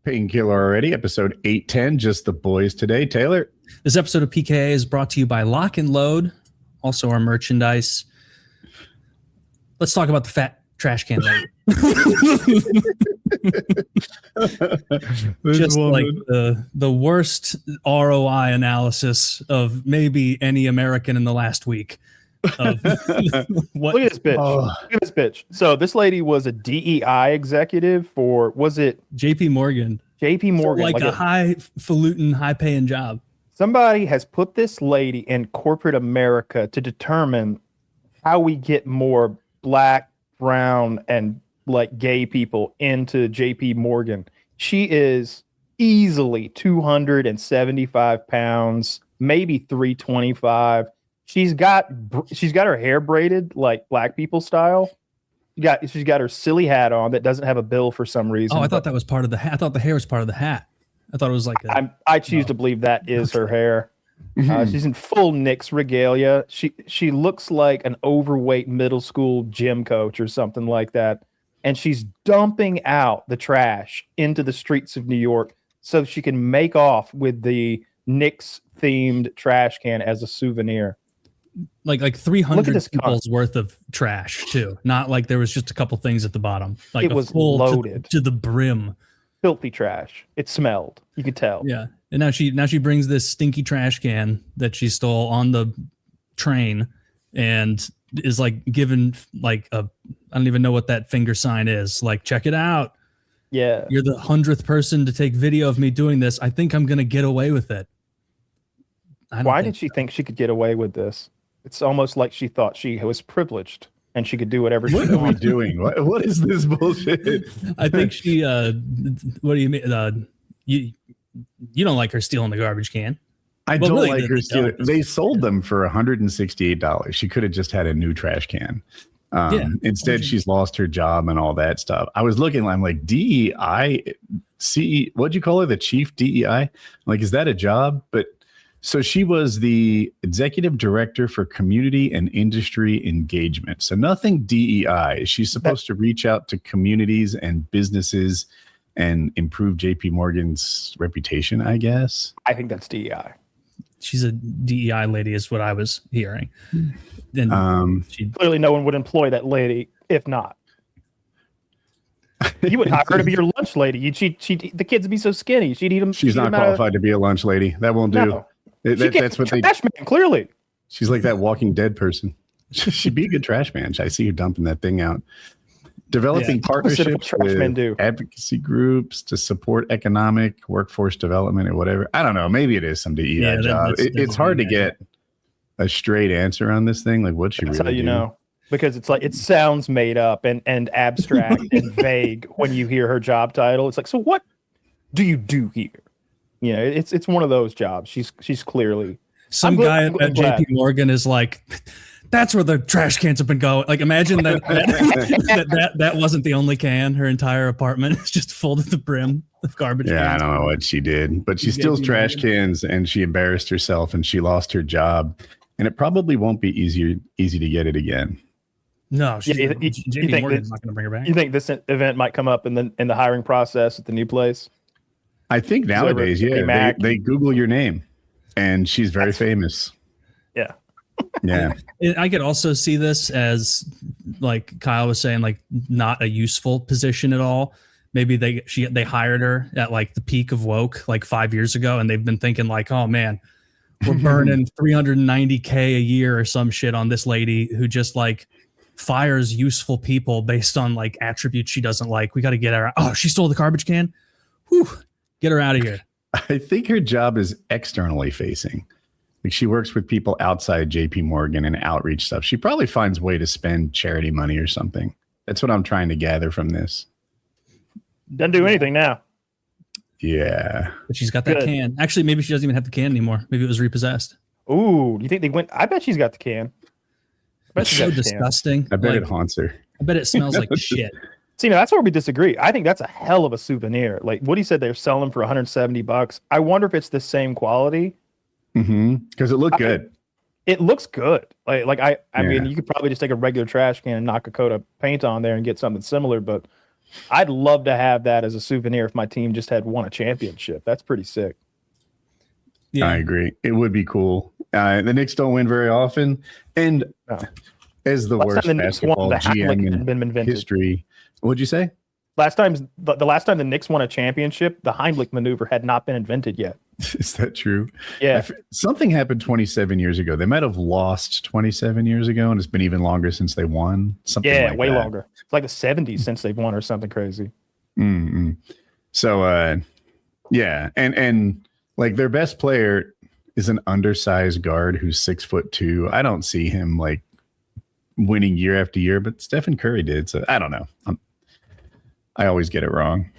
Painkiller already, episode 810, just the boys today. Taylor. This episode of PKA is brought to you by Lock and Load, also our merchandise. Let's talk about the fat trash can lady. Just like the worst ROI analysis of maybe any American in the last week. Look at this bitch. Look at this bitch. So this lady was a DEI executive for, was it JP Morgan? JP Morgan. So like a highfalutin, high-paying job. Somebody has put this lady in corporate America to determine how we get more black, brown, and like gay people into JP Morgan. She is easily 275 pounds, maybe 325. She's got her hair braided like black people style. She's got her silly hat on that doesn't have a bill for some reason. Oh, I thought that was part of the hat. I thought the hair was part of the hat. I thought it was like I choose to believe that is her hair. She's in full Nick's regalia. She looks like an overweight middle school gym coach or something like that. And she's dumping out the trash into the streets of New York so she can make off with the Knicks themed trash can as a souvenir. Like 300 people's worth of trash too. Not like there was just a couple things at the bottom. Like it was loaded to the brim. Filthy trash. It smelled. You could tell. Yeah. And now she brings this stinky trash can that she stole on the train and is like given like I don't even know what that finger sign is. Like, check it out. Yeah. You're the 100th person to take video of me doing this. I think I'm going to get away with it. Why did she think she could get away with this? It's almost like she thought she was privileged and she could do whatever she wanted. What are we doing? What is this bullshit? I think she, what do you mean? You don't like her stealing the garbage can. I don't really like her stealing. They sold them for $168. She could have just had a new trash can. Instead, she's lost her job and all that stuff. I was looking, I'm like, DEI, what'd you call her? The chief DEI? Like, is that a job? But so she was the executive director for community and industry engagement. So nothing DEI. She's supposed to reach out to communities and businesses and improve JP Morgan's reputation, I guess. I think that's DEI. She's a DEI lady is what I was hearing. And clearly no one would employ that lady if not. You would hire her to be your lunch lady. The kids would be so skinny. She'd eat them. She's not qualified to be a lunch lady. That won't do. No. That's what trash man, clearly. She's like that Walking Dead person. She'd be a good trash man. I see you dumping that thing out. Developing partnerships with advocacy groups to support economic workforce development or whatever. I don't know. Maybe it is some DEI job. It's hard to get a straight answer on this thing. Like, what's she really how you know? Because it's like it sounds made up and abstract and vague when you hear her job title. It's like, so what do you do here? You know, it's one of those jobs. She's clearly some guy at JP Morgan is like, that's where the trash cans have been going. Like, imagine that wasn't the only can. Her entire apartment is just full to the brim of garbage cans. I don't know what she did, but she steals trash cans and she embarrassed herself and she lost her job. And it probably won't be easy to get it again. No, JP Morgan's not going to bring her back. You think this event might come up in the hiring process at the new place? I think nowadays, they Google your name, and she's very famous. Yeah. Yeah. I could also see this as, like Kyle was saying, like not a useful position at all. Maybe they hired her at like the peak of woke like 5 years ago, and they've been thinking like, oh man, we're burning $390K a year or some shit on this lady who just like fires useful people based on like attributes she doesn't like. We got to get her. Oh, she stole the garbage can. Whew. Get her out of here. I think her job is externally facing. Like she works with people outside JP Morgan and outreach stuff. She probably finds a way to spend charity money or something. That's what I'm trying to gather from this. Doesn't do anything now. Yeah. But she's got that can. Actually, maybe she doesn't even have the can anymore. Maybe it was repossessed. Ooh, do you think they went? I bet she's got the can. That's so disgusting. I bet it haunts her. I bet it smells like shit. See, now that's where we disagree. I think that's a hell of a souvenir. Like Woody said, they're selling for $170. I wonder if it's the same quality. Because it looked good. It looks good. I mean, you could probably just take a regular trash can and knock a coat of paint on there and get something similar. But I'd love to have that as a souvenir if my team just had won a championship. That's pretty sick. Yeah. I agree. It would be cool. The Knicks don't win very often, and as the worst basketball GM in history, what'd you say? The last time the Knicks won a championship, the Heimlich maneuver had not been invented yet. Is that true? Yeah. Something happened 27 years ago. They might have lost 27 years ago, and it's been even longer since they won. Something like way that. longer. It's like the 70s since they've won or something crazy. Mm-hmm. So, yeah. And like their best player is an undersized guard who's 6'2". I don't see him like winning year after year, but Stephen Curry did. So I don't know. I always get it wrong.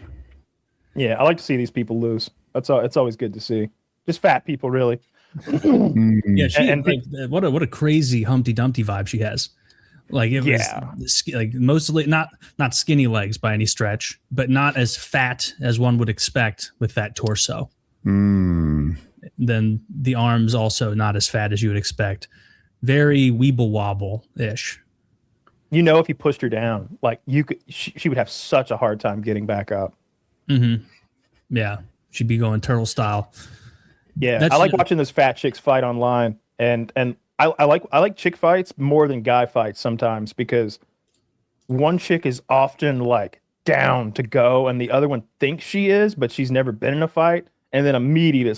Yeah, I like to see these people lose. It's always good to see. Just fat people, really. Yeah, what a crazy Humpty Dumpty vibe she has. Like it was like mostly not skinny legs by any stretch, but not as fat as one would expect with that torso. Then the arms also not as fat as you would expect. Very weeble wobble ish. You know, if you pushed her down, like she would have such a hard time getting back up. Mm-hmm. Yeah, she'd be going turtle style. Yeah, I like watching those fat chicks fight online, and I like chick fights more than guy fights sometimes because one chick is often like down to go, and the other one thinks she is, but she's never been in a fight, and then immediately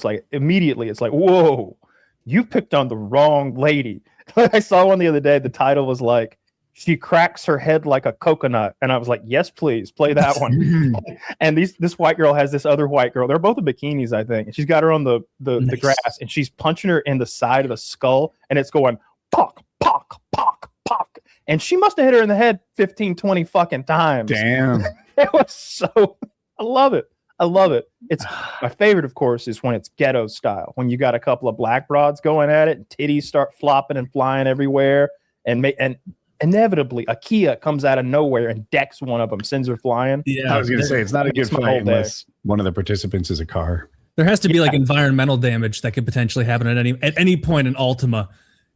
it's like, whoa, you picked on the wrong lady. I saw one the other day. The title was like, she cracks her head like a coconut. And I was like, yes, please play that one. And this white girl has this other white girl. They're both in bikinis, I think. And she's got her on the Nice. grass, and she's punching her in the side of the skull. And it's going pock, pock, pock, pock. And she must have hit her in the head 15, 20 fucking times. Damn. It was so, I love it. I love it. It's my favorite, of course, is when it's ghetto style. When you got a couple of black broads going at it, and titties start flopping and flying everywhere. And inevitably, a Kia comes out of nowhere and decks one of them, sends her flying. Yeah, I was going to say, it's not a good fight unless one of the participants is a car. There has to be like environmental damage that could potentially happen at any point. An Ultima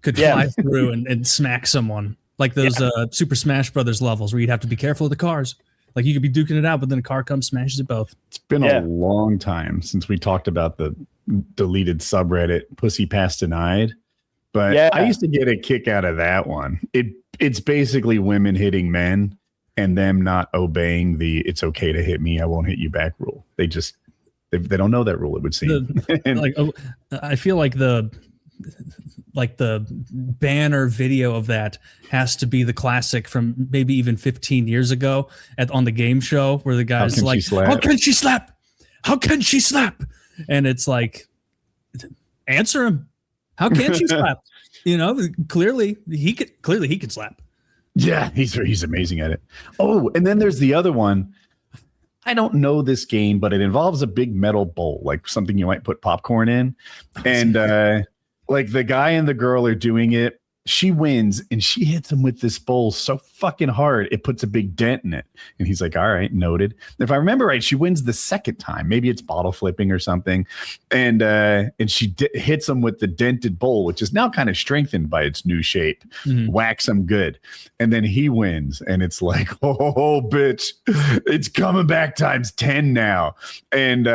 could fly through and smack someone, like those Super Smash Brothers levels where you'd have to be careful of the cars. Like you could be duking it out, but then a car comes, smashes it both. It's been a long time since we talked about the deleted subreddit Pussy Pass Denied. But I used to get a kick out of that one. It's basically women hitting men and them not obeying the "it's okay to hit me, I won't hit you back" rule. They don't know that rule, it would seem. I feel like the banner video of that has to be the classic from maybe even 15 years ago on the game show where the guy's like, "How can she slap? How can she slap?" And it's like, answer him. How can she slap? You know, clearly he could slap. Yeah, he's amazing at it. Oh, and then there's the other one. I don't know this game, but it involves a big metal bowl, like something you might put popcorn in. And like the guy and the girl are doing it. She wins and she hits him with this bowl so fucking hard it puts a big dent in it. And he's like, all right, noted. If I remember right, she wins the second time. Maybe it's bottle flipping or something. And she hits him with the dented bowl, which is now kind of strengthened by its new shape. Mm-hmm. Whacks him good. And then he wins. And it's like, oh, bitch, it's coming back times 10 now. And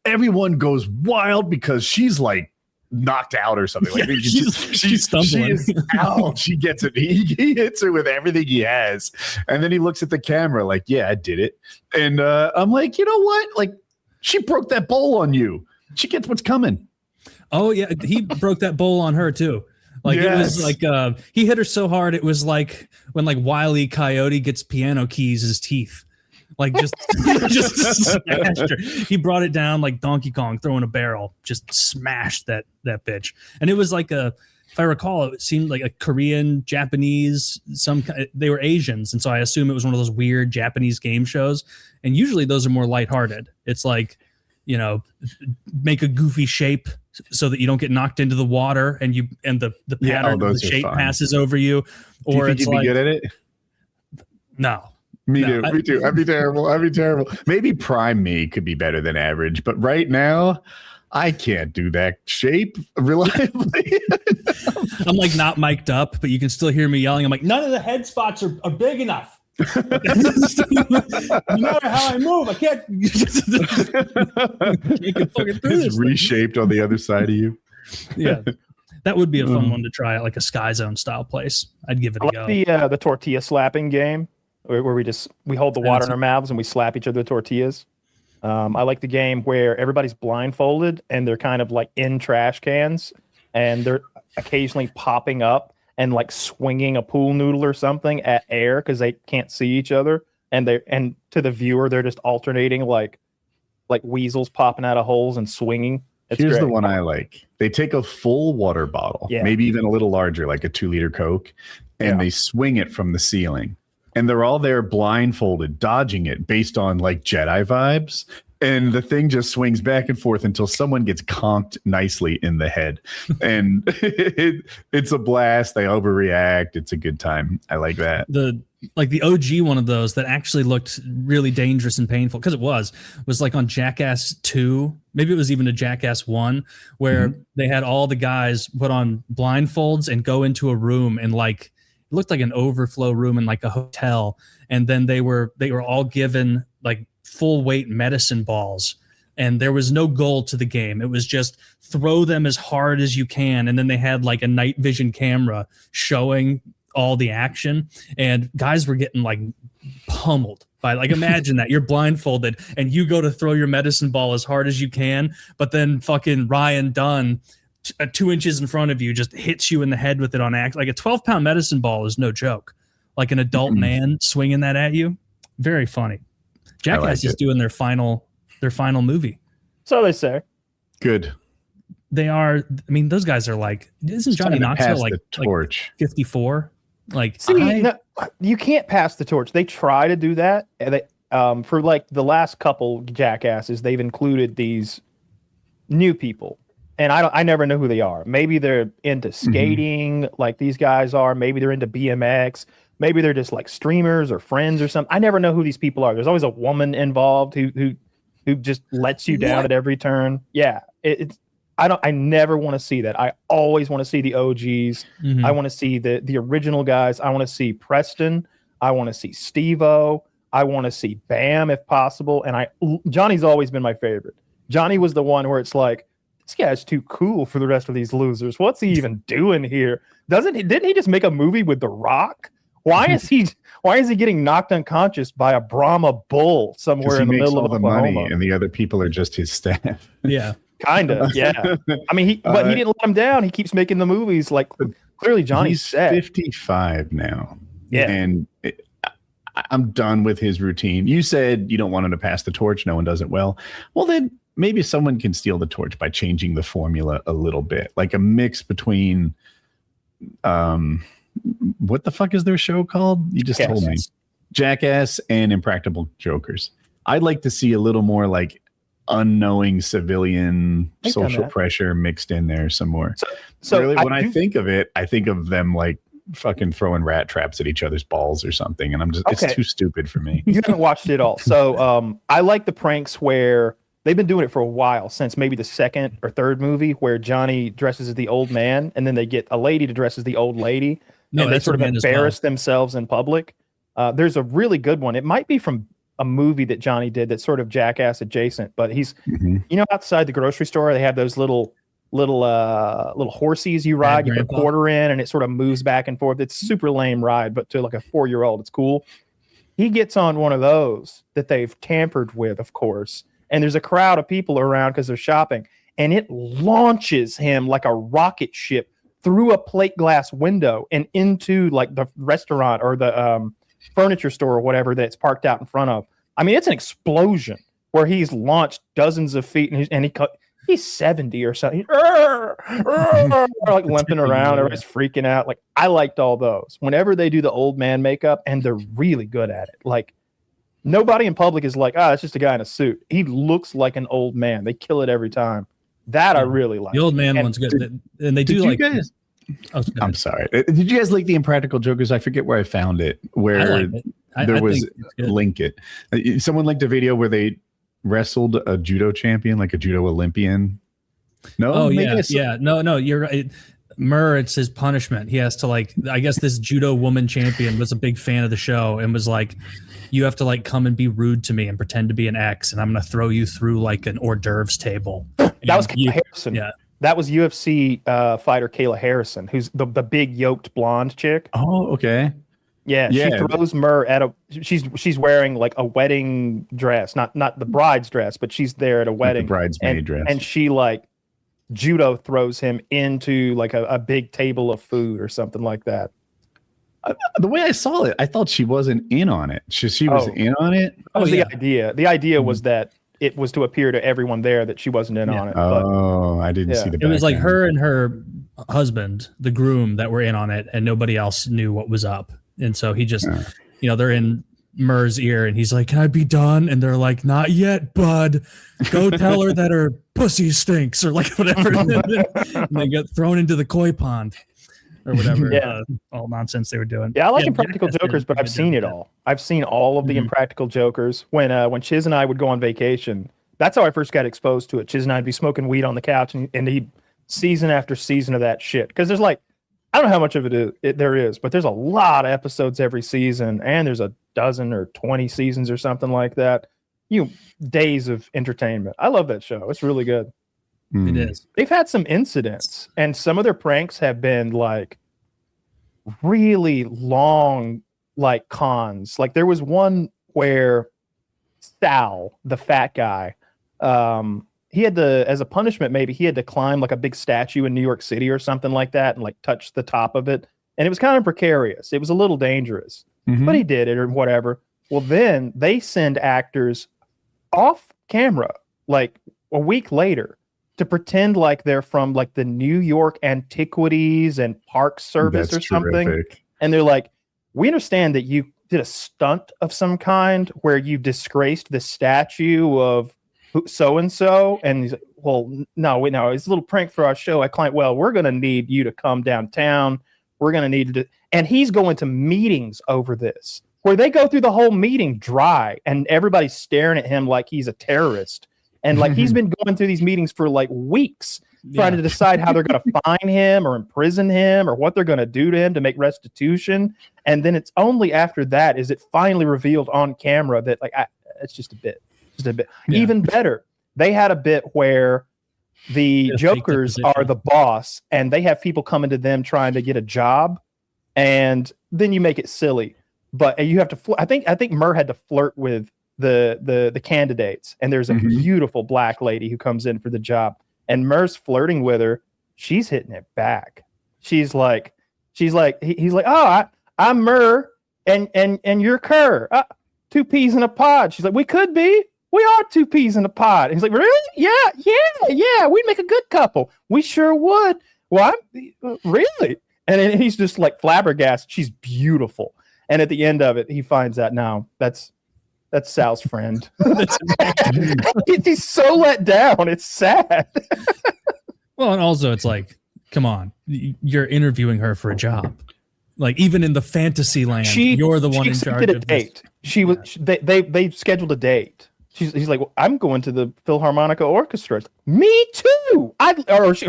everyone goes wild because she's like, knocked out or something. Like she's stumbling. She is out. She gets it. He hits her with everything he has, and then he looks at the camera like, "Yeah, I did it." And I'm like, you know what? Like, she broke that bowl on you. She gets what's coming. Oh yeah, he broke that bowl on her too. Like It was like he hit her so hard. It was like when like Wile E. Coyote gets piano keys as teeth. Like just smashed her. He brought it down like Donkey Kong throwing a barrel, just smashed that bitch. And it was like if I recall, it seemed like a Korean, Japanese, they were Asians. And so I assume it was one of those weird Japanese game shows. And usually those are more lighthearted. It's like, you know, make a goofy shape so that you don't get knocked into the water and the pattern of the shape passes over you. Or do you think you'd be good at it? No. Me too. I'd be terrible. Maybe prime me could be better than average, but right now I can't do that shape reliably. I'm like not mic'd up, but you can still hear me yelling. I'm like, none of the head spots are big enough. You know how I move. I can't. It's reshaped on the other side of you. Yeah, that would be a fun one to try at like a Sky Zone style place. I'd give it a go. The tortilla slapping game where we hold the water in our mouths and we slap each other with tortillas. I like the game where everybody's blindfolded and they're kind of like in trash cans and they're occasionally popping up and like swinging a pool noodle or something at air because they can't see each other. And to the viewer, they're just alternating like weasels popping out of holes and swinging. Here's the one I like. They take a full water bottle, maybe even a little larger, like a 2-liter Coke, and they swing it from the ceiling. And they're all there blindfolded, dodging it based on like Jedi vibes. And the thing just swings back and forth until someone gets conked nicely in the head. And it's a blast. They overreact. It's a good time. I like that. The OG one of those that actually looked really dangerous and painful, because it was like on Jackass 2. Maybe it was even a Jackass 1, where they had all the guys put on blindfolds and go into a room and like it looked like an overflow room in like a hotel. And then they were all given like full weight medicine balls, and there was no goal to the game. It was just throw them as hard as you can. And then they had like a night vision camera showing all the action, and guys were getting like pummeled by, like, imagine that you're blindfolded and you go to throw your medicine ball as hard as you can, but then fucking Ryan Dunn 2 inches in front of you just hits you in the head with it on act. Like a 12-pound medicine ball is no joke. Like an adult man swinging that at you. Very funny. Jackass is doing their final movie. So they say. Good. They are. I mean, those guys are like. Isn't Johnny Knoxville like 54? Like, you can't pass the torch. They try to do that. And they, for like the last couple Jackasses, they've included these new people, and I never know who they are. Maybe they're into skating, like these guys are. Maybe they're into BMX. Maybe they're just like streamers or friends or something. I never know who these people are. There's always a woman involved who just lets you down at every turn. Yeah, I never want to see that. I always want to see the OGs. I want to see the original guys. I want to see Preston. I want to see Steve-O. I want to see Bam if possible. And Johnny's always been my favorite. Johnny was the one where it's like, this guy's too cool for the rest of these losers. What's he even doing here? Didn't he just make a movie with The Rock? Why is he getting knocked unconscious by a Brahma bull somewhere in the middle of the money, and the other people are just his staff? Yeah, kind of. Yeah, I mean, but he didn't let him down. He keeps making the movies. Like, clearly, Johnny's set. 55 now. Yeah, and I'm done with his routine. You said you don't want him to pass the torch. No one does it well. Well, then maybe someone can steal the torch by changing the formula a little bit, like a mix between. What the fuck is their show called? You just told me. Jackass and Impractical Jokers. I'd like to see a little more like unknowing civilian social pressure mixed in there some more. So really, when I think of it, I think of them like fucking throwing rat traps at each other's balls or something, and I'm just it's too stupid for me. You haven't watched it all. So I like the pranks where they've been doing it for a while, since maybe the second or third movie, where Johnny dresses as the old man and then they get a lady to dress as the old lady. And they sort of embarrass themselves in public. There's a really good one. It might be from a movie that Johnny did that's sort of Jackass adjacent, but he's, outside the grocery store, they have those little horsies you ride. You put a quarter in and it sort of moves back and forth. It's a super lame ride, but to like a 4-year-old, it's cool. He gets on one of those that they've tampered with, of course. And there's a crowd of people around because they're shopping, and it launches him like a rocket ship through a plate glass window and into like the restaurant or the furniture store or whatever that's parked out in front of. I mean, it's an explosion where he's launched dozens of feet, and he's 70 or something, like limping around. Everybody's freaking out. Like, I liked all those. Whenever they do the old man makeup, and they're really good at it. Like, nobody in public is like, it's just a guy in a suit. He looks like an old man. They kill it every time. That I really like. The old man one's good. And they do like. Guys, I'm sorry. Did you guys like the Impractical Jokers? I forget where I found it. Where there was link it. Someone linked a video where they wrestled a judo champion, like a judo Olympian. No. Oh yeah. No. You're right. Murr, it's his punishment. He has to like, I guess this judo woman champion was a big fan of the show and was like, you have to like come and be rude to me and pretend to be an ex, and I'm going to throw you through like an hors d'oeuvres table. That was Kayla Harrison. Yeah. That was UFC fighter Kayla Harrison, who's the big yoked blonde chick. Oh, okay. Yeah, she throws Murr at she's wearing like a wedding dress, not the bride's dress, but she's there at a wedding. The bridesmaid dress. And she like judo throws him into like a big table of food or something like that. The way I saw it, I thought she wasn't in on it. She was in on it. That was the idea. The idea was that it was to appear to everyone there that she wasn't in on it. Oh, I didn't see the It was like background. her and her husband, the groom, that were in on it, and nobody else knew what was up. And so he just, they're in Murr's ear and he's like, can I be done? And they're like, not yet, bud. Go tell her that her pussy stinks or like whatever. And they get thrown into the koi pond or whatever. All nonsense they were doing. Yeah, I like Impractical Jokers, but I've seen it all. I've seen all of the Impractical Jokers. When Chiz and I would go on vacation, that's how I first got exposed to it. Chiz and I'd be smoking weed on the couch and he'd season after season of that shit. Because there's like, I don't know how much of there is, but there's a lot of episodes every season, and there's a dozen or 20 seasons or something like that. Days of entertainment. I love that show. It's really good. It is. They've had some incidents, and some of their pranks have been like really long, like cons. Like there was one where Sal, the fat guy, he had to, as a punishment, maybe he had to climb like a big statue in New York City or something like that and like touch the top of it. And it was kind of precarious. It was a little dangerous, but he did it or whatever. Well, then they send actors off camera like a week later to pretend like they're from like the New York Antiquities and Park Service or something. Terrific. And they're like, we understand that you did a stunt of some kind where you disgraced the statue of so-and-so. And he's like, well, no, it's a little prank for our show. We're going to need you to come downtown. We're going to need to, and he's going to meetings over this, where they go through the whole meeting dry and everybody's staring at him like he's a terrorist. And like he's been going through these meetings for like weeks trying to decide how they're going to fine him or imprison him or what they're going to do to him to make restitution. And then it's only after that is it finally revealed on camera that like it's just a bit. Yeah. Even better, they had a bit where the Jokers are the boss and they have people coming to them trying to get a job, and then you make it silly. But you have to I think Murr had to flirt with the candidates, and there's a beautiful black lady who comes in for the job, and Murr's flirting with her. She's hitting it back. He's like, oh, I'm Murr and you're Kerr. 2 peas in a pod. She's like, we could be. We are 2 peas in a pod. And he's like, really? Yeah. We'd make a good couple. We sure would. What? Really? And then he's just like flabbergasted. She's beautiful. And at the end of it, he finds out now that's Sal's friend. He's so let down. It's sad. Well, and also it's like, come on, you're interviewing her for a job. Like even in the fantasy land, you're the one in charge of date. They scheduled a date. He's like, well, I'm going to the Philharmonic Orchestra. Me too.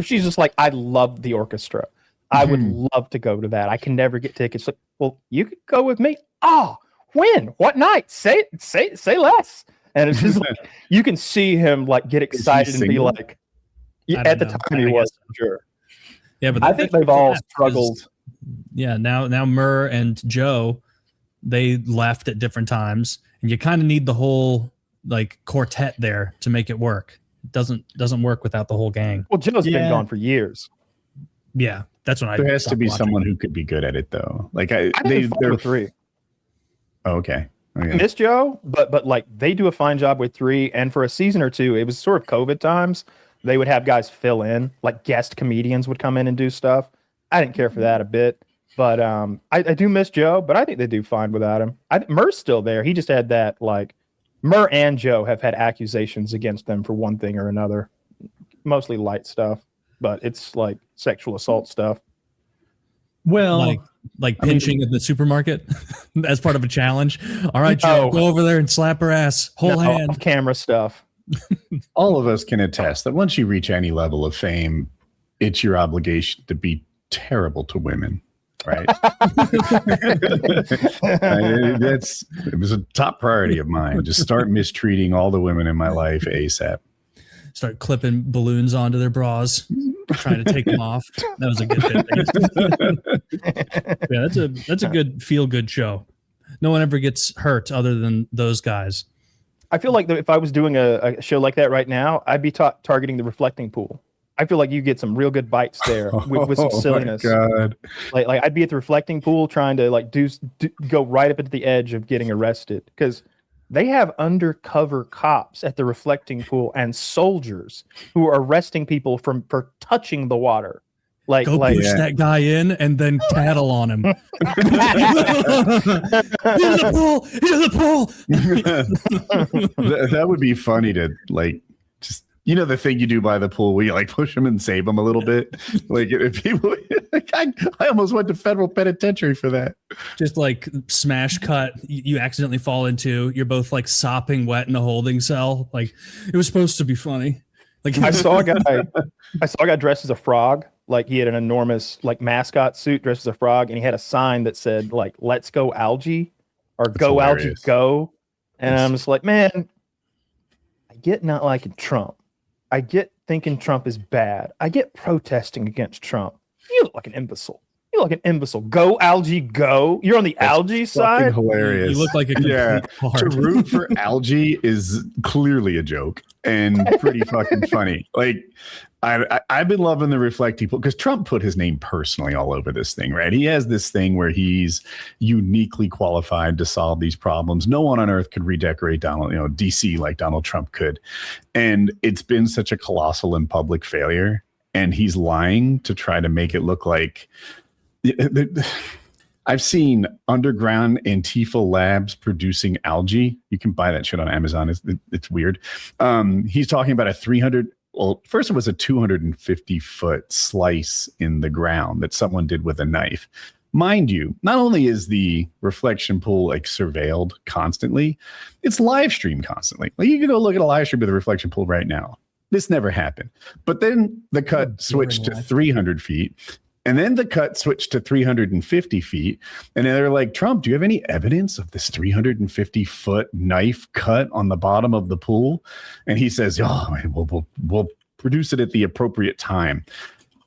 She's just like, I love the orchestra. I would love to go to that. I can never get tickets. Like, well, you could go with me. Oh, when? What night? Say less. And it's just like you can see him like get excited and be like, at the time he was sure. Yeah, but I think they've all struggled. Now Murr and Joe, they left at different times, and you kind of need the whole like quartet there to make it work. It doesn't work without the whole gang. Well, Joe's been gone for years. Yeah, that's when there has to be someone who could be good at it though. Like they're 3. Oh, okay. I miss Joe, but like they do a fine job with 3, and for a season or 2, it was sort of COVID times. They would have guys fill in, like guest comedians would come in and do stuff. I didn't care for that a bit, but I do miss Joe, but I think they do fine without him. Murr's still there. He just had that, like, Murr and Joe have had accusations against them for one thing or another, mostly light stuff, but it's like sexual assault stuff. Well, like pinching at the supermarket as part of a challenge. All right, Joe, go over there and slap her ass, whole hand. Camera stuff. All of us can attest that once you reach any level of fame, it's your obligation to beat terrible to women. Right. It was a top priority of mine. Just start mistreating all the women in my life ASAP. Start clipping balloons onto their bras, trying to take them off. That was a good bit. Yeah, that's a good feel good show. No one ever gets hurt other than those guys. I feel like if I was doing a show like that right now, I'd be targeting the reflecting pool. I feel like you get some real good bites there with some silliness. Oh my God. Like I'd be at the reflecting pool trying to like go right up at the edge of getting arrested, because they have undercover cops at the reflecting pool and soldiers who are arresting people for touching the water. Like push that guy in and then tattle on him. Into the pool. That would be funny to like just. You know the thing you do by the pool where you like push them and save them a little bit? Like if people, I almost went to federal penitentiary for that. Just like smash cut, you accidentally fall into, you're both like sopping wet in a holding cell. Like it was supposed to be funny. Like I saw a guy dressed as a frog. Like he had an enormous like mascot suit dressed as a frog, and he had a sign that said like, "Let's go algae," or "That's go hilarious. Algae go." And I'm just like, man, I get not liking Trump. I get thinking Trump is bad. I get protesting against Trump. You look like an imbecile. You look like an imbecile. Go algae, go. You're on the algae side. Hilarious. You look like a complete To root for algae is clearly a joke and pretty fucking funny. Like I've been loving the reflecting pool because Trump put his name personally all over this thing, right? He has this thing where he's uniquely qualified to solve these problems. No one on earth could redecorate DC like Donald Trump could. And it's been such a colossal and public failure. And he's lying to try to make it look like I've seen underground Antifa labs producing algae. You can buy that shit on Amazon. It's weird. He's talking about first it was a 250-foot slice in the ground that someone did with a knife. Mind you, not only is the reflection pool like surveilled constantly, it's live streamed constantly. Like you can go look at a live stream of the reflection pool right now. This never happened. But then the cut switched to 300 feet. And then the cut switched to 350 feet. And they're like, Trump, do you have any evidence of this 350-foot knife cut on the bottom of the pool? And he says, we'll produce it at the appropriate time.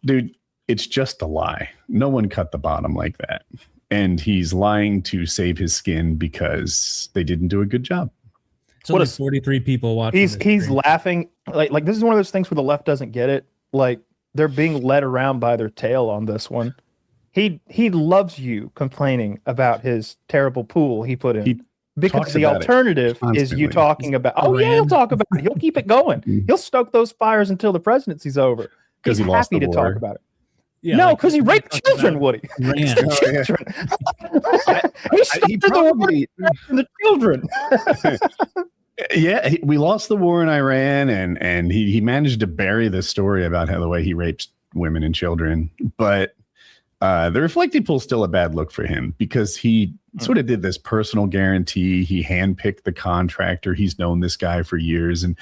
Dude, it's just a lie. No one cut the bottom like that. And he's lying to save his skin because they didn't do a good job. So what 43 people watching. He's laughing. Like this is one of those things where the left doesn't get it. Like, they're being led around by their tail on this one. He loves you complaining about his terrible pool he put in. Because the alternative is you talking about, he'll talk about it. He'll keep it going. He'll stoke those fires until the presidency's over. Because he lost the war. Happy to talk about it. Yeah, no, because he raped children, Woody. He started the children. Yeah, we lost the war in Iran, and he managed to bury the story about how the way he rapes women and children. But the reflecting pool is still a bad look for him because he sort of did this personal guarantee. He handpicked the contractor. He's known this guy for years, and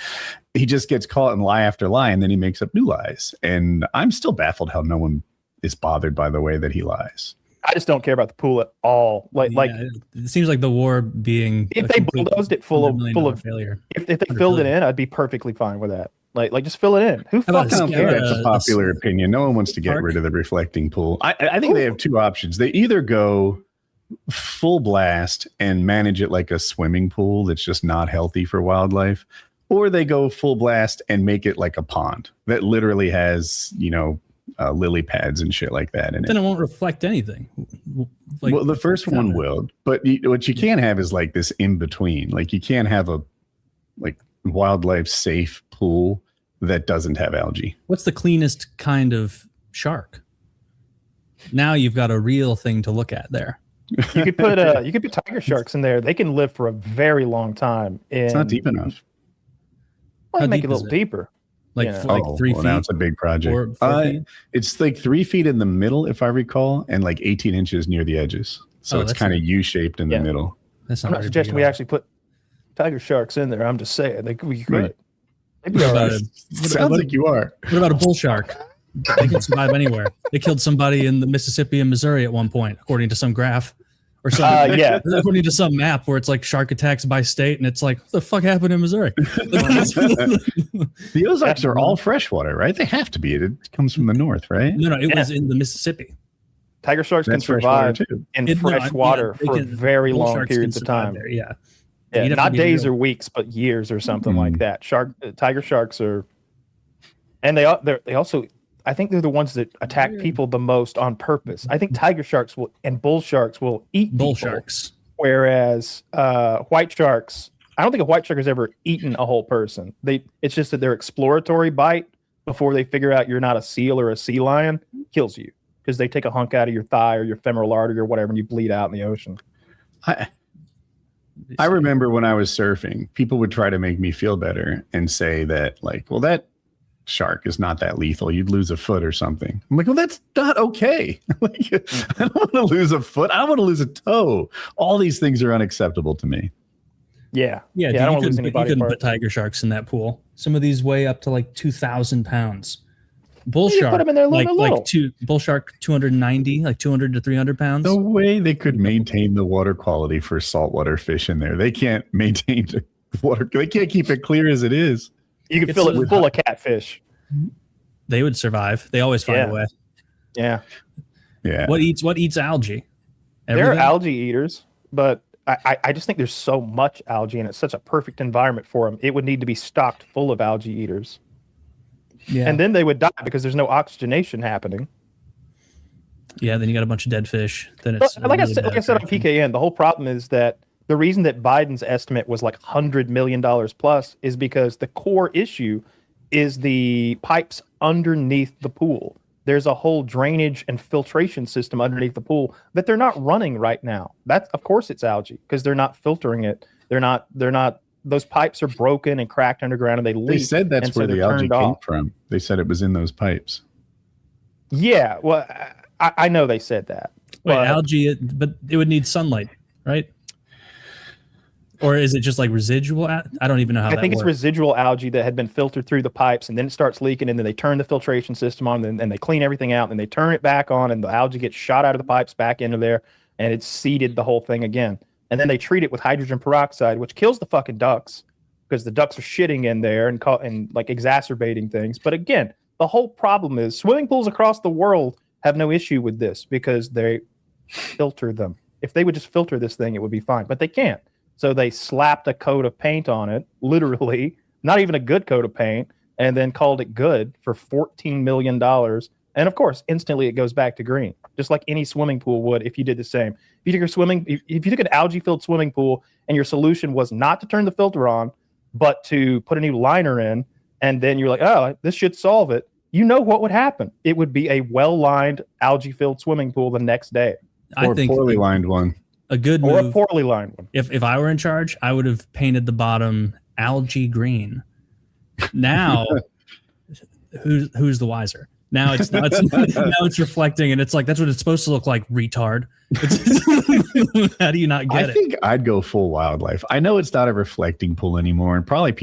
he just gets caught in lie after lie, and then he makes up new lies. And I'm still baffled how no one is bothered by the way that he lies. I just don't care about the pool at all. Like it seems like the war being if they bulldozed it full of failure. If they filled it in, I'd be perfectly fine with that. Like just fill it in. Who fucking cares? That's a popular opinion. No one wants to get rid of the reflecting pool. I think they have two options. They either go full blast and manage it like a swimming pool that's just not healthy for wildlife, or they go full blast and make it like a pond that literally has, lily pads and shit like that in it. Then it won't reflect anything. Well, the first one will, but what you can't have is like this in between. Like you can't have a wildlife safe pool that doesn't have algae. What's the cleanest kind of shark? Now you've got a real thing to look at there. You could put tiger sharks in there. They can live for a very long time. It's not deep enough. Well, make it a little deeper. Like 3 feet. Now it's a big project. 4 feet? It's like 3 feet in the middle, if I recall, and like 18 inches near the edges. So it's kind of U-shaped in the middle. I'm not suggesting we actually put tiger sharks in there. I'm just saying we could. Right. Maybe all right. Sounds like you are. What about a bull shark? They can survive anywhere. They killed somebody in the Mississippi and Missouri at one point, according to some graph. Or something. According to some map where it's like shark attacks by state, and it's like, what the fuck happened in Missouri? The Ozarks are all freshwater, right? They have to be. It comes from the north, right? No, it was in the Mississippi. Tiger sharks can survive in fresh water for very long periods of time. There, yeah, not days or weeks, but years or something like that. Tiger sharks are, and they also, I think they're the ones that attack people the most on purpose. I think tiger sharks and bull sharks will eat bull people, sharks, whereas white sharks, I don't think a white shark has ever eaten a whole person. It's just that their exploratory bite before they figure out you're not a seal or a sea lion kills you, because they take a hunk out of your thigh or your femoral artery or whatever, and you bleed out in the ocean. I remember when I was surfing, people would try to make me feel better and say that, like, well, that shark is not that lethal. You'd lose a foot or something. I'm like, well, that's not okay. Like, I don't want to lose a foot. I want to lose a toe. All these things are unacceptable to me. Yeah. I don't want to lose anybody. You couldn't put tiger sharks in that pool. Some of these weigh up to like 2,000 pounds. Bull shark, put them in there bull shark 290, like 200 to 300 pounds. No way they could maintain the water quality for saltwater fish in there. They can't maintain the water. They can't keep it clear as it is. You can fill it full of catfish. They would survive. They always find a way. Yeah. What eats algae? They're algae eaters, but I just think there's so much algae and it's such a perfect environment for them. It would need to be stocked full of algae eaters. Yeah. And then they would die because there's no oxygenation happening. Yeah, then you got a bunch of dead fish. Then it's like I said on PKN, the whole problem is that the reason that Biden's estimate was like $100 million plus is because the core issue is the pipes underneath the pool. There's a whole drainage and filtration system underneath the pool that they're not running right now. That's, of course, it's algae because they're not filtering it. They're not. Those pipes are broken and cracked underground, and they leak. They said that's where the algae came from. They said it was in those pipes. Yeah, well, I know they said that. Wait, algae, but it would need sunlight, right? Or is it just like residual? I don't even know how that works. I think it's residual algae that had been filtered through the pipes, and then it starts leaking, and then they turn the filtration system on, and they clean everything out, and they turn it back on, and the algae gets shot out of the pipes back into there, and it's seeded the whole thing again. And then they treat it with hydrogen peroxide, which kills the fucking ducks because the ducks are shitting in there and like exacerbating things. But again, the whole problem is swimming pools across the world have no issue with this because they filter them. If they would just filter this thing, it would be fine, but they can't. So they slapped a coat of paint on it, literally, not even a good coat of paint, and then called it good for $14 million. And of course, instantly it goes back to green, just like any swimming pool would if you did the same. If you took an algae-filled swimming pool and your solution was not to turn the filter on, but to put a new liner in, and then you're like, oh, this should solve it, you know what would happen? It would be a well-lined, algae-filled swimming pool the next day. Or a poorly lined one. A good move. Or a poorly lined one. If I were in charge, I would have painted the bottom algae green. Now, who's the wiser? Now it's reflecting, and it's like that's what it's supposed to look like. Retard. How do you not get it? I think I'd go full wildlife. I know it's not a reflecting pool anymore, and probably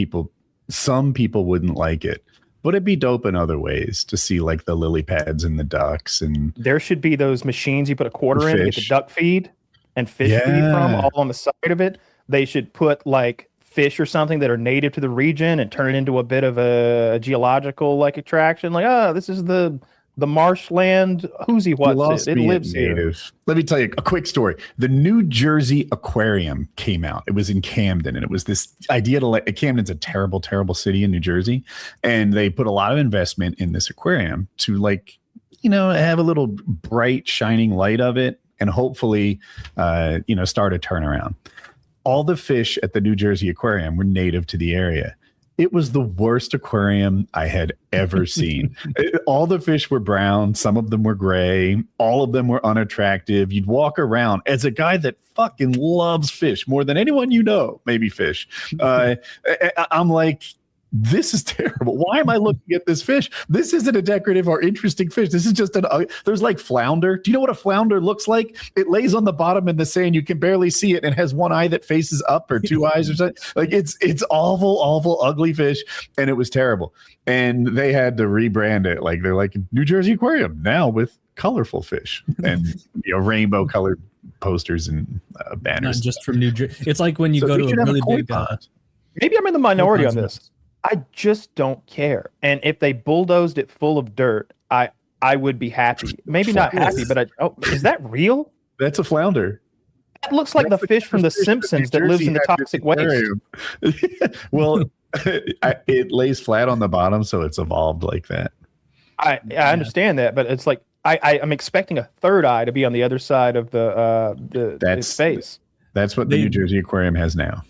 some people wouldn't like it, but it'd be dope in other ways to see like the lily pads and the ducks. And there should be those machines you put a quarter in to get the duck feed and fish feed from all on the side of it. They should put like fish or something that are native to the region and turn it into a bit of a geological like attraction. Like, this is the marshland whoozy what's it lives here. Let me tell you a quick story. The New Jersey Aquarium came out. It was in Camden, and it was this idea to Camden's a terrible, terrible city in New Jersey, and they put a lot of investment in this aquarium to have a little bright shining light of it and hopefully start a turnaround. All the fish at the New Jersey Aquarium were native to the area. It was the worst aquarium I had ever seen. All the fish were brown. Some of them were gray. All of them were unattractive. You'd walk around as a guy that fucking loves fish more than anyone maybe fish. I'm like, this is terrible. Why am I looking at this fish? This isn't a decorative or interesting fish. This is just there's like flounder. Do you know what a flounder looks like? It lays on the bottom in the sand. You can barely see it and has one eye that faces up or two eyes or something. Like it's awful, ugly fish. And it was terrible. And they had to rebrand it. Like they're like New Jersey Aquarium now with colorful fish and rainbow colored posters and banners. Not just from New Jersey. It's like when you go to a really big. Maybe I'm in the minority on this. I just don't care. And if they bulldozed it full of dirt, I would be happy. Maybe not happy, but is that real? That's a flounder. That looks like the fish from The Simpsons that lives in the toxic waste. Well, it lays flat on the bottom, so it's evolved like that. I understand that, but it's like I'm expecting a third eye to be on the other side of the face. That's what the New Jersey Aquarium has now.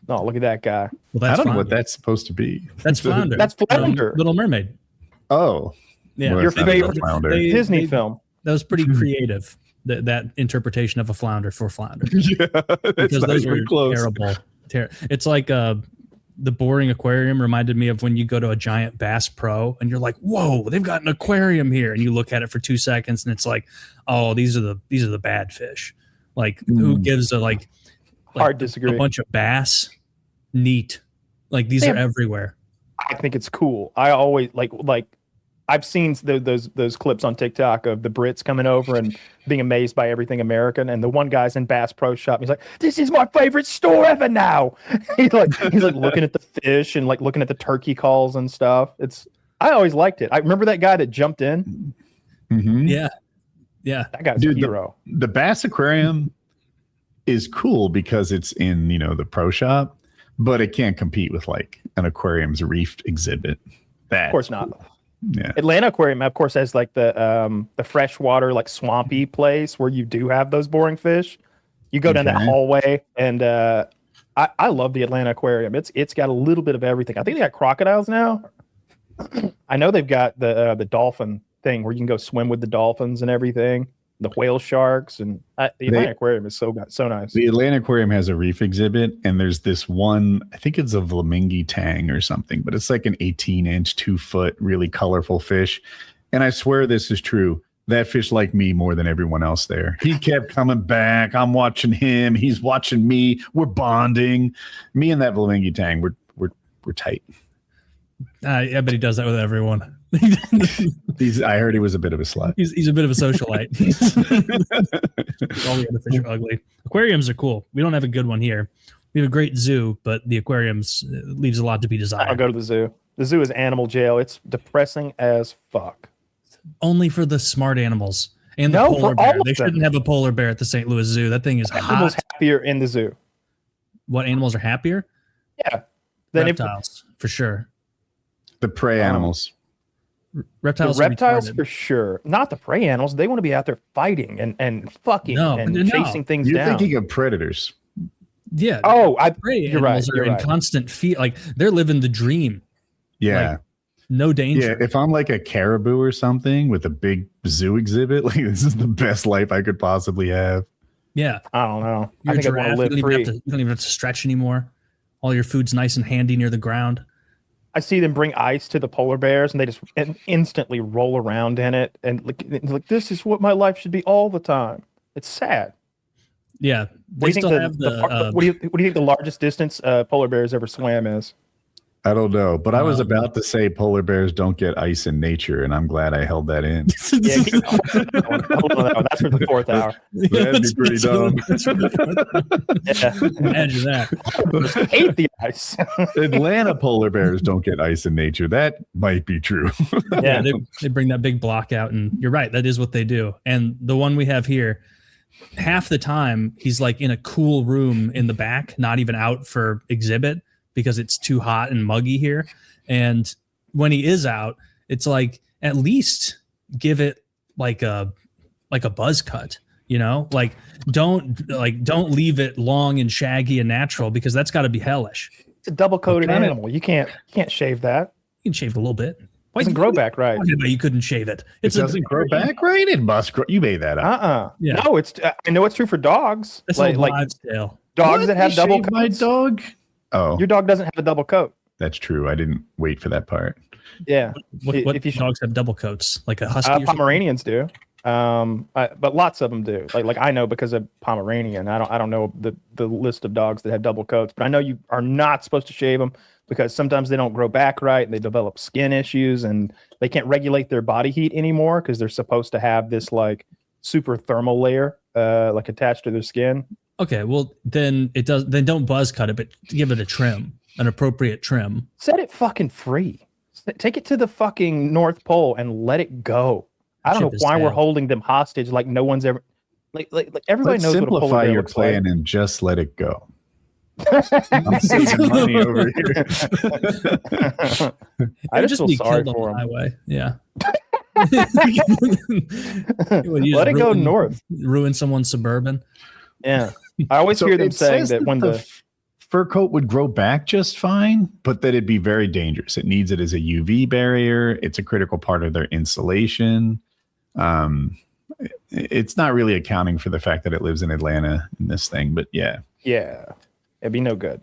Oh, look at that guy. Well, I don't know what that's supposed to be. That's flounder. That's flounder. Little Mermaid. Oh, yeah. Your favorite Disney film. That was pretty creative. That interpretation of a flounder for flounder. Yeah, because those were close. Terrible. It's like the boring aquarium reminded me of when you go to a giant Bass Pro and you're like, whoa, they've got an aquarium here, and you look at it for 2 seconds and it's like, oh, these are the bad fish. Like who gives a like hard disagree. A bunch of bass, neat. Like these are everywhere. I think it's cool. I always like I've seen those clips on TikTok of the Brits coming over and being amazed by everything American. And the one guy's in Bass Pro Shop. He's like, "This is my favorite store ever now." he's like looking at the fish and like looking at the turkey calls and stuff. I always liked it. I remember that guy that jumped in. Mm-hmm. Yeah. That guy's a hero. The Bass Aquarium is cool because it's in the pro shop, but it can't compete with like an aquarium's reef exhibit. Of course not. Yeah. Atlanta Aquarium, of course, has like the freshwater, like swampy place where you do have those boring fish. You go down that hallway, and I love the Atlanta Aquarium. It's got a little bit of everything. I think they got crocodiles now. I know they've got the dolphin thing where you can go swim with the dolphins and everything. The whale sharks, and the Atlanta Aquarium is so nice. The Atlanta Aquarium has a reef exhibit, and there's this one, I think it's a flamingi tang or something, but it's like an 18-inch, 2-foot, really colorful fish. And I swear this is true. That fish liked me more than everyone else there. He kept coming back. I'm watching him. He's watching me. We're bonding. Me and that flamingi tang, we're tight. I bet he does that with everyone. I heard he was a bit of a slut. He's a bit of a socialite. All the other fish are ugly. Aquariums are cool. We don't have a good one here. We have a great zoo, but the aquariums leaves a lot to be desired. I'll go to the zoo. The zoo is animal jail. It's depressing as fuck. Only for the smart animals and the polar bear. They shouldn't have a polar bear at the St. Louis Zoo. That thing is animals happier in the zoo. What animals are happier? Yeah, reptiles for sure. The prey animals. Reptiles for sure. Not the prey animals. They want to be out there fighting and fucking chasing things down. You're thinking of predators. Yeah. Oh, prey animals are in constant fear. Like they're living the dream. Yeah. Like, no danger. Yeah. If I'm like a caribou or something with a big zoo exhibit, like this is the best life I could possibly have. Yeah. I don't know. You're I think I want to live free. You don't even have to stretch anymore. All your food's nice and handy near the ground. I see them bring ice to the polar bears, and they just instantly roll around in it. And like, this is what my life should be all the time. It's sad. Yeah, they still have the. What do you think the largest distance polar bears ever swam is? I don't know, but I was about to say polar bears don't get ice in nature, and I'm glad I held that in. Hold on, that's for the fourth hour. That'd be pretty dumb. Imagine that. I hate the ice. Atlanta polar bears don't get ice in nature. That might be true. Yeah, they bring that big block out, and you're right. That is what they do. And the one we have here, half the time he's like in a cool room in the back, not even out for exhibit, because it's too hot and muggy here. And when he is out, it's like, at least give it like a buzz cut, like don't leave it long and shaggy and natural, because that's got to be hellish. It's a double coated animal. You can't shave that. You can shave a little bit. It doesn't grow back right. You couldn't shave it. It doesn't grow back right. It must grow. You made that up. Yeah. No, I know it's true for dogs. That's like wives' tale. Dogs that have double coats. My dog. Oh, your dog doesn't have a double coat. That's true. I didn't wait for that part. Yeah. What dogs have double coats? Like a husky? Pomeranians do. But lots of them do. Like I know because of Pomeranian. I don't know the list of dogs that have double coats, but I know you are not supposed to shave them because sometimes they don't grow back right and they develop skin issues and they can't regulate their body heat anymore because they're supposed to have this like super thermal layer like attached to their skin. Okay, well then don't buzz cut it, but give it a trim, an appropriate trim. Set it fucking free. Take it to the fucking North Pole and let it go. I don't know why we're holding them hostage like no one's ever like everybody knows what a polar bear looks like. Simplify your plan and just let it go. I'm saving money over here. I just feel sorry for him. Highway. Yeah. Let it go north. Ruin someone's Suburban. Yeah. I always hear them saying that when the fur coat would grow back just fine, but that it'd be very dangerous. It needs it as a UV barrier. It's a critical part of their insulation. It's not really accounting for the fact that it lives in Atlanta in this thing, but yeah. Yeah. It'd be no good.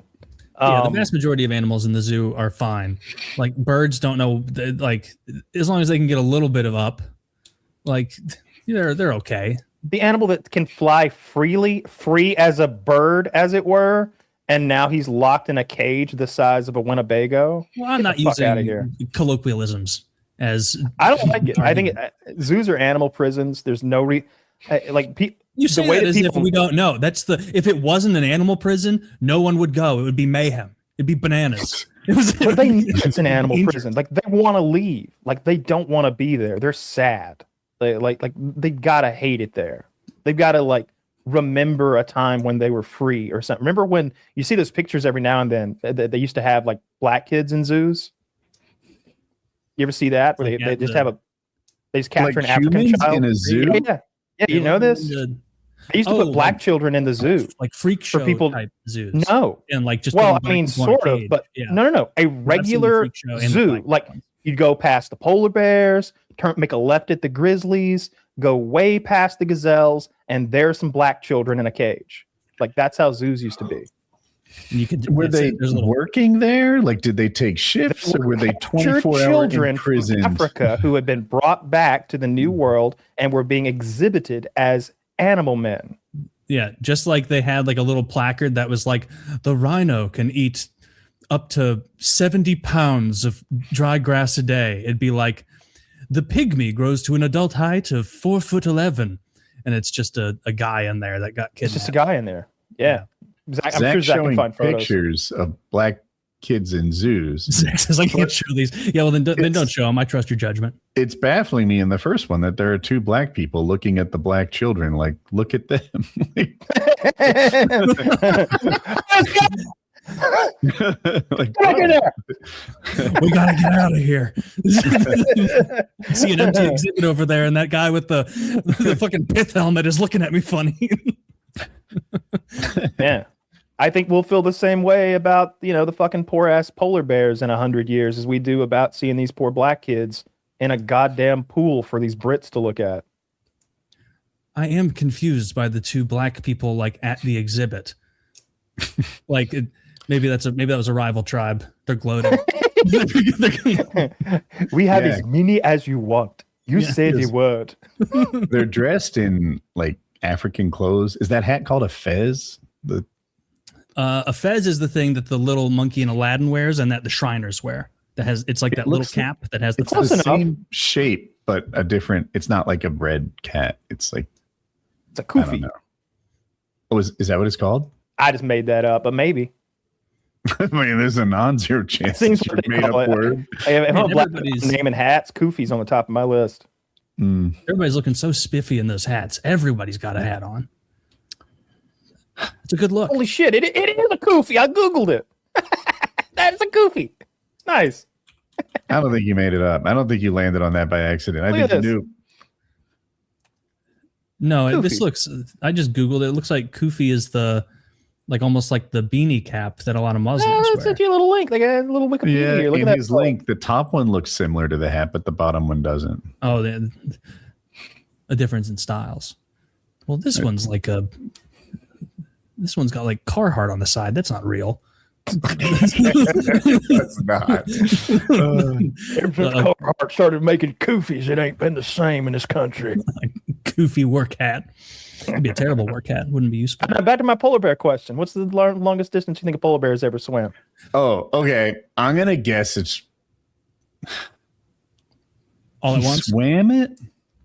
Yeah, the vast majority of animals in the zoo are fine. Like birds don't know, like as long as they can get a little bit of up, like they're okay. The animal that can fly freely, free as a bird, as it were, and now he's locked in a cage the size of a Winnebago. Well, I'm not using colloquialisms as I don't like it. I think zoos are animal prisons. There's no you say that as if we don't know. That's if it wasn't an animal prison, no one would go. It would be mayhem. It'd be bananas. But they know it's an animal prison. Like they want to leave. Like they don't want to be there. They're sad. They've got to hate it there. They've got to like remember a time when they were free or something. Remember when you see those pictures every now and then they used to have like black kids in zoos? You ever see that? Where they just capture an African child in a zoo? Yeah, you know this? They used to put black children in the zoo, like freak show for people, type zoos. No, and like just I mean, sort of, but no, a regular zoo. Like you'd go past the polar bears, make a left at the grizzlies, go way past the gazelles, and there's some black children in a cage. Like that's how zoos used to be. Were they working there? Like, did they take shifts, or were they 24-hour children from Africa who had been brought back to the New World and were being exhibited as animal men? Yeah, just like they had like a little placard that was like, the rhino can eat up to 70 pounds of dry grass a day. It'd be like, the pygmy grows to an adult height of 4'11", and it's just a guy in there that got kidnapped. It's just a guy in there. Yeah. I'm sure Zach can find pictures of black kids in zoos. Zach says I can't show these. Yeah, well then don't show them. I trust your judgment. It's baffling me in the first one that there are two black people looking at the black children. Like, look at them. Like, we gotta get out of here. See an empty exhibit over there, and that guy with the fucking pith helmet is looking at me funny. Yeah, I think we'll feel the same way about the fucking poor ass polar bears in 100 years as we do about seeing these poor black kids in a goddamn pool for these Brits to look at. I am confused by the two black people like at the exhibit. Like maybe that was a rival tribe. They're gloating. We have as many as you want. You say the word. They're dressed in like African clothes. Is that hat called a fez? A fez is the thing that the little monkey in Aladdin wears and that the Shriners wear. It's like that little cap that has the same shape, but a different. It's not like a red cat. It's like it's a kufi. I don't know. Oh, is that what it's called? I just made that up, but maybe. I mean, there's a non-zero chance. Things made up word. If I'm black naming hats, Kufi's on the top of my list. Everybody's looking so spiffy in those hats. Everybody's got a hat on. It's a good look. Holy shit! It is a Kufi. I googled it. That's a Kufi. Nice. I don't think you made it up. I don't think you landed on that by accident. I think you knew. No, this looks. I just googled it. It looks like Kufi is almost like the beanie cap that a lot of Muslims wear. Sent you a little link, like a little Wikipedia here. Look at that his link. The top one looks similar to the hat, but the bottom one doesn't. Oh, a difference in styles. Well, this one's got like Carhartt on the side. That's not real. That's not. Ever since Carhartt started making koofies, it ain't been the same in this country. Goofy work hat. It'd be a terrible work hat. Wouldn't be useful. Now back to my polar bear question. What's the longest distance you think a polar bear has ever swam? Oh, okay. I'm gonna guess it's All at once. Swam it?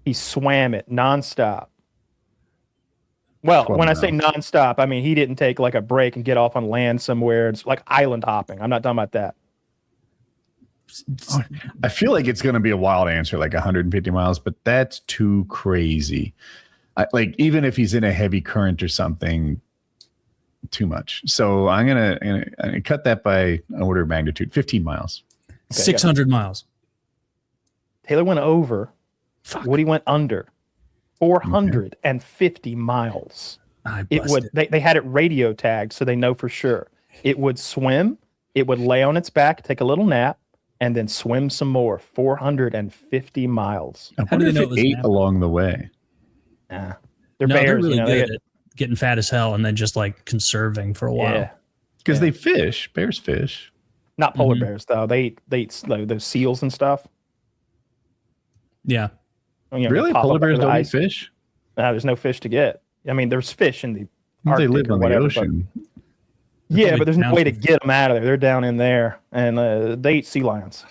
He swam it nonstop. Well, when I say nonstop, I mean he didn't take like a break and get off on land somewhere. It's like island hopping. I'm not talking about that. I feel like it's gonna be a wild answer, like 150 miles, but that's too crazy. Like even if he's in a heavy current or something, too much. So I'm gonna cut that by an order of magnitude, 15 miles. Okay, 600 miles. Taylor went over. Woody went under. 450 miles. It would. They had it radio tagged, so they know for sure. It would swim. It would lay on its back, take a little nap, and then swim some more. 450 miles. I wonder if it ate along the way. Nah. They're bears. They're really you know, good at getting fat as hell and then just like conserving for a while. Yeah. Because they fish. Bears fish. Not polar bears though. They eat those seals and stuff. Yeah. You know, really? Polar bears don't eat fish? No, there's no fish to get. I mean, there's fish in the Arctic. They live on the ocean. Yeah, but there's no way to get them out of there. They're down in there, and they eat sea lions.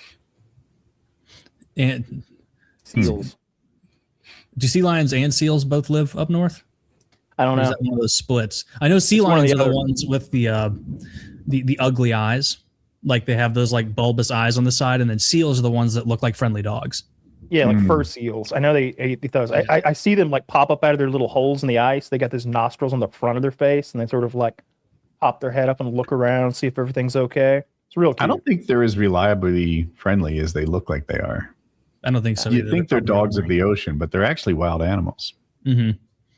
And seals. Do sea lions and seals both live up north? I don't know. Is that one of those splits? I know sea lions are the ones with the ugly eyes. Like they have those like bulbous eyes on the side, and then seals are the ones that look like friendly dogs. Yeah, like fur seals. I know they eat those. I see them like pop up out of their little holes in the ice. They got those nostrils on the front of their face, and they sort of like pop their head up and look around, see if everything's okay. It's real cute. I don't think they're as reliably friendly as they look like they are. I don't think so. You think they're dogs of the ocean, but they're actually wild animals. Mm-hmm.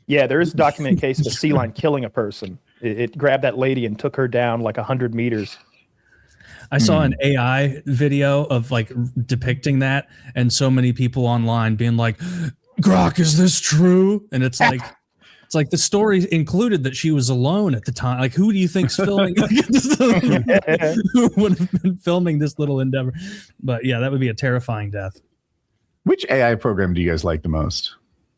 Yeah, there is a documented case of a sea lion killing a person. It grabbed that lady and took her down like 100 meters. I saw an AI video of like depicting that, and so many people online being like, "Grok, is this true?" And it's like the story included that she was alone at the time. Like, who do you think's filming? Who would have been filming this little endeavor? But yeah, that would be a terrifying death. Which AI program do you guys like the most?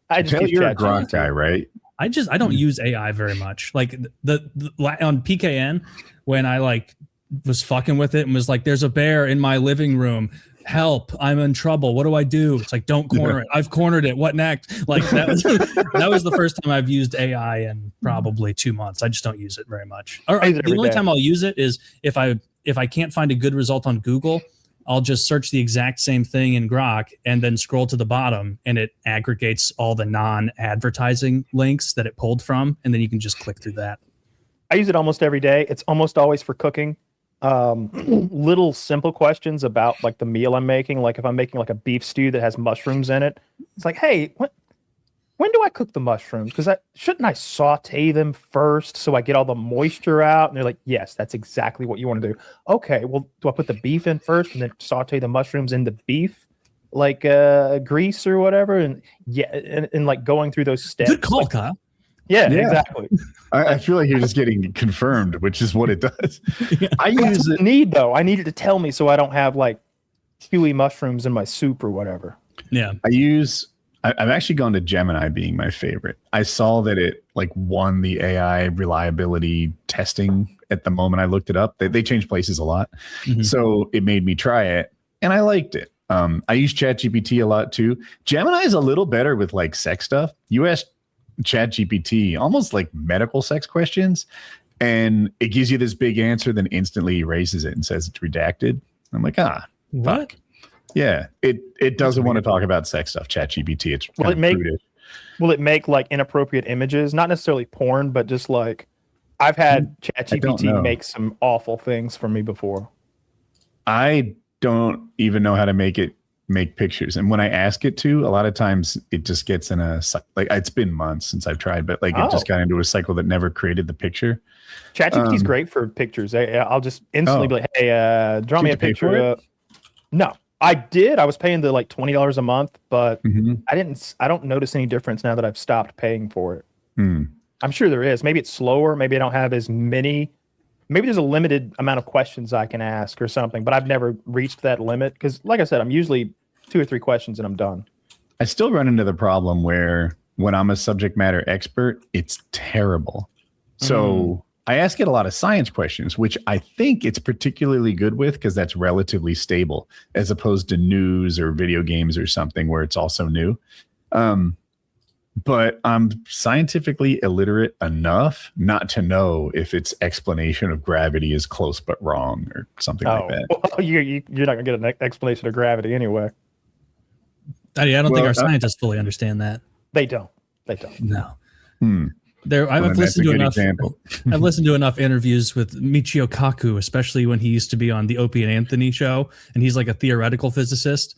I just you're a Grok guy, right? I don't use AI very much. Like the on PKN when I like was fucking with it and was like, "There's a bear in my living room. Help! I'm in trouble. What do I do?" It's like, "Don't corner it. I've cornered it. What next?" Like that was the first time I've used AI in probably 2 months. I just don't use it very much. Or the only time I'll use it is if I can't find a good result on Google. I'll just search the exact same thing in Grok and then scroll to the bottom, and it aggregates all the non-advertising links that it pulled from, and then you can just click through that. I use it almost every day. It's almost always for cooking. Little simple questions about like the meal I'm making. Like if I'm making like a beef stew that has mushrooms in it, it's like, hey, when do I cook the mushrooms? Because shouldn't I saute them first so I get all the moisture out? And they're like, yes, that's exactly what you want to do. Okay, well, do I put the beef in first and then saute the mushrooms in the beef, like grease or whatever? And yeah, and like going through those steps. Good call, Kyle. Yeah, exactly. I feel like you're just getting confirmed, which is what it does. I use it. I need it to tell me so I don't have like chewy mushrooms in my soup or whatever. Yeah, I've actually gone to Gemini being my favorite. I saw that it like won the AI reliability testing at the moment I looked it up. They change places a lot. Mm-hmm. So it made me try it and I liked it. I use ChatGPT a lot too. Gemini is a little better with like sex stuff. You ask ChatGPT almost like medical sex questions and it gives you this big answer, then instantly erases it and says it's redacted. I'm like, fuck. Yeah, it doesn't want to talk about sex stuff. ChatGPT. It's will it make like inappropriate images? Not necessarily porn, but just like I've had ChatGPT make some awful things for me before. I don't even know how to make pictures, and when I ask it to, a lot of times it just gets in a like. It's been months since I've tried, but like it just got into a cycle that never created the picture. ChatGPT is great for pictures. I'll just instantly be like, "Hey, draw me a picture." No. I did. I was paying the like $20 a month, but I don't notice any difference now that I've stopped paying for it. I'm sure there is. Maybe it's slower. Maybe I don't have as many maybe there's a limited amount of questions I can ask or something, but I've never reached that limit because, like I said, I'm usually 2 or 3 questions and I'm done. I still run into the problem where when I'm a subject matter expert, it's terrible. So I ask it a lot of science questions, which I think it's particularly good with because that's relatively stable as opposed to news or video games or something where it's also new. But I'm scientifically illiterate enough not to know if its explanation of gravity is close but wrong or something like that. Well, you're not going to get an explanation of gravity anyway. I don't think our scientists fully understand that. They don't. No. I've listened to enough. I've listened to enough interviews with Michio Kaku, especially when he used to be on the Opie and Anthony show, and he's like a theoretical physicist.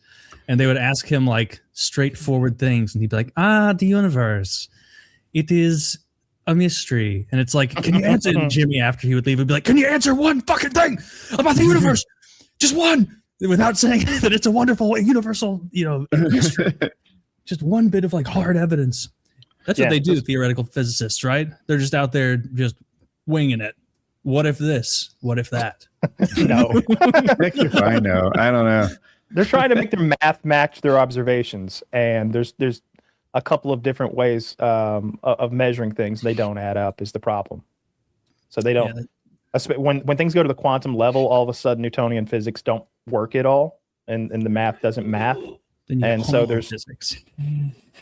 And they would ask him like straightforward things, and he'd be like, the universe, it is a mystery. And it's like, can you answer? And Jimmy, after he would leave, would be like, can you answer one fucking thing about the universe? Just one, without saying that it's a wonderful universal, mystery. Just one bit of like hard evidence. That's what they do, theoretical physicists, right? They're just out there just winging it. What if this? What if that? No. Heck if I know. I don't know. They're trying to make their math match their observations, and there's a couple of different ways of measuring things. They don't add up is the problem. So they don't. Yeah, when things go to the quantum level, all of a sudden Newtonian physics don't work at all, and the math doesn't math. And so there's physics,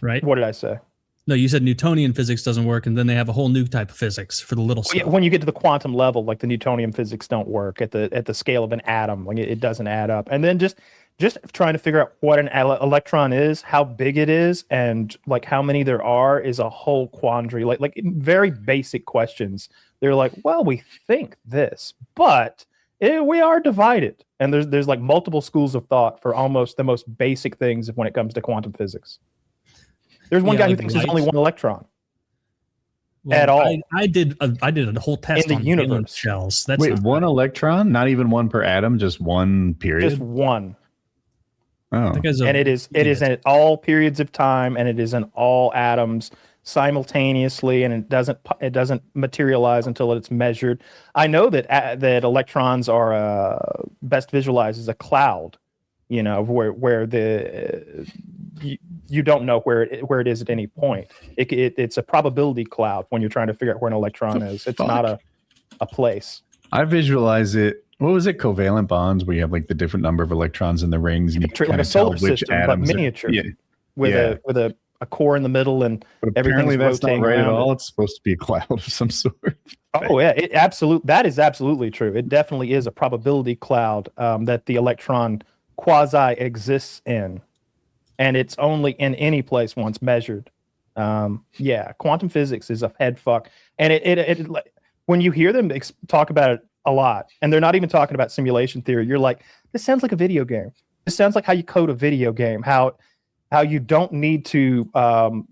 right? What did I say? No, you said Newtonian physics doesn't work, and then they have a whole new type of physics for the little stuff. When you get to the quantum level, like the Newtonian physics don't work at the scale of an atom. Like it doesn't add up. And then just trying to figure out what an electron is, how big it is, and like how many there are is a whole quandary. Like very basic questions. They're like, well, we think this, but we are divided. And there's like multiple schools of thought for almost the most basic things when it comes to quantum physics. There's one guy who thinks there's only one electron at all. I did a whole test in the universe. Valence shells. Wait, one electron? Not even one per atom, just one period? Just one. Oh. And it is in all periods of time, and it is in all atoms simultaneously, and it doesn't materialize until it's measured. I know that electrons are best visualized as a cloud, where you don't know where it is at any point. It's a probability cloud when you're trying to figure out where an electron is. It's not a place. I visualize it. What was it? Covalent bonds, where you have like the different number of electrons in the rings, and you can like a solar system, but miniature, with a core in the middle, and apparently that's not right at all. It's supposed to be a cloud of some sort. Oh yeah, that is absolutely true. It definitely is a probability cloud that the electron quasi exists in, and it's only in any place once measured. Quantum physics is a head fuck, and it when you hear them talk about it a lot, and they're not even talking about simulation theory, you're like, this sounds like a video game. This sounds like how you code a video game. How you don't need to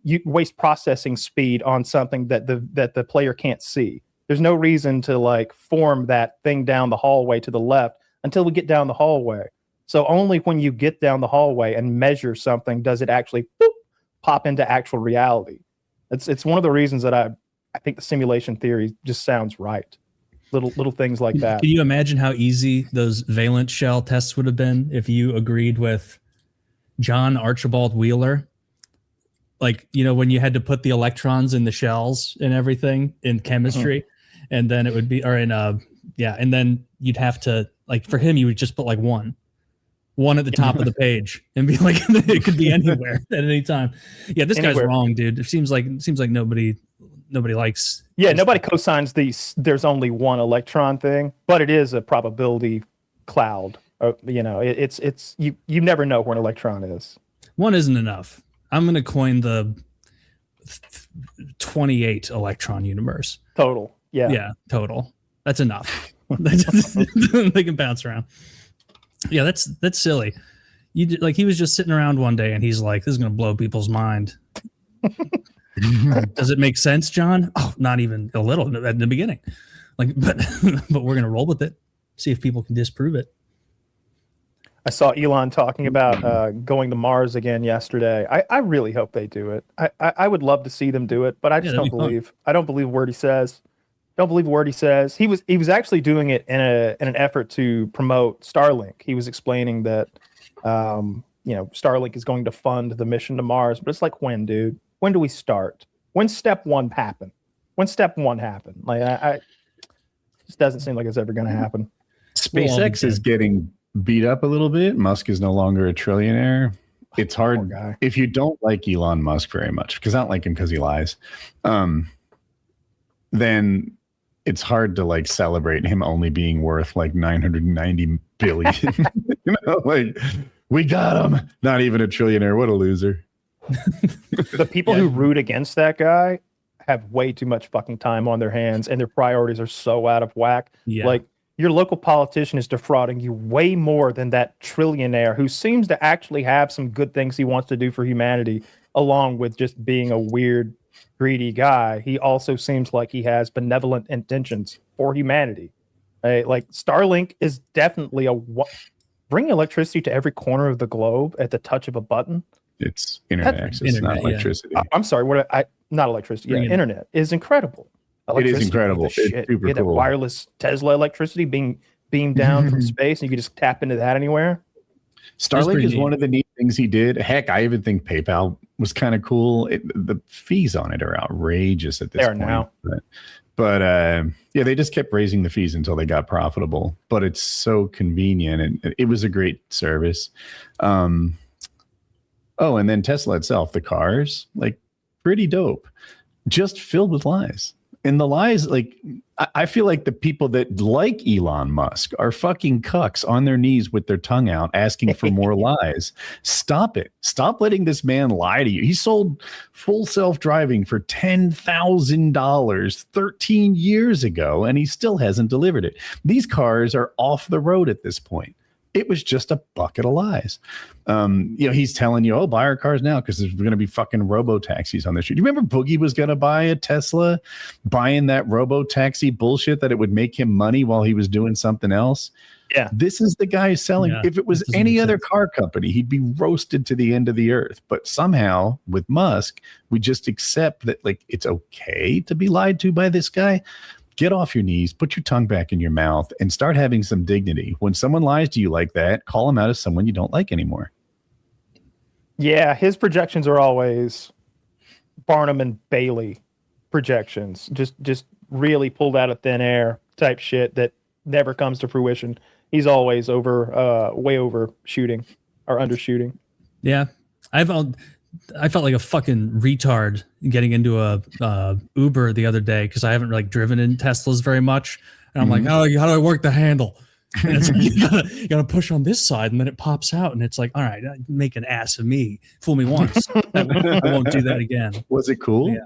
you waste processing speed on something that the player can't see. There's no reason to like form that thing down the hallway to the left until we get down the hallway. So only when you get down the hallway and measure something does it actually pop into actual reality. It's one of the reasons that I think the simulation theory just sounds right. Little things like that. Can you imagine how easy those valence shell tests would have been if you agreed with John Archibald Wheeler? Like, when you had to put the electrons in the shells and everything in chemistry, and then it would be, and then you'd have to, like, for him, you would just put like one at the top of the page and be like, it could be anywhere at any time. Yeah, this guy's wrong, dude. It seems like nobody likes. Yeah, nobody cosigns there's only one electron thing, but it is a probability cloud. It's you never know where an electron is. One isn't enough. I'm going to coin the 28 electron universe. Total. Yeah. Yeah, total. That's enough. They can bounce around. Yeah, that's silly. He was just sitting around one day and he's like, this is going to blow people's mind. Does it make sense, John? Oh, not even a little at the beginning. Like, but we're going to roll with it. See if people can disprove it. I saw Elon talking about going to Mars again yesterday. I really hope they do it. I would love to see them do it, but I just don't believe. I don't believe a word he says. Don't believe a word he says. He was actually doing it in an effort to promote Starlink. He was explaining that Starlink is going to fund the mission to Mars, but it's like, when, dude? When do we start? When step one happened? Like, I just doesn't seem like it's ever going to happen. SpaceX is getting beat up a little bit. Musk is no longer a trillionaire. It's hard if you don't like Elon Musk very much, because I don't like him because he lies. Then it's hard to like celebrate him only being worth like 990 billion. Like, we got him. Not even a trillionaire. What a loser. The people who root against that guy have way too much fucking time on their hands, and their priorities are so out of whack. Yeah. Like, your local politician is defrauding you way more than that trillionaire who seems to actually have some good things he wants to do for humanity, along with just being a weird, greedy guy. He also seems like he has benevolent intentions for humanity. Like, Starlink is definitely bring electricity to every corner of the globe at the touch of a button. It's internet access, not electricity. I'm sorry, not electricity. Yeah, internet is incredible. It is incredible. It's super cool. That wireless Tesla electricity being beamed down from space, and you can just tap into that anywhere. Starlink is one of the neat things he did. Heck, I even think PayPal was kind of cool. The fees on it are outrageous at this point. Now. But yeah, they just kept raising the fees until they got profitable. But it's so convenient, and it was a great service. And then Tesla itself, the cars, like, pretty dope, just filled with lies. And the lies, like, I feel like the people that like Elon Musk are fucking cucks on their knees with their tongue out asking for more lies. Stop it. Stop letting this man lie to you. He sold full self-driving for $10,000 13 years ago, and he still hasn't delivered it. These cars are off the road at this point. It was just a bucket of lies. He's telling you, buy our cars now because there's going to be fucking robo-taxis on the street. Do you remember Boogie was going to buy a Tesla, buying that robo-taxi bullshit that it would make him money while he was doing something else? Yeah. This is the guy selling. Yeah, if it was any other car company, he'd be roasted to the end of the earth. But somehow with Musk, we just accept that, like, it's okay to be lied to by this guy. Get off your knees, put your tongue back in your mouth, and start having some dignity. When someone lies to you like that, call them out as someone you don't like anymore. Yeah, his projections are always Barnum and Bailey projections. Just really pulled out of thin air type shit that never comes to fruition. He's always way overshooting or undershooting. Yeah, I felt like a fucking retard getting into a Uber the other day because I haven't like driven in Teslas very much, and I'm like, how do I work the handle? And it's like, you gotta push on this side, and then it pops out, and it's like, all right, make an ass of me, fool me once, I won't do that again. Was it cool? Yeah,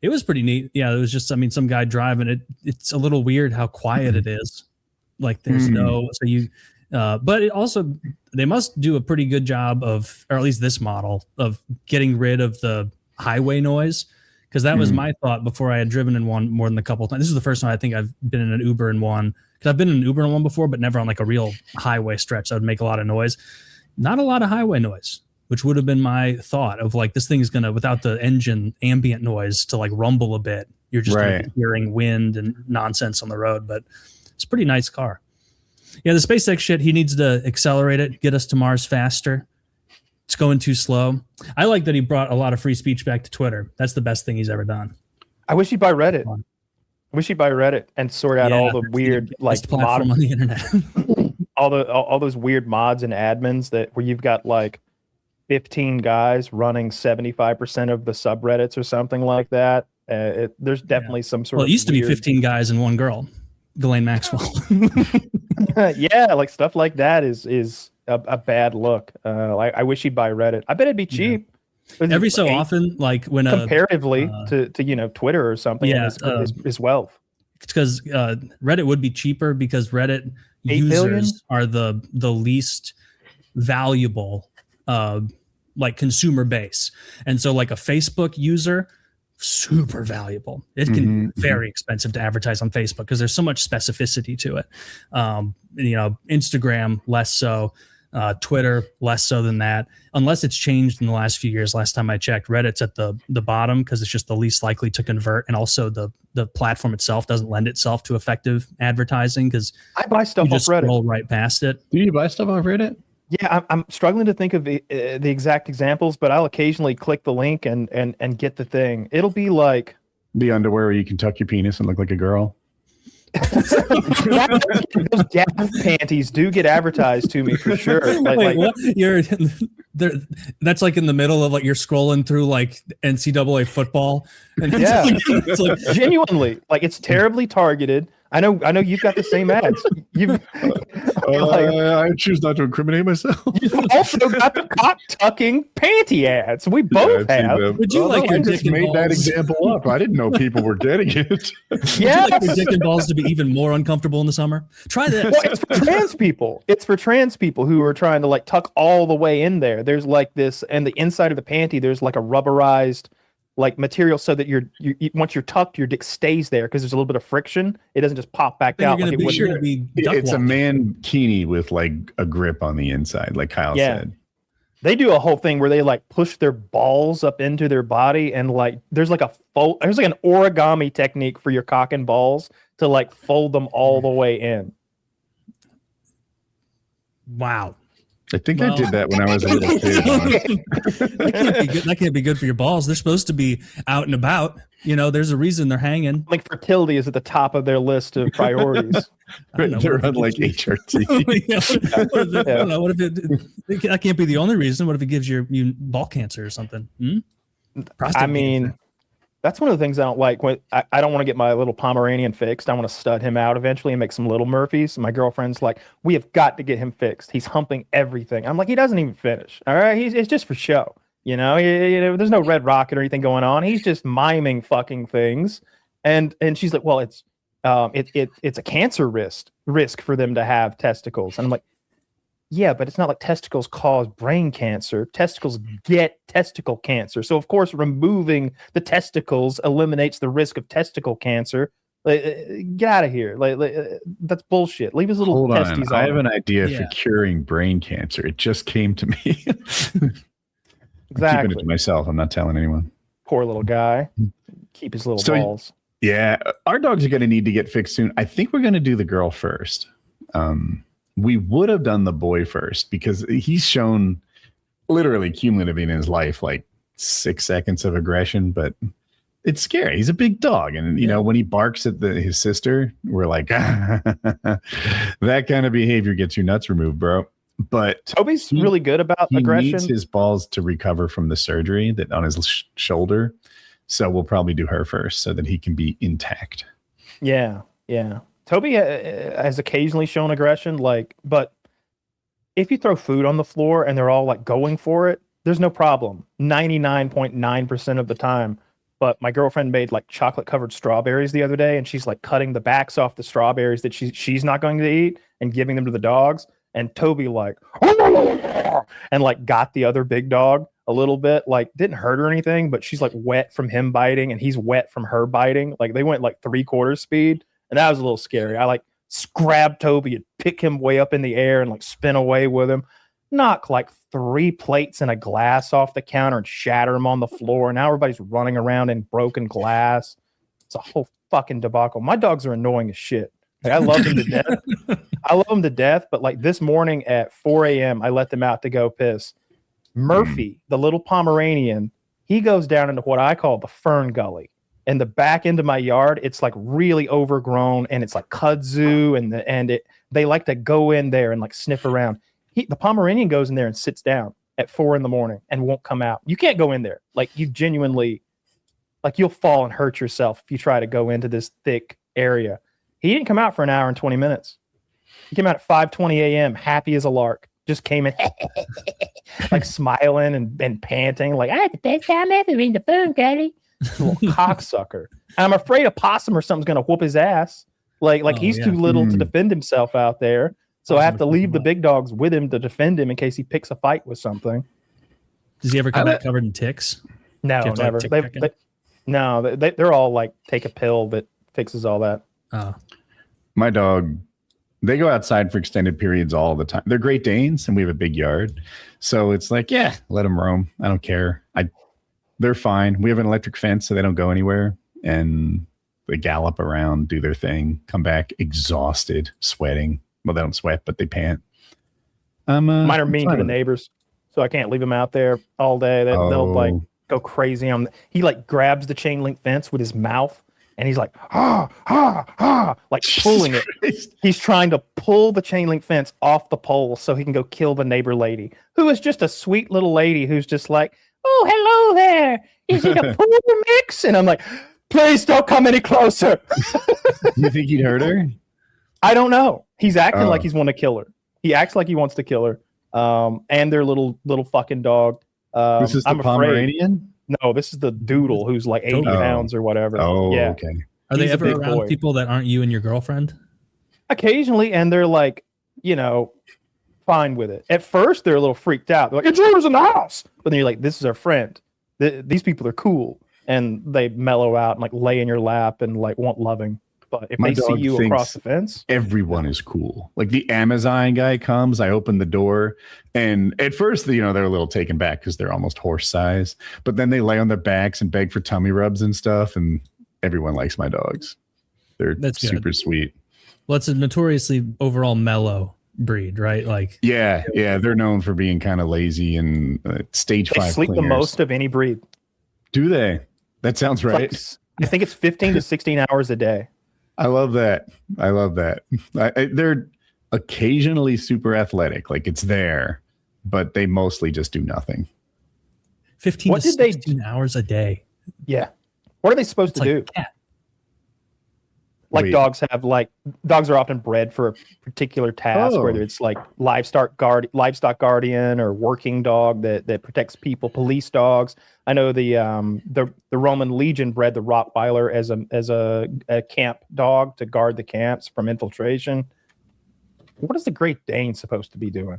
it was pretty neat. Yeah, it was just, some guy driving it. It's a little weird how quiet it is. Like, there's but it also, they must do a pretty good job of, or at least this model, of getting rid of the highway noise. Because that was my thought before I had driven in one more than a couple of times. This is the first time I think I've been in an Uber in one. Because I've been in an Uber in one before, but never on like a real highway stretch that would make a lot of noise. Not a lot of highway noise, which would have been my thought of like, this thing is going to, without the engine ambient noise to like rumble a bit, you're just gonna be hearing wind and nonsense on the road. But it's a pretty nice car. Yeah, the SpaceX shit, he needs to accelerate it, get us to Mars faster. It's going too slow. I like that he brought a lot of free speech back to Twitter. That's the best thing he's ever done. I wish he'd buy Reddit. And sort out all the weird like platform on the internet. all those weird mods and admins where you've got like 15 guys running 75% of the subreddits or something like that. There's definitely some sort of. Well, it used to be 15 guys and one girl, Ghislaine Maxwell. Yeah, like stuff like that is a bad look. I wish he'd buy Reddit. I bet it'd be cheap. Yeah. Every so often, like when comparatively to Twitter or something, is wealth. It's because Reddit would be cheaper because Reddit users are the least valuable like consumer base, and so like a Facebook user, super valuable. It can be very expensive to advertise on Facebook because there's so much specificity to it. Instagram less so. Twitter, less so than that, unless it's changed in the last few years. Last time I checked, Reddit's at the bottom because it's just the least likely to convert. And also the platform itself doesn't lend itself to effective advertising because I buy stuff you off just Reddit. scroll right past it. Do you buy stuff off Reddit? Yeah, I'm struggling to think of the exact examples, but I'll occasionally click the link and get the thing. It'll be like the underwear where you can tuck your penis and look like a girl. Those Gap panties do get advertised to me for sure. Wait, what? You're there? That's like in the middle of like you're scrolling through like NCAA football, and yeah, it's like genuinely like it's terribly targeted. I know you've got the same ads. I choose not to incriminate myself. You've also got the cock tucking panty ads. We both have. Would you like your I dick just and made balls? that example up. I didn't know people were getting it. Yeah, like your dick and balls to be even more uncomfortable in the summer. Try this. Well, it's for trans people. It's for trans people who are trying to like tuck all the way in there. There's like this, and the inside of the panty, there's like a rubberized like material so that you once you're tucked, your dick stays there because there's a little bit of friction. It doesn't just pop back Then out. you're Like gonna it be would. sure to be It's a mankini with like a grip on the inside, like Kyle said. They do a whole thing where they like push their balls up into their body and like there's like an origami technique for your cock and balls to like fold them all the way in. Wow. I think I did that when I was a little kid. That can't be good for your balls. They're supposed to be out and about. You know, there's a reason they're hanging. Like fertility is at the top of their list of priorities. They're on like HRT. I don't know. What if that can't be the only reason? What if it gives you ball cancer or something? I mean, cancer. That's one of the things I don't like. When I don't want to get my little Pomeranian fixed. I want to stud him out eventually and make some little Murphys. My girlfriend's like, we have got to get him fixed. He's humping everything. I'm like, he doesn't even finish. All right, it's just for show. You know, there's no red rocket or anything going on. He's just miming fucking things. And she's like, well, it's a cancer risk for them to have testicles. And I'm like, yeah, but it's not like testicles cause brain cancer. Testicles get testicle cancer. So, of course, removing the testicles eliminates the risk of testicle cancer. Get out of here. That's bullshit. Leave his little Hold testes on. on. I have an idea for curing brain cancer. It just came to me. I'm keeping it to myself. I'm not telling anyone. Poor little guy. Keep his little balls. Yeah, our dogs are going to need to get fixed soon. I think we're going to do the girl first. We would have done the boy first because he's shown literally cumulatively in his life like 6 seconds of aggression, but it's scary. He's a big dog. And, you know, when he barks at his sister, we're like, that kind of behavior gets your nuts removed, bro. But Toby's really good about aggression. He needs his balls to recover from the surgery that on his shoulder. So we'll probably do her first so that he can be intact. Yeah. Toby has occasionally shown aggression, but if you throw food on the floor and they're all like going for it, there's no problem 99.9% of the time. But my girlfriend made like chocolate covered strawberries the other day, and she's like cutting the backs off the strawberries that she's not going to eat and giving them to the dogs. And Toby like and like got the other big dog a little bit, like didn't hurt or anything, but she's like wet from him biting and he's wet from her biting. Like they went like 3/4 speed. And that was a little scary. I like grab Toby and pick him way up in the air and like spin away with him, knock like 3 plates and a glass off the counter and shatter him on the floor. Now everybody's running around in broken glass. It's a whole fucking debacle. My dogs are annoying as shit. Like, I love them to death. I love them to death. But like this morning at 4 a.m., I let them out to go piss. Murphy, the little Pomeranian, he goes down into what I call the fern gully. In the back end of my yard, it's like really overgrown and it's like kudzu and they like to go in there and like sniff around. The Pomeranian goes in there and sits down at 4 a.m. and won't come out. You can't go in there. Like you genuinely, like you'll fall and hurt yourself if you try to go into this thick area. He didn't come out for an hour and 20 minutes. He came out at 5:20 a.m. happy as a lark. Just came in like smiling and panting like, I had the best time ever in the fern gully. Little cocksucker. I'm afraid a possum or something's gonna whoop his ass. Like he's too little to defend himself out there. So I have to leave the big dogs with him to defend him in case he picks a fight with something. Does he ever come out covered in ticks? No, never. They're all like take a pill that fixes all that. My dog They go outside for extended periods all the time. They're Great Danes, and we have a big yard. So it's like, yeah, let them roam. I don't care. They're fine. We have an electric fence, so they don't go anywhere. And they gallop around, do their thing, come back exhausted, sweating. Well, they don't sweat, but they pant. Mine are mean to the neighbors, so I can't leave them out there all day. They'll like go crazy on. He like grabs the chain link fence with his mouth, and he's like like pulling it. He's trying to pull the chain link fence off the pole so he can go kill the neighbor lady, who is just a sweet little lady who's just like, "Oh, hello there. Is it a pool mix?" And I'm like, "Please don't come any closer." You think he'd hurt her? I don't know. He's acting like he's want to kill her. He acts like he wants to kill her. And their little fucking dog. This is the Pomeranian? No, this is the doodle who's like 80 pounds or whatever. Oh, yeah. Okay. Are they ever around people that aren't you and your girlfriend? Occasionally, and they're like, fine with it. At first, they're a little freaked out. They're like, "Intruders in the house!" But then you're like, "This is our friend. These people are cool," and they mellow out and like lay in your lap and like want loving. But if they see you across the fence, everyone is cool. Like the Amazon guy comes, I open the door, and at first, they're a little taken back because they're almost horse size. But then they lay on their backs and beg for tummy rubs and stuff, and everyone likes my dogs. That's super sweet. Well, it's a notoriously overall mellow breed, right? Like, yeah, they're known for being kind of lazy and stage 5. They sleep clingers. The most of any breed. Do they? That sounds right. I think it's 15 to 16 hours a day. I love that. They're occasionally super athletic, like it's there, but they mostly just do nothing. 15 to 16 hours a day. Yeah. What are they supposed to do? Like dogs are often bred for a particular task, whether it's like livestock guardian or working dog that protects people, police dogs. I know the Roman Legion bred the Rottweiler as a camp dog to guard the camps from infiltration. What is the Great Dane supposed to be doing?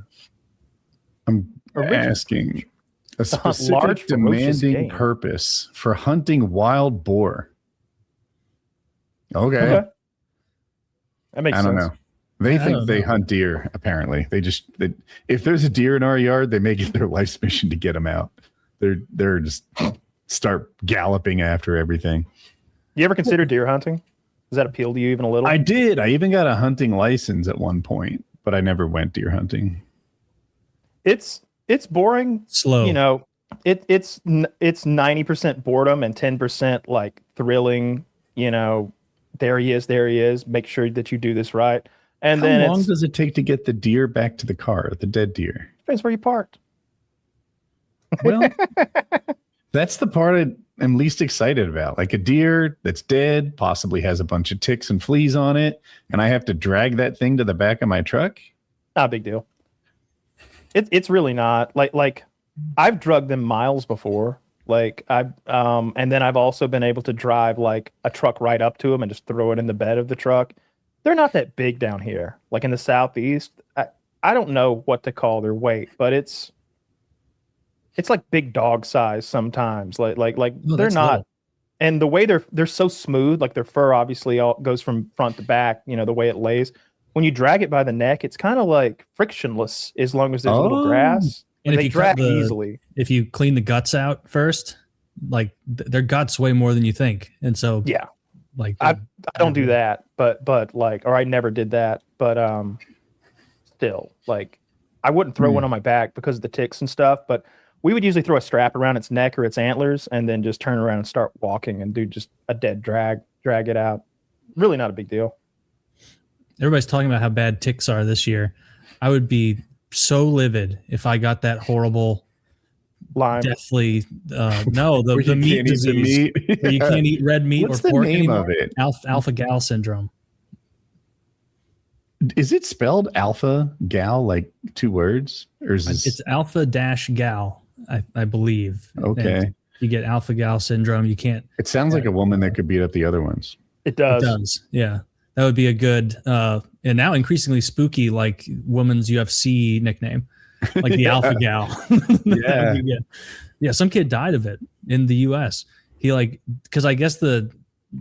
I'm asking a specific demanding purpose for hunting wild boar. Okay. That makes sense. I don't know. They think they hunt deer, apparently. If there's a deer in our yard, they make it their life's mission to get them out. They're just start galloping after everything. You ever consider deer hunting? Does that appeal to you even a little? I did. I even got a hunting license at one point, but I never went deer hunting. It's boring. Slow. It's 90% boredom and 10% like thrilling, there he is. Make sure that you do this right. And how long does it take to get the deer back to the car, the dead deer? Depends where you parked. Well, that's the part I'm least excited about. Like a deer that's dead, possibly has a bunch of ticks and fleas on it, and I have to drag that thing to the back of my truck? Not a big deal. It's really not. Like I've drugged them miles before. And then I've also been able to drive like a truck right up to them and just throw it in the bed of the truck. They're not that big down here. Like in the Southeast, I don't know what to call their weight, but it's like big dog size sometimes. Like they're not. Little. And the way they're so smooth, like their fur obviously all goes from front to back, the way it lays. When you drag it by the neck, it's kind of like frictionless as long as there's a little grass. And they drag easily. If you clean the guts out first, like their guts weigh more than you think. And so like I don't do that, but like, or I never did that, but still, like I wouldn't throw one on my back because of the ticks and stuff, but we would usually throw a strap around its neck or its antlers and then just turn around and start walking and do just a dead drag it out. Really not a big deal. Everybody's talking about how bad ticks are this year. I would be so livid if I got that horrible Lyme. Deathly the meat disease where you can't eat red meat. What's or pork the name anymore. of it? Alpha gal syndrome. Is it spelled alpha gal like 2 words, or is it's alpha gal? I believe. Okay. And you get alpha gal syndrome. You can't. It sounds like a woman that could beat up the other ones. It does. It does. Yeah. That would be a good, and now increasingly spooky, like woman's UFC nickname, like the Alpha Gal. Yeah. Some kid died of it in the U.S. Because I guess the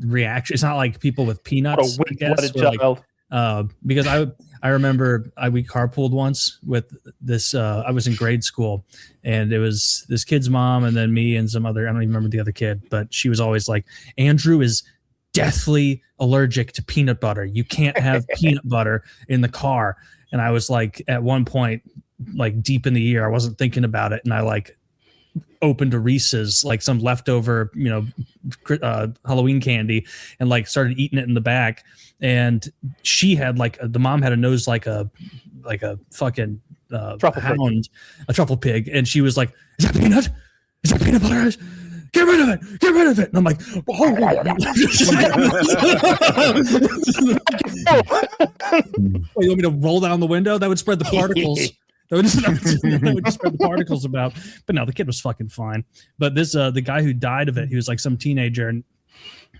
reaction, it's not like people with peanuts. What a child. Because I remember we carpooled once with this. I was in grade school, and it was this kid's mom, and then me and some other. I don't even remember the other kid, but she was always like, "Andrew is deathly allergic to peanut butter. You can't have peanut butter in the car." And I was like, at one point, like deep in the year, I wasn't thinking about it, and I like opened a Reese's, like some leftover, Halloween candy, and like started eating it in the back. And she had like the mom had a nose like a fucking hound, a truffle pig, and she was like, "Is that peanut? Is that peanut butter? Get rid of it! Get rid of it!" And I'm like, "Oh." You want me to roll down the window? That would spread the particles. That would just spread the particles about. But no, the kid was fucking fine. But this the guy who died of it, he was like some teenager, and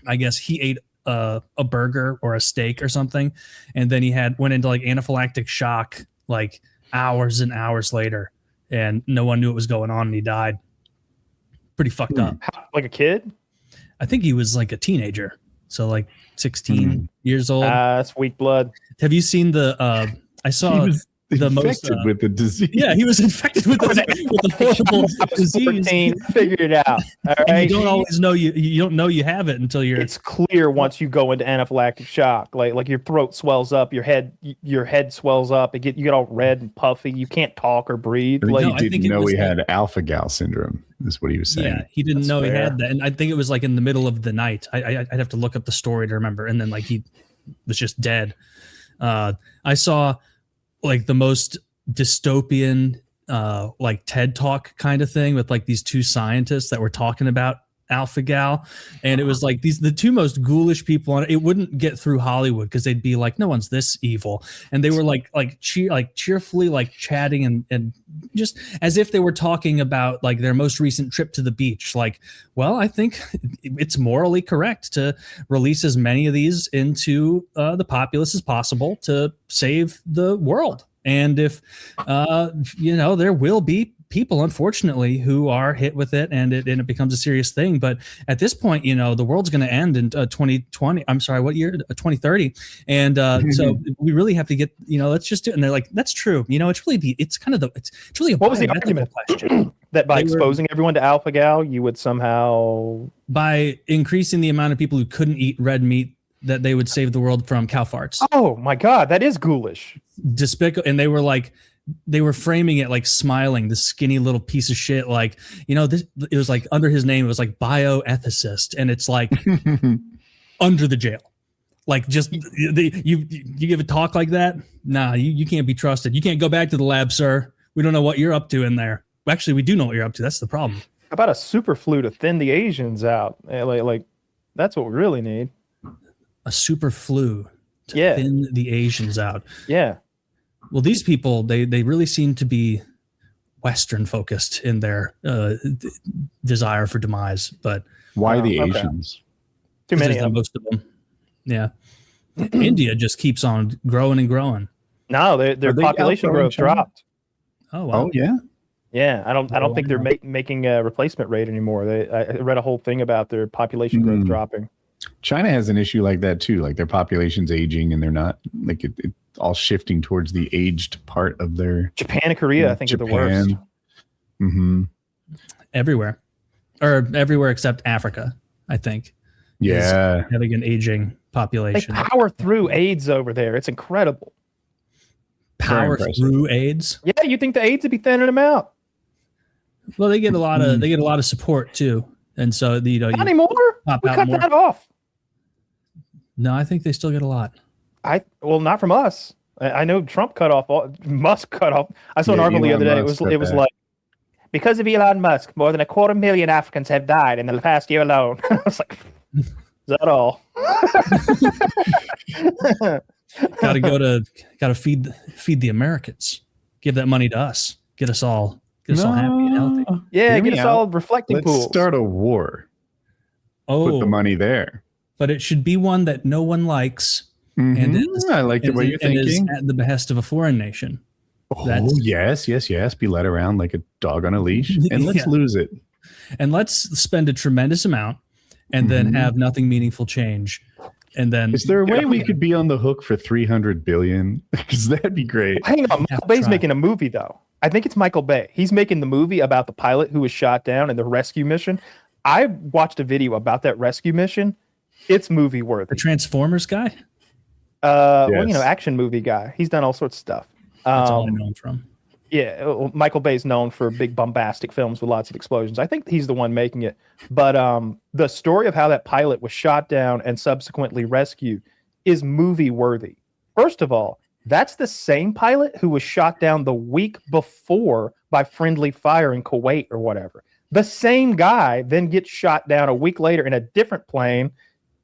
I guess he ate a burger or a steak or something, and then he went into like anaphylactic shock like hours and hours later, and no one knew what was going on, and he died. Pretty fucked up. Like a kid? I think he was like a teenager, so like 16 years old. That's weak blood. Have you seen the? I saw the most with the disease. Yeah, he was infected with the horrible disease. Figure it out. All right. And you don't always know you don't know you have it until you're. It's clear once you go into anaphylactic shock. Like your throat swells up, your head swells up. You get all red and puffy. You can't talk or breathe. He didn't know he had alpha-gal syndrome. Is what he was saying. Yeah, he didn't know he had that, and I think it was like in the middle of the night. I'd have to look up the story to remember, and then like he was just dead. I saw like the most dystopian like TED Talk kind of thing with like these two scientists that were talking about alpha gal, and it was like the two most ghoulish people on it. It wouldn't get through Hollywood because they'd be like, no one's this evil, and they were like cheerfully like chatting and just as if they were talking about like their most recent trip to the beach. Like, well, I think it's morally correct to release as many of these into the populace as possible to save the world. And if there will be people, unfortunately, who are hit with it, and it becomes a serious thing. But at this point, the world's going to end in 2020. I'm sorry, what year? 2030. And so we really have to get, let's just do it. And they're like, that's true. It's really it's really a what was the argument question that by exposing everyone to alpha gal, you would somehow by increasing the amount of people who couldn't eat red meat, that they would save the world from cow farts. Oh my God, that is ghoulish. Despicable. And they were like, they were framing it like smiling, this skinny little piece of shit. Like, it was like under his name, it was like bioethicist. And it's like under the jail. Like just you give a talk like that. Nah, you can't be trusted. You can't go back to the lab, sir. We don't know what you're up to in there. Actually, we do know what you're up to. That's the problem. How about a super flu to thin the Asians out? Like that's what we really need. A super flu to thin the Asians out. Yeah. Well, these people, they really seem to be Western focused in their desire for demise. But why the Asians? Too many of them. Most of them. Yeah. India just keeps on growing and growing. No, their population growth dropped. Oh, wow. Oh, yeah. Yeah, I don't think they're making a replacement rate anymore. I read a whole thing about their population growth dropping. China has an issue like that too. Like their population's aging, and they're not like it all shifting towards the aged part of their. Japan and Korea, I think, are the worst. Mm-hmm. Everywhere except Africa, I think. Yeah, having an aging population. They power through AIDS over there. It's incredible. Power through AIDS. Yeah, you think the AIDS would be thinning them out? Well, they get a lot of support too, and so not anymore. We cut that off. No, I think they still get a lot. Not from us. I know Trump cut off. Musk cut off. I saw an article the other day. It was like, because of Elon Musk, more than 250,000 Africans have died in the past year alone. I was like, is that all? Gotta feed the Americans. Give that money to us. Get us all happy and healthy. Yeah, get us all reflecting pools. Let's start a war. Put the money there. But it should be one that no one likes. Mm-hmm. And I like the way you're thinking. Is at the behest of a foreign nation. Yes. Be led around like a dog on a leash. And let's lose it. And let's spend a tremendous amount and then have nothing meaningful change. And then is there a way we could be on the hook for 300 billion? Because that'd be great. Hang on, Michael Bay's making a movie though. I think it's Michael Bay. He's making the movie about the pilot who was shot down and the rescue mission. I watched a video about that rescue mission. It's movie worthy. The Transformers guy? Well, action movie guy. He's done all sorts of stuff. That's all I know him from. Yeah, well, Michael Bay's known for big bombastic films with lots of explosions. I think he's the one making it. But the story of how that pilot was shot down and subsequently rescued is movie worthy. First of all, that's the same pilot who was shot down the week before by friendly fire in Kuwait or whatever. The same guy then gets shot down a week later in a different plane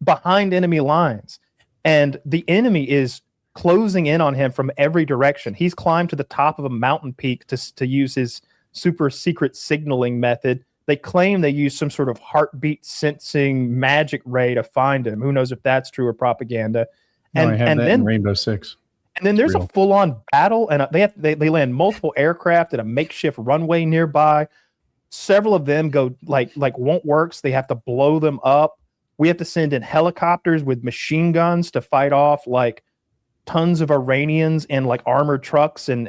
behind enemy lines. And the enemy is closing in on him from every direction. He's climbed to the top of a mountain peak to use his super secret signaling method. They claim they use some sort of heartbeat sensing magic ray to find him. Who knows if that's true or propaganda. And then Rainbow Six. And then there's a full-on battle, and they land multiple aircraft at a makeshift runway nearby. Several of them go like won't work, so they have to blow them up. We have to send in helicopters with machine guns to fight off like tons of Iranians in like armored trucks and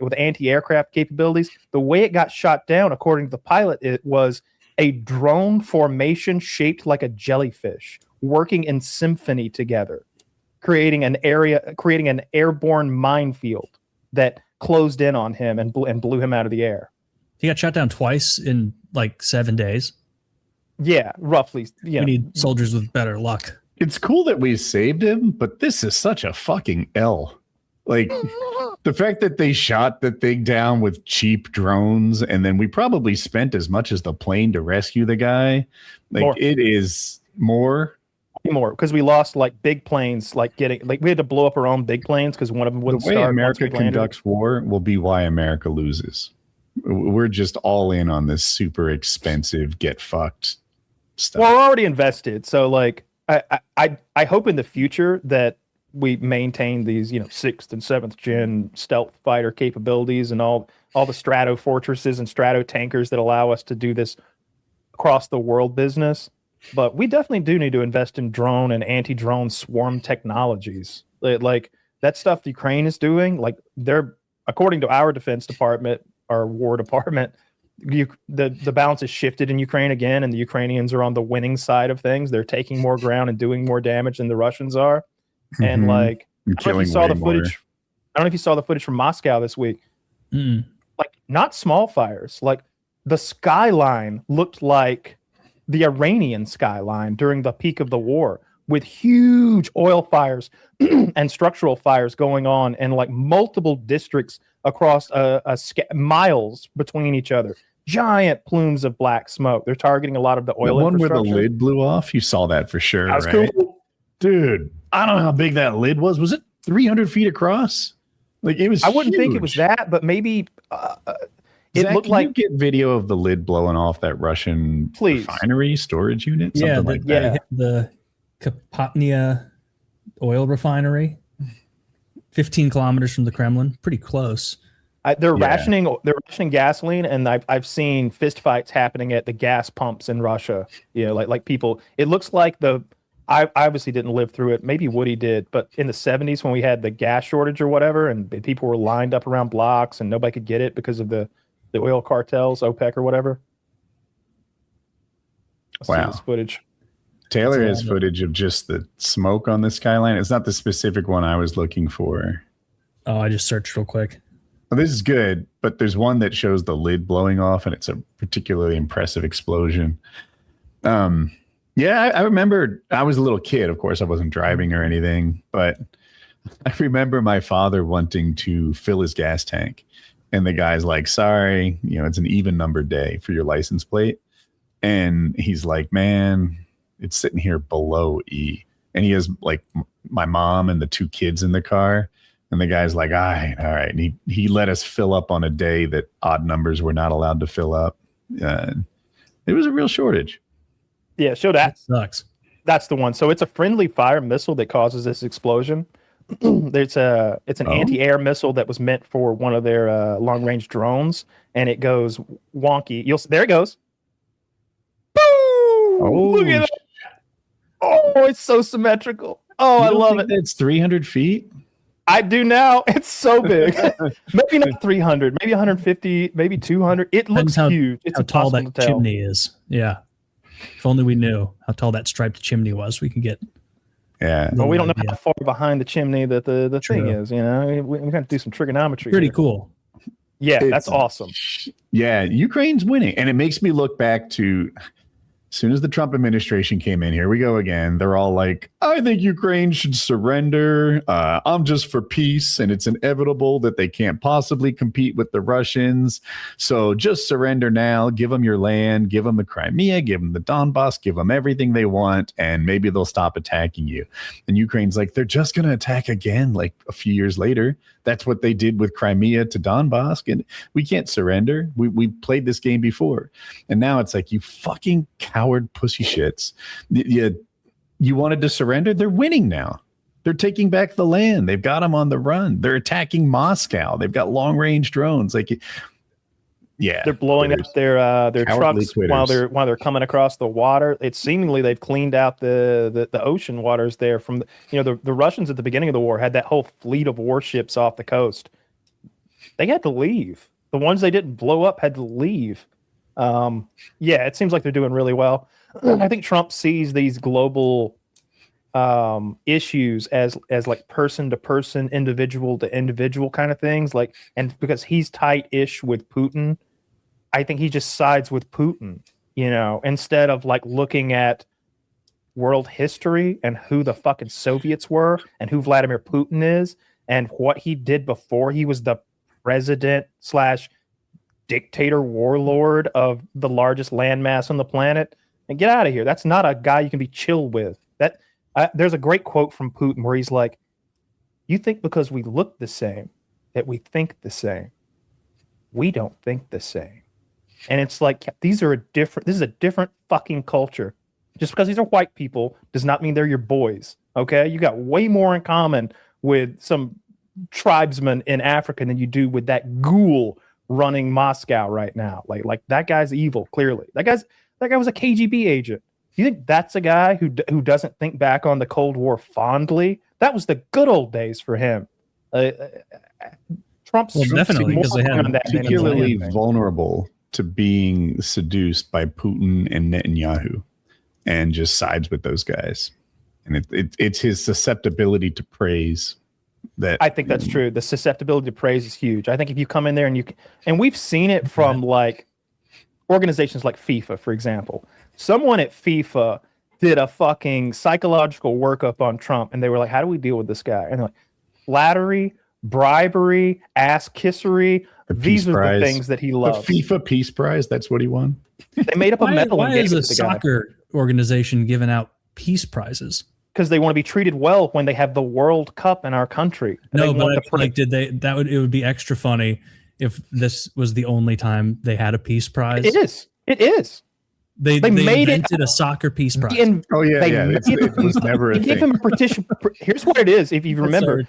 with anti-aircraft capabilities. The way it got shot down, according to the pilot, it was a drone formation shaped like a jellyfish, working in symphony together, creating an airborne minefield that closed in on him and blew him out of the air. He got shot down twice in like 7 days. Yeah, roughly. Yeah. We need soldiers with better luck. It's cool that we saved him, but this is such a fucking L. Like the fact that they shot the thing down with cheap drones, and then we probably spent as much as the plane to rescue the guy. Like more. It is more because we lost like big planes, we had to blow up our own big planes because one of them wouldn't start. The way America conducts war will be why America loses. We're just all in on this super expensive get fucked stuff. Well, we're already invested, so like I hope in the future that we maintain these 6th and 7th gen stealth fighter capabilities and all the strato fortresses and strato tankers that allow us to do this across the world business. But we definitely do need to invest in drone and anti-drone swarm technologies. Like that stuff the Ukraine is doing, like they're, according to our Defense Department, our War Department, the balance is shifted in Ukraine again, and the Ukrainians are on the winning side of things. They're taking more ground and doing more damage than the Russians are. And like, I don't know if you saw the footage. I don't know if you saw the footage from Moscow this week. Like, not small fires. Like, the skyline looked like the Iranian skyline during the peak of the war, with huge oil fires and structural fires going on in like multiple districts across miles between each other. Giant plumes of black smoke. They're targeting a lot of the oil. The one where the lid blew off. You saw that for sure, that was right? Cool. Dude, I don't know how big that lid was. Was it 300 feet across? Like it was. I wouldn't think it was that, but maybe it looked like. You get video of the lid blowing off that Russian refinery storage unit. Something like that. Yeah, the Kapotnia oil refinery, 15 kilometers from the Kremlin, pretty close. They're rationing gasoline, and I've seen fistfights happening at the gas pumps in Russia. Like people. It looks like I obviously didn't live through it. Maybe Woody did, but in the 70s when we had the gas shortage or whatever, and people were lined up around blocks and nobody could get it because of the oil cartels, OPEC or whatever. Let's see this footage. Taylor has footage of just the smoke on the skyline. It's not the specific one I was looking for. Oh, I just searched real quick. Well, this is good, but there's one that shows the lid blowing off, and it's a particularly impressive explosion. I remember I was a little kid. Of course, I wasn't driving or anything, but I remember my father wanting to fill his gas tank, and the guy's like, "Sorry, it's an even numbered day for your license plate," and he's like, "Man, it's sitting here below E," and he has like my mom and the 2 kids in the car. And the guy's like, all right. And he let us fill up on a day that odd numbers were not allowed to fill up. It was a real shortage. Yeah, show that. Sucks. That's the one. So it's a friendly fire missile that causes this explosion. It's an anti-air missile that was meant for one of their long-range drones, and it goes wonky. There it goes. Boom! Oh, look at that. Oh, it's so symmetrical. Oh, I love it. It's 300 feet. I do now. It's so big. Maybe not 300, maybe 150, maybe 200. It looks huge. It's how tall that chimney is. Yeah. If only we knew how tall that striped chimney was, we could get. Yeah. Well, we don't know how far behind the chimney that the thing is. You know, we got to do some trigonometry. Pretty cool. Yeah, that's awesome. Yeah, Ukraine's winning, and it makes me look back to. As soon as the Trump administration came in, here we go again. They're all like, I think Ukraine should surrender. I'm just for peace, and it's inevitable that they can't possibly compete with the Russians. So just surrender now. Give them your land. Give them the Crimea. Give them the Donbass. Give them everything they want, and maybe they'll stop attacking you. And Ukraine's like, they're just going to attack again like a few years later. That's what they did with Crimea to Donbass, and we can't surrender. We played this game before, and now it's like, you fucking coward pussy shits. You wanted to surrender? They're winning now. They're taking back the land. They've got them on the run. They're attacking Moscow. They've got long range drones. Like, yeah, they're blowing up their trucks while they're coming across the water. It's seemingly they've cleaned out the ocean waters there from the Russians at the beginning of the war had that whole fleet of warships off the coast. They had to leave. The ones they didn't blow up had to leave. Yeah, it seems like they're doing really well. I think Trump sees these global issues as like person to person, individual to individual kind of things. Like, and because he's tight-ish with Putin, I think he just sides with Putin, instead of like looking at world history and who the fucking Soviets were and who Vladimir Putin is and what he did before he was the president / dictator warlord of the largest landmass on the planet. And get out of here. That's not a guy you can be chill with. There's a great quote from Putin where he's like, you think because we look the same that we think the same. We don't think the same. And it's like, this is a different fucking culture. Just because these are white people does not mean they're your boys. Okay. You got way more in common with some tribesmen in Africa than you do with that ghoul running Moscow right now. Like that guy's evil. Clearly that guy was a KGB agent. You think that's a guy who doesn't think back on the Cold War fondly? That was the good old days for him. Trump's definitely because they had particularly vulnerable to being seduced by Putin and Netanyahu, and just sides with those guys. And it's his susceptibility to praise that I think that's true. The susceptibility to praise is huge. I think if you come in there and we've seen it from like organizations like FIFA, for example. Someone at FIFA did a fucking psychological workup on Trump, and they were like, how do we deal with this guy? And they're like, flattery, bribery, ass kissery. These are the things that he loves. The FIFA Peace Prize, that's what he won. They made up a medal. Why is a soccer organization giving out peace prizes? Because they want to be treated well when they have the World Cup in our country. No, but it would be extra funny if this was the only time they had a peace prize. It is. They invented a soccer peace prize. It was never a thing. Give him a partition. Here's what it is. If you remember,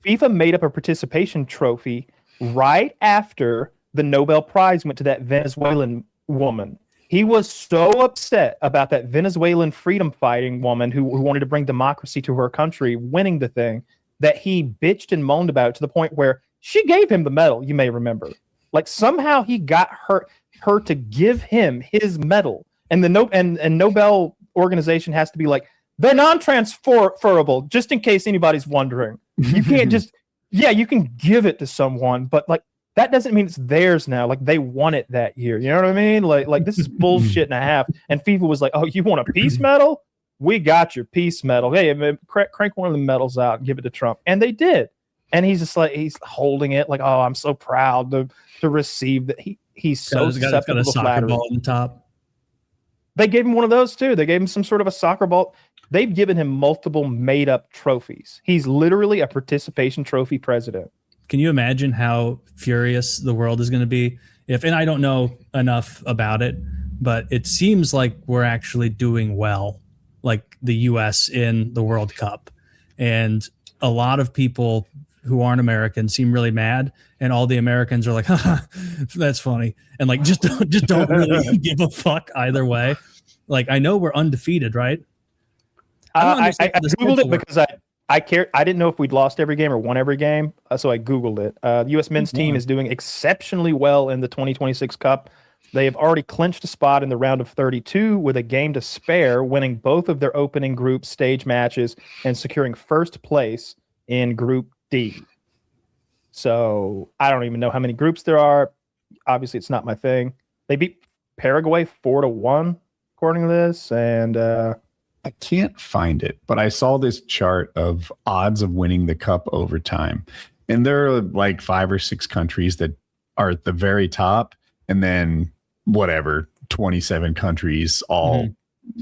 FIFA made up a participation trophy right after the Nobel Prize went to that Venezuelan woman. He was so upset about that Venezuelan freedom fighting woman who wanted to bring democracy to her country winning the thing that he bitched and moaned about it to the point where she gave him the medal. You may remember, like somehow he got her to give him his medal, and the Nobel organization has to be like, they're non-transferable, just in case anybody's wondering. You can't just you can give it to someone, but like that doesn't mean it's theirs now. Like they won it that year. You know what I mean? Like this is bullshit and a half. And FIFA was like, oh, you want a peace medal? We got your peace medal. Hey, crank one of the medals out and give it to Trump. And they did. And he's just like, he's holding it like, oh, I'm so proud to receive that. He's so susceptible to flattery. Ball on the top. They gave him one of those too. They gave him some sort of a soccer ball. They've given him multiple made-up trophies. He's literally a participation trophy president. Can you imagine how furious the world is going to be and I don't know enough about it, but it seems like we're actually doing well, like the U.S. in the World Cup. And a lot of people who aren't American seem really mad, and all the Americans are like, haha, that's funny. And like, just don't really give a fuck either way. Like, I know we're undefeated, right? I googled it because I didn't know if we'd lost every game or won every game, so I googled it. The U.S. men's team is doing exceptionally well in the 2026 Cup. They have already clinched a spot in the round of 32 with a game to spare, winning both of their opening group stage matches and securing first place in Group D. So I don't even know how many groups there are. Obviously, it's not my thing. They beat Paraguay 4-1, according to this, and I can't find it, but I saw this chart of odds of winning the cup over time. And there are like 5 or 6 countries that are at the very top, and then whatever, 27 countries all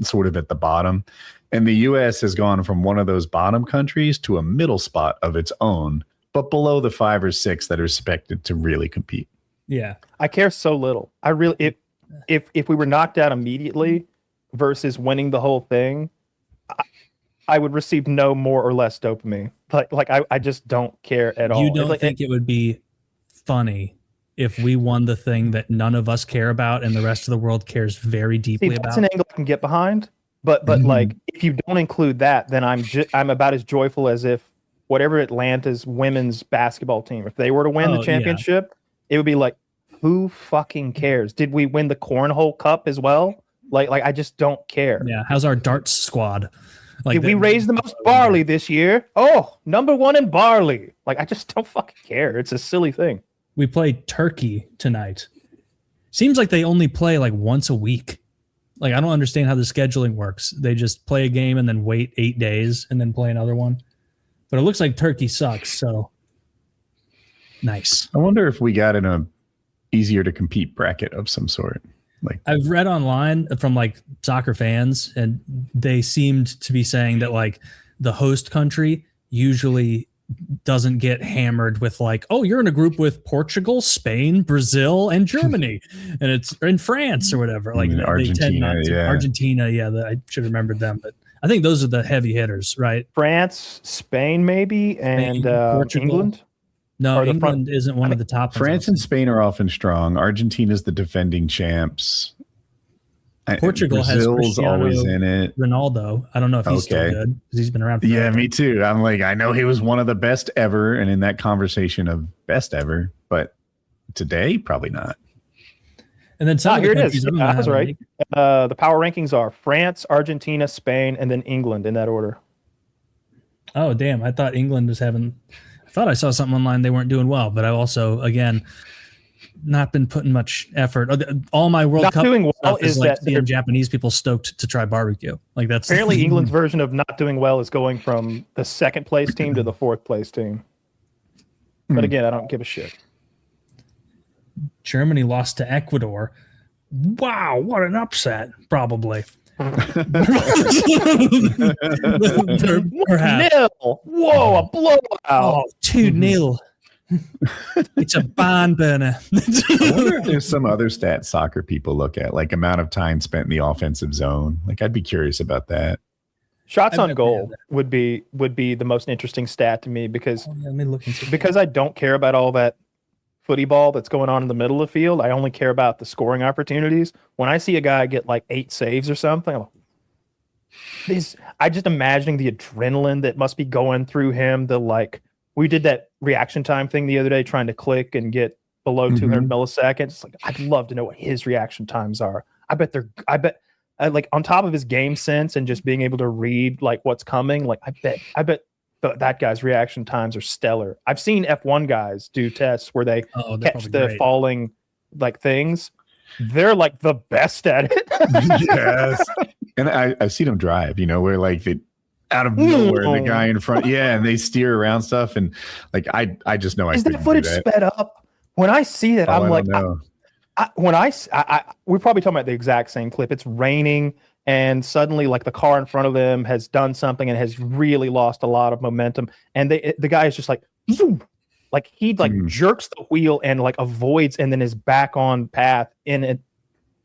sort of at the bottom. And the US has gone from one of those bottom countries to a middle spot of its own, but below the 5 or 6 that are expected to really compete. Yeah. I care so little. I really, if we were knocked out immediately versus winning the whole thing, I would receive no more or less dopamine. I just don't care at all. You don't think it would be funny if we won the thing that none of us care about and the rest of the world cares very deeply about? That's an angle I can get behind. But like, if you don't include that, then I'm about as joyful as if whatever Atlanta's women's basketball team, if they were to win the championship, it would be like, who fucking cares? Did we win the cornhole cup as well? Like I just don't care. Yeah. How's our darts squad? Like, did we raise the most barley this year? Oh, #1 in barley. Like, I just don't fucking care. It's a silly thing. We play Turkey tonight. Seems like they only play like once a week. Like, I don't understand how the scheduling works. They just play a game and then wait 8 days and then play another one. But it looks like Turkey sucks. So nice. I wonder if we got in a easier to compete bracket of some sort. Like, I've read online from like soccer fans, and they seemed to be saying that like the host country usually doesn't get hammered with like, oh, you're in a group with Portugal, Spain, Brazil, and Germany, and it's in France or whatever. Like Argentina, Argentina, I should have remembered them, but I think those are the heavy hitters, right? France, Spain, maybe, and England. No, England isn't one of the top. France and Spain are often strong. Argentina's the defending champs. Portugal Brazil's has always in it. Ronaldo. I don't know if he's still good because he's been around. Yeah, me too. I'm like, I know he was one of the best ever, and in that conversation of best ever, but today probably not. And then here it is. I was right. The power rankings are France, Argentina, Spain, and then England in that order. Oh damn! I thought England was having. I thought I saw something online. They weren't doing well, but I also, again, not been putting much effort. All my World Cup doing well stuff is like that seeing Japanese people stoked to try barbecue. Like that's apparently England's version of not doing well is going from the 2nd place team to the 4th place team. But again, I don't give a shit. Germany lost to Ecuador. Wow, what an upset! Probably. Perhaps. Whoa, a blowout. Oh, 2-0. It's a barn burner. I wonder if there's some other stats soccer people look at, like amount of time spent in the offensive zone. Like, I'd be curious about that. Shots on goal would be the most interesting stat to me because I don't care about all that footy ball that's going on in the middle of the field. I only care about the scoring opportunities. When I see a guy get like 8 saves or something, I'm like, I just imagining the adrenaline that must be going through him. We did that reaction time thing the other day, trying to click and get below 200 milliseconds. It's like, I'd love to know what his reaction times are. I bet like on top of his game sense and just being able to read like what's coming. Like I bet that guy's reaction times are stellar. I've seen F1 guys do tests where they catch the falling like things. They're like the best at it. Yes. And I've seen them drive, where like out of nowhere, the guy in front, and they steer around stuff. And like, I just know is that footage sped up? When I see that, I'm like, we're probably talking about the exact same clip. It's raining. And suddenly, like the car in front of them has done something and has really lost a lot of momentum. And the guy is just like, zoom. Like he jerks the wheel and like avoids and then is back on path in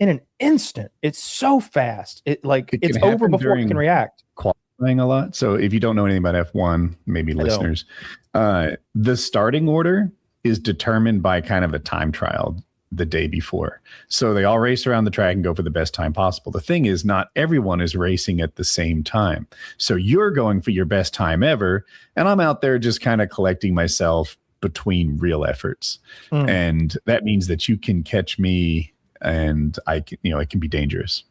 an instant. It's so fast. It's over before he can react. Qualifying a lot. So if you don't know anything about F1, maybe listeners, the starting order is determined by kind of a time trial the day before. So they all race around the track and go for the best time possible. The thing is, not everyone is racing at the same time. So you're going for your best time ever, and I'm out there just kind of collecting myself between real efforts. And that means that you can catch me, and I can, it can be dangerous.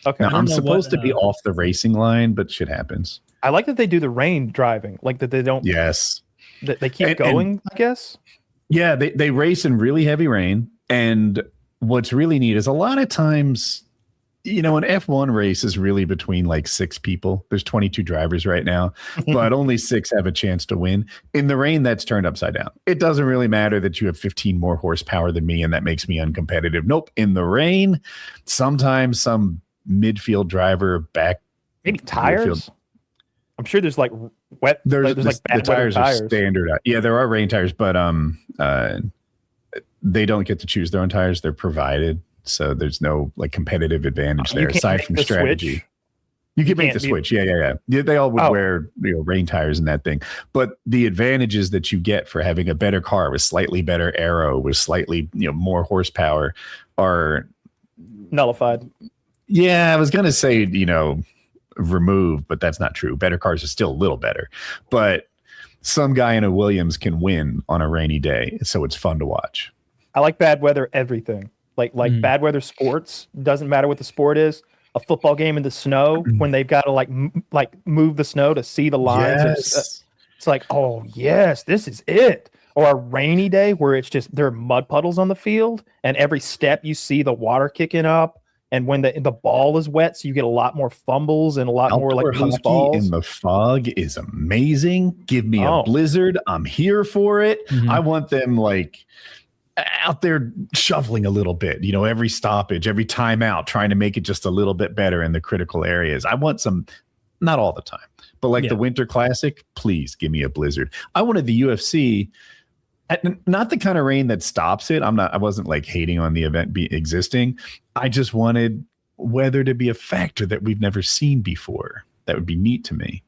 Okay. Now, I'm supposed to be off the racing line, but shit happens. I like that they do the rain driving, like that they don't. Yes. That they keep going, I guess. Yeah, they race in really heavy rain. And what's really neat is a lot of times, an F1 race is really between like 6 people. There's 22 drivers right now, but only 6 have a chance to win. In the rain, that's turned upside down. It doesn't really matter that you have 15 more horsepower than me, and that makes me uncompetitive. Nope. In the rain, sometimes some midfield driver back. Maybe tires? Midfield. I'm sure there's like wet. There's like bad the tires are tires. Standard. Yeah, there are rain tires, but they don't get to choose their own tires. They're provided, so there's no like competitive advantage there aside from strategy. Switch. You can make the switch. Yeah. They all would wear rain tires and that thing, but the advantages that you get for having a better car with slightly better aero, with slightly more horsepower, are nullified. Yeah, I was gonna say removed, but that's not true. Better cars are still a little better, but some guy in a Williams can win on a rainy day, so it's fun to watch. I like bad weather everything. Like bad weather sports, doesn't matter what the sport is. A football game in the snow when they've got to like move the snow to see the lines. Yes. It's like, oh yes, this is it. Or a rainy day where it's just there are mud puddles on the field, and every step you see the water kicking up. And when the ball is wet, so you get a lot more fumbles and a lot more like loose balls. In the fog is amazing. Give me a blizzard. I'm here for it. I want them like out there shoveling a little bit, every stoppage, every timeout, trying to make it just a little bit better in the critical areas. I want some, not all the time, but like the Winter Classic, please give me a blizzard. I wanted the UFC. Not the kind of rain that stops it. I wasn't like hating on the event existing. I just wanted weather to be a factor that we've never seen before. That would be neat to me.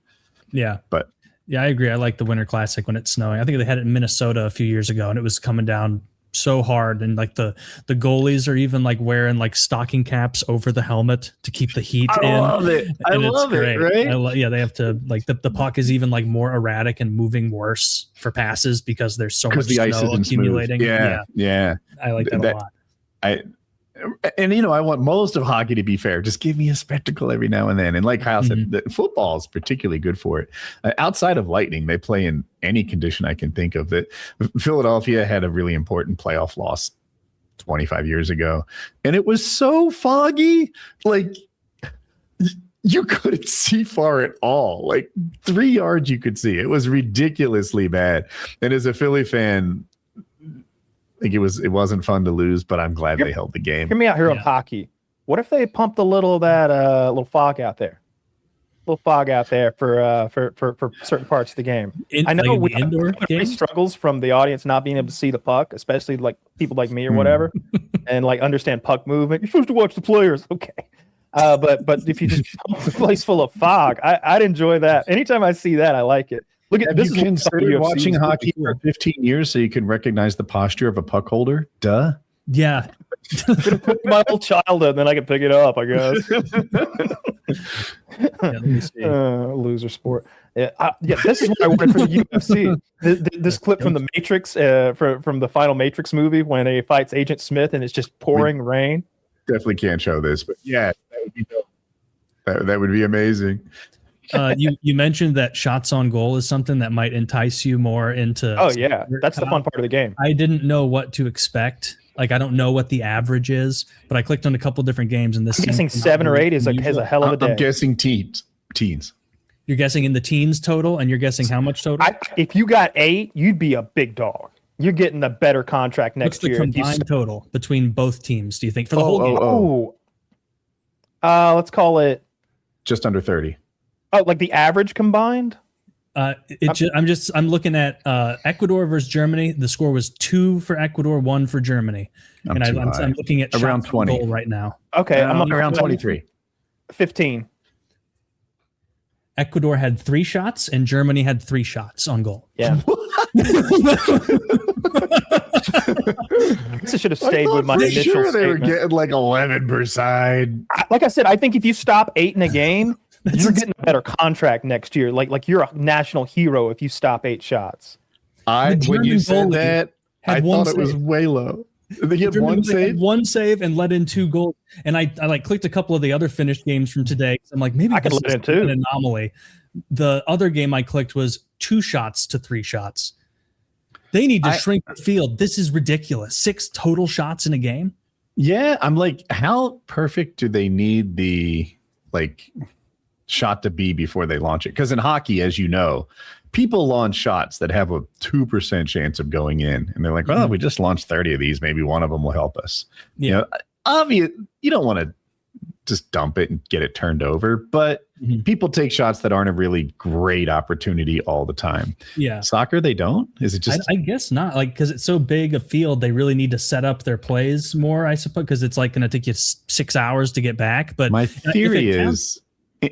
Yeah. But yeah, I agree. I like the Winter Classic when it's snowing. I think they had it in Minnesota a few years ago, and it was coming down so hard, and like the goalies are even like wearing like stocking caps over the helmet to keep the heat in. I love it. I love it, right? They have to like the puck is even like more erratic and moving worse for passes because there's so much the snow accumulating. Yeah. I like that a lot. I want most of hockey to be fair. Just give me a spectacle every now and then. And like Kyle said, the football is particularly good for it. Outside of lightning, they play in any condition I can think of. That Philadelphia had a really important playoff loss 25 years ago, and it was so foggy, like you couldn't see far at all. Like 3 yards you could see. It was ridiculously bad. And as a Philly fan, like it wasn't fun to lose, but I'm glad they held the game. Hear me out here on hockey. What if they pumped a little of that little fog out there? For certain parts of the game. I know we have struggles from the audience not being able to see the puck, especially like people like me or whatever, and like understand puck movement. You're supposed to watch the players, okay? But if you just pump the place full of fog, I'd enjoy that. Anytime I see that, I like it. Look at this. Have you considered watching hockey for 15 years so you can recognize the posture of a puck holder? Duh. Yeah. My whole childhood, then I can pick it up, I guess. Let me see. Loser sport. This is what I wanted for the UFC. This clip from the Matrix, from the final Matrix movie when he fights Agent Smith and it's just pouring rain. Definitely can't show this, but yeah, that would be dope. That would be amazing. You mentioned that shots on goal is something that might entice you more into. Oh yeah, that's the fun part of the game. I didn't know what to expect. Like I don't know what the average is, but I clicked on a couple different games and this. I'm guessing 7 or 8 has a hell of a day. I'm guessing teens. You're guessing in the teens total, and you're guessing how much total? If you got 8, you'd be a big dog. You're getting the better contract next year. What's the combined total between both teams? Do you think for the whole game? Let's call it just under 30. Oh, like the average combined? I'm looking at Ecuador versus Germany. The score was 2 for Ecuador, 1 for Germany. I'm looking at around 20 goal right now. Okay, I'm around 23. 15. Ecuador had 3 shots and Germany had 3 shots on goal. Yeah. This should have stayed with my initial sure they were statement. getting like 11 per side. Like I said, I think if you stop 8 in a game, you're getting a better contract next year. Like you're a national hero if you stop 8 shots. When you said goalie that, I thought it was way low. They had one save and let in 2 goals. And I like clicked a couple of the other finished games from today. I'm like, maybe I could this let is in 2. an anomaly. The other game I clicked was 2 shots to 3 shots. They need to shrink the field. This is ridiculous. 6 total shots in a game. Yeah, I'm like, how perfect do they need the shot to be before they launch it? Because in hockey, as you know, people launch shots that have a 2% chance of going in, and they're like, "Well, we just launched 30 of these. Maybe one of them will help us." Yeah. You know, obvious. You don't want to just dump it and get it turned over, but people take shots that aren't a really great opportunity all the time. Yeah, soccer, they don't. Is it just? I guess not. Like, because it's so big a field, they really need to set up their plays more, I suppose, because it's like going to take you 6 hours to get back. But my theory is,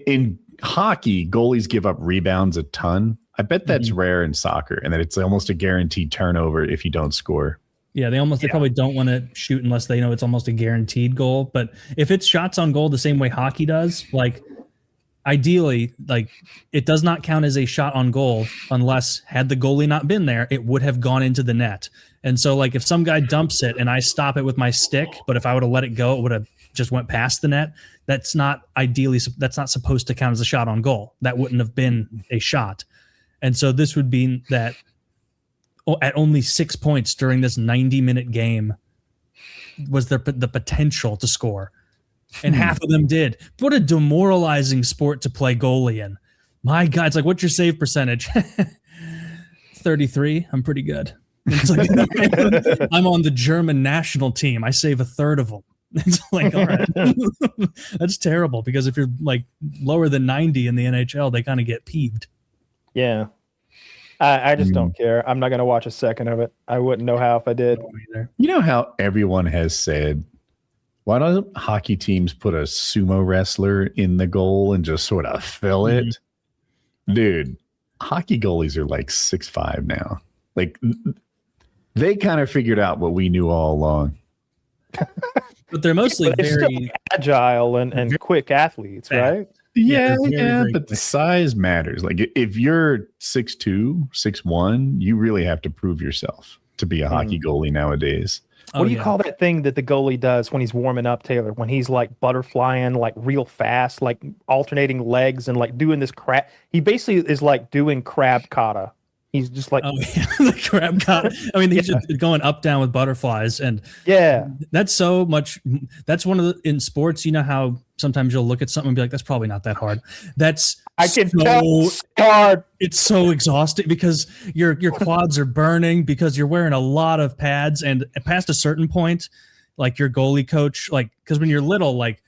in hockey, goalies give up rebounds a ton. I bet that's rare in soccer, and that it's almost a guaranteed turnover if you don't score. Yeah, they probably don't want to shoot unless they know it's almost a guaranteed goal. But if it's shots on goal the same way hockey does, like ideally, like it does not count as a shot on goal unless, had the goalie not been there, it would have gone into the net. And so like if some guy dumps it and I stop it with my stick, but if I would have let it go, it would have just went past the net. That's not supposed to count as a shot on goal. That wouldn't have been a shot. And so this would mean that at only 6 points during this 90-minute game was there the potential to score. And half of them did. What a demoralizing sport to play goalie in. My God, it's like, what's your save percentage? 33. I'm pretty good. It's like, I'm on the German national team. I save a third of them. It's like, all right, that's terrible, because if you're like lower than 90 in the NHL, they kind of get peeved. Yeah. I just don't care. I'm not going to watch a second of it. I wouldn't know how if I did. You know how everyone has said, why don't hockey teams put a sumo wrestler in the goal and just sort of fill it? Dude, hockey goalies are like 6'5" now. Like, they kind of figured out what we knew all along. But they're mostly very agile and quick athletes, right? Yeah, very but the size matters. Like, if you're 6'2", 6'1", you really have to prove yourself to be a hockey goalie nowadays. What do you call that thing that the goalie does when he's warming up, Taylor? When he's like butterflying, like real fast, like alternating legs and like doing this crab. He basically is like doing crab kata. He's just like, the crab kata. I mean, he's just going up, down with butterflies. And that's so much. That's one of the, in sports, you know how sometimes you'll look at something and be like, that's probably not that hard. I can tell it's hard. It's so exhausting because your quads are burning because you're wearing a lot of pads, and past a certain point, like your goalie coach, like, because when you're little, like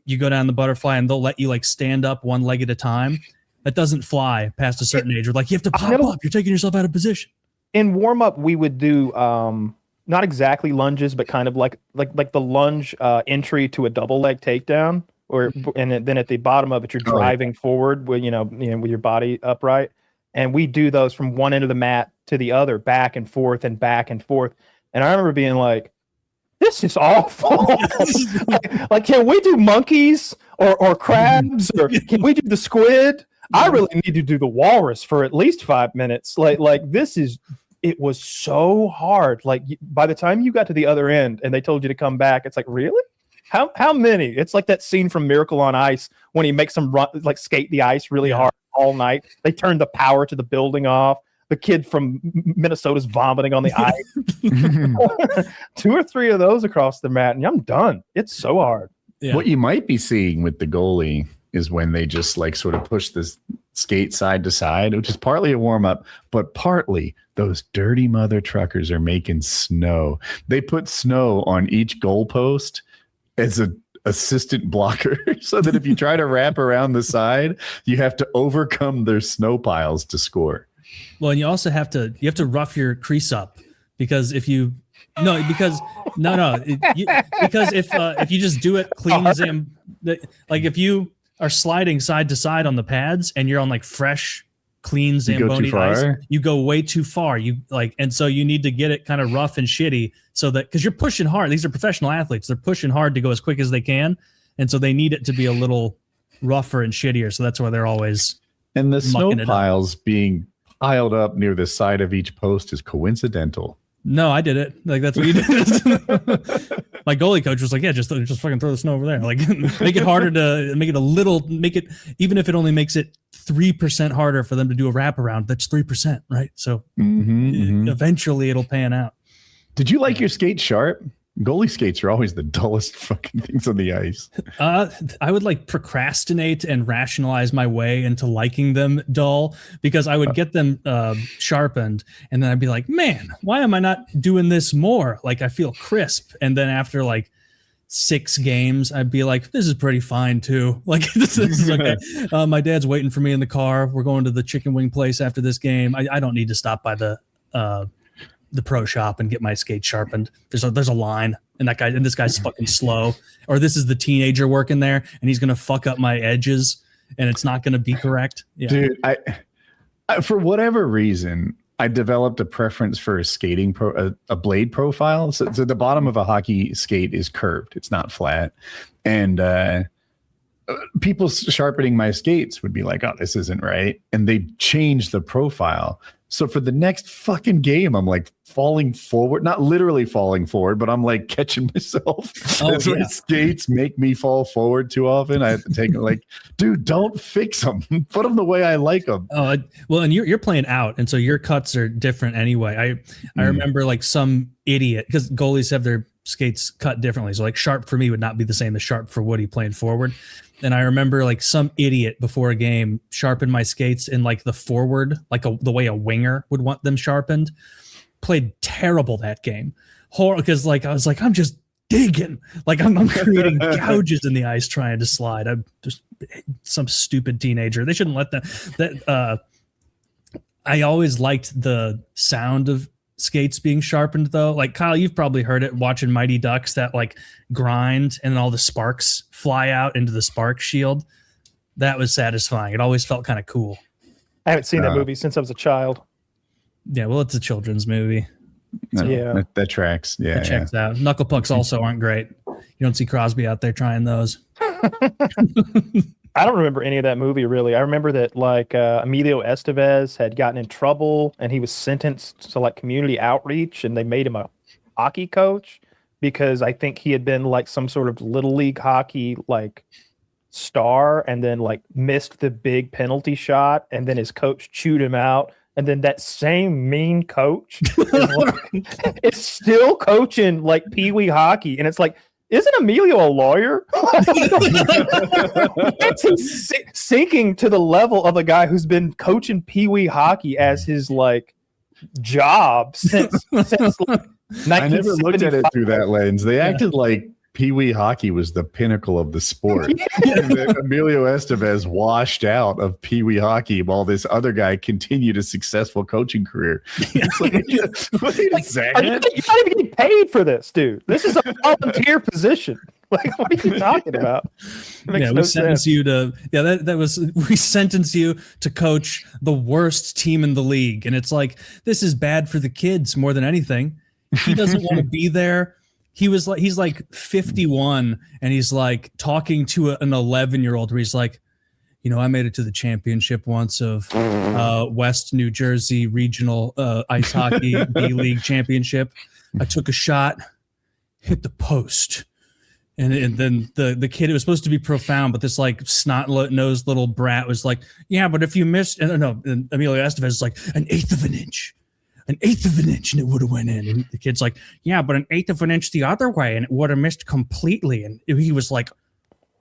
you go down the butterfly and they'll let you like stand up one leg at a time. That doesn't fly past a certain age. We're like, you have to pop up. You're taking yourself out of position. In warm up, we would do not exactly lunges, but kind of like the lunge entry to a double leg takedown, and then at the bottom of it, you're driving forward with with your body upright. And we do those from one end of the mat to the other, back and forth and back and forth. And I remember being like, this is awful. like, can we do monkeys or crabs, or can we do the squid? I really need to do the walrus for at least 5 minutes. Like it was so hard. Like, by the time you got to the other end and they told you to come back, it's like, really? How many? It's like that scene from Miracle on Ice when he makes them run, like skate the ice really hard all night. They turned the power to the building off. The kid from Minnesota's vomiting on the ice. 2 or 3 of those across the mat, and I'm done. It's so hard. Yeah. What you might be seeing with the goalie is when they just like sort of push this skate side to side, which is partly a warm up, but partly those dirty mother truckers are making snow. They put snow on each goalpost as an assistant blocker so that if you try to wrap around the side, you have to overcome their snow piles to score. Well, and you also have to rough your crease up, because if you because if you just do it clean as like if you are sliding side to side on the pads and you're on like fresh clean Zamboni ice, you go way too far. And so you need to get it kind of rough and shitty so that, because you're pushing hard. These are professional athletes. They're pushing hard to go as quick as they can. And so they need it to be a little rougher and shittier. So that's why they're always. And the snow piles being piled up near the side of each post is coincidental. No, I did it. Like, that's what you did. My goalie coach was like, yeah, just fucking throw the snow over there. Like, make it harder to make it, even if it only makes it 3% harder for them to do a wraparound, that's 3%, right? So eventually it'll pan out. Did you like your skate sharp? Goalie skates are always the dullest fucking things on the ice. I would like procrastinate and rationalize my way into liking them dull, because I would get them sharpened, and then I'd be like, man, why am I not doing this more? Like, I feel crisp. And then after like 6 games, I'd be like, this is pretty fine too. Like, this is okay. My dad's waiting for me in the car. We're going to the chicken wing place after this game. I don't need to stop by the pro shop and get my skate sharpened. There's a line, and this guy's fucking slow, or this is the teenager working there, and he's gonna fuck up my edges, and it's not gonna be correct. Yeah. Dude, I for whatever reason, I developed a preference for a skating a blade profile. So the bottom of a hockey skate is curved; it's not flat, and people sharpening my skates would be like, "Oh, this isn't right," and they change the profile. So for the next fucking game, I'm like falling forward, not literally falling forward, but I'm like catching myself. That's why skates make me fall forward too often. I have to take it like, dude, don't fix them. Put them the way I like them. Well, and you're playing out, and so your cuts are different anyway. I remember like some idiot, because goalies have their skates cut differently. So like sharp for me would not be the same as sharp for Woody playing forward. And I remember like some idiot before a game sharpened my skates in like the forward, like the way a winger would want them sharpened. Played terrible that game. Horrible, because like I was like, I'm just digging. Like I'm creating gouges in the ice trying to slide. I'm just some stupid teenager. They shouldn't let that. I always liked the sound of skates being sharpened though. Like Kyle, you've probably heard it watching Mighty Ducks, that like grind and then all the sparks fly out into the spark shield. That was satisfying. It always felt kind of cool. I haven't seen that movie since I was a child. Yeah, well, it's a children's movie. No, yeah, that tracks. Yeah, that checks out. Knuckle pucks also aren't great. You don't see Crosby out there trying those. I don't remember any of that movie really. I remember that like Emilio Estevez had gotten in trouble and he was sentenced to like community outreach, and they made him a hockey coach because I think he had been like some sort of little league hockey like star, and then like missed the big penalty shot, and then his coach chewed him out. And then that same mean coach is still coaching like Pee-wee hockey. And it's like, isn't Emilio a lawyer? It's sinking to the level of a guy who's been coaching Pee-wee hockey as his like job since like, I never looked at it through that lens. They acted like Pee-wee hockey was the pinnacle of the sport. And then Emilio Estevez washed out of Pee-wee hockey while this other guy continued a successful coaching career. It's like, wait a second. You're not even getting paid for this, dude. This is a volunteer position. Like, what are you talking about? We sentence you to we sentence you to coach the worst team in the league. And it's like, this is bad for the kids more than anything. He doesn't want to be there. He's like 51, and he's like talking to an 11-year-old where he's like, you know, I made it to the championship once of West New Jersey regional ice hockey B-League championship. I took a shot, hit the post. And then the kid, it was supposed to be profound, but this like snot-nosed little brat was like, yeah, but if you missed, and Emilio Estevez is like, an eighth of an inch, and it would have went in. And the kid's like, yeah, but an eighth of an inch the other way, and it would have missed completely. And he was like,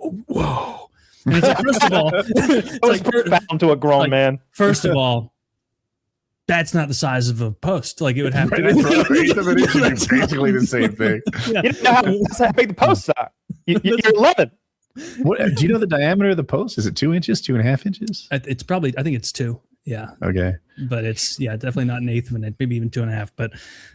oh, whoa. And it's like, first of all, it was like, profound to a grown man. First of all, that's not the size of a post. Like, it would have to be. Eighth of an inch is basically the same thing. Yeah. You know how big the posts are. You're 11. What, do you know the diameter of the post? Is it 2 inches, 2.5 inches? It's probably, I think it's 2. Yeah. Okay. But it's definitely not an eighth of an inch, maybe even 2.5. But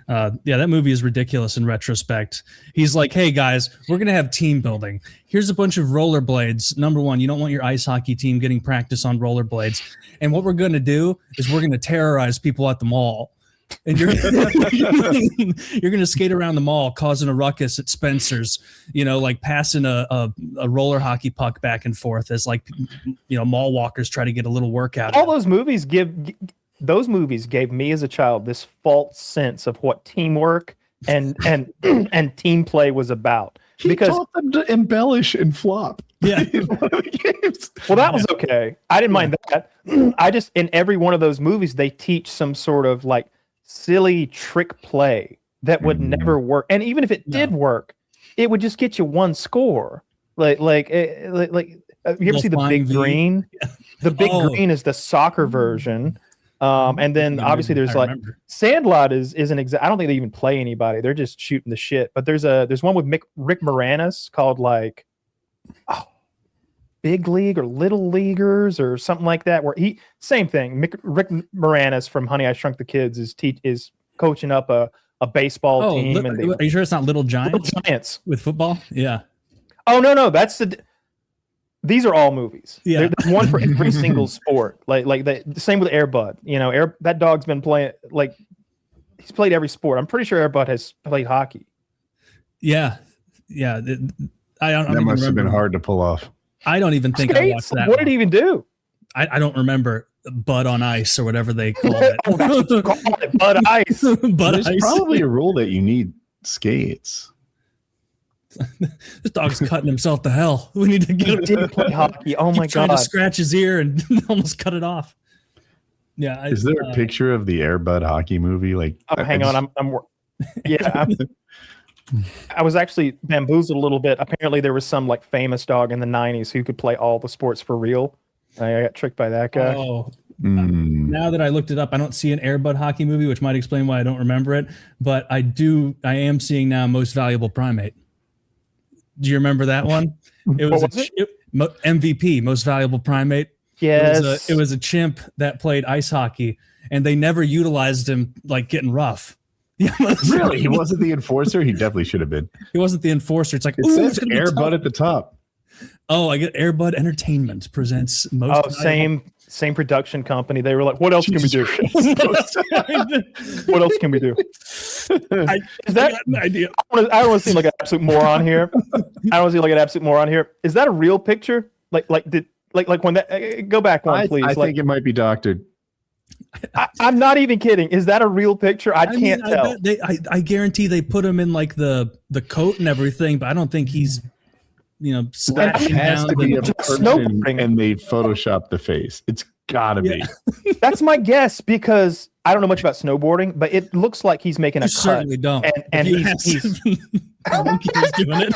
that movie is ridiculous in retrospect. He's like, hey guys, we're gonna have team building. Here's a bunch of rollerblades. Number one, you don't want your ice hockey team getting practice on rollerblades. And what we're gonna do is we're gonna terrorize people at the mall. And you're gonna skate around the mall causing a ruckus at Spencer's, like passing a roller hockey puck back and forth as like mall walkers try to get a little workout. All those movies gave me as a child this false sense of what teamwork and team play was about. He taught them to embellish and flop. Yeah. Well, that was okay. I didn't mind that. I just, in every one of those movies, they teach some sort of like silly trick play that would never work. And even if it did work, it would just get you one score. Like you ever see the Big Green? The Big Green is the soccer version. And then obviously there's like Sandlot isn't exact. I don't think they even play anybody. They're just shooting the shit. But there's one with Rick Moranis called like Big League or Little Leaguers or something like that. Where same thing. Rick Moranis from Honey I Shrunk the Kids is coaching up a baseball team. Are you sure it's not Little Giants? Little Giants With football? Yeah. Oh no, that's these are all movies. Yeah. There's one for every single sport. Like the same with Air Bud. That dog's been playing, like he's played every sport. I'm pretty sure Air Bud has played hockey. Yeah. That must have been hard to pull off. I don't even think I watched that. What did he even do? I don't remember. Bud on Ice or whatever they call it. That's what call it, Bud Ice. There's probably a rule that you need skates. This dog's cutting himself to hell. We need to get him. He did play hockey. Oh my god! Trying to scratch his ear and almost cut it off. Yeah. Is there a picture of the Air Bud hockey movie? Like, hang on. I was actually bamboozled a little bit. Apparently, there was some like famous dog in the '90s who could play all the sports for real. I got tricked by that guy. Oh. Now that I looked it up, I don't see an Air Bud hockey movie, which might explain why I don't remember it. But I am seeing now Most Valuable Primate. Do you remember that one? It was MVP, Most Valuable Primate. Yes. It was a chimp that played ice hockey, and they never utilized him like getting rough. Yeah, really? He wasn't the enforcer? He definitely should have been. He wasn't the enforcer. It's like, it says Air Bud at the top. Oh, I get Air Bud Entertainment presents Most. Oh, same production company. They were like, what else can we do? What else can we do? Is that an idea? I don't want to seem like an absolute moron here. Is that a real picture? Like when that go back one, please. I think it might be doctored. I'm not even kidding. Is that a real picture? I can't tell. I guarantee they put him in like the coat and everything, but I don't think he's slashing down the person and they photoshopped the face. It's gotta be. That's my guess because I don't know much about snowboarding, but it looks like he's making a cut. Certainly don't. And he's doing it.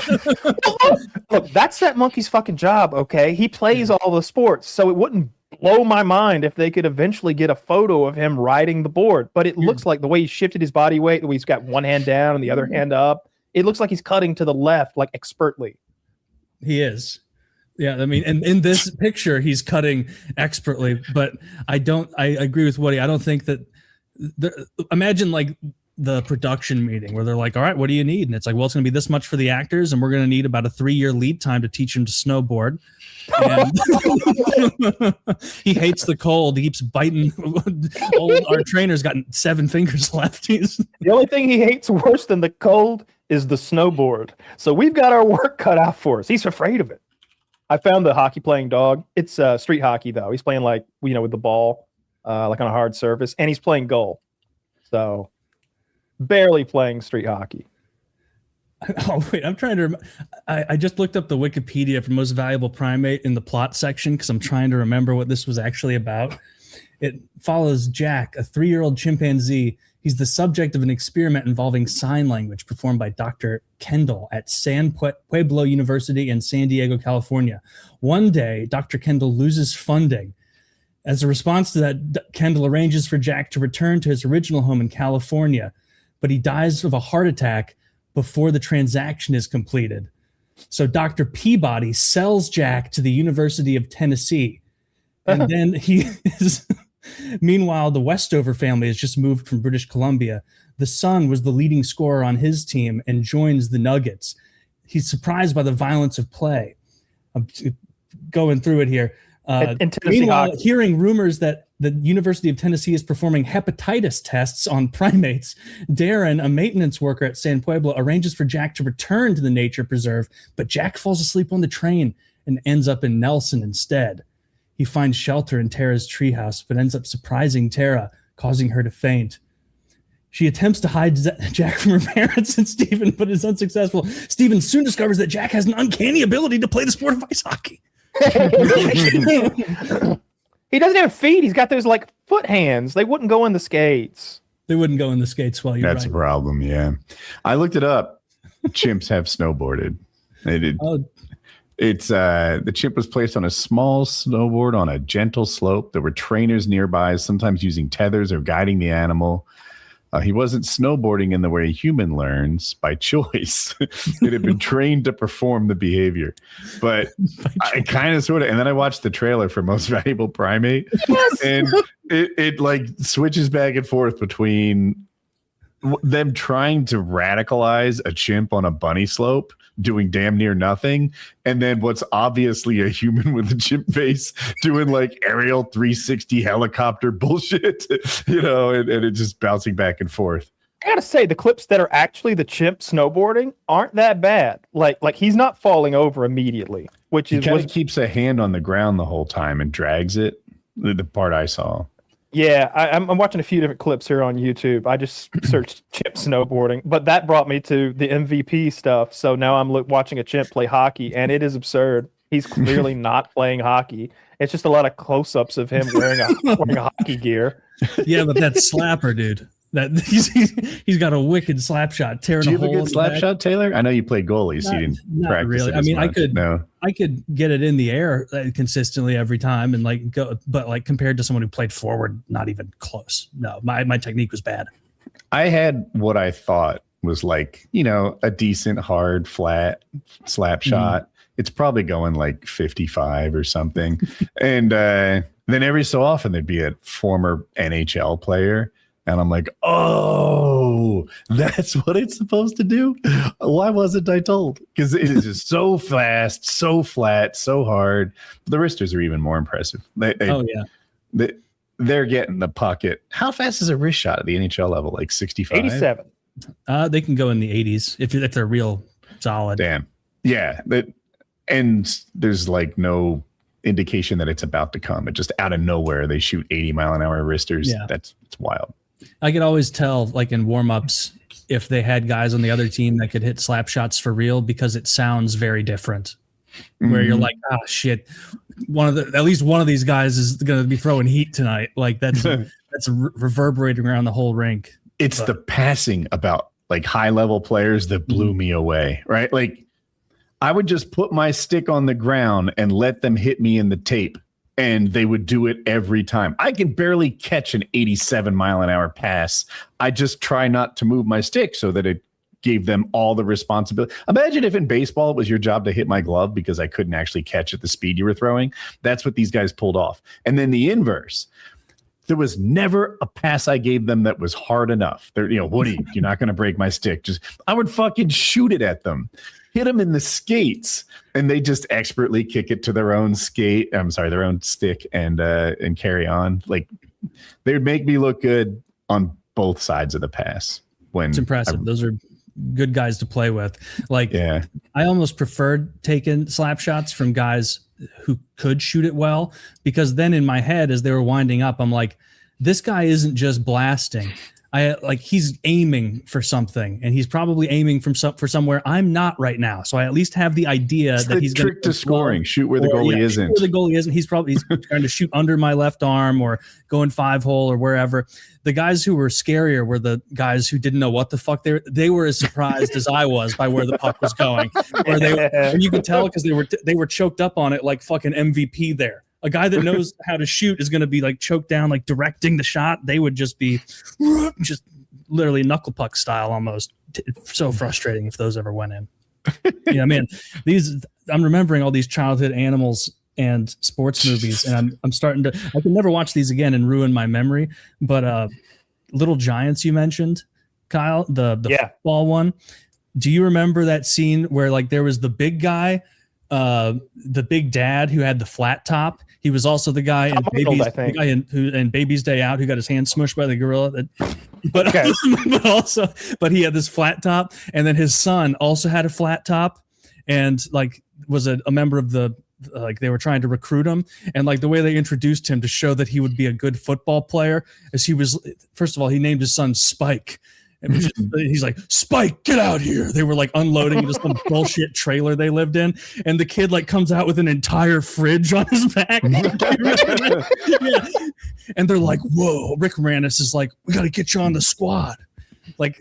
Look, that's that monkey's fucking job. Okay, he plays all the sports, so it wouldn't blow my mind if they could eventually get a photo of him riding the board. But it looks like the way he shifted his body weight, the way he's got one hand down and the other hand up, it looks like he's cutting to the left, like expertly. He is. Yeah, I mean, and in this picture, he's cutting expertly, but I agree with Woody. I don't think that, imagine like the production meeting where they're like, all right, what do you need? And it's like, well, it's going to be this much for the actors, and we're going to need about a 3-year lead time to teach him to snowboard. And he hates the cold. He keeps biting. Our trainer's got 7 fingers left. The only thing he hates worse than the cold is the snowboard. So we've got our work cut out for us. He's afraid of it. I found the hockey playing dog. It's street hockey though. He's playing like, with the ball, like on a hard surface, and he's playing goal. So barely playing street hockey. Oh wait, I'm trying to. I just looked up the Wikipedia for Most Valuable Primate in the plot section because I'm trying to remember what this was actually about. It follows Jack, a 3-year-old chimpanzee. He's the subject of an experiment involving sign language performed by Dr. Kendall at San Pueblo University in San Diego, California. One day, Dr. Kendall loses funding. As a response to that, Kendall arranges for Jack to return to his original home in California, but he dies of a heart attack before the transaction is completed. So Dr. Peabody sells Jack to the University of Tennessee. And then he is Meanwhile, the Westover family has just moved from British Columbia. The son was the leading scorer on his team and joins the Nuggets. He's surprised by the violence of play. I'm going through it here. Meanwhile, hearing rumors that the University of Tennessee is performing hepatitis tests on primates, Darren, a maintenance worker at San Pueblo, arranges for Jack to return to the nature preserve, but Jack falls asleep on the train and ends up in Nelson instead. He finds shelter in Tara's treehouse, but ends up surprising Tara, causing her to faint. She attempts to hide Jack from her parents and Steven, but is unsuccessful. Steven soon discovers that Jack has an uncanny ability to play the sport of ice hockey. He doesn't have feet. He's got those like foot hands. They wouldn't go in the skates. They wouldn't go in the skates while you're That's a problem, yeah. I looked it up. Chimps have snowboarded. They did. Oh. It's the chimp was placed on a small snowboard on a gentle slope. There were trainers nearby, sometimes using tethers or guiding the animal. He wasn't snowboarding in the way a human learns by choice. It had been trained to perform the behavior. But I kind of sort of, and then I watched the trailer for Most Valuable Primate. Yes! And it like switches back and forth between them trying to radicalize a chimp on a bunny slope, doing damn near nothing, and then what's obviously a human with a chimp face doing like aerial 360 helicopter bullshit, you know, and it just bouncing back and forth. I gotta say, the clips that are actually the chimp snowboarding aren't that bad. Like he's not falling over immediately, which is what keeps a hand on the ground the whole time and drags it. The part I saw. Yeah, I'm watching a few different clips here on YouTube. I just searched chimp snowboarding, but that brought me to the MVP stuff. So now I'm watching a chimp play hockey, and it is absurd. He's clearly not playing hockey. It's just a lot of close-ups of him wearing a hockey gear. Yeah, but that slapper, dude. That he's got a wicked slap shot. Do you have a good slap shot, Taylor? I know you played goalie, so you didn't practice really. It I mean, much. I could get it in the air consistently every time and like go, but like compared to someone who played forward, not even close. No, my technique was bad. I had what I thought was like, you know, a decent hard flat slap shot. It's probably going like 55 or something. And then every so often there'd be a former NHL player. And I'm like, oh, that's what it's supposed to do? Why wasn't I told? Because it is just so fast, so flat, so hard. The wristers are even more impressive. They're getting the puck. How fast is a wrist shot at the NHL level? Like 65? 87. They can go in the 80s if they're real solid. Damn. Yeah. And there's like no indication that it's about to come. It just out of nowhere, they shoot 80-mile-an-hour wristers. Yeah. It's wild. I could always tell, like in warm-ups, if they had guys on the other team that could hit slap shots for real, because it sounds very different. Where you're like, oh shit, at least one of these guys is going to be throwing heat tonight. Like that's reverberating around the whole rink. It's the passing about like high-level players that blew me away, right? Like I would just put my stick on the ground and let them hit me in the tape. And they would do it every time. I can barely catch an 87-mile-an-hour pass. I just try not to move my stick so that it gave them all the responsibility. Imagine if in baseball it was your job to hit my glove because I couldn't actually catch at the speed you were throwing. That's what these guys pulled off. And then the inverse. There was never a pass I gave them that was hard enough. They're, Woody, you're not going to break my stick. I would fucking shoot it at them. Hit them in the skates, and they just expertly kick it to their own skate. I'm sorry, their own stick, and carry on. Like they would make me look good on both sides of the pass. It's impressive. Those are good guys to play with. Like, yeah. I almost preferred taking slap shots from guys who could shoot it well, because then in my head, as they were winding up, I'm like, this guy isn't just blasting. He's aiming for something, and he's probably aiming for somewhere I'm not right now. So I at least have the idea that he's going to scoring, shoot where the goalie isn't. Where the goalie isn't. He's trying to shoot under my left arm or going 5-hole or wherever. The guys who were scarier were the guys who didn't know what the fuck they were as surprised as I was by where the puck was going. And you could tell because they were choked up on it like fucking MVP there. A guy that knows how to shoot is going to be like choked down, like directing the shot. They would just be just literally knuckle puck style almost. So frustrating if those ever went in. Man, I'm remembering all these childhood animals and sports movies, and I'm starting to. I can never watch these again and ruin my memory. But Little Giants, you mentioned, Kyle, the football one. Do you remember that scene where like there was the big guy, the big dad who had the flat top? He was also the guy in Baby's Day Out who got his hand smushed by the gorilla. But he had this flat top, and then his son also had a flat top, and like was a member of the like they were trying to recruit him, and like the way they introduced him to show that he would be a good football player is he was, first of all, he named his son Spike. And he's like, Spike, get out here. They were like unloading into some bullshit trailer they lived in. And the kid like comes out with an entire fridge on his back. Yeah. And they're like, whoa, Rick Moranis is like, we got to get you on the squad. Like,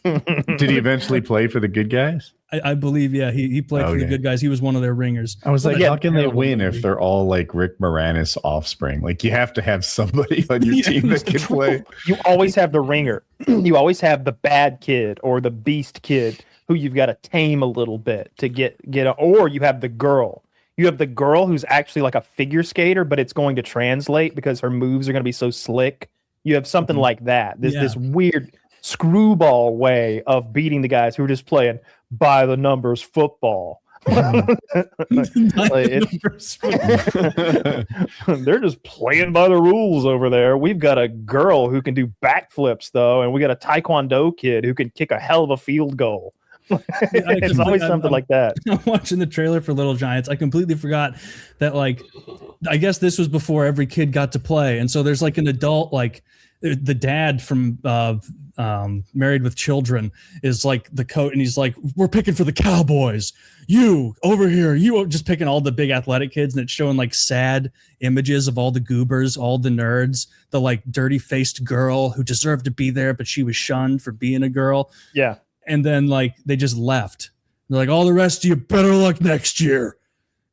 did he eventually play for the good guys? I believe, yeah, he played for the good guys. He was one of their ringers. I was like, how can they win if they're all like Rick Moranis offspring? Like, you have to have somebody on your team that can play. You always have the ringer. You always have the bad kid or the beast kid who you've got to tame a little bit to get or you have the girl. You have the girl who's actually like a figure skater, but it's going to translate because her moves are going to be so slick. You have something like that. This weird screwball way of beating the guys who are just playing by the numbers football. They're just playing by the rules over there. We've got a girl who can do backflips though, and we got a taekwondo kid who can kick a hell of a field goal. It's always something like that. I'm watching the trailer for Little Giants. I completely forgot that, like, I guess this was before every kid got to play, and so there's like an adult, like the dad from Married with Children is like the coach, and he's like, we're picking for the Cowboys, you over here, you just picking all the big athletic kids, and it's showing like sad images of all the goobers, all the nerds, the like dirty faced girl who deserved to be there but she was shunned for being a girl. Yeah. And then like they just left. They're like, all the rest of you better luck next year.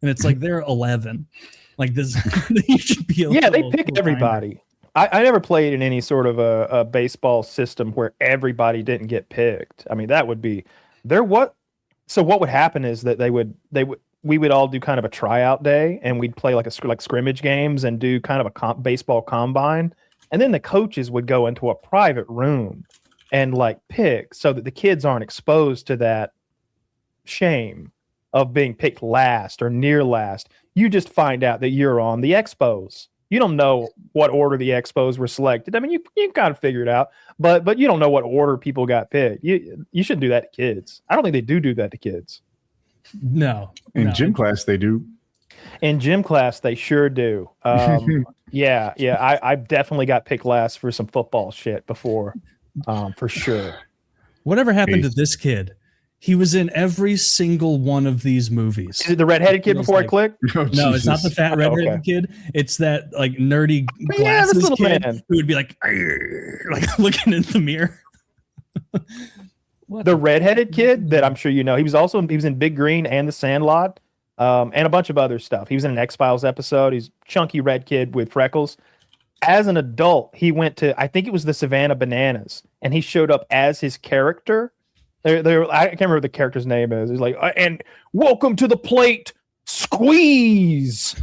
And it's like they're 11. Like this, you should be. They pick everybody. I never played in any sort of a baseball system where everybody didn't get picked. I mean, that would be there. So what would happen is that we would all do kind of a tryout day, and we'd play like scrimmage games and do kind of a baseball combine, and then the coaches would go into a private room and like pick so that the kids aren't exposed to that shame of being picked last or near last. You just find out that you're on the Expos. You don't know what order the Expos were selected. I mean, you kind of figure it out, but you don't know what order people got picked. You shouldn't do that to kids. I don't think they do that to kids. No. In gym class, they do. In gym class, they sure do. Yeah. I definitely got picked last for some football shit before, for sure. Whatever happened to this kid? He was in every single one of these movies. Is it the redheaded kid before I click? No, it's not the fat redheaded kid. It's that like nerdy glasses kid who would be like looking in the mirror. The redheaded kid that I'm sure you know. He was in Big Green and The Sandlot, and a bunch of other stuff. He was in an X-Files episode. He's a chunky red kid with freckles. As an adult, he went to, I think it was the Savannah Bananas, and he showed up as his character. I can't remember what the character's name is. He's like, and welcome to the plate, squeeze.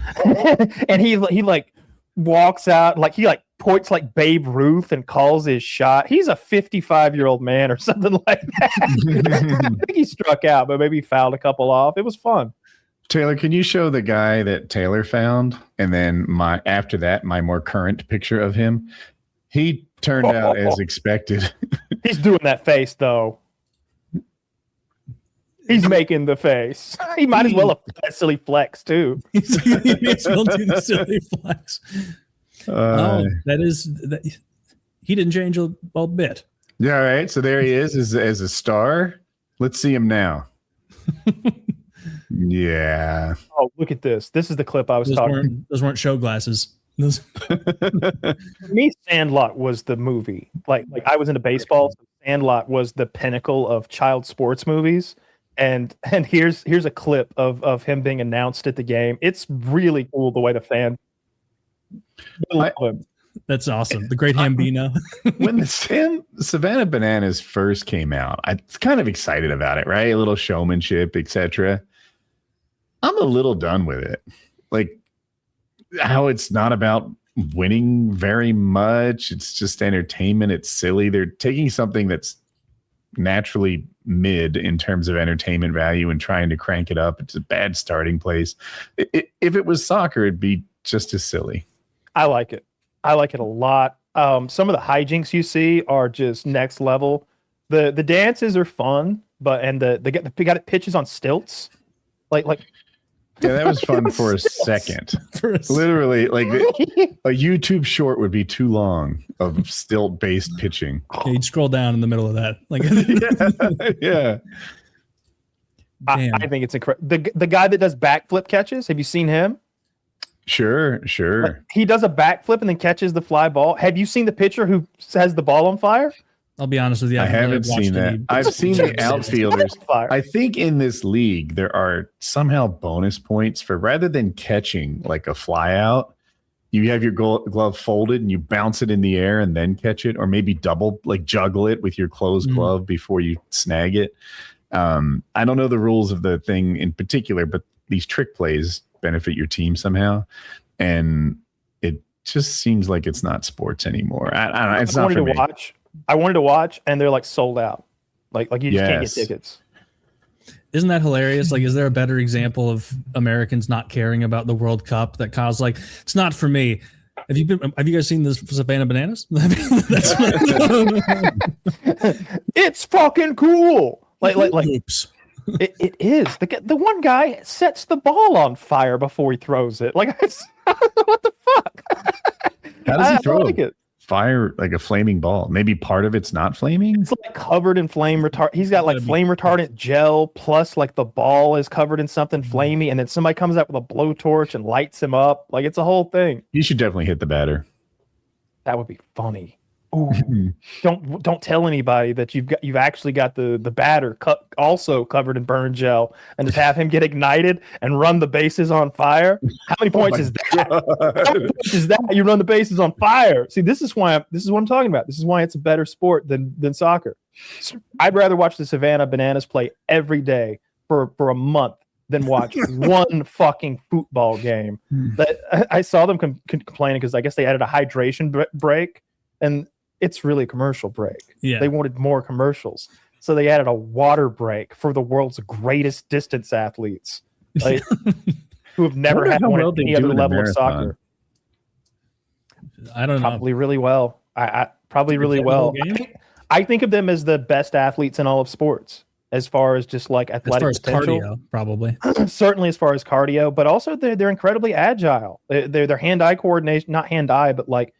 And he like walks out, like he like points like Babe Ruth and calls his shot. He's a 55-year-old man or something like that. I think he struck out, but maybe he fouled a couple off. It was fun. Taylor, can you show the guy that Taylor found? And then my more current picture of him. He turned out as expected. He's doing that face though. He's making the face. He might as well have that silly flex too. He may as well do the silly flex. He didn't change a bit. Yeah, all right. So there he is as a star. Let's see him now. Yeah. Oh, look at this. This is the clip I was talking about. Those weren't show glasses. For me, Sandlot was the movie. Like I was into baseball. So Sandlot was the pinnacle of child sports movies. And here's a clip of him being announced at the game. It's really cool the way the fan. That's awesome. The Great Hambino. When the Savannah Bananas first came out, I was kind of excited about it, right? A little showmanship, etc. I'm a little done with it. like how it's not about winning very much. It's just entertainment. It's silly. They're taking something that's naturally mid in terms of entertainment value and trying to crank it up. It's a bad starting place. If it was soccer, it'd be just as silly. I like it. I like it a lot. Some of the hijinks you see are just next level. The dances are fun, but they got pitches on stilts. Like yeah, that was fun for a second. Literally, like a YouTube short would be too long of stilt-based pitching. Yeah, you'd scroll down in the middle of that. Like, yeah. I think it's incredible. The guy that does backflip catches, have you seen him? Sure. He does a backflip and then catches the fly ball. Have you seen the pitcher who has the ball on fire? I'll be honest with you. I haven't seen that. I've seen the outfielders. I think in this league, there are somehow bonus points for rather than catching like a fly out, you have your glove folded and you bounce it in the air and then catch it, or maybe double, like juggle it with your closed glove before you snag it. I don't know the rules of the thing in particular, but these trick plays benefit your team somehow. And it just seems like it's not sports anymore. I don't know. It's not for me. I wanted to watch, and they're like sold out. Like you just can't get tickets. Isn't that hilarious? Like, is there a better example of Americans not caring about the World Cup that Kyle's like, it's not for me? Have you guys seen this Savannah Bananas? It's fucking cool. Like oops. It is. The one guy sets the ball on fire before he throws it. Like, what the fuck? How does he throw it? Fire, like a flaming ball. Maybe part of it's not flaming. It's like covered in flame retardant. He's got like flame retardant gel, plus like the ball is covered in something flamey, and then somebody comes out with a blowtorch and lights him up. Like, it's a whole thing. You should definitely hit the batter. That would be funny. Ooh. Don't tell anybody that you've actually got the batter also covered in burn gel, and just have him get ignited and run the bases on fire. How many points is that? How many points is that? You run the bases on fire. See, this is what I'm talking about. This is why it's a better sport than soccer. I'd rather watch the Savannah Bananas play every day for a month than watch one fucking football game. That I saw them complaining because I guess they added a hydration break, and it's really a commercial break. Yeah. They wanted more commercials. So they added a water break for the world's greatest distance athletes, like, who have never had one at any other level of soccer. I don't know. Probably really well. Probably really well. I think of them as the best athletes in all of sports, as far as just like athletic potential. Cardio, probably. Certainly as far as cardio, but also they're incredibly agile. Their hand-eye coordination, not hand-eye, but like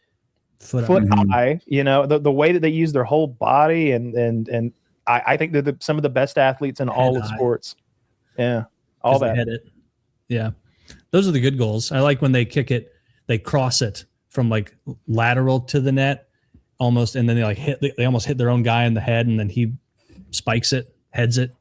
foot-eye, you know, the way that they use their whole body, and I think they're some of the best athletes in all of sports. Yeah, all that. Hit it. Yeah, those are the good goals. I like when they kick it, they cross it from like lateral to the net, almost, and then they almost hit their own guy in the head, and then he spikes it, heads it.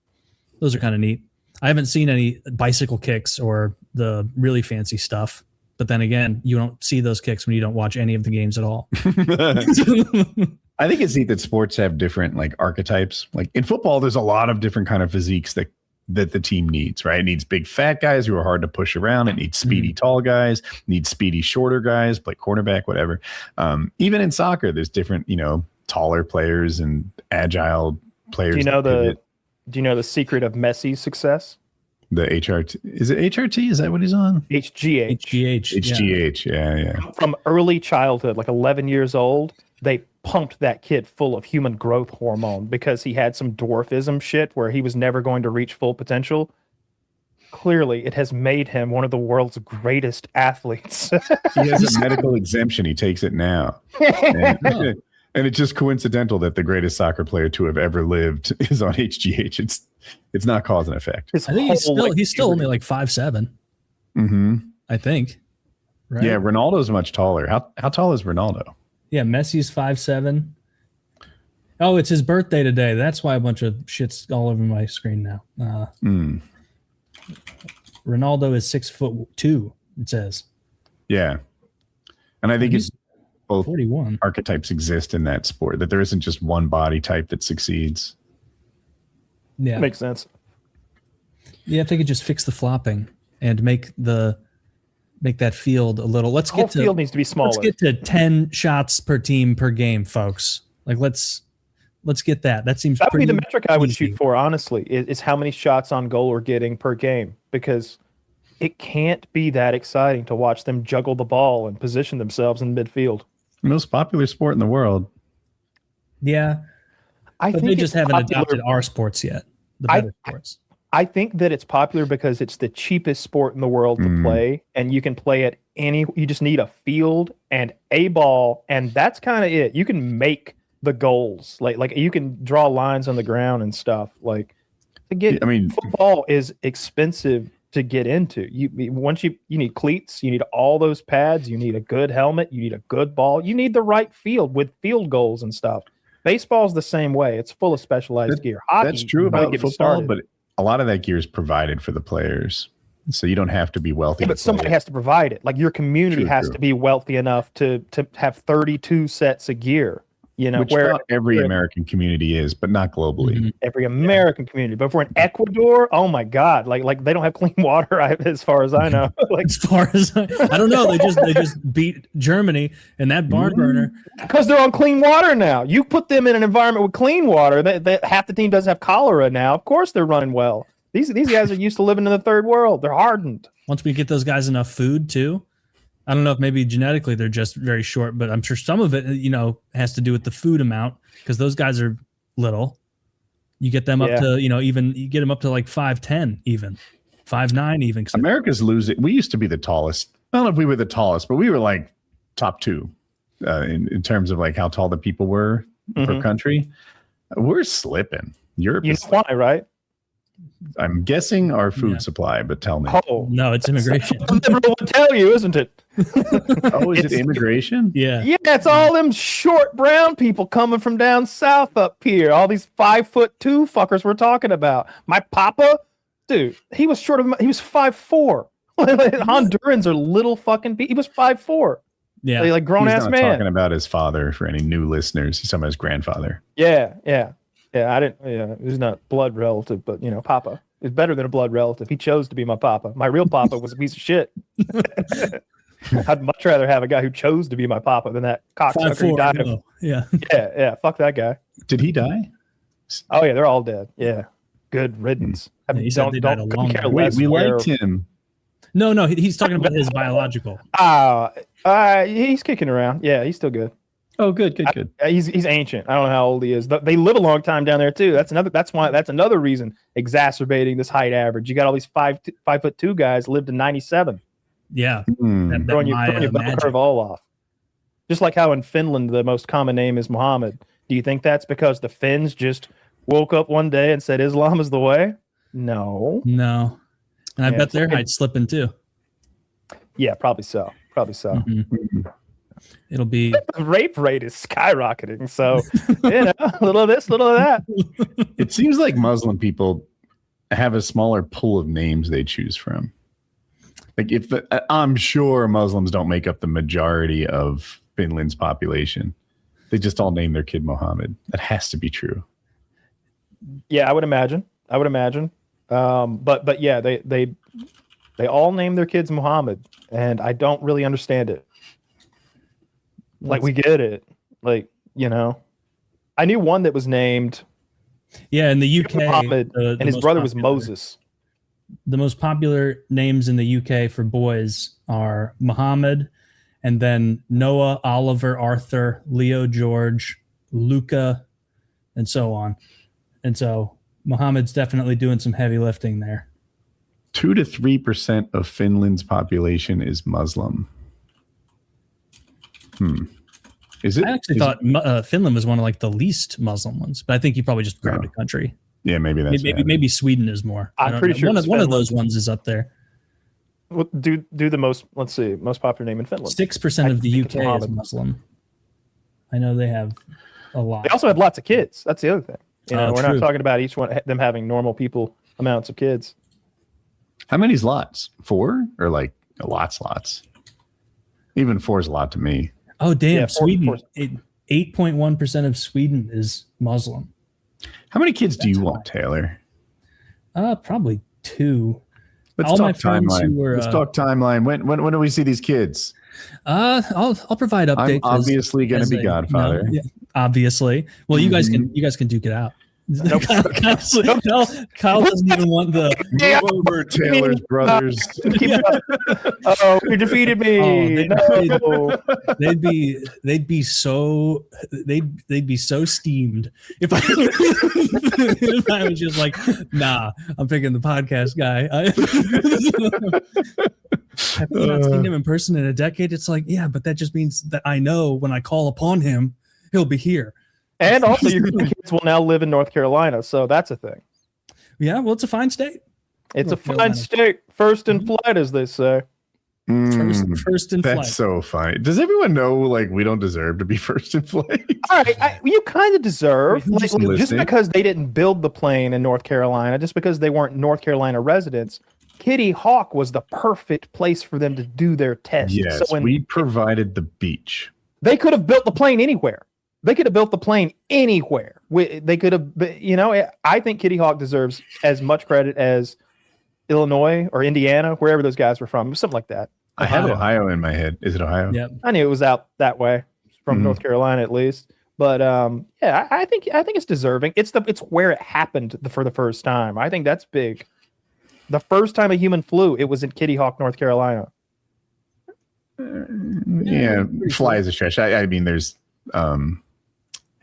Those are kind of neat. I haven't seen any bicycle kicks or the really fancy stuff. But then again, you don't see those kicks when you don't watch any of the games at all. I think it's neat that sports have different like archetypes. Like in football, there's a lot of different kind of physiques that the team needs, right? It needs big fat guys who are hard to push around. It needs speedy tall guys, needs speedy shorter guys, play cornerback, whatever. Even in soccer, there's different, taller players and agile players. Do you know the secret of Messi's success? The HRT, is it HRT? Is that what he's on? HGH. Yeah. From early childhood, like 11 years old, they pumped that kid full of human growth hormone because he had some dwarfism shit where he was never going to reach full potential. Clearly, it has made him one of the world's greatest athletes. He has a medical exemption. He takes it now. And it's just coincidental that the greatest soccer player to have ever lived is on HGH. It's not cause and effect. I think he's still only like 5'7". I think. Right? Yeah, Ronaldo's much taller. How tall is Ronaldo? Yeah, Messi's 5'7". Oh, it's his birthday today. That's why a bunch of shit's all over my screen now. Ronaldo is 6'2", it says. Yeah. And I think it's both 41 archetypes exist in that sport, that there isn't just one body type that succeeds. Yeah. Makes sense. Yeah, if they could just fix the flopping and make the make that field a little. Let's The whole get to field needs to be smaller. let's get to 10 shots per team per game, folks. Like let's get that. That seems That would be the pretty metric I would easy. shoot for, honestly, is how many shots on goal we're getting per game, because it can't be that exciting to watch them juggle the ball and position themselves in midfield. Most popular sport in the world. Yeah, I but think they just it's haven't popular- adopted our sports yet. The better sports. I think that it's popular because it's the cheapest sport in the world to play, and you can play it you just need a field and a ball, and that's kind of it. You can make the goals. Like you can draw lines on the ground and stuff. Like football is expensive to get into. You need cleats, you need all those pads, you need a good helmet, you need a good ball, you need the right field with field goals and stuff. Baseball's the same way. It's full of specialized gear. Hockey, that's true about football, but a lot of that gear is provided for the players, so you don't have to be wealthy. Yeah, but somebody has to provide it. Like your community has to be wealthy enough to have 32 sets of gear. You know, which every American community is, but not globally. Every American community. But if we're in Ecuador, oh my God, like they don't have clean water as far as I know. Like as far as I don't know, they just beat Germany and that barn burner because they're on clean water now. You put them in an environment with clean water. Half the team doesn't have cholera now. Of course, they're running well. These guys are used to living in the third world. They're hardened. Once we get those guys enough food too. I don't know if maybe genetically they're just very short, but I'm sure some of it, has to do with the food amount because those guys are little. You get them up to, even you get them up to like 5'10", even 5'9", even. America's losing. We used to be the tallest. I don't know if we were the tallest, but we were like top two in terms of like how tall the people were per country. We're slipping. Europe is why, right? I'm guessing our food supply, but tell me. Oh no, it's immigration. The liberal would tell you, isn't it? Oh, is it immigration? Yeah. Yeah, it's all them short brown people coming from down south up here. All these 5'2" fuckers we're talking about. My papa, dude, he was short of he was 5'4". Hondurans are little fucking people. He was 5'4". Yeah. Like grown He's ass not man. talking about his father for any new listeners. He's talking about his grandfather. Yeah. I didn't. Yeah, he's not blood relative, but Papa is better than a blood relative. He chose to be my papa. My real papa was a piece of shit. I'd much rather have a guy who chose to be my papa than that cocksucker who died of. Yeah. Fuck that guy. Did he die? Oh yeah, they're all dead. Yeah, good riddance. Don't care less. We liked him. No, he's talking about his biological. He's kicking around. Yeah, he's still good. Oh, good. He's ancient. I don't know how old he is. They live a long time down there too. That's another reason exacerbating this height average. You got all these 5'2" guys lived to 97. Yeah, throwing your bell curve all off. Just like how in Finland the most common name is Mohammed. Do you think that's because the Finns just woke up one day and said Islam is the way? No. And I bet their height's slipping too. Yeah, probably so. It'll be the rape rate is skyrocketing. So, a little of this, little of that. It seems like Muslim people have a smaller pool of names they choose from. Like I'm sure Muslims don't make up the majority of Finland's population. They just all name their kid Mohammed. That has to be true. Yeah, I would imagine. But yeah, they all name their kids Mohammed, and I don't really understand it. Like we get it, I knew one that was named. Yeah, in the UK, Mohammed, and his brother was Moses. The most popular names in the UK for boys are Mohammed, and then Noah, Oliver, Arthur, Leo, George, Luca, and so on. And so Mohammed's definitely doing some heavy lifting there. 2 to 3% of Finland's population is Muslim. Is it? I actually thought Finland was one of like the least Muslim ones, but I think you probably just grabbed a country. Yeah, maybe that's maybe Sweden is more. I'm pretty sure one of those ones is up there. Well, do the most. Let's see, most popular name in Finland. 6% of the UK is Muslim. I know they have a lot. They also have lots of kids. That's the other thing. We're true. not talking about each one them having normal people amounts of kids. How many's lots? 4 or like lots? Even 4 is a lot to me. Oh damn! Sweden. 8.1% of Sweden is Muslim. How many kids do you want, Taylor? Probably 2. Let's talk timeline. Let's talk timeline. When do we see these kids? I'll provide updates. I'm obviously going to be Godfather. No, yeah, obviously. Well, you guys can duke it out. Nope. Kyle doesn't even want the over Taylor's brothers. Oh, you defeated me. They'd be so steamed if I was just like, nah, I'm picking the podcast guy. Have you not seen him in person in a decade? It's like, yeah, but that just means that I know when I call upon him, he'll be here. And also, your kids will now live in North Carolina, so that's a thing. Yeah, well, it's a fine state. It's North Carolina. Fine state. First in flight, as they say. First in flight. That's so funny. Does everyone know, like, we don't deserve to be first in flight? All right, you kind of deserve. Just because they didn't build the plane in North Carolina, just because they weren't North Carolina residents, Kitty Hawk was the perfect place for them to do their test. Yes, so we provided the beach. They could have built the plane anywhere. They could have built the plane anywhere. They could have, I think Kitty Hawk deserves as much credit as Illinois or Indiana, wherever those guys were from, something like that. I have Ohio in my head. Is it Ohio? Yeah, I knew it was out that way from North Carolina at least. But yeah, I think it's deserving. It's where it happened for the first time. I think that's big. The first time a human flew, it was in Kitty Hawk, North Carolina. Yeah, fly is a stretch. I mean, there's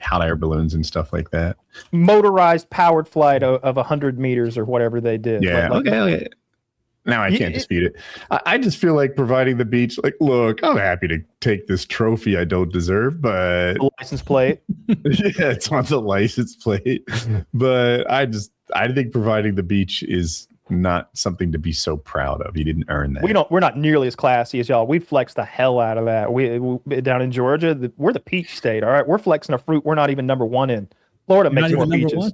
hot air balloons and stuff like that. Motorized powered flight of 100 meters or whatever they did. Yeah. Okay. Now I can't dispute it. I just feel like providing the beach. Like, look, I'm happy to take this trophy I don't deserve, but the license plate. Yeah, it's on the license plate. But I think providing the beach is not something to be so proud of. You didn't earn that. We're not nearly as classy as y'all. We flex the hell out of that. We down in Georgia, we're the peach state. All right, we're flexing a fruit we're not even number one in. Florida makes more peaches.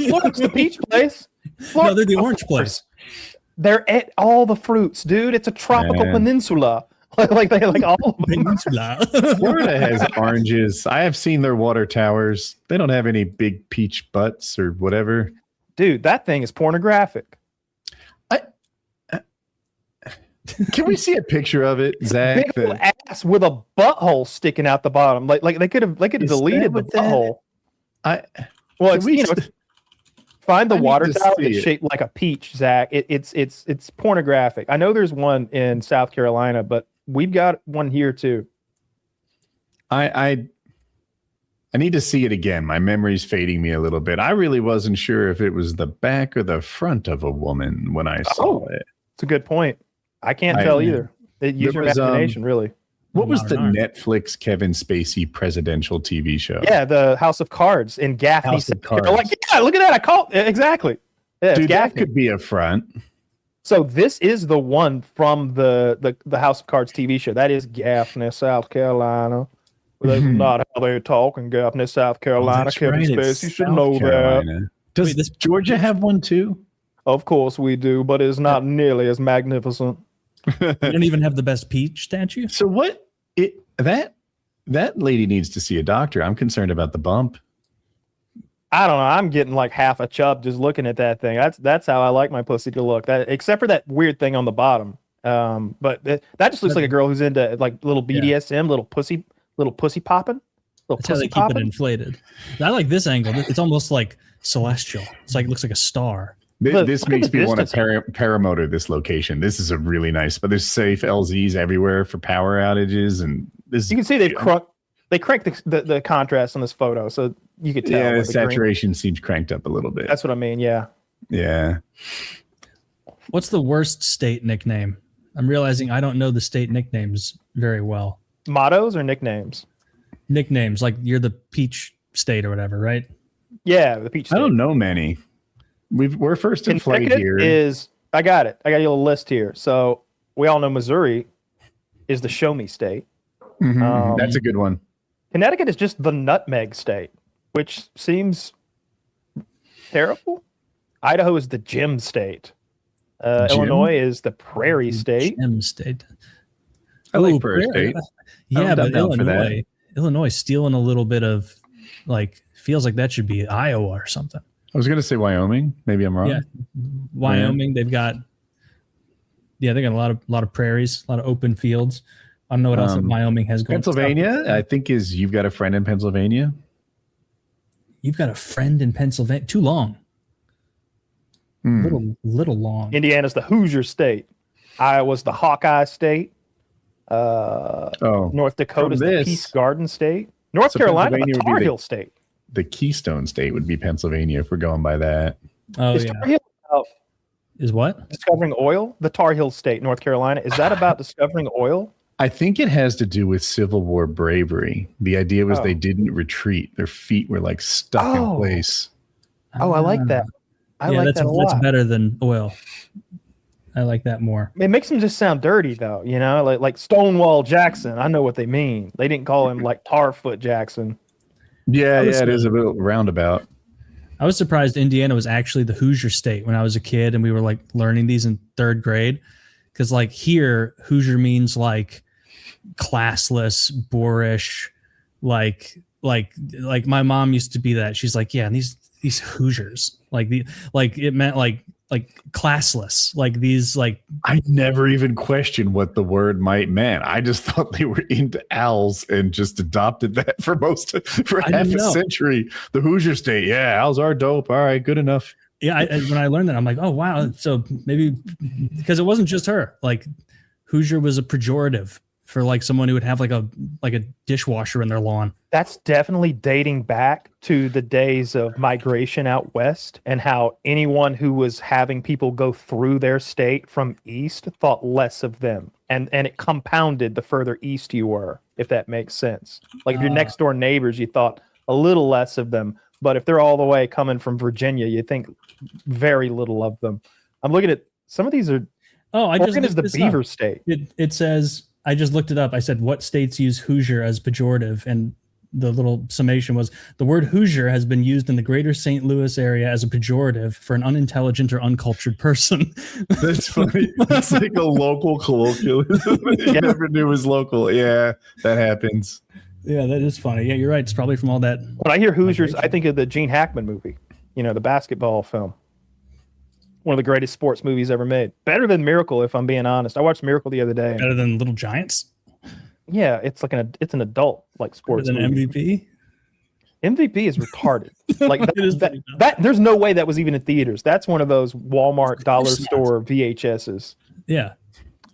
Florida's the peach place. No, they're the orange place. They're at all the fruits, dude. It's a tropical peninsula. like all of them. Peninsula. Florida has oranges. I have seen their water towers. They don't have any big peach butts or whatever. Dude, that thing is pornographic. Can we see a picture of it, Zach? Big old ass with a butthole sticking out the bottom. Like they could have deleted the butthole. Find the water tower that's shaped like a peach, Zach. It's pornographic. I know there's one in South Carolina, but we've got one here too. I need to see it again. My memory's fading me a little bit. I really wasn't sure if it was the back or the front of a woman when I saw it. It's a good point. I can't tell either. Use your imagination, really. What was the Netflix Kevin Spacey presidential TV show? Yeah, the House of Cards in Gaffney. House of Cards. Like, yeah, look at that. I called exactly. Yeah, dude, that could be a front. So this is the one from the House of Cards TV show. That is Gaffney, South Carolina. That's not how they talk in Gaffney, South Carolina. Kevin Spacey, you should know that. Does Georgia have one too? Of course we do, but it's not nearly as magnificent. You don't even have the best peach statue. So what? That lady needs to see a doctor. I'm concerned about the bump. I don't know. I'm getting like half a chub just looking at that thing. That's how I like my pussy to look. That except for that weird thing on the bottom. But that just looks like a girl who's into like little BDSM, little pussy popping. That's how they keep it inflated. I like this angle. It's almost like celestial. It's like it looks like a star. This makes me want to paramotor this location. This is a really nice, but there's safe LZs everywhere for power outages, and this. You can see they cranked the contrast on this photo, so you could tell. Yeah, the saturation seems cranked up a little bit. That's what I mean. Yeah. Yeah. What's the worst state nickname? I'm realizing I don't know the state nicknames very well. Mottos or nicknames? Nicknames, like you're the peach state or whatever, right? Yeah, the peach state. I don't know many. We're first in flight here. I got it. I got a little list here. So we all know Missouri is the show me state. That's a good one. Connecticut is just the nutmeg state, which seems terrible. Idaho is the gym state. Illinois is the prairie state. Gym state. I like prairie state. Yeah, but Illinois stealing a little bit of like feels like that should be Iowa or something. I was going to say Wyoming. Maybe I'm wrong. Yeah, Wyoming. They've got Yeah, they got a lot of prairies, a lot of open fields. I don't know what else Wyoming has going. Pennsylvania, I think you've got a friend in Pennsylvania. You've got a friend in Pennsylvania. Too long. Little long. Indiana's the Hoosier state. Iowa's the Hawkeye state. North Dakota's the Peace Garden state. North Carolina, the Tar Heel state. The Keystone State would be Pennsylvania if we're going by that. Oh, is Tar Heel is what? Discovering oil? The Tar Heel state, North Carolina. Is that about discovering oil? I think it has to do with Civil War bravery. The idea was they didn't retreat. Their feet were like stuck in place. Oh, I like that. I like that a lot. That's better than oil. I like that more. It makes them just sound dirty, though. You know, like Stonewall Jackson. I know what they mean. They didn't call him like Tarfoot Jackson. Yeah, it is a bit roundabout. I was surprised Indiana was actually the Hoosier state when I was a kid and we were like learning these in 3rd grade. Because like here, Hoosier means like classless, boorish, like my mom used to be that. She's like, yeah, and these Hoosiers, it meant like classless, like these like. I never even questioned what the word might meant. I just thought they were into owls and just adopted that for half a century. The Hoosier state, yeah, owls are dope. All right, good enough. Yeah, when I learned that, I'm like, oh wow. So maybe because it wasn't just her. Like Hoosier was a pejorative for like someone who would have like a dishwasher in their lawn. That's definitely dating back to the days of migration out west and how anyone who was having people go through their state from east thought less of them. And it compounded the further east you were, if that makes sense. Like if your next door neighbors, you thought a little less of them. But if they're all the way coming from Virginia, you think very little of them. I'm looking at some of these are. Oh, Oregon is the beaver state. It says, I just looked it up. I said, what states use Hoosier as pejorative? And the little summation was the word Hoosier has been used in the greater St. Louis area as a pejorative for an unintelligent or uncultured person. That's funny. It's like a local colloquialism that you never knew was local. Yeah, that happens. Yeah, that is funny. Yeah, you're right. It's probably from all that. When I hear Hoosiers, I think of the Gene Hackman movie, the basketball film. One of the greatest sports movies ever made. Better than Miracle, if I'm being honest. I watched Miracle the other day. Better than Little Giants? Yeah, it's like an adult like sports movie. MVP? MVP is retarded. Like that there's no way that was even in theaters. That's one of those Walmart dollar store VHSs. Yeah.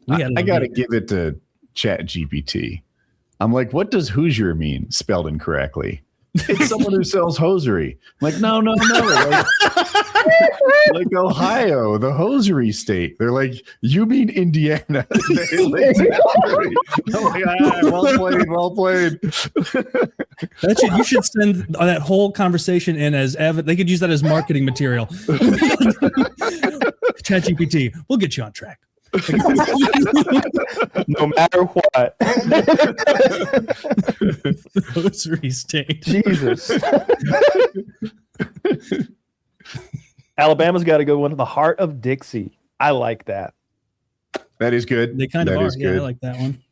I got to give it to ChatGPT. I'm like, what does Hoosier mean spelled incorrectly? It's someone who sells hosiery. I'm like, no. Like Ohio, the hosiery state. They're like, you mean Indiana? I'm like, well played. You should send that whole conversation in as evidence. They could use that as marketing material. ChatGPT, we'll get you on track. No matter what. Hosiery state. Jesus. Alabama's got to go into the heart of Dixie. I like that. That is good. They kind of are. Yeah, I like that one.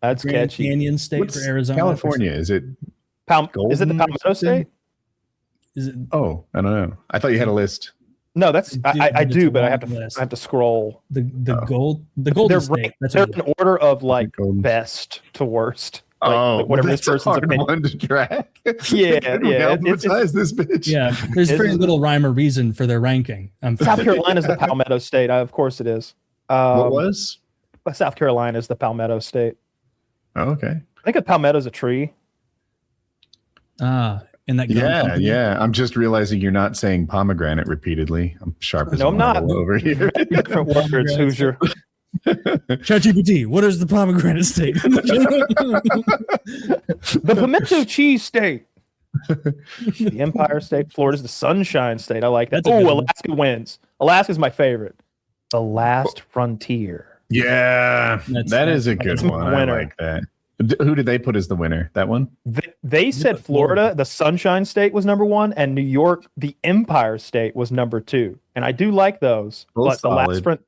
That's Grand catchy. Canyon State for Arizona. California, is it? Is it the Palmetto State? Is it? Oh, I don't know. I thought you had a list. No, that's I do, but I have to scroll. The Golden State. They're in order of like best to worst. Like, whatever this person's opinion. One to track. Yeah. Besides this bitch. Yeah, there's very little rhyme or reason for their ranking. South Carolina's the Palmetto State. Of course it is. What was? South Carolina is the Palmetto State. Oh, okay. I think a palmetto's a tree. In that yeah. I'm just realizing you're not saying pomegranate repeatedly. I'm sharp as I'm not over here. Different words, Hoosier. ChatGPT, what is the pomegranate state? The pimento cheese state. The Empire State. Florida's the Sunshine State. I like that. Oh, Alaska wins. Alaska's my favorite. The Last Frontier. Yeah, that is a good one. I like that. Who did they put as the winner? That one? They said Florida, the Sunshine State, was number one, and New York, the Empire State, was number two. And I do like those. Both but solid.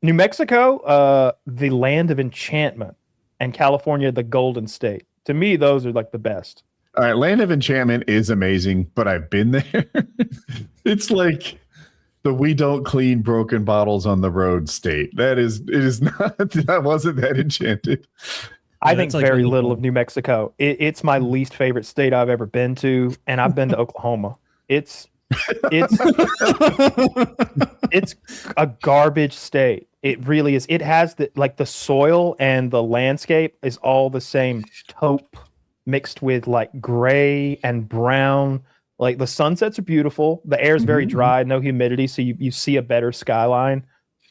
New Mexico, the Land of Enchantment, and California, the Golden State. To me, those are like the best. All right, Land of Enchantment is amazing, but I've been there. It's like the we don't clean broken bottles on the road state. It is not, that wasn't that enchanted. I think very little of New Mexico. It's my least favorite state I've ever been to, and I've been to Oklahoma. It's a garbage state. It really is. It has the soil and the landscape is all the same taupe mixed with like gray and brown. Like the sunsets are beautiful. The air is very dry, no humidity, so you see a better skyline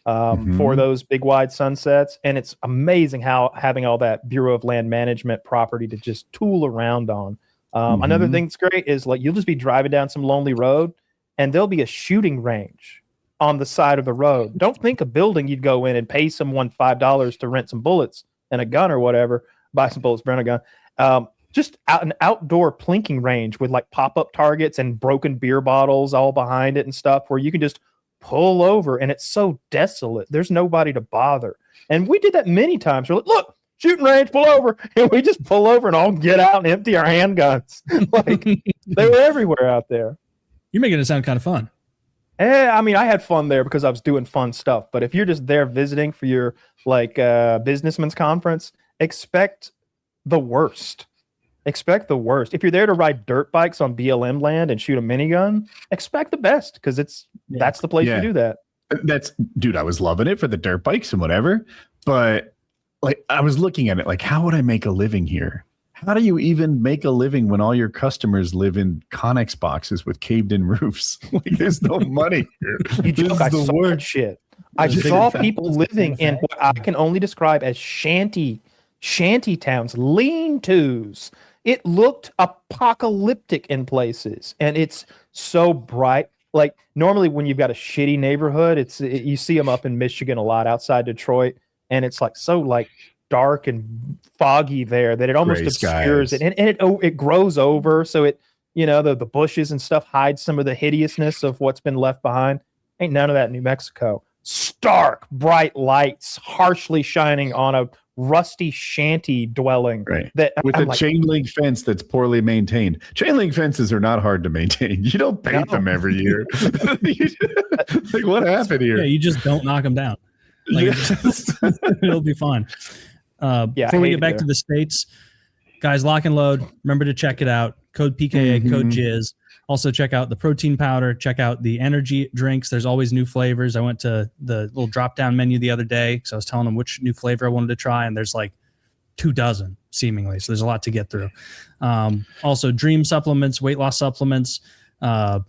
for those big wide sunsets. And it's amazing how having all that Bureau of Land Management property to just tool around on. Another thing that's great is like you'll just be driving down some lonely road and there'll be a shooting range on the side of the road. Don't think a building you'd go in and pay someone $5 to rent some bullets and a gun or whatever, buy some bullets, rent a gun. Just an outdoor plinking range with like pop-up targets and broken beer bottles all behind it and stuff where you can just pull over and it's so desolate. There's nobody to bother. And we did that many times. We're like, look, shooting range, pull over. And we just pull over and all get out and empty our handguns. Like they were everywhere out there. You're making it sound kind of fun. I mean, I had fun there because I was doing fun stuff. But if you're just there visiting for your like businessman's conference, expect the worst. Expect the worst. If you're there to ride dirt bikes on BLM land and shoot a minigun, expect the best because that's the place to do that. Dude, I was loving it for the dirt bikes and whatever. But like I was looking at it like, how would I make a living here? How do you even make a living when all your customers live in Connex boxes with caved in roofs? Like there's no money here. You joke, I saw that shit. I saw people living in what I can only describe as shanty towns, lean-tos. It looked apocalyptic in places, and it's so bright. Like normally when you've got a shitty neighborhood, you see them up in Michigan a lot outside Detroit, and it's like so like dark and foggy there that it almost obscures it, and it grows over, so it the bushes and stuff hide some of the hideousness of what's been left behind. Ain't none of that in New Mexico. Stark, bright lights harshly shining on a rusty shanty dwelling that with a chain link fence that's poorly maintained. Chain link fences are not hard to maintain. You don't paint them every year. Like what happened here? Yeah, you just don't knock them down. Like it'll be fine. Before we get back to the States, guys, Lock and Load, remember to check it out. Code PKA, code Jizz. Also check out the protein powder. Check out the energy drinks. There's always new flavors. I went to the little drop-down menu the other day because I was telling them which new flavor I wanted to try, and there's like 24 seemingly. So there's a lot to get through. Also, dream supplements, weight loss supplements,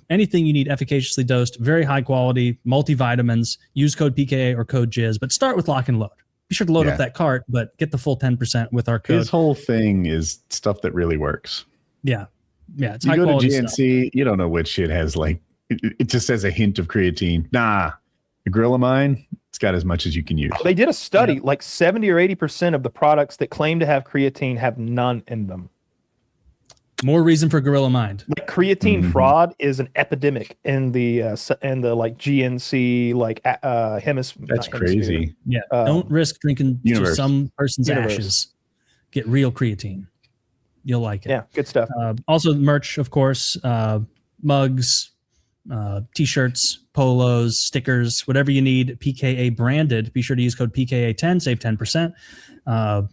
anything you need efficaciously dosed, very high quality, multivitamins. Use code PKA or code Jizz, but start with Lock and Load. Be sure to load up that cart, but get the full 10% with our code. This whole thing is stuff that really works. Yeah. Yeah, it's you high go to quality GNC, stuff. You don't know what shit has like it just says a hint of creatine. Nah, the grill of mine, it's got as much as you can use. They did a study, like 70 or 80% of the products that claim to have creatine have none in them. More reason for Gorilla Mind. Like creatine fraud is an epidemic in the like GNC like hemisphere. That's crazy. Yeah, don't risk drinking to some person's ashes. Get real creatine. You'll like it. Yeah, good stuff. Also, merch, of course, mugs, T-shirts, polos, stickers, whatever you need, PKA branded. Be sure to use code PKA10, save 10%.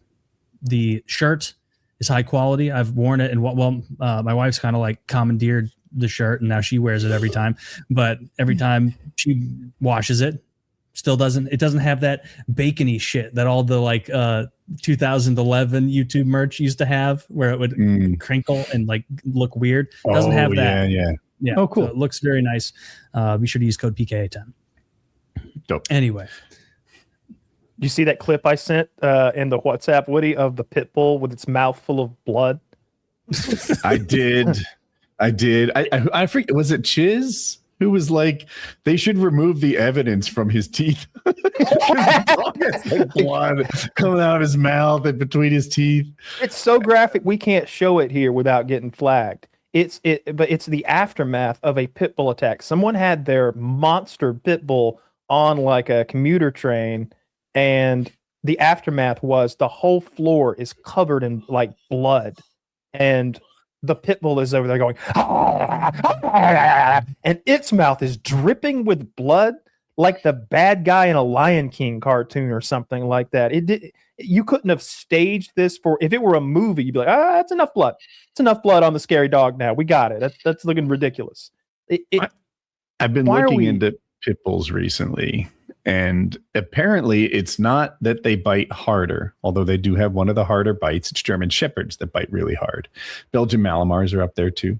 The shirt is high quality. I've worn it, and my wife's kind of like commandeered the shirt, and now she wears it every time. But every time she washes it, still doesn't have that bacony shit that all the like 2011 YouTube merch used to have, where it would crinkle and like look weird. It doesn't have that. Yeah. Oh, cool. So it looks very nice. Be sure to use code PKA10. Dope. Anyway, you see that clip I sent in the WhatsApp, Woody, of the pit bull with its mouth full of blood? I did. I forget. Was it Chiz who was like, they should remove the evidence from his teeth? Like blood coming out of his mouth and between his teeth. It's so graphic we can't show it here without getting flagged. But it's the aftermath of a pit bull attack. Someone had their monster pit bull on like a commuter train, and the aftermath was the whole floor is covered in like blood, and the pit bull is over there going, and its mouth is dripping with blood like the bad guy in a Lion King cartoon or something like that. You couldn't have staged this for, if it were a movie, you'd be like, that's enough blood. It's enough blood on the scary dog now. We got it. That's looking ridiculous. I've been looking into pit bulls recently, and apparently it's not that they bite harder, although they do have one of the harder bites. It's German Shepherds that bite really hard. Belgian Malamars are up there too.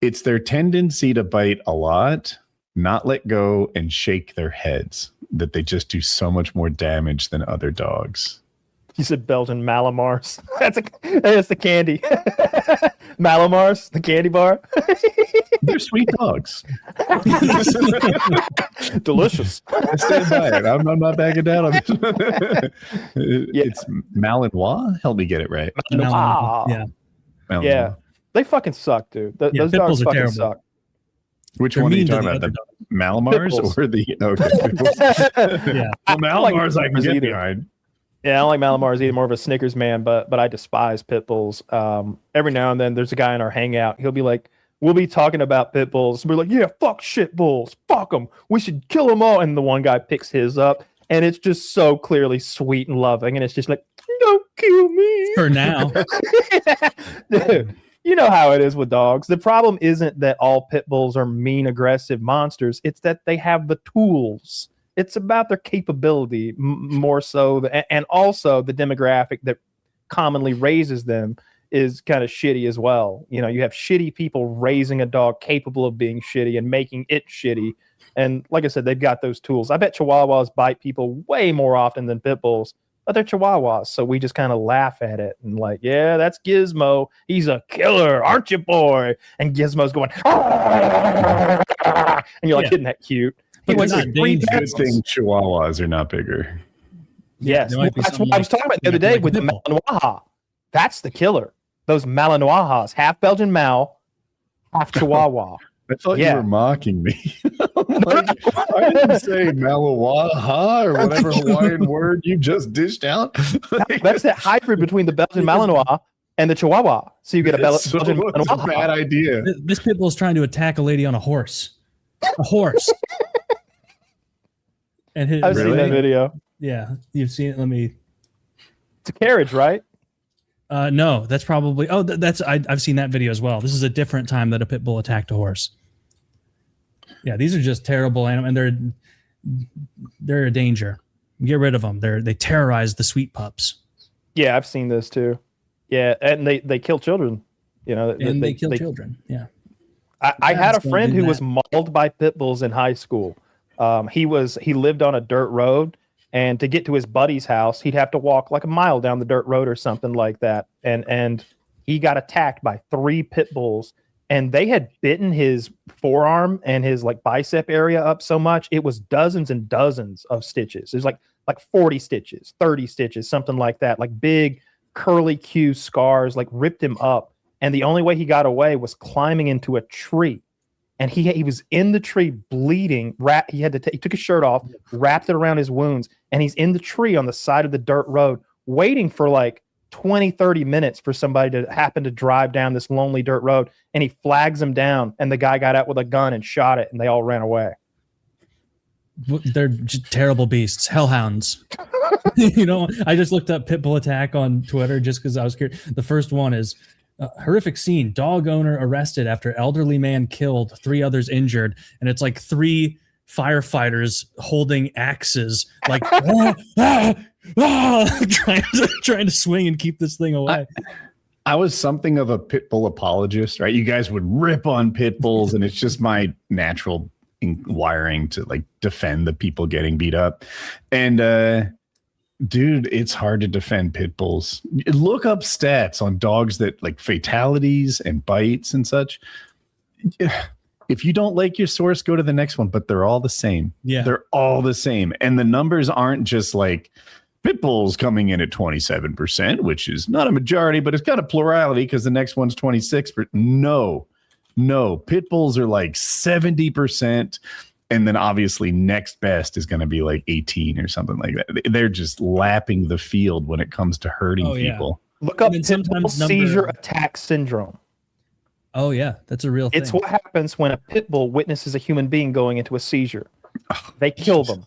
It's their tendency to bite a lot, not let go, and shake their heads, that they just do so much more damage than other dogs. You said Belgian Malamars. That's the candy. Malamars, the candy bar. They're sweet dogs. Delicious. I stand by it. I'm not backing down on this. It's Malinois. Help me get it right. Malinois. Yeah. Malinois. Yeah. They fucking suck, dude. Those dogs fucking terrible. suck. Which They're one are you mean to talking the about? other The Malamars or the okay? Yeah. Well, Malamars I can get either. behind. Yeah, I don't like Malamars either. More of a Snickers man, but I despise pit bulls. Every now and then, there's a guy in our hangout. He'll be like, we'll be talking about pit bulls. We're like, yeah, fuck shit bulls. Fuck them. We should kill them all. And the one guy picks his up, and it's just so clearly sweet and loving. And it's just like, don't kill me. For now. Dude, you know how it is with dogs. The problem isn't that all pit bulls are mean, aggressive monsters. It's that they have the tools. It's about their capability more so, and also the demographic that commonly raises them is kind of shitty as well. You know, you have shitty people raising a dog capable of being shitty and making it shitty. And like I said, they've got those tools. I bet Chihuahuas bite people way more often than pit bulls, but they're Chihuahuas. So we just kind of laugh at it and like, yeah, that's Gizmo. He's a killer, aren't you, boy? And Gizmo's going, and you're like, isn't that cute? But He went they're to not three dangerous. Good thing Chihuahuas are not bigger. Yes, There might be that's something what I was talking about the other day with the Malinois. That's the killer. Those Malinois, half Belgian Mal, half Chihuahua. I thought you were mocking me. I didn't say Malawaha or whatever Hawaiian word you just dished out. That's that hybrid between the Belgian Malinois and the Chihuahua. So you get a Belgian Malinois. It's a bad idea. This pit bull is trying to attack a lady on a horse. A horse. And I've seen that video. Yeah, you've seen it. It's a carriage, right? No, that's probably. Oh, I've seen that video as well. This is a different time that a pit bull attacked a horse. Yeah, these are just terrible animals, and they're a danger. Get rid of them. They terrorize the sweet pups. Yeah, I've seen this too. Yeah, and they kill children. You know, And they kill children. Yeah. I had a friend who was mauled by pit bulls in high school. He lived on a dirt road, and to get to his buddy's house, he'd have to walk like a mile down the dirt road or something like that. And he got attacked by 3 pit bulls, and they had bitten his forearm and his like bicep area up so much it was dozens and dozens of stitches. It was like 40 stitches, 30 stitches, something like that, like big curly Q scars, like ripped him up. And the only way he got away was climbing into a tree. And he was in the tree bleeding. He took his shirt off, wrapped it around his wounds, and he's in the tree on the side of the dirt road, waiting for like 20, 30 minutes for somebody to happen to drive down this lonely dirt road. And he flags him down, and the guy got out with a gun and shot it, and they all ran away. They're just terrible beasts, hellhounds. You know, I just looked up pit bull attack on Twitter just because I was curious. The first one is horrific scene: dog owner arrested after elderly man killed, 3 others injured, and it's like 3 firefighters holding axes, like trying to swing and keep this thing away. I was something of a pit bull apologist, right? You guys would rip on pit bulls, and it's just my natural wiring to like defend the people getting beat up. And dude, it's hard to defend pit bulls. Look up stats on dogs that like fatalities and bites and such. If you don't like your source, go to the next one, but they're all the same. Yeah, they're all the same. And the numbers aren't just like pit bulls coming in at 27%, which is not a majority, but it's got a plurality because the next one's 26%. No, pit bulls are like 70%. And then obviously next best is going to be like 18 or something like that. They're just lapping the field when it comes to hurting people. Look up pitbull seizure attack syndrome. Oh yeah, that's a real thing. It's what happens when a pit bull witnesses a human being going into a seizure. They kill them.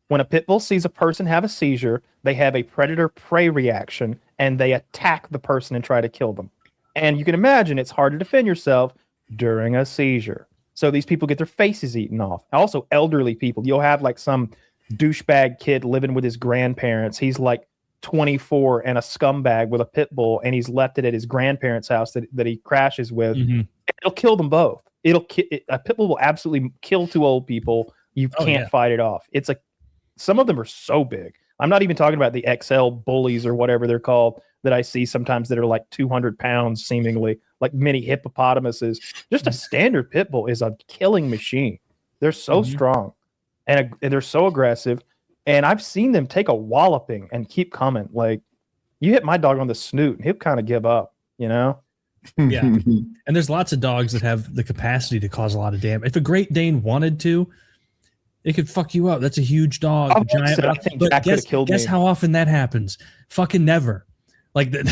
When a pit bull sees a person have a seizure, they have a predator-prey reaction, and they attack the person and try to kill them. And you can imagine it's hard to defend yourself during a seizure. So these people get their faces eaten off. Also, elderly people. You'll have like some douchebag kid living with his grandparents. He's like 24 and a scumbag with a pit bull, and he's left it at his grandparents' house that he crashes with. It'll kill them both. A pit bull will absolutely kill two old people. You can't fight it off. Some of them are so big. I'm not even talking about the XL bullies or whatever they're called that I see sometimes that are like 200 pounds, seemingly like mini hippopotamuses. Just a standard pit bull is a killing machine. They're so strong and they're so aggressive. And I've seen them take a walloping and keep coming. Like, you hit my dog on the snoot and he'll kind of give up, you know? Yeah. And there's lots of dogs that have the capacity to cause a lot of damage. If a Great Dane wanted to, it could fuck you up. That's a huge dog. A giant, I think Jack could have killed me. Guess how often that happens? Fucking never. Like, they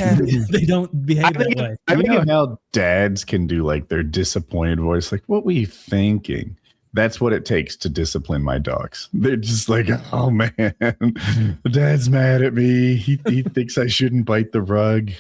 don't behave that way. I know how dads can do like their disappointed voice, like, what were you thinking? That's what it takes to discipline my dogs. They're just like, oh man, dad's mad at me. He thinks I shouldn't bite the rug.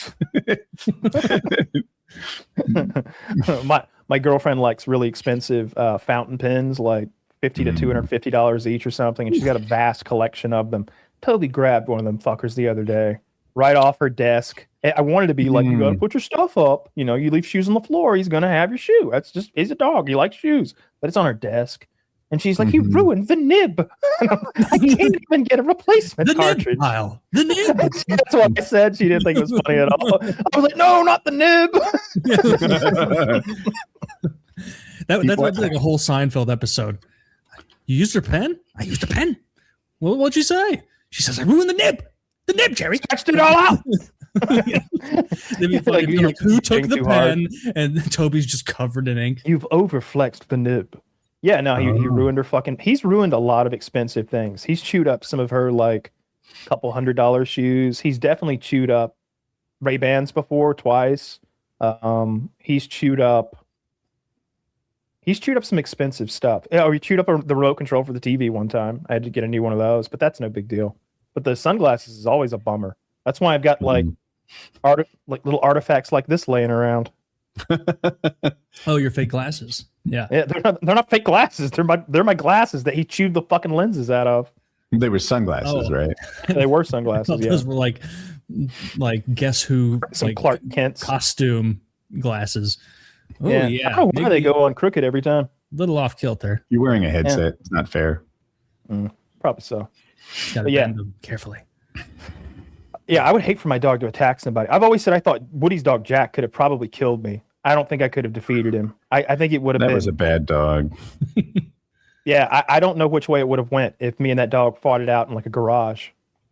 My girlfriend likes really expensive fountain pens, like $50 to $250 each or something, and she's got a vast collection of them. Toby grabbed one of them fuckers the other day, right off her desk. I wanted to be like, you gotta put your stuff up. You know, you leave shoes on the floor, he's gonna have your shoe. He's a dog. He likes shoes, but it's on her desk. And she's like, you ruined the nib. I can't even get a replacement cartridge. The nib. That's what I said. She didn't think it was funny at all. I was like, no, not the nib. That might be like a whole Seinfeld episode. You used her pen? I used a pen. Well, what'd you say? She says, I ruined the nib. The nib, Jerry. Scratched it all out. They'd be like, who took the pen? And Toby's just covered in ink. You've overflexed the nib. Yeah, no, he ruined her fucking. He's ruined a lot of expensive things. He's chewed up some of her like couple $100 shoes. He's definitely chewed up Ray-Bans before, twice. He's chewed up some expensive stuff. Oh, he chewed up the remote control for the TV one time. I had to get a new one of those, but that's no big deal. But the sunglasses is always a bummer. That's why I've got like little artifacts like this laying around. Oh, your fake glasses. Yeah, they're not fake glasses. They're my glasses that he chewed the fucking lenses out of. They were sunglasses, right? They were sunglasses. Those were like Guess Who, some like Clark Kent's costume glasses. Oh yeah. yeah. I don't know why they go on crooked every time. Little off kilter. You're wearing a headset. Yeah. It's not fair. Probably so. Gotta bend them carefully. Yeah, I would hate for my dog to attack somebody. I've always said I thought Woody's dog Jack could have probably killed me. I don't think I could have defeated him. I think it would have been. That was a bad dog. Yeah, I don't know which way it would have went if me and that dog fought it out in like a garage.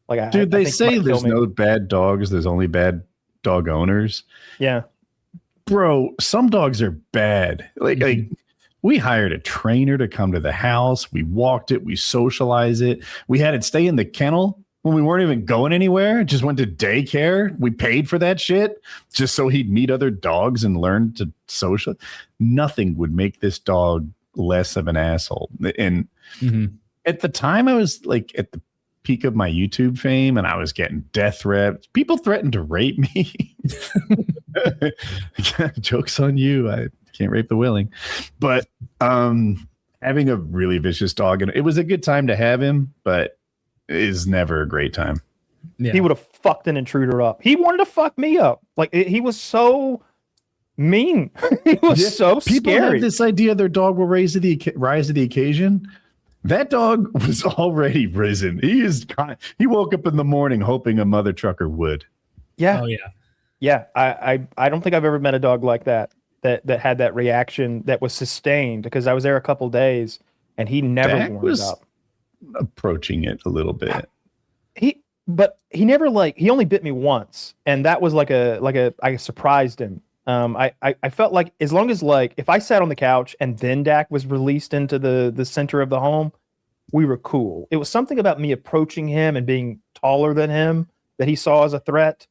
Like, dude, they say there's no bad dogs. There's only bad dog owners. Yeah, bro, some dogs are bad. Like we hired a trainer to come to the house. We walked it. We socialize it. We had it stay in the kennel when we weren't even going anywhere. Just went to daycare. We paid for that shit just so he'd meet other dogs and learn to social. Nothing would make this dog less of an asshole. And at the time, I was like at the peak of my YouTube fame, and I was getting death threats. People threatened to rape me. Joke's on you. I can't rape the willing. But having a really vicious dog, and it was a good time to have him, but it is never a great time. Yeah. He would have fucked an intruder up. He wanted to fuck me up. Like, he was so mean. He was so people scary. Have this idea their dog will rise to the occasion. That dog was already risen. He woke up in the morning hoping a mother trucker would. Yeah. Oh yeah. Yeah. I don't think I've ever met a dog like that had that reaction that was sustained, because I was there a couple days and he never warmed up. Approaching it a little bit. He never he only bit me once, and that was I surprised him. I felt like as long as if I sat on the couch and then Dak was released into the center of the home, we were cool. It was something about me approaching him and being taller than him that he saw as a threat.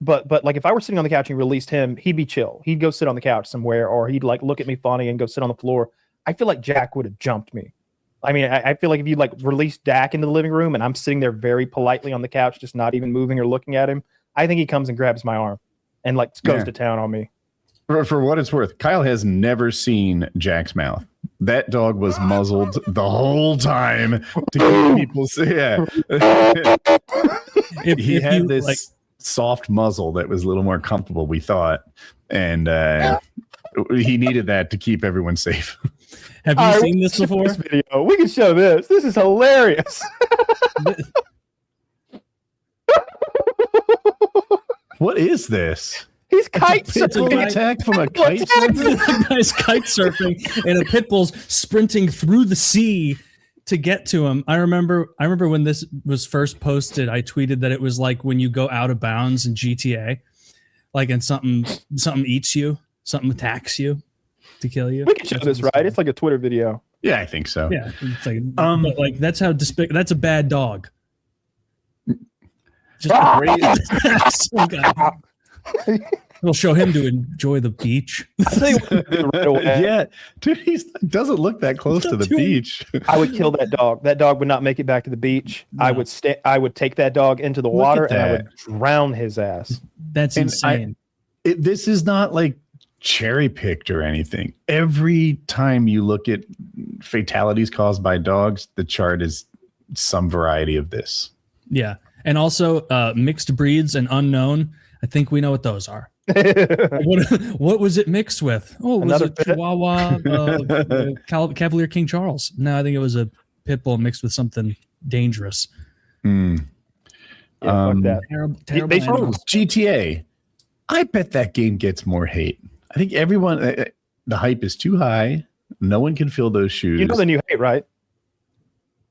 But like if I were sitting on the couch and you released him, he'd be chill. He'd go sit on the couch somewhere, or he'd like look at me funny and go sit on the floor. I feel like Jack would have jumped me. I mean, I feel like if you like release Dak into the living room and I'm sitting there very politely on the couch, just not even moving or looking at him, I think he comes and grabs my arm and like goes to town on me. For what it's worth, Kyle has never seen Jack's mouth. That dog was muzzled the whole time to keep people say, he had this like, soft muzzle that was a little more comfortable, we thought, and he needed that to keep everyone safe. Have you seen this before? This video. We can show this. This is hilarious. What is this? He's kite surfing. Attack from a kite surfing. Guy's kite surfing, and a pit bull's sprinting through the sea to get to him. I remember when this was first posted, I tweeted that it was like when you go out of bounds in GTA, like and something eats you, something attacks you to kill you. We can show this, right? It's like a Twitter video. Yeah, I think so. Yeah, it's like, but like that's how that's a bad dog. Just It'll show him to enjoy the beach. Yeah, dude, he doesn't look that close to the beach. I would kill that dog. That dog would not make it back to the beach. No. I would take that dog into the water and I would drown his ass. That's insane. This is not like cherry picked or anything. Every time you look at fatalities caused by dogs, the chart is some variety of this. Yeah. And also mixed breeds and unknown. I think we know what those are. What was it mixed with? Oh, was it Chihuahua, Cavalier King Charles? No, I think it was a pit bull mixed with something dangerous. Yeah, fuck that. Terrible GTA. I bet that game gets more hate. I think everyone, the hype is too high. No one can fill those shoes. You know the new hate, right?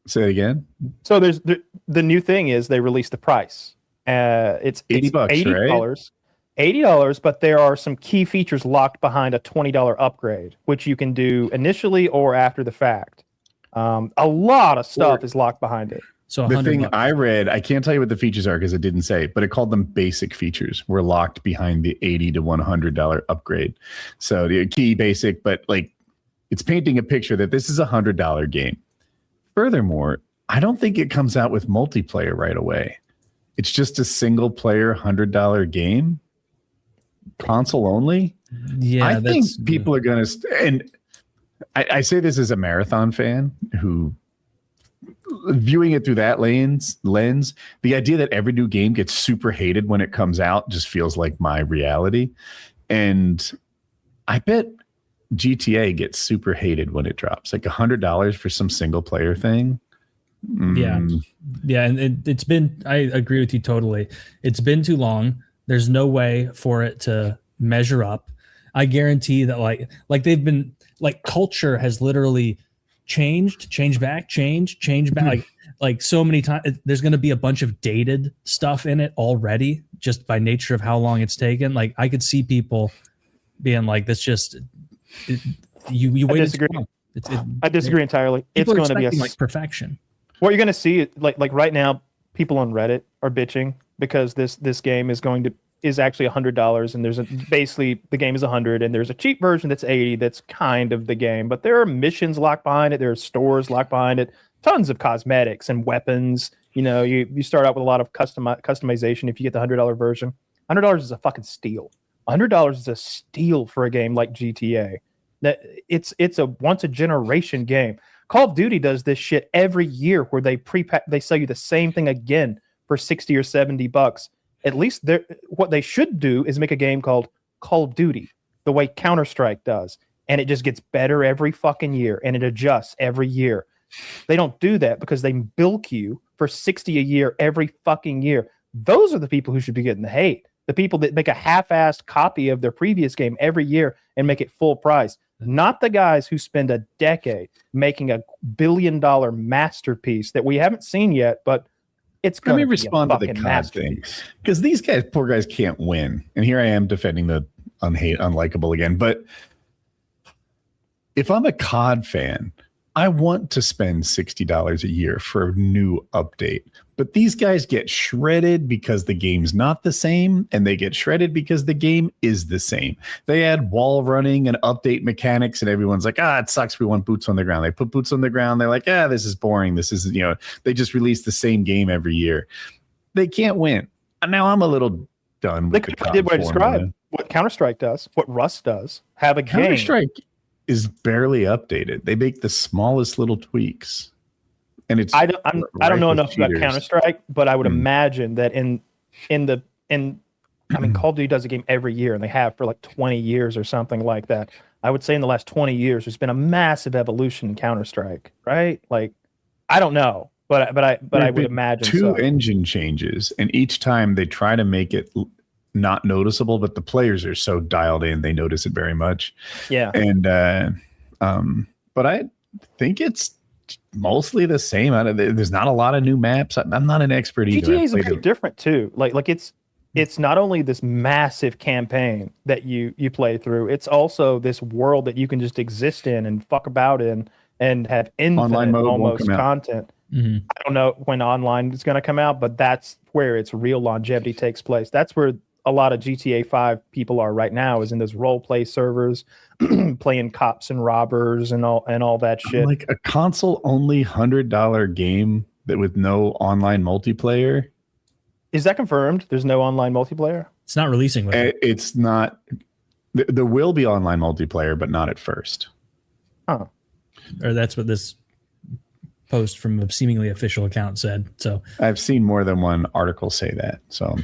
Say it again. So there's the new thing is they released the price. It's $80, $80, $80, but there are some key features locked behind a $20 upgrade, which you can do initially or after the fact. A lot of stuff is locked behind it. So the thing I read, I can't tell you what the features are because it didn't say, but it called them basic features were locked behind the $80 to $100 upgrade. So the key basic, but like it's painting a picture that this is a $100 game. Furthermore, I don't think it comes out with multiplayer right away. It's just a single player $100 game, console only. Yeah, I think people are going to, and I say this as a marathon fan who, viewing it through that lens, the idea that every new game gets super hated when it comes out just feels like my reality. And I bet GTA gets super hated when it drops, like $100 for some single player thing. Yeah, and it's been, I agree with you totally. It's been too long. There's no way for it to measure up. I guarantee that like they've been, like culture has literally changed back. Like so many times. There's going to be a bunch of dated stuff in it already, just by nature of how long it's taken. Like I could see people being like, "This just you waited." I disagree entirely. It's going to be like perfection. What you're going to see, like right now, people on Reddit are bitching because this game is actually $100, and basically the game is $100, and there's a cheap version that's $80. That's kind of the game, but there are missions locked behind it. There are stores locked behind it. Tons of cosmetics and weapons. You know, you start out with a lot of customization if you get the $100 version. $100 is a fucking steal. $100 is a steal for a game like GTA. That it's a once a generation game. Call of Duty does this shit every year where they sell you the same thing again for $60 or $70. At least what they should do is make a game called Call of Duty, the way Counter-Strike does. And it just gets better every fucking year, and it adjusts every year. They don't do that because they bilk you for $60 a year every fucking year. Those are the people who should be getting the hate. The people that make a half-assed copy of their previous game every year and make it full price. Not the guys who spend a decade making a billion-dollar masterpiece that we haven't seen yet, but it's going to be respond to the COD thing, because these poor guys can't win. And here I am defending the unlikable again. But if I'm a COD fan, I want to spend $60 a year for a new update, but these guys get shredded because the game's not the same, and they get shredded because the game is the same. They add wall running and update mechanics, and everyone's like, it sucks. We want boots on the ground. They put boots on the ground. They're like, this is boring. This is, they just release the same game every year. They can't win. And now I'm a little done with the did what I described, what Counter-Strike does, what Rust does, have a Counter-Strike is barely updated. They make the smallest little tweaks, and it's I don't know enough about Counter-Strike, but I would imagine that I mean, Call of Duty does a game every year, and they have for like 20 years or something like that. I would say in the last 20 years, there's been a massive evolution in Counter-Strike, right? Like, I don't know, but I would imagine two engine changes, and each time they try to make it not noticeable, but the players are so dialed in, they notice it very much. Yeah. And but I think it's mostly the same. There's not a lot of new maps. I'm not an expert either. GTA is a bit different too. Like it's not only this massive campaign that you play through, it's also this world that you can just exist in and fuck about in and have infinite almost content. Mm-hmm. I don't know when online is going to come out, but that's where its real longevity takes place. That's where a lot of GTA 5 people are right now, is in those role play servers, playing cops and robbers and all that shit. Like a console only $100 game that with no online multiplayer. Is that confirmed? There's no online multiplayer? It's not releasing with it. It's not. There will be online multiplayer, but not at first. Huh. Or that's what this post from a seemingly official account said. So I've seen more than one article say that. So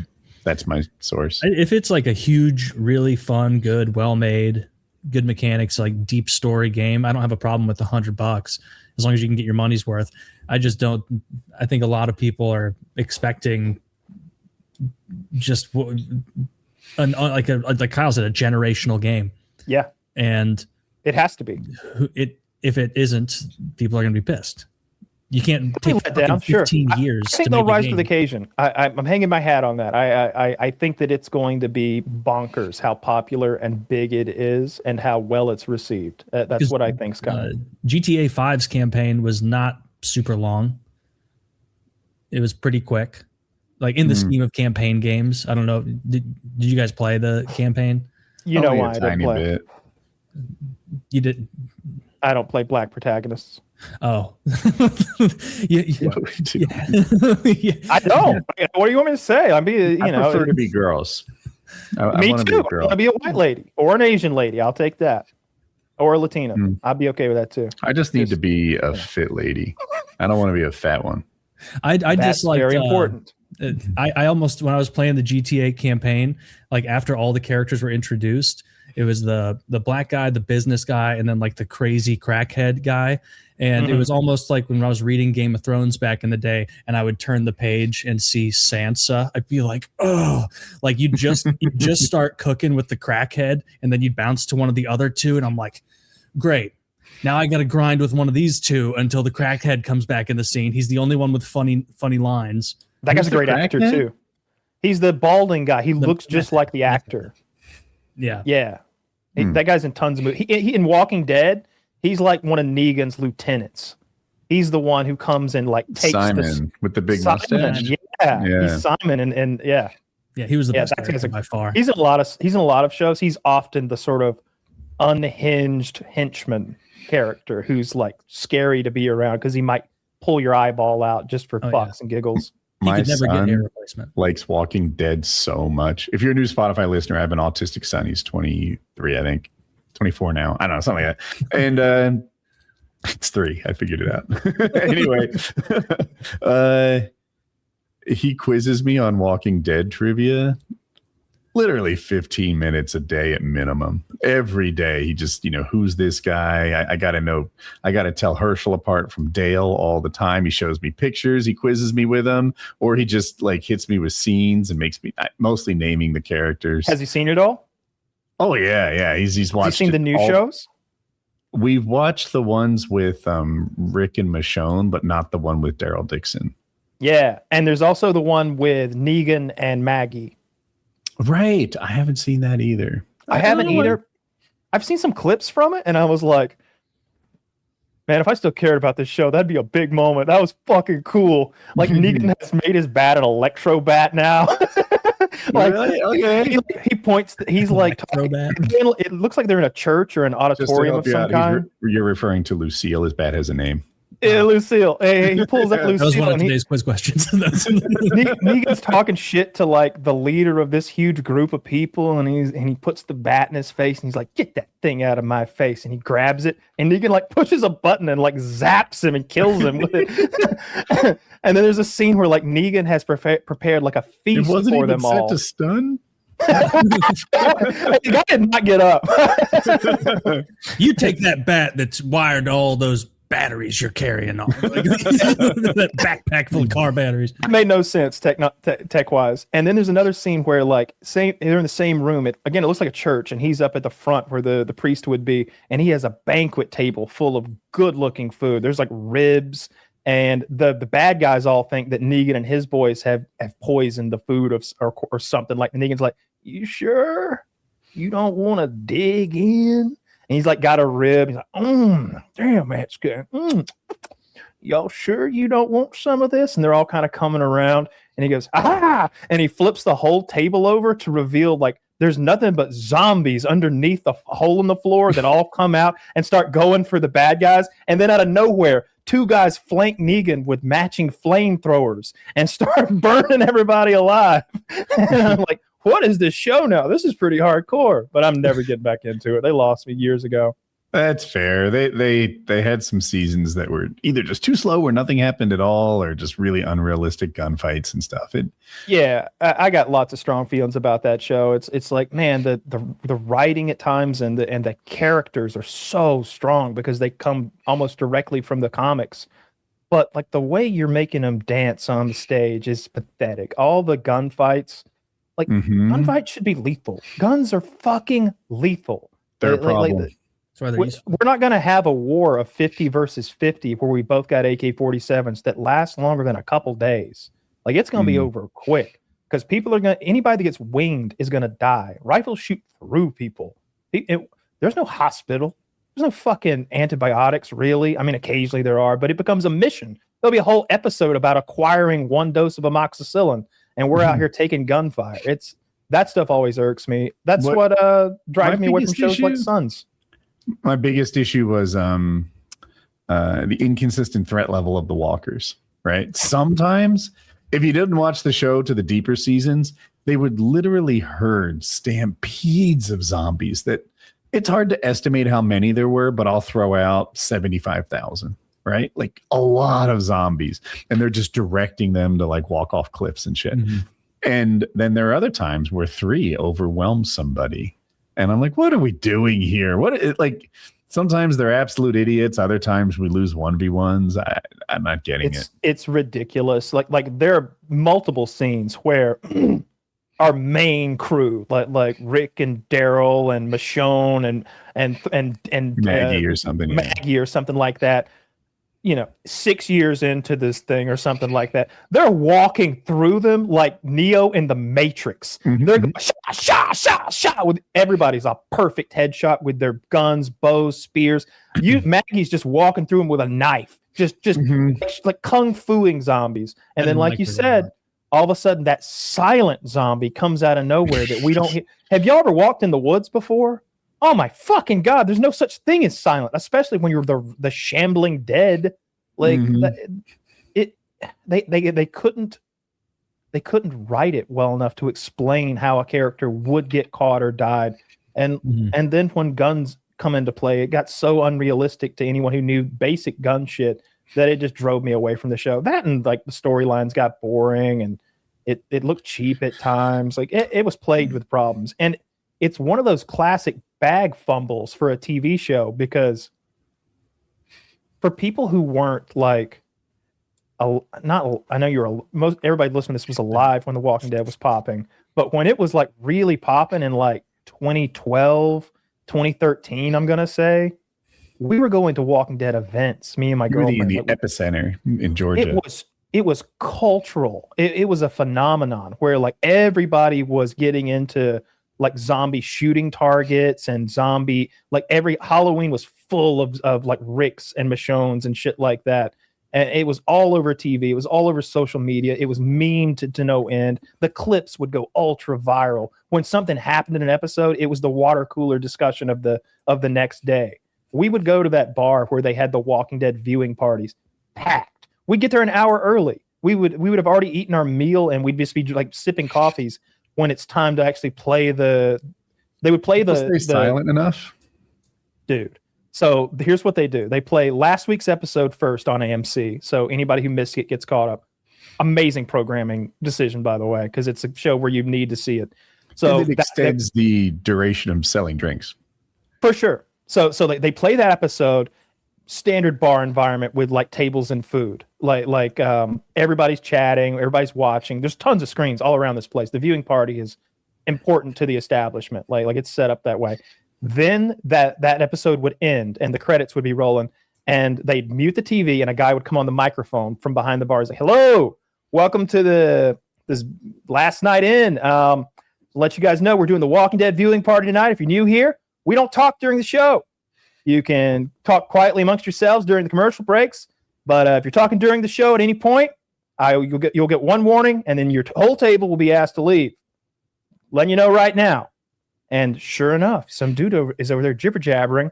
that's my source. If it's like a huge, really fun, good, well-made, good mechanics, like deep story game, I don't have a problem with $100 as long as you can get your money's worth. I just don't. I think a lot of people are expecting just like Kyle said, a generational game. Yeah, and it has to be. If it isn't, people are going to be pissed. You can't take down 15 years. I think they'll rise to the occasion. I'm hanging my hat on that. I think that it's going to be bonkers how popular and big it is and how well it's received. That's what I think's coming. GTA 5's campaign was not super long. It was pretty quick. Like in the scheme of campaign games. I don't know. Did you guys play the campaign? You know why I didn't play. Bit. You did. I don't play black protagonists. Oh, yeah. I don't. What do you want me to say? I mean, I prefer to be girls. Me too. I want to be a white lady or an Asian lady. I'll take that. Or a Latina. I'd be okay with that too. I just need to be a fit lady. I don't want to be a fat one. That's very important. I almost, when I was playing the GTA campaign, like after all the characters were introduced, it was the black guy, the business guy, and then like the crazy crackhead guy. And it was almost like when I was reading Game of Thrones back in the day, and I would turn the page and see Sansa, I'd be like, oh, like you just start cooking with the crackhead, and then you'd bounce to one of the other two, and I'm like, great. Now I got to grind with one of these two until the crackhead comes back in the scene. He's the only one with funny lines. That guy's a great actor too. He's the balding guy. He looks just like the actor. Yeah. Yeah. That guy's in tons of movies. He in Walking Dead, he's like one of Negan's lieutenants. He's the one who comes and like takes Simon with the big mustache. Yeah. He's Simon and yeah. Yeah, he was the best character by far. He's in a lot of shows. He's often the sort of unhinged henchman character who's like scary to be around because he might pull your eyeball out just for fucks and giggles. My son get hair replacement. Likes Walking Dead so much. If you're a new Spotify listener, I have an autistic son. He's 23, I think. 24 now. I don't know, something like that. And it's 3. I figured it out. Anyway, he quizzes me on Walking Dead trivia. Literally 15 minutes a day at minimum. Every day, he just, who's this guy? I got to know. I got to tell Herschel apart from Dale all the time. He shows me pictures. He quizzes me with them. Or he just like hits me with scenes and makes me mostly naming the characters. Has he seen it all? Oh, yeah. He's watched. Has he seen the new shows? We've watched the ones with Rick and Michonne, but not the one with Daryl Dixon. Yeah. And there's also the one with Negan and Maggie. Right. I haven't seen that either. I haven't either. I've seen some clips from it, and I was like, Man, if I still cared about this show, that'd be a big moment. That was fucking cool. Like Negan has made his bat an electro bat now. Like, really? Okay. He points. He's like, it looks like they're in a church or an auditorium of some kind. You're referring to Lucille. His bat has a name. Yeah, Lucille. Hey, he pulls out Lucille. That was one of today's quiz questions. Negan's talking shit to like the leader of this huge group of people, and he puts the bat in his face, and he's like, "Get that thing out of my face!" And he grabs it, and Negan like pushes a button and like zaps him and kills him with it. And then there's a scene where like Negan has prepared like a feast for them all. Set to stun. The guy did not get up. You take that bat that's wired to all those batteries you're carrying on, like, that backpack full of car batteries. It made no sense tech wise. And then there's another scene where like they're in the same room. It looks like a church, and he's up at the front where the priest would be, and he has a banquet table full of good looking food. There's like ribs, and the bad guys all think that Negan and his boys have poisoned the food or something. Like Negan's like, "You sure you don't want to dig in?" And he's like got a rib. He's like, damn, that's good. Y'all sure you don't want some of this? And they're all kind of coming around. And he goes, ah! And he flips the whole table over to reveal like there's nothing but zombies underneath the hole in the floor that all come out and start going for the bad guys. And then out of nowhere, two guys flank Negan with matching flamethrowers and start burning everybody alive. And I'm like, what is this show now? This is pretty hardcore, but I'm never getting back into it. They lost me years ago. That's fair. They had some seasons that were either just too slow where nothing happened at all, or just really unrealistic gunfights and stuff. I got lots of strong feelings about that show. It's like, man, the writing at times and the characters are so strong because they come almost directly from the comics. But like the way you're making them dance on the stage is pathetic. All the gunfights. Like, gunfights should be lethal. Guns are fucking lethal. They're a problem. We're not going to have a war of 50 versus 50 where we both got AK-47s that last longer than a couple days. Like, it's going to be over quick because anybody that gets winged is going to die. Rifles shoot through people. There's no hospital. There's no fucking antibiotics, really. I mean, occasionally there are, but it becomes a mission. There'll be a whole episode about acquiring 1 dose of amoxicillin. And we're out here taking gunfire. That stuff always irks me. That's what drives me away from shows like Sons. My biggest issue was the inconsistent threat level of the walkers. Right? Sometimes, if you didn't watch the show to the deeper seasons, they would literally herd stampedes of zombies. That it's hard to estimate how many there were, but I'll throw out 75,000. Right? Like a lot of zombies, and they're just directing them to like walk off cliffs and shit. And then there are other times where 3 overwhelm somebody, and I'm like, what are we doing here? Like sometimes they're absolute idiots. Other times we lose 1v1s. I'm not getting it. It's ridiculous. Like there are multiple scenes where our main crew, like Rick and Daryl and Michonne and Maggie or something. Maggie or something like that. 6 years into this thing or something like that, they're walking through them like Neo in the Matrix. They're going shot with everybody's a perfect headshot with their guns, bows, spears. Maggie's just walking through them with a knife, just like kung fuing zombies. And then, like you said, all of a sudden that silent zombie comes out of nowhere that we don't hear. Have y'all ever walked in the woods before? Oh my fucking God, there's no such thing as silent, especially when you're the shambling dead. Like they couldn't write it well enough to explain how a character would get caught or died. And then when guns come into play, it got so unrealistic to anyone who knew basic gun shit that it just drove me away from the show. That and like the storylines got boring and it looked cheap at times. Like it was plagued with problems. And it's one of those classic bag fumbles for a TV show, because for people who weren't like, I know everybody listening to this was alive when The Walking Dead was popping, but when it was like really popping in like 2012, 2013, I'm going to say, we were going to Walking Dead events, me and my girlfriend. In the epicenter in Georgia. It was cultural. It was a phenomenon where like everybody was getting into like zombie shooting targets and zombie, like every Halloween was full of like Ricks and Michonnes and shit like that. And it was all over TV. It was all over social media. It was memed to no end. The clips would go ultra viral. When something happened in an episode, it was the water cooler discussion of the next day. We would go to that bar where they had the Walking Dead viewing parties, packed. We'd get there an hour early. We would have already eaten our meal, and we'd just be like sipping coffees when it's time to actually play they would play the silent enough, dude. So here's what they do. They play last week's episode first on AMC. So anybody who missed it gets caught up. Amazing programming decision, by the way, because it's a show where you need to see it. So and it extends the duration of selling drinks. For sure. So they play that episode, standard bar environment with like tables and food. Like everybody's chatting, everybody's watching. There's tons of screens all around this place. The viewing party is important to the establishment. Like it's set up that way. Then that episode would end and the credits would be rolling and they'd mute the TV and a guy would come on the microphone from behind the bar and say, "Hello, welcome to this last night in. Let you guys know we're doing the Walking Dead viewing party tonight. If you're new here, we don't talk during the show. You can talk quietly amongst yourselves during the commercial breaks. But if you're talking during the show at any point, you'll get one warning and then your whole table will be asked to leave. Letting you know right now." And sure enough, some dude is over there jibber jabbering.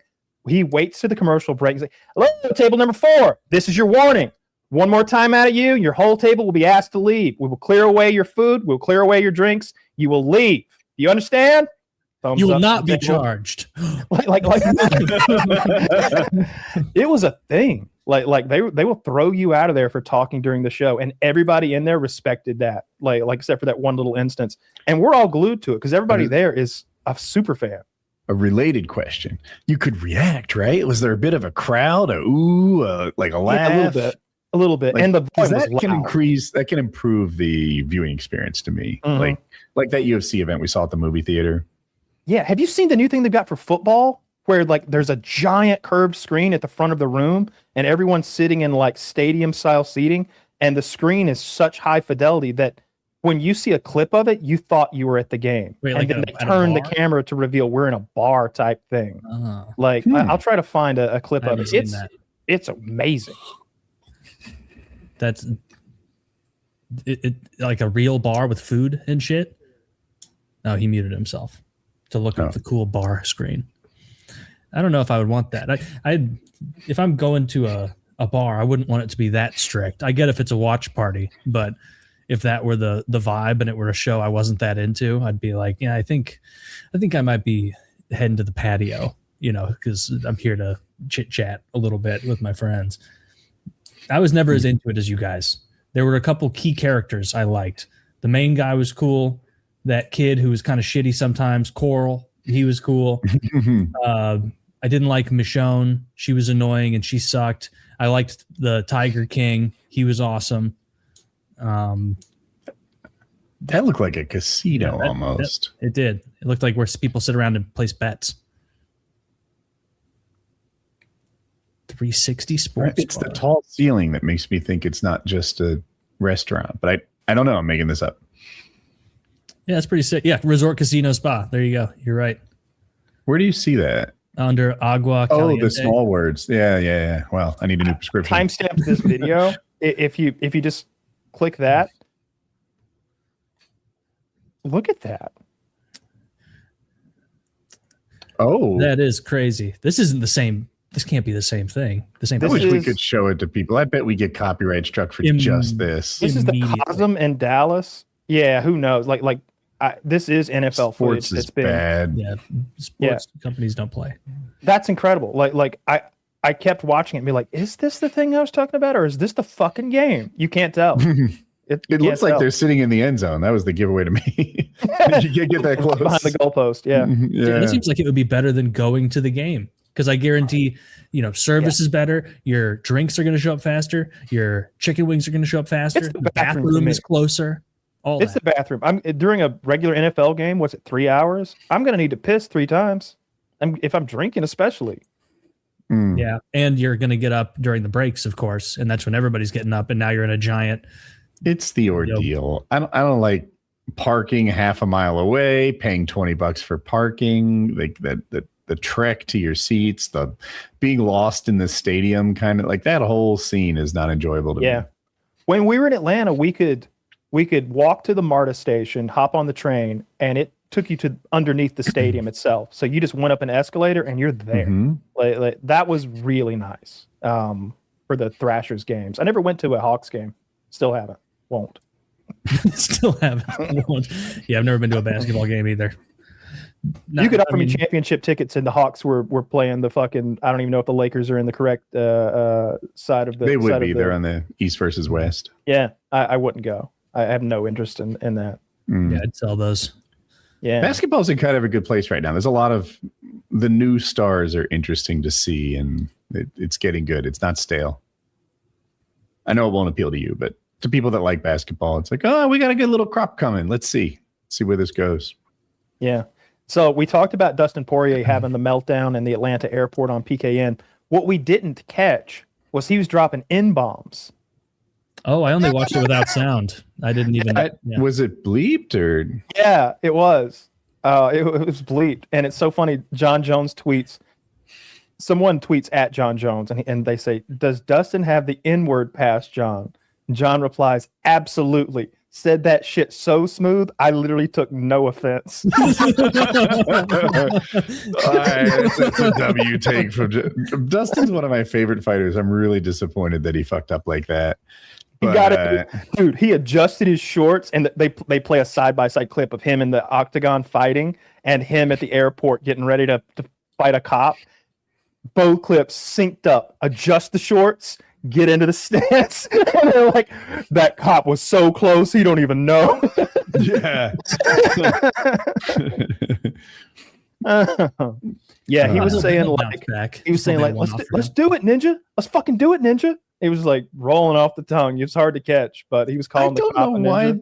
He waits to the commercial break. He's like, "Hello, table number 4. This is your warning. One more time out of you, your whole table will be asked to leave. We will clear away your food. We'll clear away your drinks. You will leave. Do you understand?" Thumbs You will up not be table. charged. like it was a thing. Like they will throw you out of there for talking during the show, and everybody in there respected that. Like except for that one little instance, and we're all glued to it because everybody there is a super fan. A related question: you could react, right? Was there a bit of a crowd, a ooh, like a laugh? Yeah, a little bit, Like, and the volume that was can loud. increase. That can improve the viewing experience to me. Mhm. Like that UFC event we saw at the movie theater. Yeah, have you seen the new thing they've got for football? Where like there's a giant curved screen at the front of the room, and everyone's sitting in like stadium style seating, and the screen is such high fidelity that when you see a clip of it, you thought you were at the game. Wait, and like then at they a turn the bar? camera to reveal we're in a bar type thing. Like I'll try to find a clip I of haven't it. seen It's that. it's amazing. That's it like a real bar with food and shit. Oh, he muted himself to look at the cool bar screen. I don't know if I would want that. I if I'm going to a bar, I wouldn't want it to be that strict. I get if it's a watch party, but if that were the vibe and it were a show I wasn't that into, I'd be like, yeah, I think I might be heading to the patio, because I'm here to chit chat a little bit with my friends. I was never as into it as you guys. There were a couple key characters I liked. The main guy was cool. That kid who was kind of shitty sometimes, Coral, he was cool. I didn't like Michonne. She was annoying and she sucked. I liked the Tiger King. He was awesome. That looked like a casino almost. It did. It looked like where people sit around and place bets. 360 Sports. It's the tall ceiling that makes me think it's not just a restaurant, but I don't know. I'm making this up. Yeah, that's pretty sick. Yeah, resort casino spa. There you go. You're right. Where do you see that? Under Agua Caliente. Oh, the small words. Yeah. Well, I need a new prescription. Timestamp this video. If you just click that, look at that. Oh, That is crazy. This isn't the same. This can't be the same thing. The same. I wish we is- could show it to people. I bet we get copyright struck for Im- just this. This is the Immediately. Cosm in Dallas. Yeah, who knows? This is NFL footage. Sports is It's been bad. Yeah, sports companies don't play. that's incredible. I kept watching it and be like, is this the thing I was talking about, or is this the fucking game? You can't tell. It looks like they're sitting in the end zone. That was the giveaway to me. You can't get that close. behind the goalpost. Yeah. Dude, it seems like it would be better than going to the game because I guarantee, service is better. Your drinks are going to show up faster. Your chicken wings are going to show up faster. It's the The bathroom for bathroom me. is closer. All It's that. the bathroom. I'm during a regular NFL game. What's it? 3 hours. I'm gonna need to piss 3 times. If I'm drinking, especially. Yeah, and you're going to get up during the breaks, of course, and that's when everybody's getting up, and now you're in a giant. It's the ordeal. I don't like parking half a mile away, paying $20 for parking, like the trek to your seats, the being lost in the stadium, kind of like that whole scene is not enjoyable to me. When we were in Atlanta, we could walk to the MARTA station, hop on the train, and it took you to underneath the stadium itself. So you just went up an escalator and you're there. Mm-hmm. Like, that was really nice for the Thrashers games. I never went to a Hawks game. Still haven't. Won't. Still haven't. Won't. Yeah, I've never been to a basketball game either. You could offer me championship tickets, and the Hawks were playing the fucking. I don't even know if the Lakers are in the correct side of the. They would side be. Of the, They're on the East versus West. Yeah, I wouldn't go. I have no interest in that. Yeah, I'd sell those. Yeah, basketball's in kind of a good place right now. There's a lot of the new stars are interesting to see, and it's getting good. It's not stale. I know it won't appeal to you, but to people that like basketball, it's like, oh, we got a good little crop coming. Let's see where this goes. Yeah. So we talked about Dustin Poirier having the meltdown in the Atlanta airport on PKN. What we didn't catch was he was dropping N-bombs. Oh, I only watched it without sound. I didn't even. Was it bleeped or? Yeah, it was. It was bleeped, and it's so funny. John Jones tweets. Someone tweets at John Jones, and they say, "Does Dustin have the N-word pass, John?" John replies, "Absolutely. Said that shit so smooth, I literally took no offense." That's a W take from Dustin's one of my favorite fighters. I'm really disappointed that he fucked up like that. He got it, dude. He adjusted his shorts, and they play a side-by-side clip of him in the octagon fighting, and him at the airport getting ready to fight a cop. Both clips synced up. Adjust the shorts. Get into the stance. And they're like, that cop was so close, he don't even know. Yeah. Yeah, he was saying like, let's do it, Ninja. Let's fucking do it, Ninja. It was like rolling off the tongue. It was hard to catch, but he was calling the cop a ninja. Why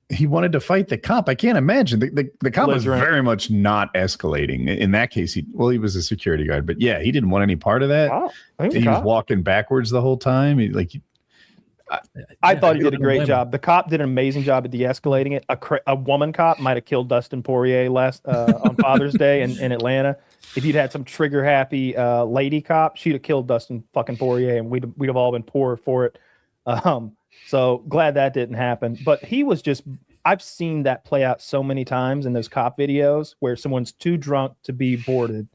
he wanted to fight the cop. I can't imagine. The cop was very much not escalating. In that case, he was a security guard, but yeah, he didn't want any part of that. Wow. He was walking backwards the whole time. I thought he did a great job. The cop did an amazing job at de-escalating it. A woman cop might have killed Dustin Poirier last on Father's Day in Atlanta. If you'd had some trigger happy lady cop, she'd have killed Dustin fucking Poirier, and we'd have all been poor for it. So glad that didn't happen. But he was just, I've seen that play out so many times in those cop videos where someone's too drunk to be boarded.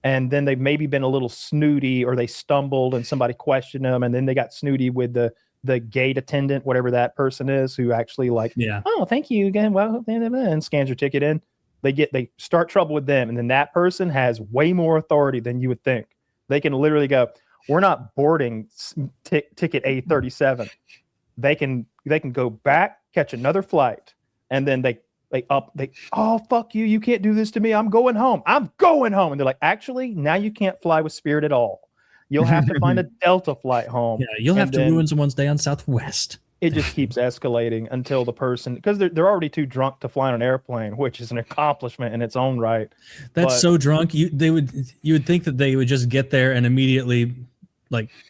And then they've maybe been a little snooty, or they stumbled and somebody questioned them. And then they got snooty with the gate attendant, whatever that person is, who actually oh, thank you again. Well, and scans your ticket in. They start trouble with them. And then that person has way more authority than you would think. They can literally go, we're not boarding ticket A37. They can go back, catch another flight, and then oh, fuck you. You can't do this to me. I'm going home. And they're like, actually, now you can't fly with Spirit at all. You'll have to find a Delta flight home. Yeah, you'll have to ruin someone's day on Southwest. It just keeps escalating until the person, because they're already too drunk to fly on an airplane, which is an accomplishment in its own right. So drunk, you would think that they would just get there and immediately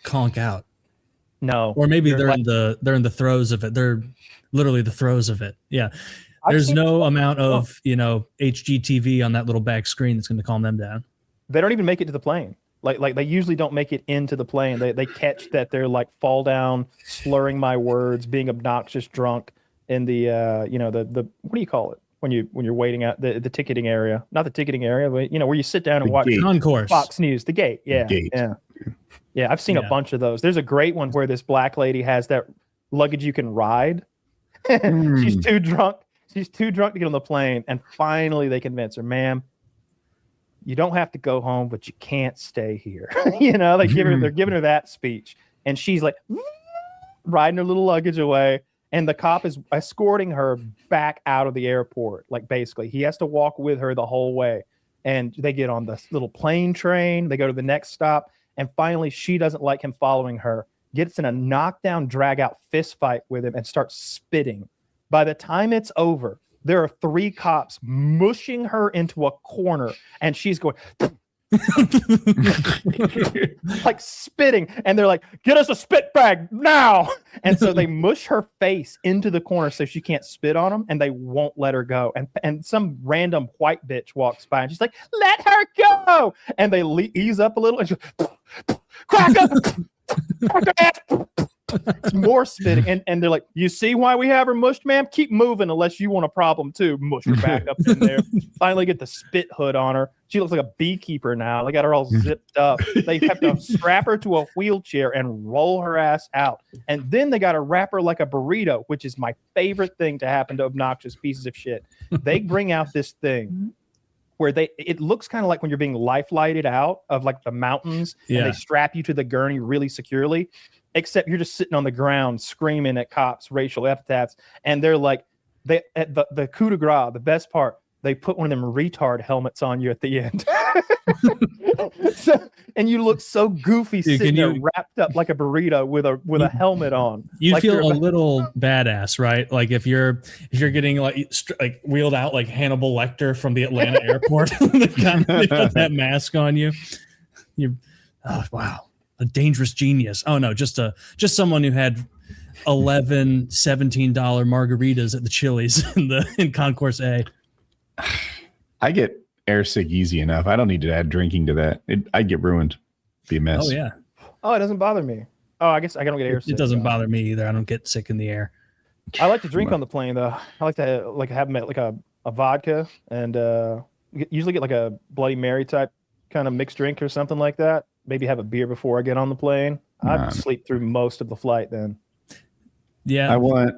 conk out. No, or maybe they're in the throes of it. They're literally the throes of it. Yeah, there's no amount of HGTV on that little back screen that's going to calm them down. They don't even make it to the plane. Like they usually don't make it into the plane. They catch that they're fall down, slurring my words, being obnoxious, drunk in the the what do you call it when you're waiting at the ticketing area? Not the ticketing area, but where you sit down and watch concourse. Fox News, the gate. Yeah, yeah. I've seen a bunch of those. There's a great one where this black lady has that luggage you can ride. She's too drunk. She's too drunk to get on the plane, and finally they convince her, ma'am, you don't have to go home, but you can't stay here. They're giving her that speech, and she's riding her little luggage away, and the cop is escorting her back out of the airport. Basically, he has to walk with her the whole way, and they get on the little plane train. They go to the next stop, and finally, she doesn't like him following her. Gets in a knockdown, drag out fist fight with him, and starts spitting. By the time it's over, there are 3 cops mushing her into a corner, and she's going, like spitting, and they're like, get us a spit bag now. And so they mush her face into the corner so she can't spit on them, and they won't let her go. And some random white bitch walks by and she's like, let her go. And they ease up a little and she goes, crack up, crack her ass. It's more spitting, and they're like, you see why we have her mushed, ma'am? Keep moving unless you want a problem too. Mush her back up in there. Finally get the spit hood on her. She looks like a beekeeper now. They got her all zipped up. They have to strap her to a wheelchair and roll her ass out. And then they got to wrap her like a burrito, which is my favorite thing to happen to obnoxious pieces of shit. They bring out this thing where it looks kind of like when you're being life lighted out of like the mountains, and they strap you to the gurney really securely, except you're just sitting on the ground screaming at cops, racial epithets. And they're like, at the coup de grace, the best part, they put one of them retard helmets on you at the end. And you look so goofy sitting there wrapped up like a burrito with a helmet on. You like feel a little badass, right? Like if you're getting like wheeled out like Hannibal Lecter from the Atlanta airport. They've got that mask on you. Oh wow, a dangerous genius. Oh no, just someone who had $11, $17 margaritas at the Chili's in Concourse A. I get airsick easy enough. I don't need to add drinking to that. I'd get ruined. Be a mess. Oh yeah. Oh, it doesn't bother me. Oh, I guess I don't get airsick. It doesn't bother me either. I don't get sick in the air. I like to drink on the plane though. I like to have like a vodka and usually get like a Bloody Mary type kind of mixed drink or something like that. Maybe have a beer before I get on the plane. I'd sleep through most of the flight then. Yeah. I want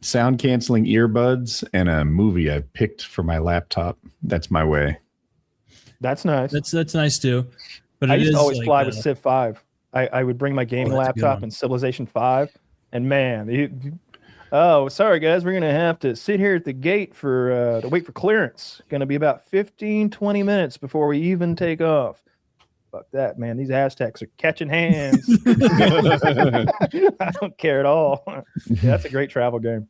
sound canceling earbuds and a movie I picked for my laptop. That's my way. That's nice. That's nice too. But I used to always fly with Civ 5. I would bring my gaming laptop and Civilization 5, and man, sorry guys, we're gonna have to sit here at the gate to wait for clearance. Gonna be about 15-20 minutes before we even take off. Fuck that, man. These Aztecs are catching hands. I don't care at all. Yeah, that's a great travel game.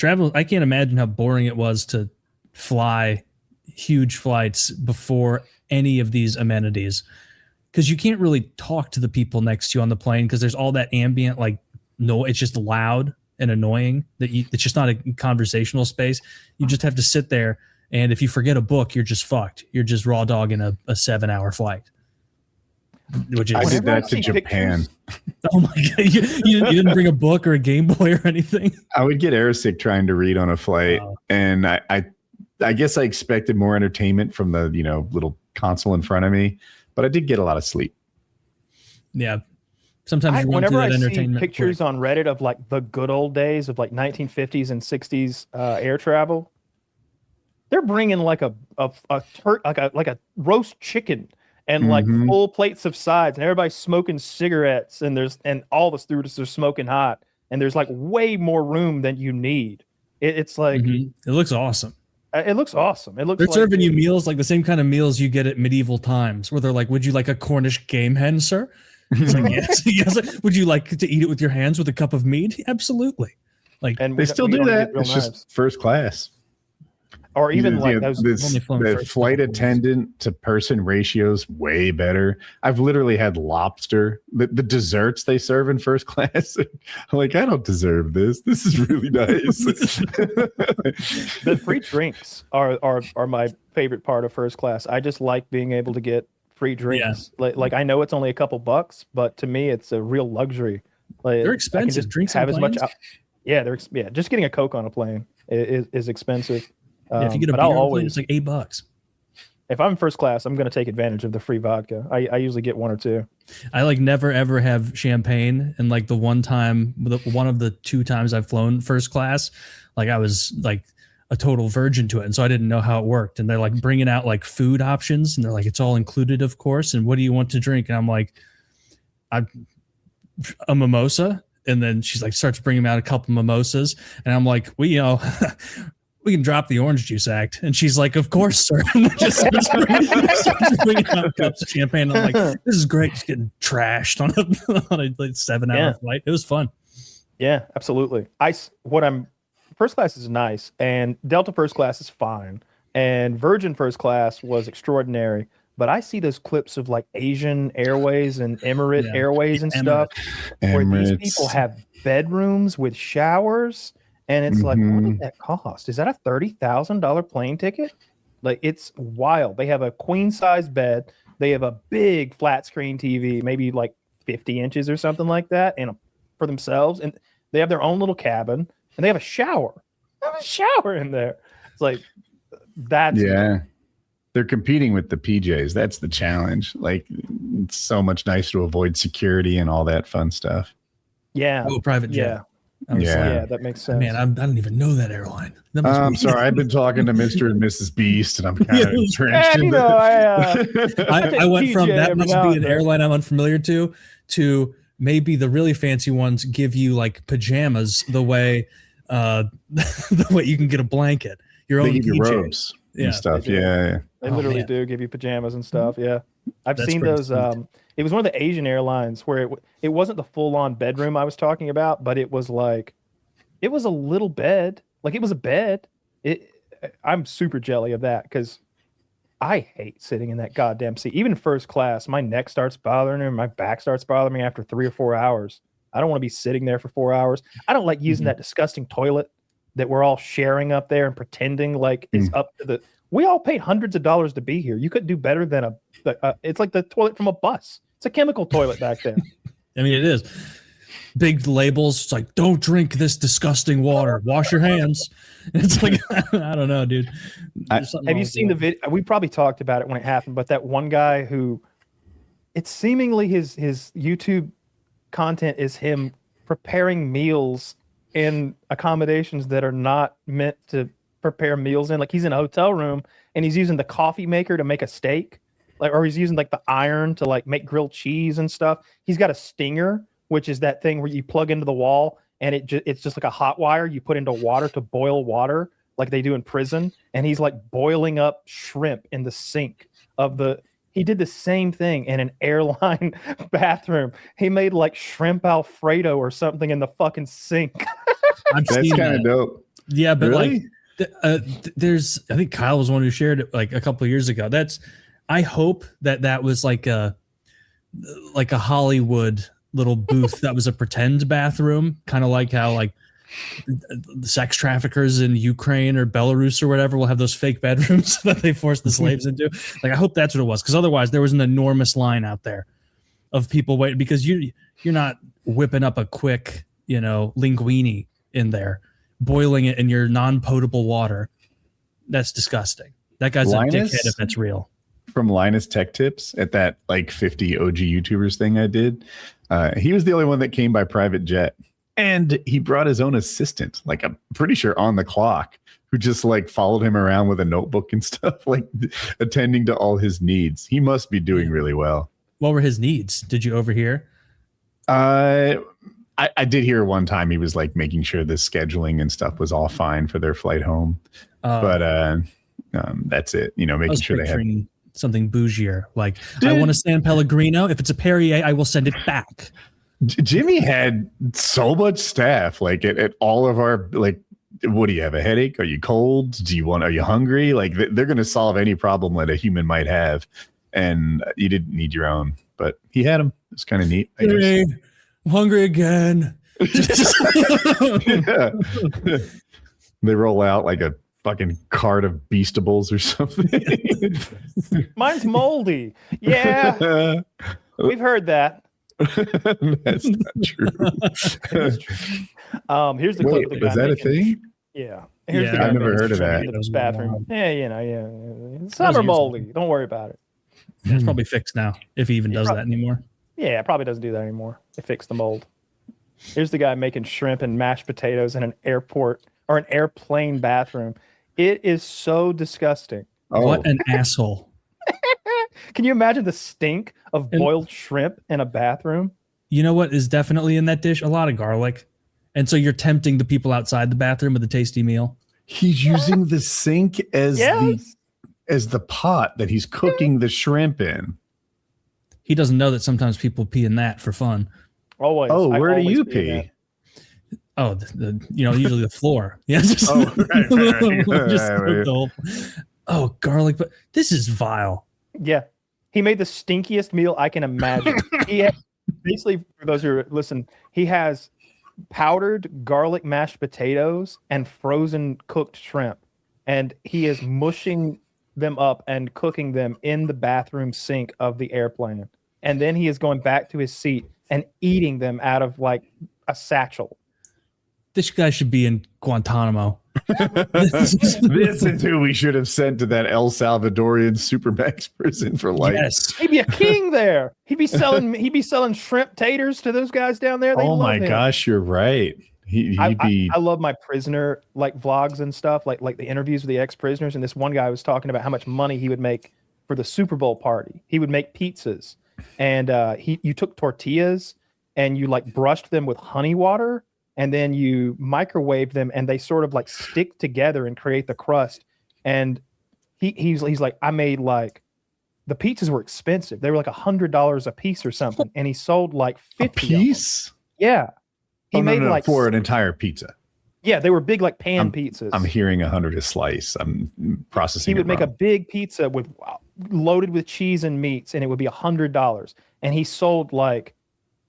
I can't imagine how boring it was to fly huge flights before any of these amenities, because you can't really talk to the people next to you on the plane because there's all that ambient it's just loud and annoying it's just not a conversational space. You just have to sit there, and if you forget a book, you're just fucked. You're just raw dogging a 7-hour flight. I did that to Japan. Oh my god! You didn't bring a book or a Game Boy or anything? I would get airsick trying to read on a flight, and I guess I expected more entertainment from the little console in front of me, but I did get a lot of sleep. Yeah, sometimes whenever I see pictures on Reddit of like the good old days of like 1950s and 60s air travel, they're bringing like a roast chicken. And like full plates of sides, and everybody's smoking cigarettes, and all the stewardesses are smoking hot, and there's like way more room than you need. It's like it looks awesome. It looks awesome. They're serving you meals like the same kind of meals you get at medieval times, where they're like, "Would you like a Cornish game hen, sir?" It's like, yes, yes. Would you like to eat it with your hands with a cup of meat? Absolutely. Like, and they still do that. It's just first class. Or even the flight attendant to person ratios way better. I've literally had lobster. The desserts they serve in first class. I'm like, I don't deserve this. This is really nice. The free drinks are my favorite part of first class. I just like being able to get free drinks. Yeah. Like I know it's only a couple bucks, but to me it's a real luxury. Like, they're expensive. Just drinks have on as much. Just getting a Coke on a plane is expensive. If you get a beer on a plane, it's like $8. If I'm first class, I'm going to take advantage of the free vodka. I usually get one or two. I never ever have champagne, and like one of the 2 times I've flown first class, like I was like a total virgin to it, and so I didn't know how it worked. And they're like bringing out like food options, and they're like, it's all included, of course. And what do you want to drink? And I'm like, a mimosa. And then she's like starts bringing out a couple mimosas, and I'm like, we can drop the orange juice act. And she's like, of course, sir. And just starts bringing out cups of champagne. I'm like, this is great. Just getting trashed on a 7-hour flight. It was fun. Yeah, absolutely. First class is nice, and Delta first class is fine, and Virgin first class was extraordinary. but I see those clips of like Asian Airways and Emirate Airways and stuff where these people have bedrooms with showers, and it's like, what does that cost? Is that a $30,000 plane ticket? Like, it's wild. They have a queen size bed. They have a big flat screen TV, maybe like 50 inches or something like that, and for themselves. And they have their own little cabin, and they have a shower. They have a shower in there. It's like, that's they're competing with the PJs. That's the challenge. Like, it's so much nicer to avoid security and all that fun stuff. Yeah. Oh, private jet. Yeah, that makes sense. Man, I don't even know that airline. That I'm sorry. I've been talking to Mr. and Mrs. Beast, and I'm kind of entrenched in I went from that must be an airline I'm unfamiliar to maybe the really fancy ones give you like pajamas the way you can get a blanket. Your own give you robes and stuff. They literally do give you pajamas and stuff. Yeah. I've seen those. It was one of the Asian airlines where it wasn't the full-on bedroom I was talking about, but it was like, it was a little bed. Like, it was a bed. I'm super jelly of that because I hate sitting in that goddamn seat. Even first class, my neck starts bothering me, my back starts bothering me after 3 or 4 hours. I don't want to be sitting there for 4 hours. I don't like using that disgusting toilet that we're all sharing up there and pretending like it's up to the. We all paid hundreds of dollars to be here. You couldn't do better than it's like the toilet from a bus. It's a chemical toilet back then. I mean, it is. Big labels. It's like, don't drink this disgusting water. Wash your hands. And it's like, I don't know, dude. Have you seen the video? We probably talked about it when it happened, but that one guy who, it's seemingly his YouTube content is him preparing meals in accommodations that are not meant to prepare meals in. Like, he's in a hotel room and he's using the coffee maker to make a steak, like, or he's using like the iron to like make grilled cheese and stuff. He's got a stinger, which is that thing where you plug into the wall and it's just like a hot wire you put into water to boil water like they do in prison. And he's like boiling up shrimp in the sink he did the same thing in an airline bathroom. He made like shrimp Alfredo or something in the fucking sink. That's kind of dope. Yeah, but really? There's, I think Kyle was one who shared it like a couple of years ago. I hope that was like a Hollywood little booth that was a pretend bathroom, kind of like how like sex traffickers in Ukraine or Belarus or whatever will have those fake bedrooms that they force the slaves into. Like, I hope that's what it was, because otherwise there was an enormous line out there of people waiting, because you're not whipping up a quick, linguine in there, boiling it in your non-potable water. That's disgusting. That guy's a dickhead if that's real. From Linus Tech Tips at that like 50 OG YouTubers thing I did. He was the only one that came by private jet, and he brought his own assistant, like I'm pretty sure on the clock, who just like followed him around with a notebook and stuff, like attending to all his needs. He must be doing really well. What were his needs? Did you overhear? I did hear one time he was like making sure the scheduling and stuff was all fine for their flight home. But that's it. Making sure they have something bougier. Like, I want a San Pellegrino. If it's a Perrier, I will send it back. Jimmy had so much staff, like at all of our, like, what do you have, a headache? Are you cold? Are you hungry? Like, they're going to solve any problem that a human might have. And you didn't need your own, but he had them. It's kind of neat. Hey, I'm hungry again. Yeah. They roll out like a fucking cart of Beastables or something. Mine's moldy. Yeah. We've heard that. That's not true. It's true. Here's the clip. Is that a thing? Yeah. I've never heard of that. The bathroom. Yeah. Some are moldy. Don't worry about it. Yeah, it's probably fixed now, if he even does that anymore. Yeah, it probably doesn't do that anymore. It fixed the mold. Here's the guy making shrimp and mashed potatoes in an airport or an airplane bathroom. It is so disgusting. Oh. What an asshole. Can you imagine the stink of boiled shrimp in a bathroom? You know what is definitely in that dish? A lot of garlic. And so you're tempting the people outside the bathroom with a tasty meal. He's using the sink as the pot that he's cooking the shrimp in. He doesn't know that sometimes people pee in that for fun. Always. Oh, where do you pee? Oh, usually the floor. Yeah. Just, right. Oh, garlic. But this is vile. Yeah. He made the stinkiest meal I can imagine. He had, basically, for those who listen, he has powdered garlic mashed potatoes and frozen cooked shrimp, and he is mushing them up and cooking them in the bathroom sink of the airplane, and then he is going back to his seat and eating them out of like a satchel. This guy should be in Guantanamo. This is who we should have sent to that El Salvadorian supermax prison for life. Yes. He'd be a king there. He'd be selling shrimp taters to those guys down there. They oh love my him. gosh, you're right. I love my prisoner like vlogs and stuff, like the interviews with the ex-prisoners. And this one guy was talking about how much money he would make for the Super Bowl party. He would make pizzas, and you took tortillas and you like brushed them with honey water, and then you microwave them, and they sort of like stick together and create the crust. And he's like, I made like, the pizzas were expensive. They were like $100 a piece or something, and he sold like 50 a piece. Yeah, he made no, like for an entire pizza. Yeah, they were big like pan pizzas. I'm hearing 100 a slice. I'm processing. He would make a big pizza with loaded with cheese and meats, and it would be $100. And he sold like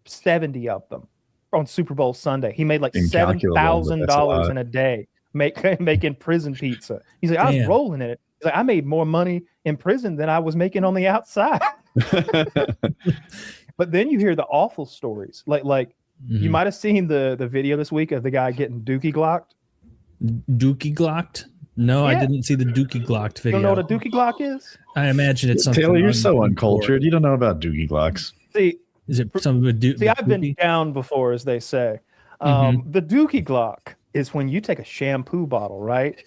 70 of them on Super Bowl Sunday. He made like $7,000 in a day making prison pizza. He's like, I was rolling in it. He's like, I made more money in prison than I was making on the outside. But then you hear the awful stories, like you might have seen the video this week of the guy getting dookie glocked. Dookie glocked? No, yeah. I didn't see the dookie glocked video. You don't know what a dookie glock is? I imagine it's something. Taylor, you're so uncultured. You don't know about dookie glocks. See, is it something with dookie? See, I've been down before, as they say. The dookie glock is when you take a shampoo bottle, right?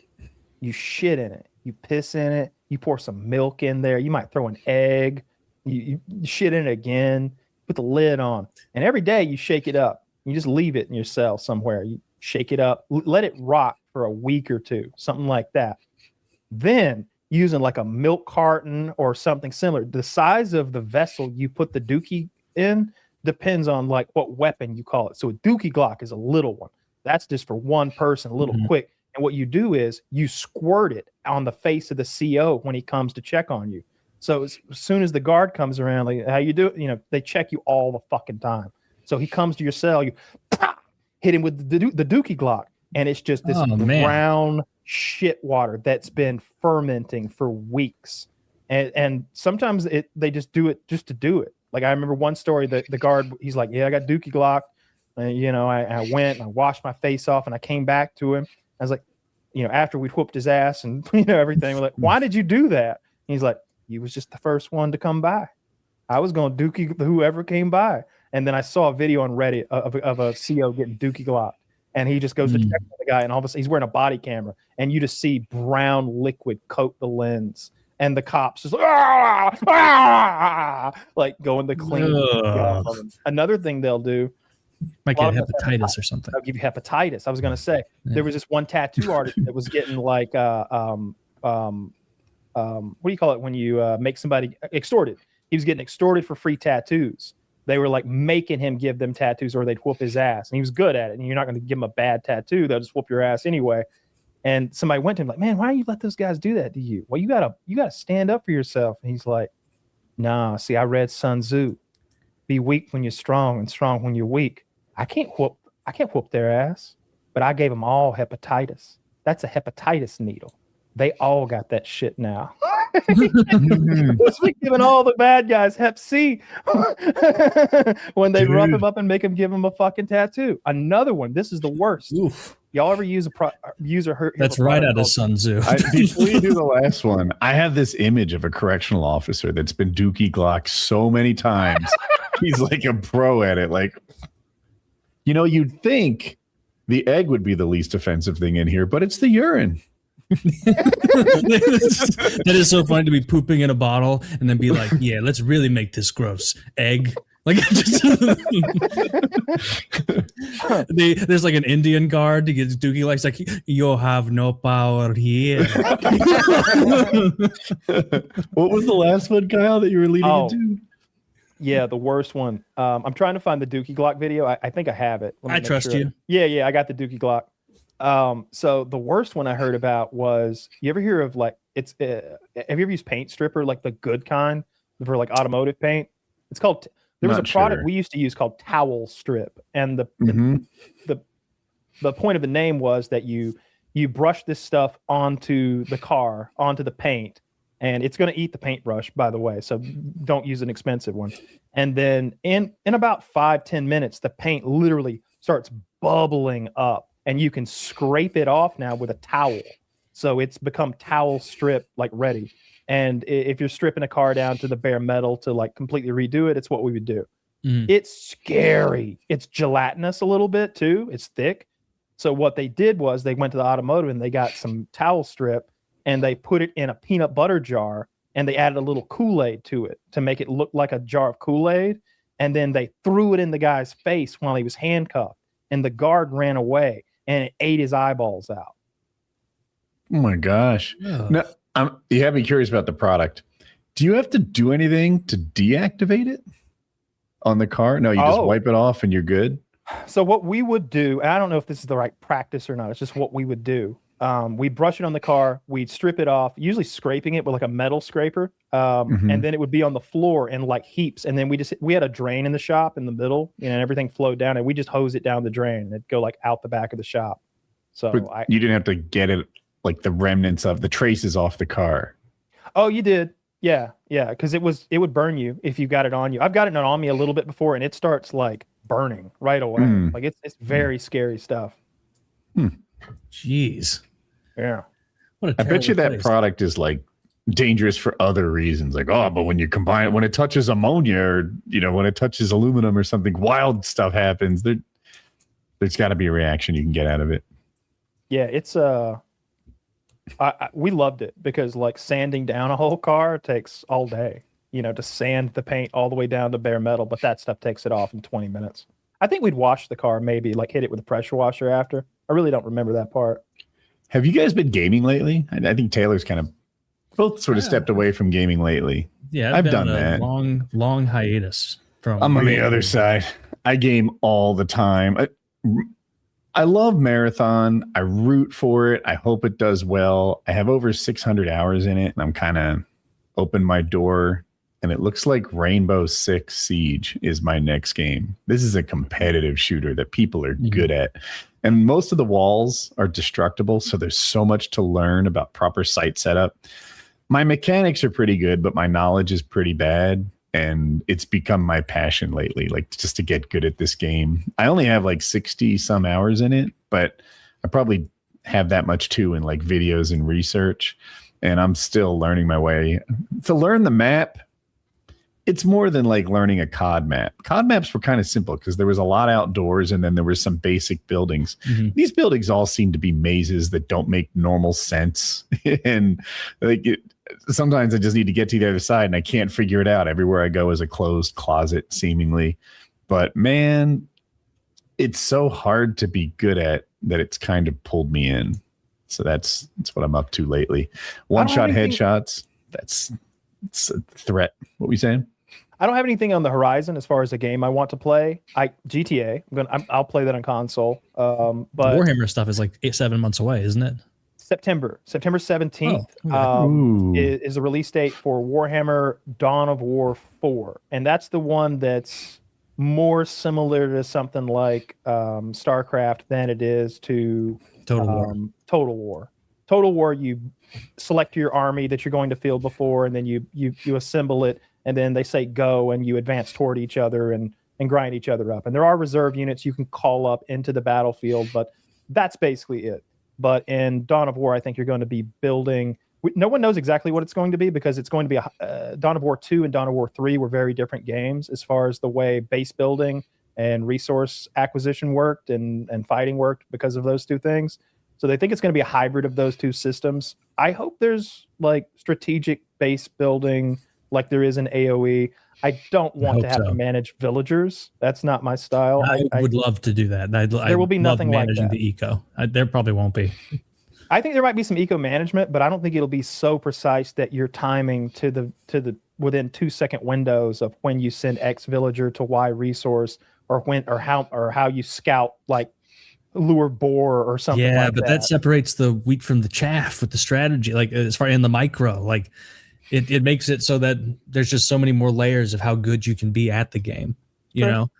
You shit in it, you piss in it, you pour some milk in there, you might throw an egg, you shit in it again, put the lid on, and every day you shake it up. You just leave it in your cell somewhere. You shake it up, let it rot for a week or two, something like that. Then using like a milk carton or something similar, the size of the vessel you put the dookie in depends on like what weapon you call it. So a dookie glock is a little one. That's just for one person, a little quick. And what you do is you squirt it on the face of the CO when he comes to check on you. So as soon as the guard comes around, like, how you do it, they check you all the fucking time. So he comes to your cell, you hit him with the dookie glock, and it's just this brown shit water that's been fermenting for weeks. And sometimes they just do it just to do it. Like I remember one story that the guard, he's like, yeah, I got dookie glocked. I went and I washed my face off, and I came back to him. I was like, after we'd whooped his ass and everything, we're like, why did you do that? And he's like, you was just the first one to come by. I was going to dookie whoever came by. And then I saw a video on Reddit of a CO getting dookie glocked, and he just goes to check on the guy, and all of a sudden he's wearing a body camera, and you just see brown liquid coat the lens, and the cops just like going to clean. Another thing they'll do, might get hepatitis or something. They'll give you hepatitis. I was going to say there was this one tattoo artist that was getting like what do you call it when you make somebody extorted? He was getting extorted for free tattoos. They were like making him give them tattoos, or they'd whoop his ass, and he was good at it. And you're not going to give him a bad tattoo; they'll just whoop your ass anyway. And somebody went to him like, "Man, why do you let those guys do that to you? Well, you gotta stand up for yourself." And he's like, "Nah, see, I read Sun Tzu: be weak when you're strong, and strong when you're weak. I can't whoop their ass, but I gave them all hepatitis. That's a hepatitis needle. They all got that shit now." He's giving all the bad guys Hep C when they rough him up and make him give him a fucking tattoo. Another one. This is the worst. Oof. Y'all ever use a hurt? That's right out of Sun Tzu. Before you do the last one, I have this image of a correctional officer that's been dookie glocked so many times. He's like a pro at it. Like, you'd think the egg would be the least offensive thing in here, but it's the urine. That is so funny to be pooping in a bottle and then be like, yeah, let's really make this gross. Egg. Like there's like an Indian guard to get dookie likes like, you have no power here. What was the last one, Kyle, that you were leading into? Yeah, the worst one. I'm trying to find the dookie glock video. I think I have it. I trust you. Yeah, I got the dookie glock. So the worst one I heard about was, you ever hear of like, have you ever used paint stripper, like the good kind, for like automotive paint. It's called. There was Not a product sure. we used to use called Towel Strip, and the point of the name was that you brush this stuff onto the car, onto the paint, and it's going to eat the paintbrush, by the way. So don't use an expensive one. And then in about 5-10 minutes, the paint literally starts bubbling up, and you can scrape it off now with a towel. So it's become Towel Strip like ready. And if you're stripping a car down to the bare metal to like completely redo it, it's what we would do. It's scary. It's gelatinous a little bit too. It's thick. So what they did was they went to the automotive and they got some towel strip and they put it in a peanut butter jar and they added a little Kool-Aid to it to make it look like a jar of Kool-Aid. And then they threw it in the guy's face while he was handcuffed, and the guard ran away and it ate his eyeballs out. Oh my gosh. Yeah. No, you have me curious about the product. Do you have to do anything to deactivate it on the car? No, you just wipe it off and you're good. So what we would do, and I don't know if this is the right practice or not, it's just what we would do. We brush it on the car, we'd strip it off, usually scraping it with like a metal scraper. And then it would be on the floor in like heaps. And then we had a drain in the shop in the middle, and everything flowed down, and we just hose it down the drain. It'd go like out the back of the shop. So you didn't have to get it like the remnants of the traces off the car. Oh, you did. Yeah. Because it would burn you if you got it on you. I've got it on me a little bit before, and it starts like burning right away. Like it's very scary stuff. Jeez. Yeah. What a I bet you that place. product is like dangerous for other reasons. Like, but when you combine it, when it touches ammonia or, when it touches aluminum or something, wild stuff happens. There's got to be a reaction you can get out of it. Yeah. It's, we loved it because like sanding down a whole car takes all day, to sand the paint all the way down to bare metal, but that stuff takes it off in 20 minutes. I think we'd wash the car, maybe like hit it with a pressure washer after. I really don't remember that part. Have you guys been gaming lately? I think Taylor's kind of both sort of stepped away from gaming lately. Yeah, I've been done on a that. long hiatus from. I'm on the other side. I game all the time. I love Marathon. I root for it. I hope it does well. I have over 600 hours in it, and I'm kind of opened my door, and it looks like Rainbow Six Siege is my next game. This is a competitive shooter that people are good at. And most of the walls are destructible, so there's so much to learn about proper site setup. My mechanics are pretty good, but my knowledge is pretty bad. And it's become my passion lately, like just to get good at this game. I only have like 60 some hours in it, but I probably have that much too in like videos and research. And I'm still learning my way. To learn the map, it's more than like learning a COD map. COD maps were kind of simple because there was a lot outdoors and then there were some basic buildings. These buildings all seem to be mazes that don't make normal sense. And like sometimes I just need to get to the other side and I can't figure it out. Everywhere I go is a closed closet, seemingly. But man, it's so hard to be good at that it's kind of pulled me in. So that's what I'm up to lately. One-shot headshots. It's a threat. What were you saying? I don't have anything on the horizon as far as a game I want to play. GTA. I'll play that on console. But Warhammer stuff is like 7 months away, isn't it? September 17th is a release date for Warhammer Dawn of War 4, and that's the one that's more similar to something like StarCraft than it is to Total War. Total War, you select your army that you're going to field before, and then you assemble it, and then they say go, and you advance toward each other and grind each other up. And there are reserve units you can call up into the battlefield, but that's basically it. But in Dawn of War, I think you're going to be building. No one knows exactly what it's going to be because it's going to be Dawn of War 2 and Dawn of War 3 were very different games as far as the way base building and resource acquisition worked and fighting worked because of those two things. So they think it's going to be a hybrid of those two systems. I hope there's like strategic base building like there is in AoE. I don't want to have to manage villagers. That's not my style. I would love to do that. There will be nothing like managing that. the eco. There probably won't be. I think there might be some eco management, but I don't think it'll be so precise that you're timing to the within 2-second windows of when you send X villager to Y resource or how you scout like lure boar or something. Yeah, but that separates the wheat from the chaff with the strategy. Like as far in the micro, like it makes it so that there's just so many more layers of how good you can be at the game, you know,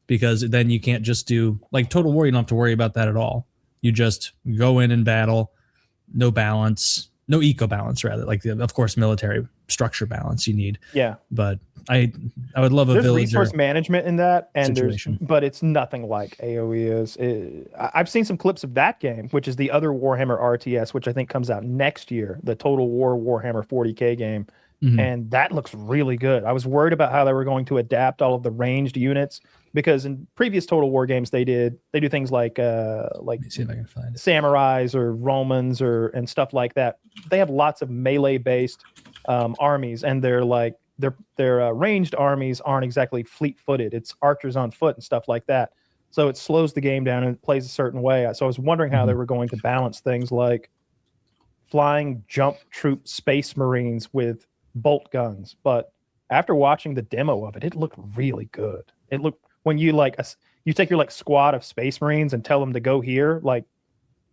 because then you can't just do like Total War. You don't have to worry about that at all. You just go in and battle, no balance, no eco balance, rather, like of course military structure balance you need. Yeah, but I would love a there's villager resource management in that, and situation. but it's nothing like AOE is. I've seen some clips of that game, which is the other Warhammer RTS, which I think comes out next year, the Total War Warhammer 40K game, and that looks really good. I was worried about how they were going to adapt all of the ranged units, because in previous Total War games they do things like see if I can find it. samurais or Romans and stuff like that. They have lots of melee based armies, and they're like their ranged armies aren't exactly fleet-footed. It's archers on foot and stuff like that. So it slows the game down and it plays a certain way. So I was wondering how they were going to balance things like flying jump troop space marines with bolt guns. But after watching the demo of it, it looked really good. It looked, when you you take your like squad of space marines and tell them to go here, like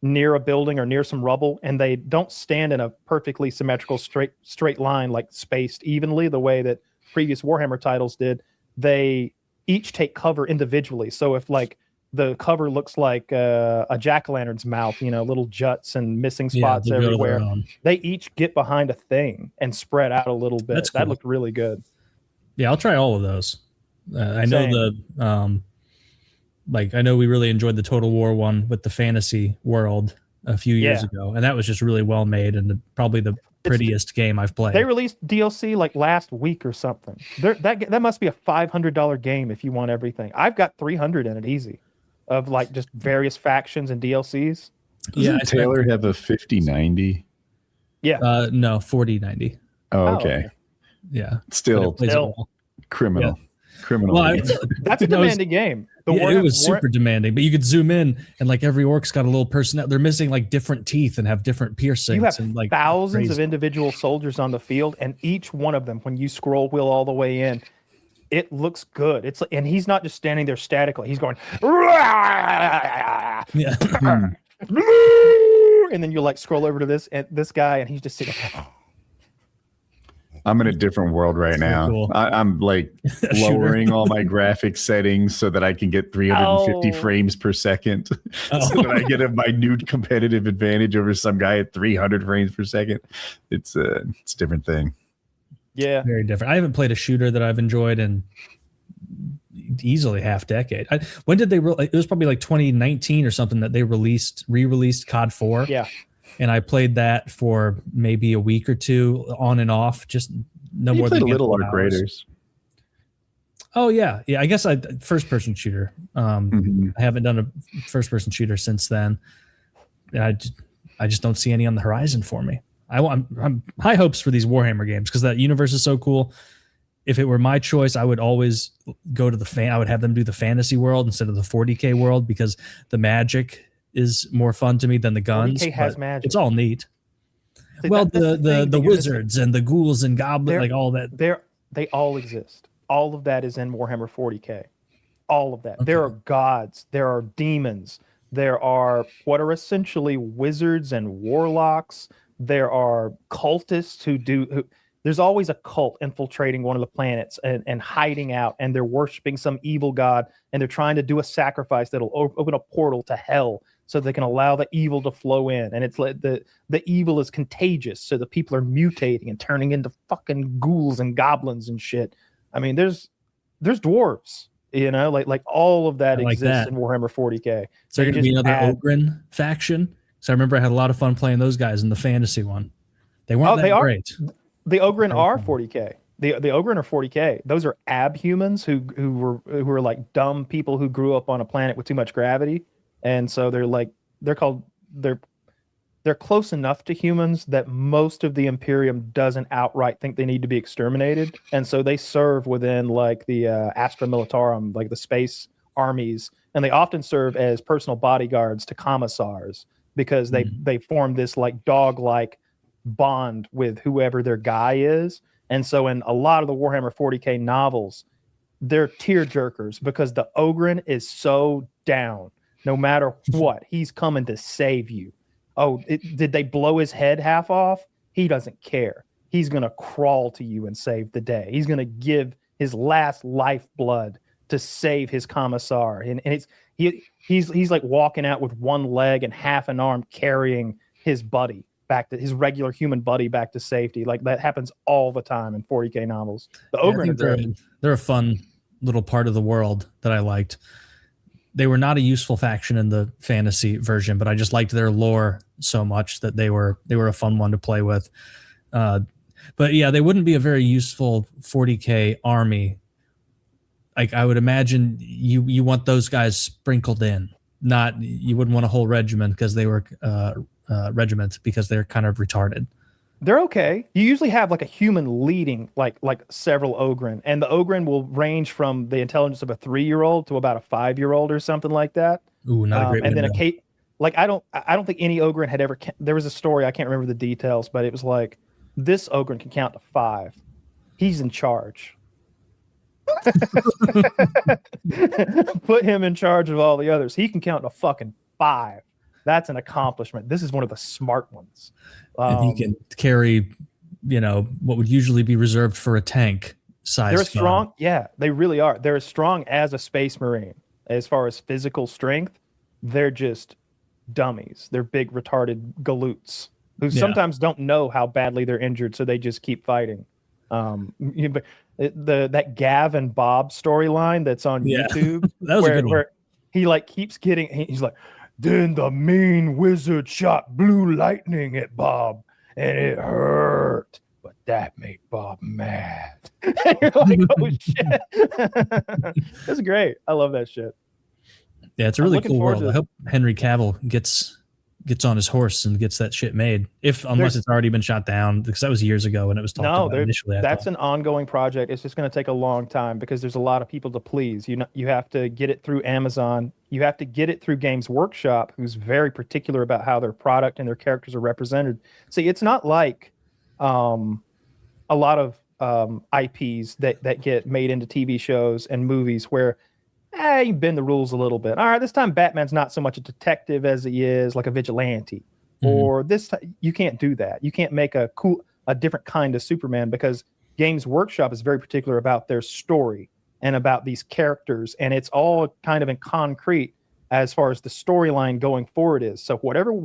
near a building or near some rubble, and they don't stand in a perfectly symmetrical straight line, like spaced evenly the way that previous Warhammer titles did. They each take cover individually. So if like the cover looks like a jack-o'-lantern's mouth, you know, little juts and missing spots everywhere, they each get behind a thing and spread out a little bit. That's cool. That looked really good. Yeah, I'll try all of those. I know I know we really enjoyed the Total War one with the fantasy world a few years ago, and that was just really well made and probably the prettiest game I've played. They released DLC like last week or something. That must be a $500 game if you want everything. I've got 300 in it easy, of like just various factions and DLCs. Doesn't Taylor have a 5090? Yeah. No, 4090. Oh, okay. Yeah. Still criminal. Yeah. Criminal. Well, that's a demanding game. It was super demanding, but you could zoom in and like every orc's got a little personality. They're missing like different teeth and have different piercings. You have and like thousands of individual soldiers on the field, and each one of them, when you scroll wheel all the way in, it looks good. It's and he's not just standing there statically. He's going, yeah. And then you like scroll over to this guy, and he's just sitting. I'm in a different world right now. Cool. I'm like lowering all my graphics settings so that I can get 350 frames per second, so that I get a minute competitive advantage over some guy at 300 frames per second. It's a different thing. Yeah, very different. I haven't played a shooter that I've enjoyed in easily half decade. When did they? It was probably like 2019 or something that they re-released COD 4. Yeah. And I played that for maybe a week or two on and off, just no more than a Little Arc Raiders. Oh yeah. I guess first person shooter. I haven't done a first person shooter since then. I just don't see any on the horizon for me. I'm high hopes for these Warhammer games because that universe is so cool. If it were my choice, I would always go to I would have them do the fantasy world instead of the 40K world, because the magic is more fun to me than the guns. 40K has magic. It's all neat. See, well, the wizards and the ghouls and goblins, like all that. They all exist. All of that is in Warhammer 40K. All of that. Okay. There are gods. There are demons. There are what are essentially wizards and warlocks. There are cultists who there's always a cult infiltrating one of the planets and hiding out, and they're worshiping some evil god, and they're trying to do a sacrifice that'll open a portal to hell so they can allow the evil to flow in. And it's like the evil is contagious, so the people are mutating and turning into fucking ghouls and goblins and shit. I mean, there's dwarves, you know, like all of that exists in Warhammer 40K. So there's going to be another Ogren faction? So I remember I had a lot of fun playing those guys in the fantasy one. They weren't great. The Ogren are 40K. The Ogren are 40K. Those are abhumans who were like dumb people who grew up on a planet with too much gravity, and so they're close enough to humans that most of the Imperium doesn't outright think they need to be exterminated, and so they serve within like the Astra Militarum, like the space armies, and they often serve as personal bodyguards to commissars because they form this like dog-like bond with whoever their guy is. And so in a lot of the Warhammer 40K novels, they're tear jerkers because the Ogren is so down. No matter what, he's coming to save you. Did they blow his head half off? He doesn't care. he's going to crawl to you and save the day. He's going to give his last lifeblood to save his commissar. And he's like walking out with one leg and half an arm carrying his buddy back to his regular human buddy back to safety. Like that happens all the time in 40K novels. The Ogre, they're a fun little part of the world that I liked. They were not a useful faction in the fantasy version, but I just liked their lore so much that they were a fun one to play with. But yeah, they wouldn't be a very useful 40K army. Like I would imagine you want those guys sprinkled in, not you wouldn't want a whole regiment because they were regiments because they're kind of retarded. They're okay. You usually have like a human leading like several Ogren, and the Ogren will range from the intelligence of a 3-year-old to about a 5-year-old or something like that. Ooh, not a great and window. then like I don't think any Ogren had ever. There was a story, I can't remember the details, but it was like this Ogren can count to 5. He's in charge. Put him in charge of all the others. He can count to fucking 5. That's an accomplishment. This is one of the smart ones. And he can carry, what would usually be reserved for a tank size. They're strong. Yeah, they really are. They're as strong as a Space Marine. As far as physical strength, they're just dummies. They're big, retarded galoots who sometimes don't know how badly they're injured, so they just keep fighting. That Gav and Bob storyline that's on YouTube, that was a good one. Where he like keeps getting, he's like, then the mean wizard shot blue lightning at Bob, and it hurt, but that made Bob mad. And you're like, oh shit, that's great. I love that shit. Yeah, it's a really cool world. I hope Henry Cavill gets on his horse and gets that shit made. Unless it's already been shot down, because that was years ago when it was talked about initially. That's an ongoing project. It's just going to take a long time because there's a lot of people to please. You have to get it through Amazon. You have to get it through Games Workshop, who's very particular about how their product and their characters are represented. See, it's not like a lot of IPs that get made into TV shows and movies where you bend the rules a little bit. All right, this time Batman's not so much a detective as he is like a vigilante. Or this time, you can't do that. You can't make a different kind of Superman because Games Workshop is very particular about their story and about these characters, and it's all kind of in concrete as far as the storyline going forward is. So whatever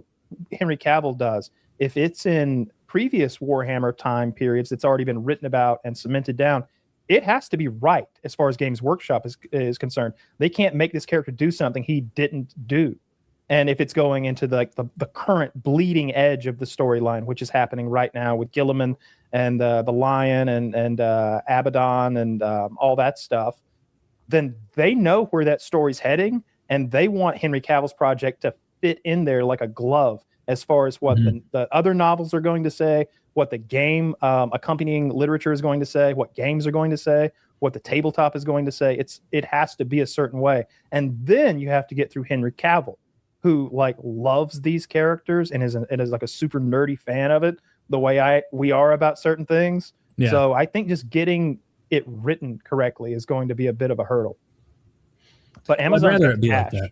Henry Cavill does, if it's in previous Warhammer time periods that's already been written about and cemented down, it has to be right as far as Games Workshop is concerned. They can't make this character do something he didn't do. And if it's going into the current bleeding edge of the storyline, which is happening right now with Gilliman and the Lion and Abaddon and all that stuff, then they know where that story's heading, and they want Henry Cavill's project to fit in there like a glove as far as what the other novels are going to say, what the game accompanying literature is going to say, what games are going to say, what the tabletop is going to say. It has to be a certain way. And then you have to get through Henry Cavill, who like loves these characters and is like a super nerdy fan of it, the way we are about certain things. Yeah. So I think just getting it written correctly is going to be a bit of a hurdle. But Amazon's rather it be like that.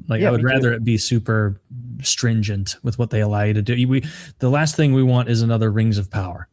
Like I would rather it be super stringent with what they allow you to do. The last thing we want is another Rings of Power.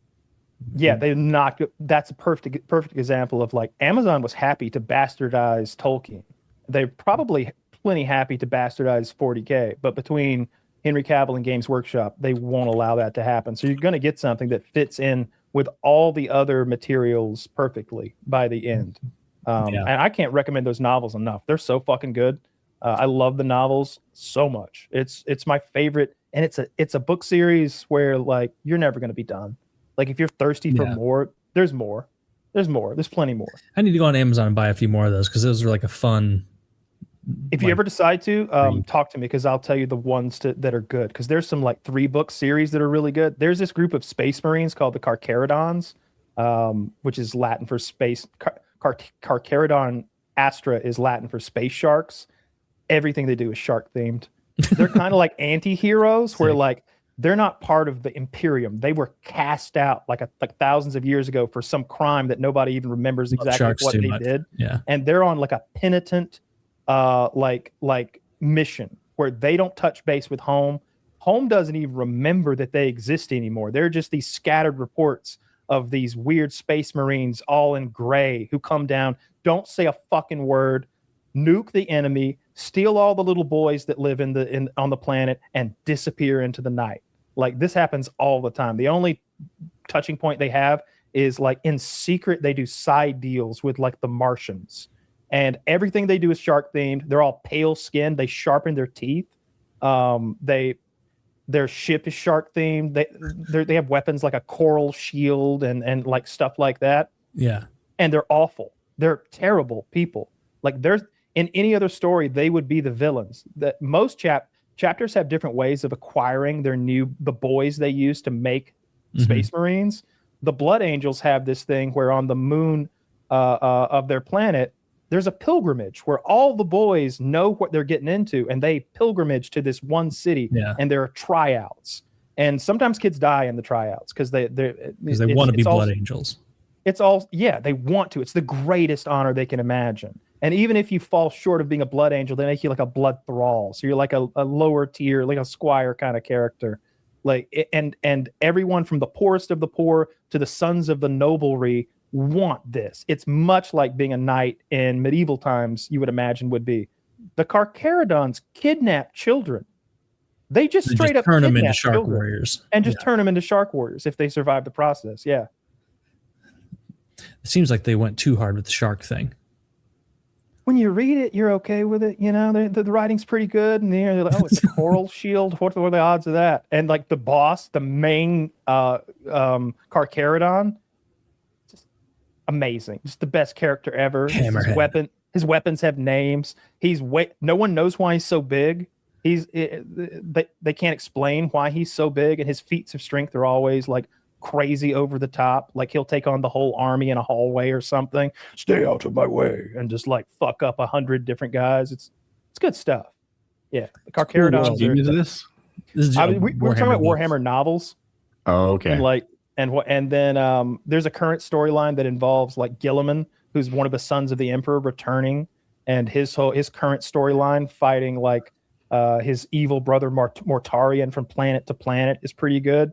Yeah, they're not. That's a perfect example of like Amazon was happy to bastardize Tolkien. They're probably plenty happy to bastardize 40K, but between Henry Cavill and Games Workshop, they won't allow that to happen. So you're going to get something that fits in with all the other materials perfectly by the end. And I can't recommend those novels enough. They're so fucking good. I love the novels so much. It's my favorite, and it's a book series where like you're never going to be done. Like if you're thirsty for more, there's more. There's plenty more. I need to go on Amazon and buy a few more of those because those are like a fun. If you ever decide to, talk to me because I'll tell you the ones that are good. Because there's some like 3-book series that are really good. There's this group of Space Marines called the Carcharodons, which is Latin for space. Carcharodon Astra is Latin for space sharks. Everything they do is shark themed. They're kind of like anti-heroes where like they're not part of the Imperium. They were cast out like thousands of years ago for some crime that nobody even remembers exactly what they did. Yeah. And they're on like a penitent like mission where they don't touch base with home. Home doesn't even remember that they exist anymore. They're just these scattered reports of these weird space marines all in gray who come down, don't say a fucking word, nuke the enemy, steal all the little boys that live on the planet, and disappear into the night. Like, this happens all the time. The only touching point they have is, like, in secret, they do side deals with, like, the Martians. And everything they do is shark themed. They're all pale skinned. They sharpen their teeth. Their ship is shark themed. They have weapons like a coral shield and like stuff like that. Yeah. And they're awful. They're terrible people. Like, in any other story, they would be the villains. That most chapters have different ways of acquiring the boys they use to make Space Marines. The Blood Angels have this thing where on the moon of their planet, there's a pilgrimage where all the boys know what they're getting into, and they pilgrimage to this one city, and there are tryouts. And sometimes kids die in the tryouts because they want to be Blood Angels. It's all, they want to. It's the greatest honor they can imagine. And even if you fall short of being a Blood Angel, they make you like a Blood Thrall. So you're like a lower tier, like a squire kind of character. Like, and everyone from the poorest of the poor to the sons of the noblery want this. It's much like being a knight in medieval times, you would imagine would be. The Carcharodons kidnap children. They just straight up turn them into shark warriors and just turn them into shark warriors if they survive the process. Yeah. It seems like they went too hard with the shark thing. When you read it, you're okay with it. You know, the writing's pretty good. And they're like, oh, it's a coral shield. What are the odds of that? And like the boss, the main Carcharodon, just amazing. Just the best character ever. His weapons have names. No one knows why he's so big. They can't explain why he's so big, and his feats of strength are always like crazy over the top. Like he'll take on the whole army in a hallway or something. Stay out of my way, and just like fuck up 100 different guys. It's good stuff. Yeah, the Carcharodons. We're talking about Warhammer novels. Oh, okay. And then there's a current storyline that involves like Guilliman, who's one of the sons of the Emperor, returning, and his current storyline fighting like his evil brother Mortarion from planet to planet is pretty good.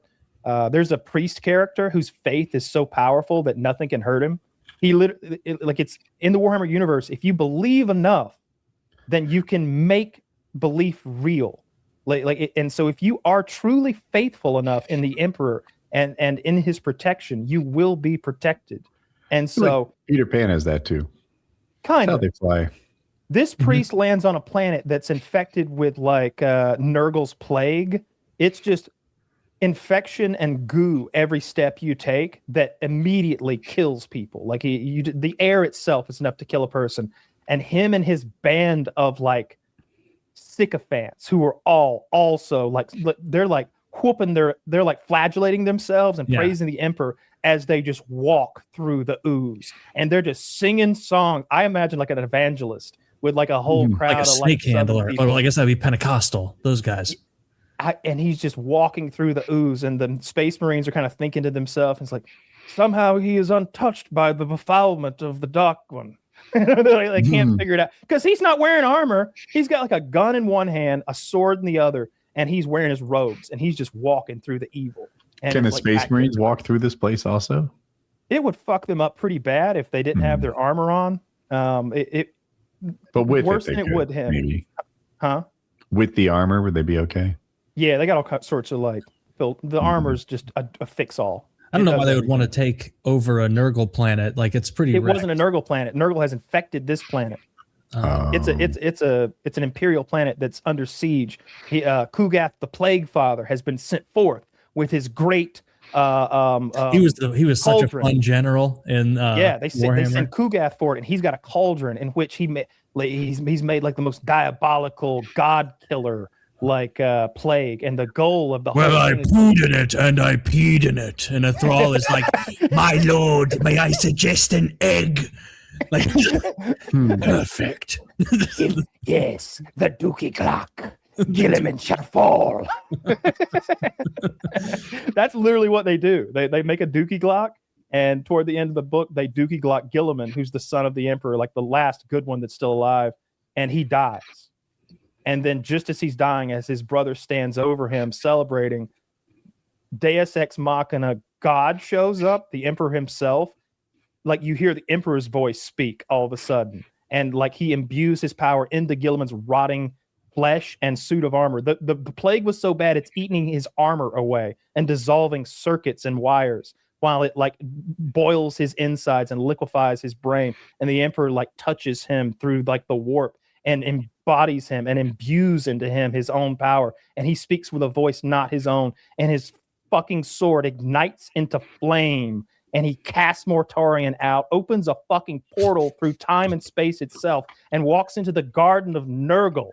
There's a priest character whose faith is so powerful that nothing can hurt him. It's in the Warhammer universe. If you believe enough, then you can make belief real. And so if you are truly faithful enough in the Emperor and in his protection, you will be protected. And so like Peter Pan has that too. Kind of. How they fly. This priest lands on a planet that's infected with like Nurgle's plague. It's just infection and goo every step you take that immediately kills people. Like the air itself is enough to kill a person. And him and his band of like sycophants who are all also like they're like whooping they're like flagellating themselves and praising the Emperor as they just walk through the ooze, and they're just singing songs. I imagine like an evangelist with like a whole crowd like a of snake handler. Oh, I guess that'd be Pentecostal. Those guys. And he's just walking through the ooze, and the Space Marines are kind of thinking to themselves, it's like, somehow he is untouched by the befoulment of the Dark One. They can't figure it out because he's not wearing armor. He's got like a gun in one hand, a sword in the other, and he's wearing his robes, and he's just walking through the evil. And can the Space Marines walk through this place also? It would fuck them up pretty bad if they didn't have their armor on. But with worse than it would him. Maybe. Huh? With the armor, would they be okay? Yeah, they got all sorts of like the armor's just a fix all. I don't know why they would want to take over a Nurgle planet. Like it's pretty. It wasn't a Nurgle planet. Nurgle has infected this planet. It's an imperial planet that's under siege. Kugath the Plague Father has been sent forth with his great. He was such a fun general in they sent Kugath for it, and he's got a cauldron in which he's made like the most diabolical god killer like plague, and the goal of the whole I pooed in it and I peed in it, and a thrall is like, my lord, may I suggest an egg? Like perfect. Yes, the dookie clock. Gilliman shall fall. That's literally what they do. They make a dookie Glock, and toward the end of the book, they dookie Glock Gilliman, who's the son of the Emperor, like the last good one that's still alive, and he dies. And then just as he's dying, as his brother stands over him celebrating, Deus Ex Machina, God shows up, the emperor himself. Like you hear the emperor's voice speak all of a sudden. And like he imbues his power into Gilliman's rotting flesh and suit of armor. The plague was so bad, it's eating his armor away and dissolving circuits and wires while it like boils his insides and liquefies his brain. And the emperor like touches him through like the warp and embodies him and imbues into him his own power. And he speaks with a voice not his own. And his fucking sword ignites into flame. And he casts Mortarion out, opens a fucking portal through time and space itself, and walks into the garden of Nurgle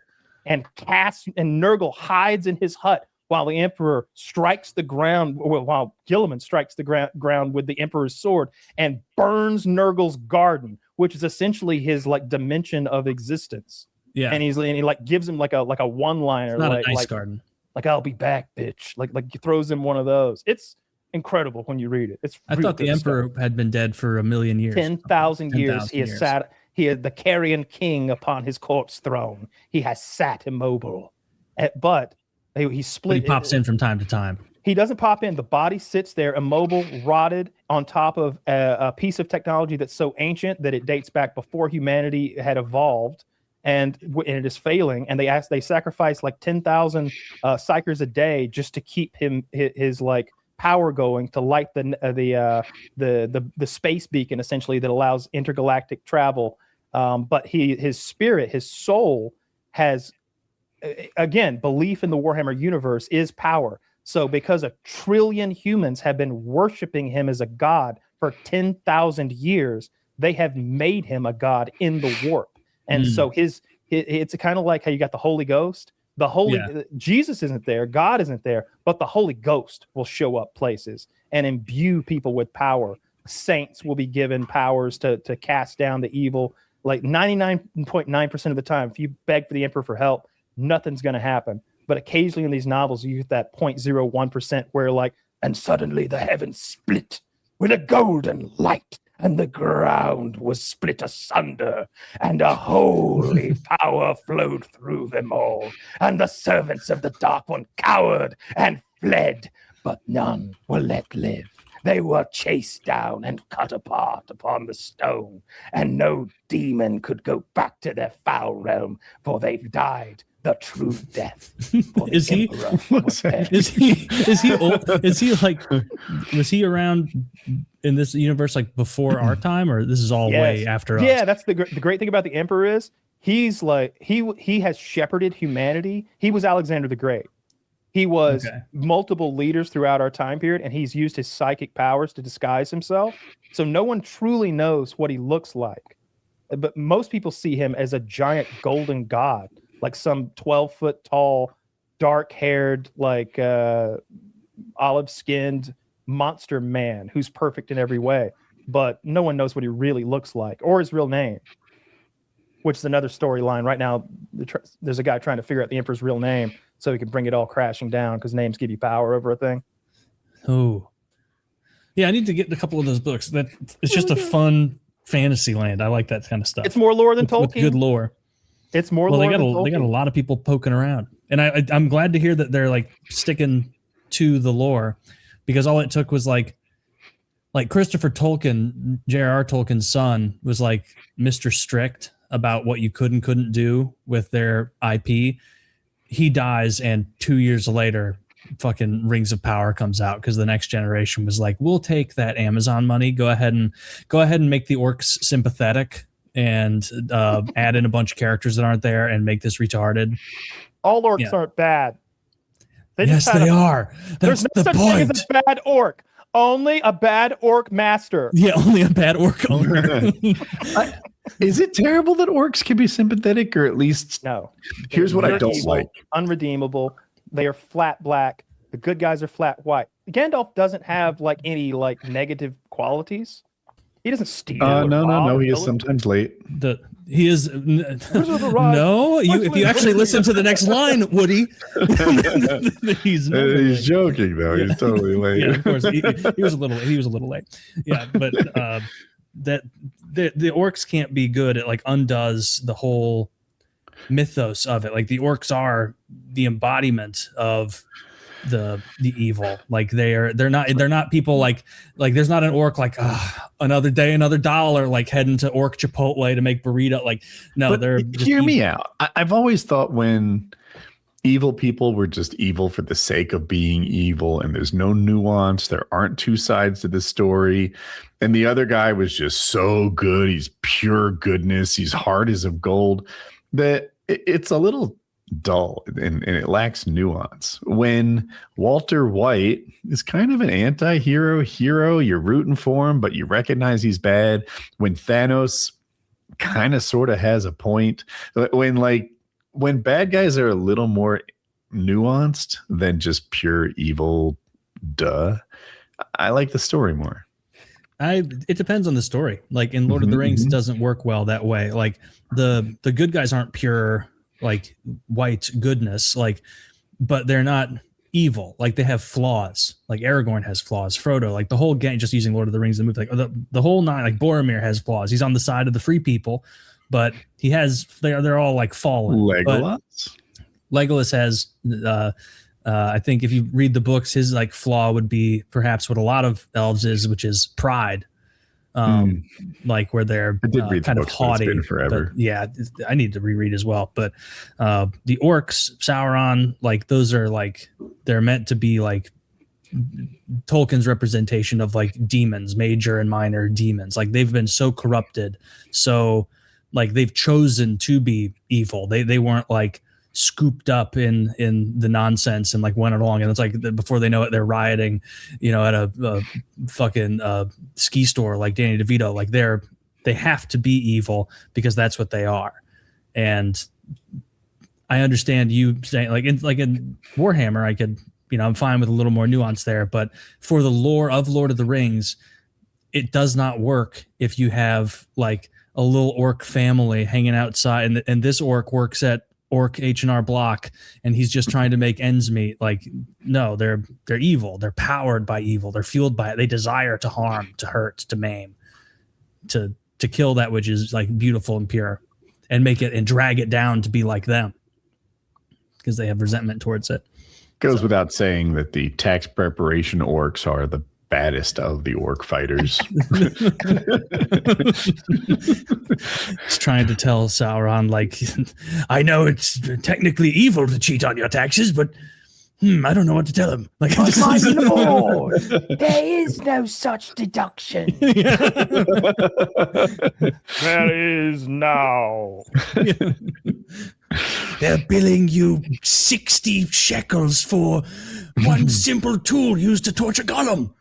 and Nurgle hides in his hut while the Emperor strikes the ground, while Gilliman strikes the ground with the Emperor's sword and burns Nurgle's garden, which is essentially his like dimension of existence. Yeah. And he like gives him like a one-liner. It's not like, a nice like, garden. Like, I'll be back, bitch. Like he throws him one of those. It's incredible when you read it. I thought the Emperor had been dead for 1,000,000 years. 10,000 years. He has sat. He is the carrion king upon his corpse throne. He has sat immobile, but he split. But he pops in from time to time. He doesn't pop in. The body sits there immobile, rotted on top of a piece of technology that's so ancient that it dates back before humanity had evolved, and it is failing. And they sacrifice like 10,000 psychers a day just to keep his like power going to light the space beacon essentially that allows intergalactic travel. But his spirit, his soul has, again, belief in the Warhammer universe is power. So because 1 trillion humans have been worshiping him as a god for 10,000 years, they have made him a god in the warp. And so it's kind of like how you got the Holy Ghost. Jesus isn't there, God isn't there, but the Holy Ghost will show up places and imbue people with power. Saints will be given powers to cast down the evil. Like 99.9% of the time, if you beg for the Emperor for help, nothing's going to happen. But occasionally in these novels, you get that 0.01% where like, and suddenly the heavens split with a golden light, and the ground was split asunder, and a holy power flowed through them all. And the servants of the Dark One cowered and fled, but none were let live. They were chased down and cut apart upon the stone, and no demon could go back to their foul realm, for they've died the true death. Is he old? Is he like, was he around in this universe like before our time, or this is all way after us? Yeah, that's the great thing about the Emperor is he's like he has shepherded humanity. He was Alexander the Great. He was multiple leaders throughout our time period, and he's used his psychic powers to disguise himself. So no one truly knows what he looks like. But most people see him as a giant golden god, like some 12-foot tall, dark-haired, like olive-skinned monster man who's perfect in every way. But no one knows what he really looks like or his real name, which is another storyline. Right now, there's a guy trying to figure out the Emperor's real name so he can bring it all crashing down because names give you power over a thing. Oh. Yeah, I need to get a couple of those books. It's just a fun fantasy land. I like that kind of stuff. It's more lore than Tolkien. With good lore. It's more lore than Tolkien. They got a lot of people poking around. And I'm glad to hear that they're like sticking to the lore, because all it took was like Christopher Tolkien, J.R.R. Tolkien's son, was like Mr. Strict about what you could and couldn't do with their IP. He dies, and 2 years later, fucking Rings of Power comes out because the next generation was like, we'll take that Amazon money, go ahead and make the orcs sympathetic and add in a bunch of characters that aren't there and make this retarded. All orcs aren't bad. Yes, they are. That's there's no the such point. thing as a bad orc. Only a bad orc master. Yeah, only a bad orc owner. Is it terrible that orcs can be sympathetic, or at least no? Here's what I don't like: unredeemable. They are flat black. The good guys are flat white. Gandalf doesn't have like any like negative qualities. He doesn't steal. No. He is sometimes late. He is no. If you actually listen to the next line, Woody, he's joking though. He's totally late. Yeah, of course. He was a little late. Yeah, but that the orcs can't be good. It like undoes the whole mythos of it. Like the orcs are the embodiment of the evil. Like they're not people like there's not an orc like another day, another dollar, like heading to orc Chipotle to make burrito. Like, no, but they're hear me out. I've always thought when evil people were just evil for the sake of being evil, and there's no nuance, there aren't two sides to the story, and the other guy was just so good, he's pure goodness, he's hard as of gold, that it's a little dull and it lacks nuance. When Walter White is kind of an anti-hero hero, you're rooting for him, but you recognize he's bad. When Thanos kind of sort of has a point, when bad guys are a little more nuanced than just pure evil, I like the story more. It depends on the story. Like in Lord of the Rings, it doesn't work well that way. Like the good guys aren't pure like white goodness, like, but they're not evil. Like they have flaws. Like Aragorn has flaws. Frodo, like the whole gang, just using Lord of the Rings, the movie, like the whole nine. Like Boromir has flaws. He's on the side of the free people, but they're all like fallen. Legolas has. I think if you read the books, his like flaw would be perhaps what a lot of elves is, which is pride. Like where they're kind of haughty. It's been forever. Yeah, I need to reread as well. But the orcs, Sauron, like those are like they're meant to be like Tolkien's representation of like demons, major and minor demons. Like they've been so corrupted, so like they've chosen to be evil. They weren't like scooped up in the nonsense and like went along, and it's like before they know it, they're rioting, at a fucking ski store like Danny DeVito. Like they have to be evil because that's what they are. And I understand you saying like in Warhammer, I could, I'm fine with a little more nuance there, but for the lore of Lord of the Rings, it does not work if you have like a little orc family hanging outside, and this orc works at Orc H&R Block, and he's just trying to make ends meet. Like, no, they're evil. They're powered by evil. They're fueled by it. They desire to harm, to hurt, to maim, to kill that which is like beautiful and pure, and make it and drag it down to be like them because they have resentment towards it. Goes without saying that the tax preparation orcs are the baddest of the orc fighters. It's trying to tell Sauron, like, I know it's technically evil to cheat on your taxes, but I don't know what to tell him. Like, but my lord, there is no such deduction. There is now. They're billing you 60 shekels for one simple tool used to torture Gollum.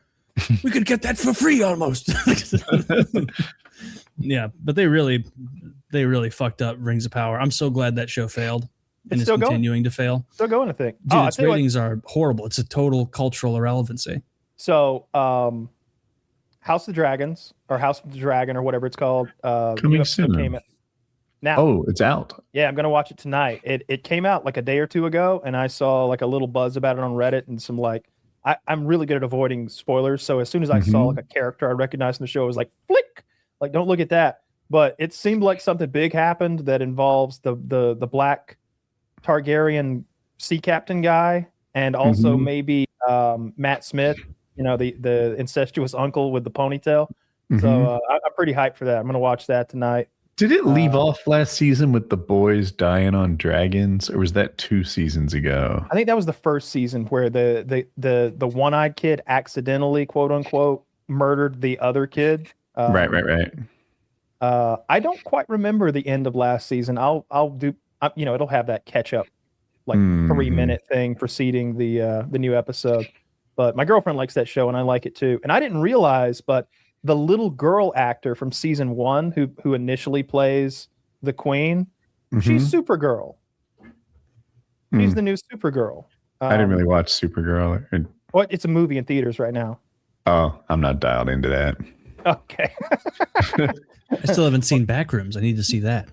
We could get that for free almost. Yeah, but they really fucked up Rings of Power. I'm so glad that show failed and it's continuing to fail. Still going, I think. Dude, its ratings are horrible. It's a total cultural irrelevancy. So, House of Dragons or House of the Dragon or whatever it's called. Coming soon. Now, oh, it's out. Yeah, I'm gonna watch it tonight. It came out like a day or two ago, and I saw like a little buzz about it on Reddit and some like. I'm really good at avoiding spoilers, so as soon as I saw like a character I recognized in the show, I was like, flick, like don't look at that. But it seemed like something big happened that involves the black Targaryen sea captain guy, and also maybe Matt Smith, the incestuous uncle with the ponytail. So I'm pretty hyped for that. I'm gonna watch that tonight. Did it leave off last season with the boys dying on dragons, or was that 2 seasons ago? I think that was the first season where the one-eyed kid accidentally, quote unquote, murdered the other kid. Right. I don't quite remember the end of last season. I'll do, it'll have that catch up, like 3-minute thing preceding the new episode. But my girlfriend likes that show, and I like it too. And I didn't realize, but the little girl actor from season 1 who initially plays the queen, she's Supergirl. She's the new Supergirl. I didn't really watch Supergirl. Well, it's a movie in theaters right now. Oh, I'm not dialed into that. Okay. I still haven't seen Backrooms. I need to see that.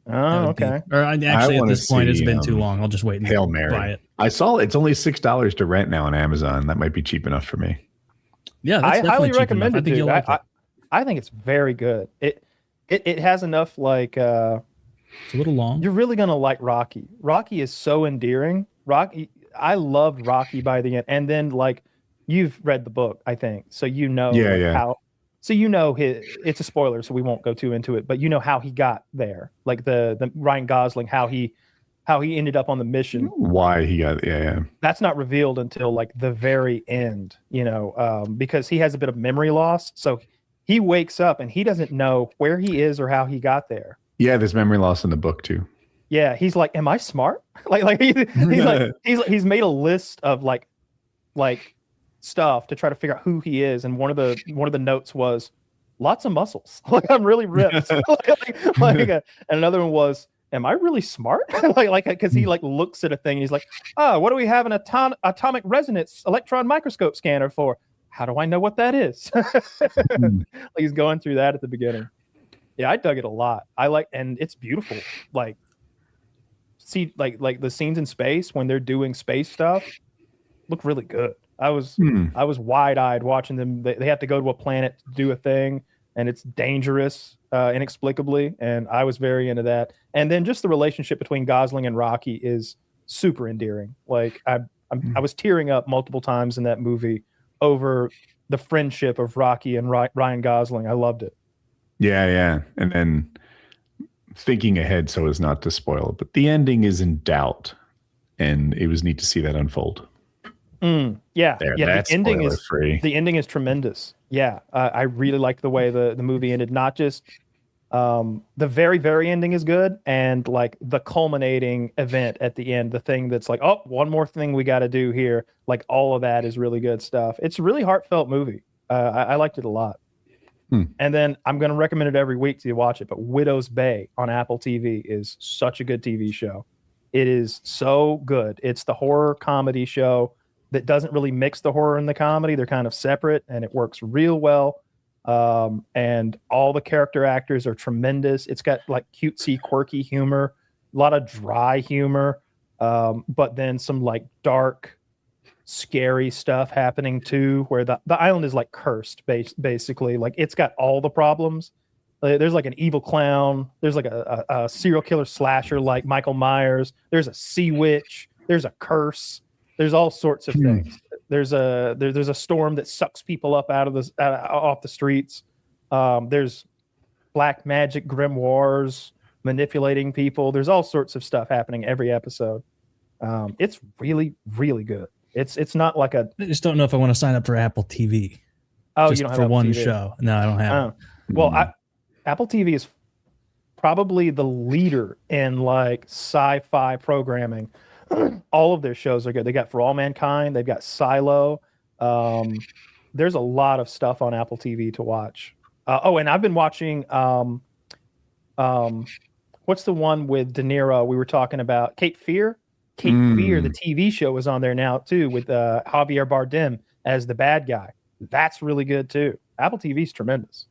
Oh, okay. Actually, at this point, it's been too long. I'll just wait and Hail Mary. buy it. I saw it's only $6 to rent now on Amazon. That might be cheap enough for me. Yeah, that's I highly recommend it. Like I think it's very good. It has enough like It's a little long. You're really gonna like Rocky. Rocky is so endearing. I loved Rocky by the end, and then like you've read the book, I think, so you know how. So you know it's a spoiler, so we won't go too into it, but you know how he got there, like the Ryan Gosling, how he ended up on the mission. Why he got That's not revealed until like the very end, because he has a bit of memory loss. So he wakes up and he doesn't know where he is or how he got there. Yeah, there's memory loss in the book too. Yeah, he's like, "Am I smart?" He's made a list of like stuff to try to figure out who he is, and one of the notes was lots of muscles. Like I'm really ripped. And another one was, "Am I really smart?" Because he like looks at a thing and he's like, "Oh, what do we have an atomic resonance electron microscope scanner for? How do I know what that is?" He's going through that at the beginning. Yeah, I dug it a lot. And it's beautiful. Like, see, like the scenes in space when they're doing space stuff look really good. I was wide-eyed watching them. They have to go to a planet to do a thing, and it's dangerous inexplicably, and I was very into that. And then just the relationship between Gosling and Rocky is super endearing. Like I was tearing up multiple times in that movie over the friendship of Rocky and Ryan Gosling. I loved it. Yeah. And then thinking ahead so as not to spoil it, but the ending is in doubt, and it was neat to see that unfold. Yeah. The ending is free. The ending is tremendous. Yeah, I really liked the way the movie ended. Not just the very, very ending is good, and like the culminating event at the end, the thing that's like, oh, one more thing we got to do here. Like all of that is really good stuff. It's a really heartfelt movie. I liked it a lot. And then I'm going to recommend it every week to you watch it. But Widow's Bay on Apple TV is such a good TV show. It is so good. It's the horror comedy show that doesn't really mix the horror and the comedy. They're kind of separate, and it works real well. And all the character actors are tremendous. It's got like cutesy, quirky humor, a lot of dry humor, but then some like dark, scary stuff happening too, where the island is like cursed, basically. Like it's got all the problems. There's like an evil clown. There's like a serial killer slasher like Michael Myers. There's a sea witch. There's a curse. There's all sorts of things. There's a storm that sucks people up off the streets. There's black magic grimoires manipulating people. There's all sorts of stuff happening every episode. It's really, really good. It's not like I just don't know if I want to sign up for Apple TV. Oh, just you don't have for Apple one TV. show? No, I don't have. Well, Apple TV is probably the leader in like sci-fi programming. All of their shows are good. They got For All Mankind. They've got Silo. There's a lot of stuff on Apple TV to watch. And I've been watching. What's the one with De Niro we were talking about? Cape Fear. Cape Fear, the TV show, is on there now too, with Javier Bardem as the bad guy. That's really good too. Apple TV is tremendous.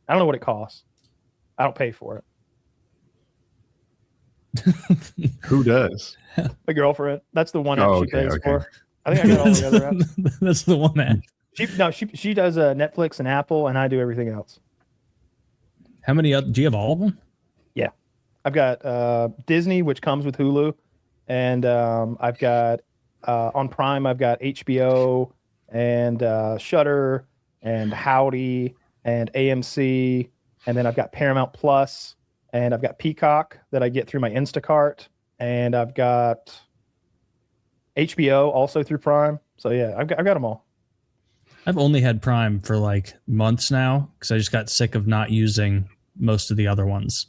I don't know what it costs. I don't pay for it. Who does? My girlfriend. That's the one app she pays for. I think I got all the other apps. That's the one app. She does Netflix and Apple, and I do everything else. How many? Do you have all of them? Yeah, I've got Disney, which comes with Hulu, and I've got on Prime. I've got HBO and Shudder and Howdy and AMC, and then I've got Paramount Plus, and I've got Peacock that I get through my Instacart. And I've got HBO also through Prime. So yeah, I've got them all. I've only had Prime for like months now because I just got sick of not using most of the other ones.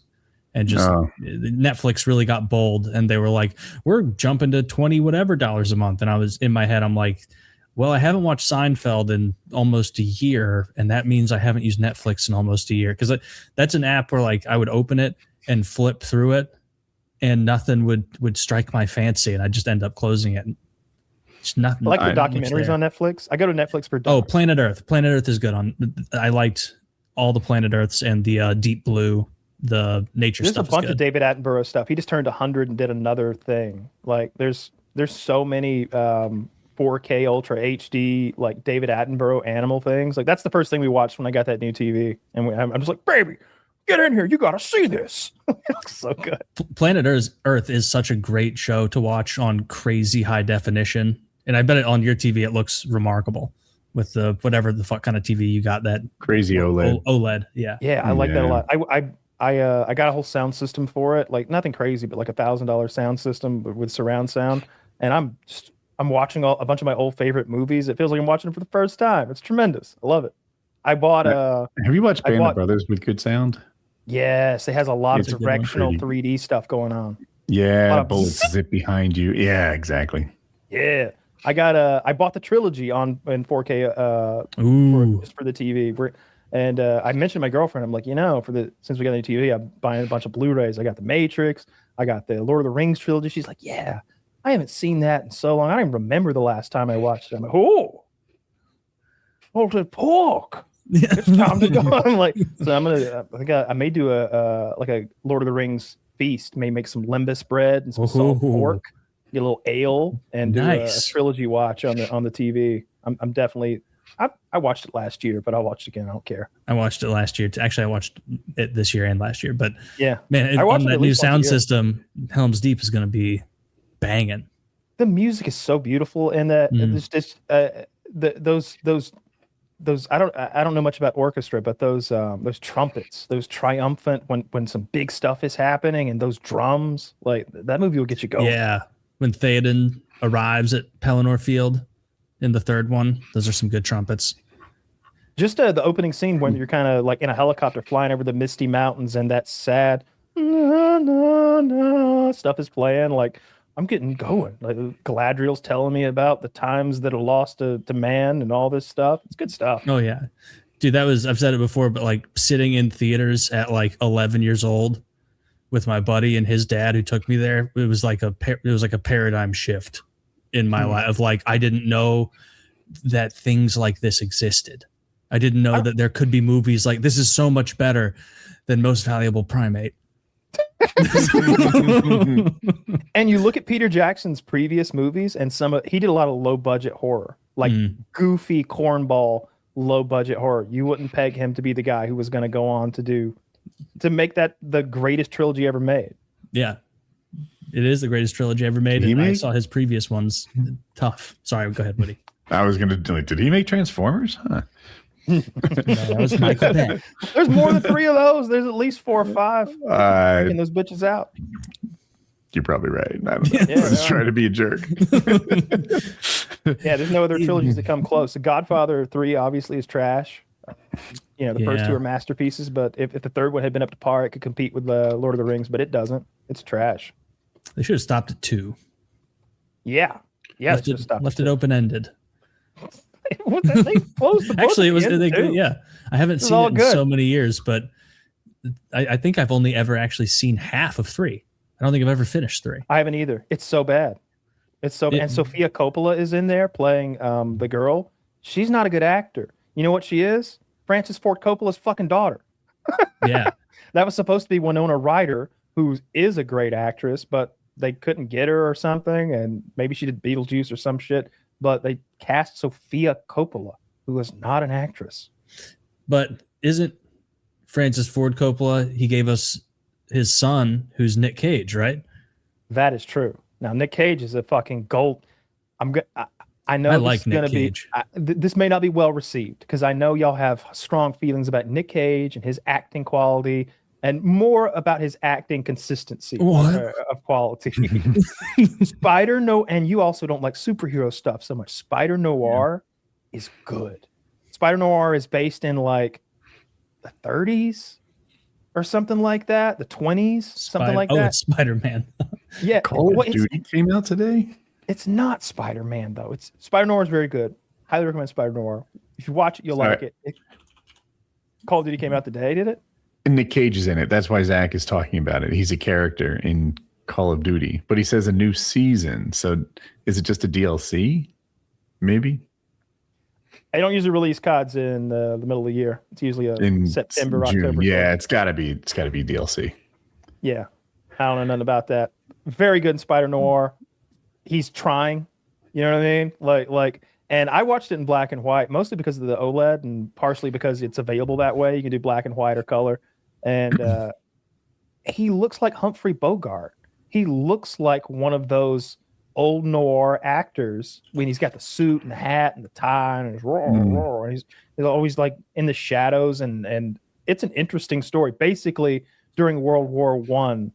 And just Netflix really got bold, and they were like, we're jumping to $20 whatever a month. And I was in my head, I'm like, well, I haven't watched Seinfeld in almost a year, and that means I haven't used Netflix in almost a year. Because that's an app where like I would open it and flip through it, and nothing would strike my fancy, and I just end up closing it. It's nothing. I like the documentaries on Netflix. I go to Netflix for docs. Planet Earth. Planet Earth is good. I liked all the Planet Earths and the Deep Blue, the nature stuff. There's a bunch of David Attenborough stuff. He just turned 100 and did another thing. Like there's so many 4K Ultra HD like David Attenborough animal things. Like that's the first thing we watched when I got that new TV, and I'm just like, baby, get in here. You got to see this. It looks so good. Planet Earth is such a great show to watch on crazy high definition. And I bet it on your TV, it looks remarkable with the whatever the fuck kind of TV you got, that crazy OLED. OLED. Yeah. Yeah, I like that a lot. I got a whole sound system for it, like nothing crazy, but like $1,000 sound system with surround sound. And I'm watching a bunch of my old favorite movies. It feels like I'm watching them for the first time. It's tremendous. I love it. I bought Have you watched Band of Brothers with good sound? Yes, it has a lot of directional 3D stuff going on. Yeah, bullets zip behind you. Yeah, exactly. Yeah. I bought the trilogy in 4K just for the TV. And I mentioned to my girlfriend, I'm like, since we got the TV, I'm buying a bunch of Blu-rays. I got the Matrix, I got the Lord of the Rings trilogy. She's like, yeah, I haven't seen that in so long. I don't even remember the last time I watched it. I'm like, the pork. It's time to go. I'm like, so I think I may do a Lord of the Rings feast. May make some lembas bread and some salt pork, get a little ale, and do a trilogy watch on the TV. I'm definitely. I watched it last year, but I'll watch it again. I don't care. I watched it last year. Actually, I watched it this year and last year. But yeah, man, on that new sound system, Helm's Deep is going to be banging. The music is so beautiful, and it's just those I don't know much about orchestra, but those trumpets, those triumphant when some big stuff is happening, and those drums, like that movie will get you going. Yeah, when Theoden arrives at Pelennor Field in the third one, those are some good trumpets. Just the opening scene when you're kind of like in a helicopter flying over the misty mountains, and that sad stuff is playing. Like I'm getting going. Like Galadriel's telling me about the times that are lost to man and all this stuff. It's good stuff. Oh yeah, dude, I've said it before, but like sitting in theaters at like 11 years old with my buddy and his dad who took me there, it was like a paradigm shift in my life. Of like, I didn't know that things like this existed. I didn't know that there could be movies like this. Is so much better than Most Valuable Primate. And you look at Peter Jackson's previous movies, and he did a lot of low budget horror, like goofy cornball low budget horror. You wouldn't peg him to be the guy who was going to go on to make that the greatest trilogy ever made. Yeah, it is the greatest trilogy ever made. And I saw his previous ones. Tough. Sorry, go ahead, Woody. I was going to do it. Did he make Transformers? Huh. No, that was Michael Bay. There's more than 3 of those. There's at least 4 or 5. Taking those bitches out. You're probably right. I don't know. I was trying to be a jerk. Yeah, there's no other trilogies that come close. The Godfather 3 obviously is trash. The first 2 are masterpieces, but if the third one had been up to par, it could compete with the Lord of the Rings, but it doesn't. It's trash. They should have stopped at 2. Yeah. Left it open-ended. They closed the book. Actually, it was I haven't seen it in so many years, but I think I've only ever actually seen half of 3. I don't think I've ever finished 3. I haven't either. It's so bad. And Sofia Coppola is in there playing the girl. She's not a good actor. You know what she is? Francis Ford Coppola's fucking daughter. Yeah. That was supposed to be Winona Ryder, who is a great actress, but they couldn't get her or something, and maybe she did Beetlejuice or some shit. But they cast Sofia Coppola, who is not an actress. But isn't Francis Ford Coppola, he gave us his son, who's Nic Cage, right? That is true. Now, Nic Cage is a fucking gold. I know I this like is going to be. This may not be well received, because I know y'all have strong feelings about Nic Cage and his acting quality, and more about his acting consistency of quality. Spider Noir, and you also don't like superhero stuff so much. Spider Noir is good. Spider Noir is based in like the 30s or something like that, the 20s, something like that. Oh, it's Spider-Man. Yeah. Call of Duty came out today? It's not Spider-Man, though. It's Spider Noir is very good. Highly recommend Spider Noir. If you watch it, you'll like it. Call of Duty came out today, did it? And Nic Cage is in it. That's why Zach is talking about it. He's a character in Call of Duty, but he says a new season. So is it just a DLC? Maybe. I don't usually release CODs in the middle of the year. It's usually in September, June. October. Yeah, it's gotta be DLC. Yeah, I don't know nothing about that. Very good in Spider Noir. He's trying. You know what I mean? Like, and I watched it in black and white, mostly because of the OLED, and partially because it's available that way. You can do black and white or color. and he looks like Humphrey Bogart. He looks like one of those old noir actors when he's got the suit and the hat and the tie and he's roar, and he's always like in the shadows, and it's an interesting story. Basically, during World War I,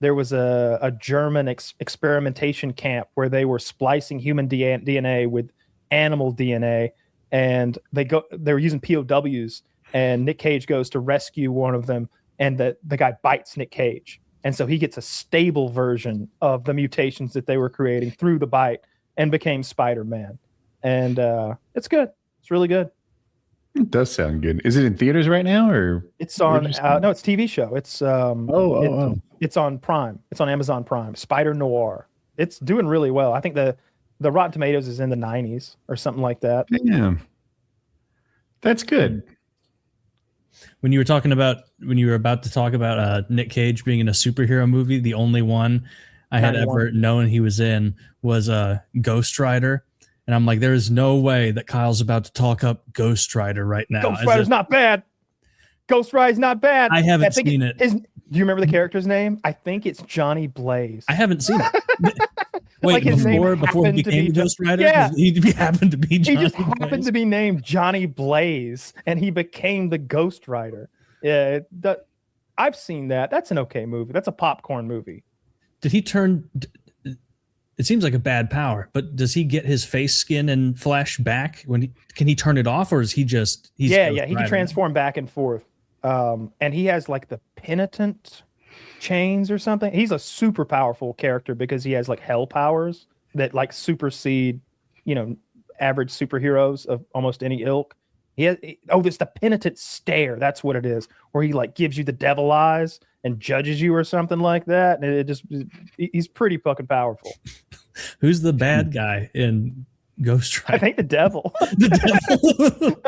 there was a German experimentation camp where they were splicing human DNA with animal DNA, and they were using POWs, and Nic Cage goes to rescue one of them, and the guy bites Nic Cage. And so he gets a stable version of the mutations that they were creating through the bite and became Spider-Man. And it's good. It's really good. It does sound good. Is it in theaters right now, or it's on? No, it's TV show. It's it's on Prime. It's on Amazon Prime. Spider Noir. It's doing really well. I think the Rotten Tomatoes is in the 90s or something like that. Yeah, that's good. When you were about to talk about Nic Cage being in a superhero movie, the only one I had ever known he was in was Ghost Rider. And I'm like, there is no way that Kyle's about to talk up Ghost Rider right now. Ghost Rider's not bad. Ghost Rider's not bad. I haven't seen it. Do you remember the character's name? I think it's Johnny Blaze. I haven't seen it. Wait, like before he became Ghost Rider? Yeah. He happened to be Johnny He just happened to be named Johnny Blaze, and he became the Ghost Rider. Yeah, I've seen that. That's an okay movie. That's a popcorn movie. Did he turn... It seems like a bad power, but does he get his face skin and flesh back? Can he turn it off, or is he just... He can transform back and forth. And he has like the penitent chains or something. He's a super powerful character because he has like hell powers that like supersede, average superheroes of almost any ilk. It's the penitent stare. That's what it is, where he like gives you the devil eyes and judges you or something like that. And he's pretty fucking powerful. Who's the bad guy in Ghost Rider? I think the devil. The devil.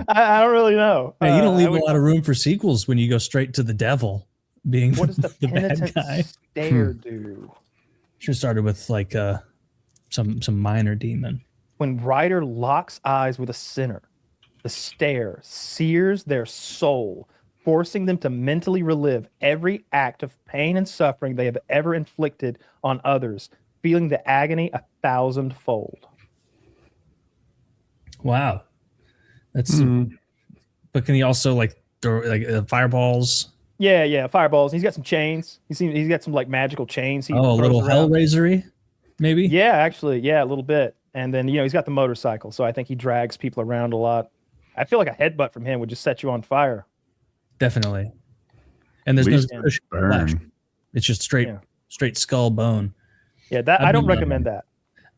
I don't really know. Hey, you don't leave a lot of room for sequels when you go straight to the devil being what does the bad guy. Stare do? Should have started with like some minor demon. When Ryder locks eyes with a sinner, the stare sears their soul, forcing them to mentally relive every act of pain and suffering they have ever inflicted on others, feeling the agony 1,000-fold. Wow, that's. But can he also like throw like fireballs? Yeah, fireballs. He's got some chains. He's got some like magical chains. A little Hellraiser-y, maybe. Yeah, actually, a little bit. And then he's got the motorcycle, so I think he drags people around a lot. I feel like a headbutt from him would just set you on fire. Definitely. And there's no flesh. It's just straight skull bone. Yeah, I don't recommend that.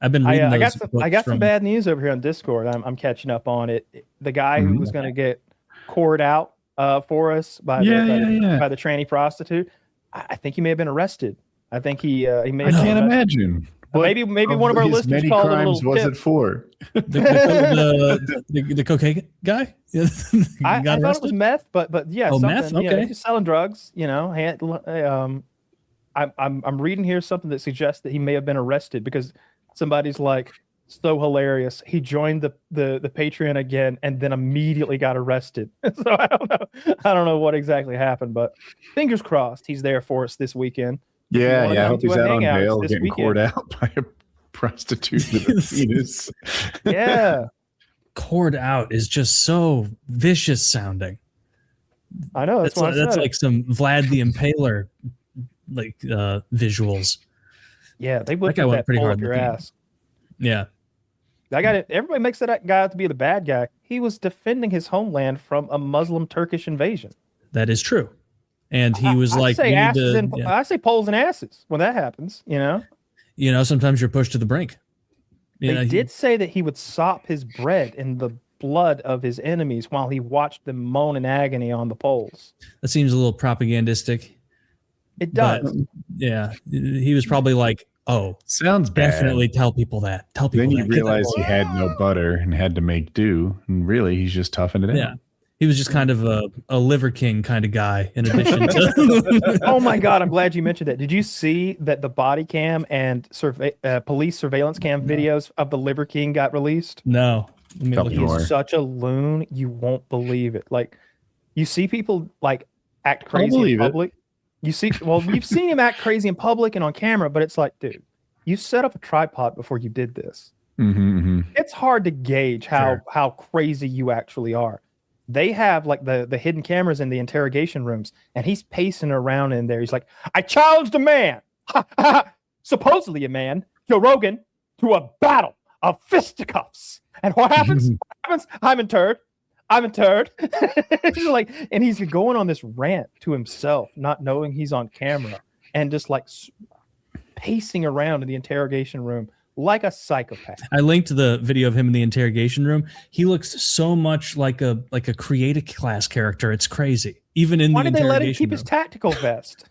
I've been reading I got some bad news over here on Discord. I'm catching up on it. The guy who was going to get cored out for us by the tranny prostitute, I think he may have been arrested. I think he may. I can't imagine. Maybe one of our listeners called it a little was it for? The cocaine guy? I thought it was meth, but yeah. Oh, meth? Okay. He's selling drugs. I'm reading here something that suggests that he may have been arrested because somebody's like, so hilarious. He joined the Patreon again and then immediately got arrested. So I don't know what exactly happened, but fingers crossed he's there for us this weekend. Yeah. I hope he's out on bail getting cored out by a prostitute with a penis. Yeah. Cored out is just so vicious sounding. I know. That's like some Vlad the Impaler like visuals. Yeah, they would that went pretty hard up your ass. Yeah. Everybody makes that guy out to be the bad guy. He was defending his homeland from a Muslim Turkish invasion. That is true. And he was I say poles and asses when that happens, sometimes you're pushed to the brink. They did say that he would sop his bread in the blood of his enemies while he watched them moan in agony on the poles. That seems a little propagandistic. It does. Yeah. He was probably like, oh, sounds bad. Definitely tell people that. Tell people then that. You realize he had no butter and had to make do. And really, he's just toughing it out. Yeah. He was just kind of a Liver King kind of guy in addition to... Oh my God, I'm glad you mentioned that. Did you see that the body cam and police surveillance cam videos of the Liver King got released? No. He's such a loon, you won't believe it. Like, you see people like act crazy in public. You've seen him act crazy in public and on camera, but it's like, dude, you set up a tripod before you did this. It's hard to gauge how crazy you actually are. They have like the hidden cameras in the interrogation rooms, and he's pacing around in there. He's like, I challenged a man, supposedly a man, Joe Rogan, to a battle of fisticuffs. And what happens? I'm interred. He's like, and he's going on this rant to himself, not knowing he's on camera, and just like pacing around in the interrogation room like a psychopath. I linked the video of him in the interrogation room. He looks so much like a creative class character. It's crazy. Even in Why the did they let him keep room. his tactical vest?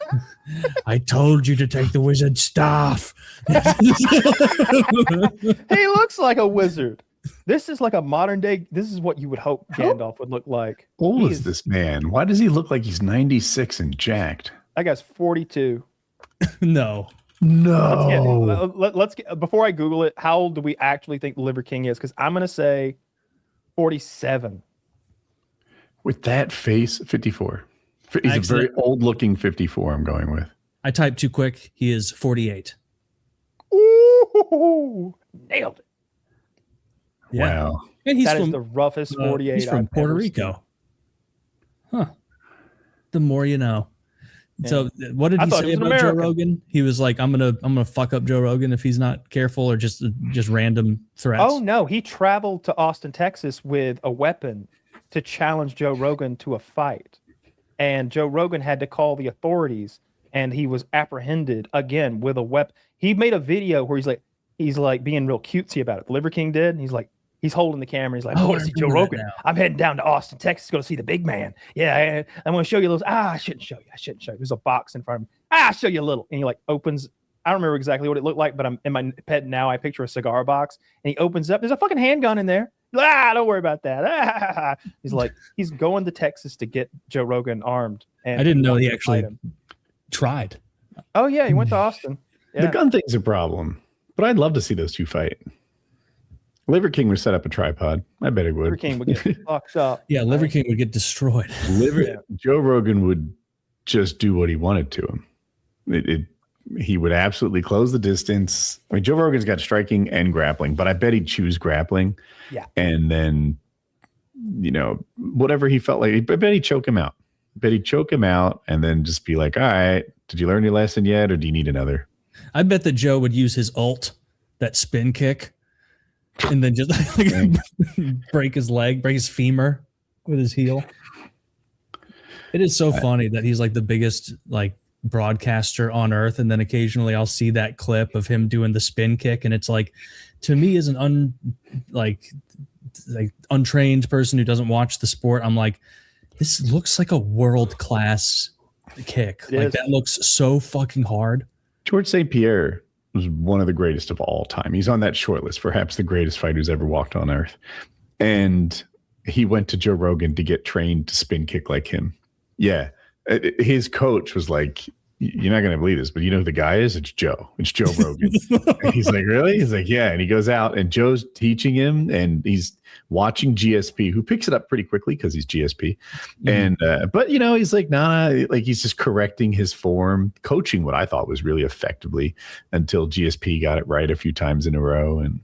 I told you to take the wizard staff. He looks like a wizard. This is like a modern day. This is what you would hope Gandalf would look like. How old is this man? Why does he look like he's 96 and jacked? That guy's 42. No. Let's get before I Google it. How old do we actually think Liver King is? Because I'm gonna say 47. With that face, 54. He's a very old-looking 54. I'm going with. I typed too quick. He is 48. Ooh, nailed it. Yeah. Wow. And he's That is from the roughest 48. he's from I've Puerto ever Rico. seen. Huh. The more you know. Yeah. So what did I he thought say he was about Joe American. Rogan? He was like, I'm gonna fuck up Joe Rogan if he's not careful, or just random threats. Oh no, he traveled to Austin, Texas with a weapon to challenge Joe Rogan to a fight. And Joe Rogan had to call the authorities, and he was apprehended again with a weapon. He made a video where he's like being real cutesy about it. The Liver King did. And he's holding the camera. He's like, I want to see Joe Rogan. I'm heading down to Austin, Texas, to go see the big man. Yeah, I'm going to show you those. I shouldn't show you. There's a box in front of me. I'll show you a little. And he like opens. I don't remember exactly what it looked like, but I'm in my head now. I picture a cigar box, and he opens up. There's a fucking handgun in there. Don't worry about that. He's like, he's going to Texas to get Joe Rogan armed. And I didn't know he actually tried. Oh yeah, he went to Austin. Yeah. The gun thing's a problem, but I'd love to see those two fight. Liver King would set up a tripod. I bet it would. Liver King would get fucked up. Yeah, Liver King would get destroyed. Joe Rogan would just do what he wanted to him. He would absolutely close the distance. I mean, Joe Rogan's got striking and grappling, but I bet he'd choose grappling. Yeah. And then, whatever he felt like, I bet he'd choke him out. And then just be like, all right, did you learn your lesson yet? Or do you need another? I bet that Joe would use his ult, that spin kick, and then just break his leg, break his femur with his heel. It is so funny that he's like the biggest broadcaster on earth, and then occasionally I'll see that clip of him doing the spin kick, and it's like, to me as an untrained person who doesn't watch the sport, I'm like, this looks like a world-class kick. That looks so fucking hard. George St. Pierre was one of the greatest of all time. He's on that short list, perhaps the greatest fighter who's ever walked on earth. And he went to Joe Rogan to get trained to spin kick like him. Yeah. His coach was like, you're not going to believe this, but you know who the guy is? It's Joe. It's Joe Rogan. And he's like, really? He's like, yeah. And he goes out and Joe's teaching him, and he's watching GSP, who picks it up pretty quickly because he's GSP. And, but he's like, nah, he's just correcting his form, coaching what I thought was really effectively until GSP got it right a few times in a row. And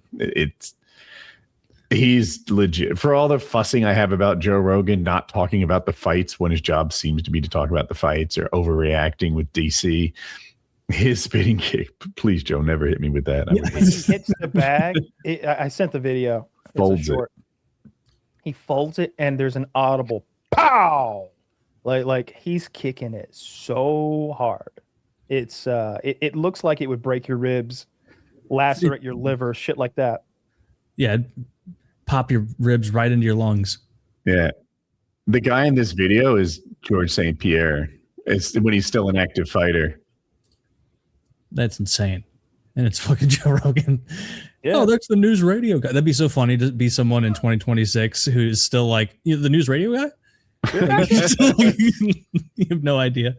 he's legit. For all the fussing I have about Joe Rogan not talking about the fights when his job seems to be to talk about the fights, or overreacting with DC, his spinning kick, please, Joe, never hit me with that. He hits the bag. I sent the video. Folds it. He folds it, and there's an audible pow. Like he's kicking it so hard. It's it looks like it would break your ribs, lacerate your liver, shit like that. Yeah. Pop your ribs right into your lungs. Yeah. The guy in this video is George St. Pierre. It's when he's still an active fighter. That's insane. And it's fucking Joe Rogan. Yeah. Oh, that's the news radio guy. That'd be so funny to be someone in 2026 who's still like, the news radio guy? You have no idea.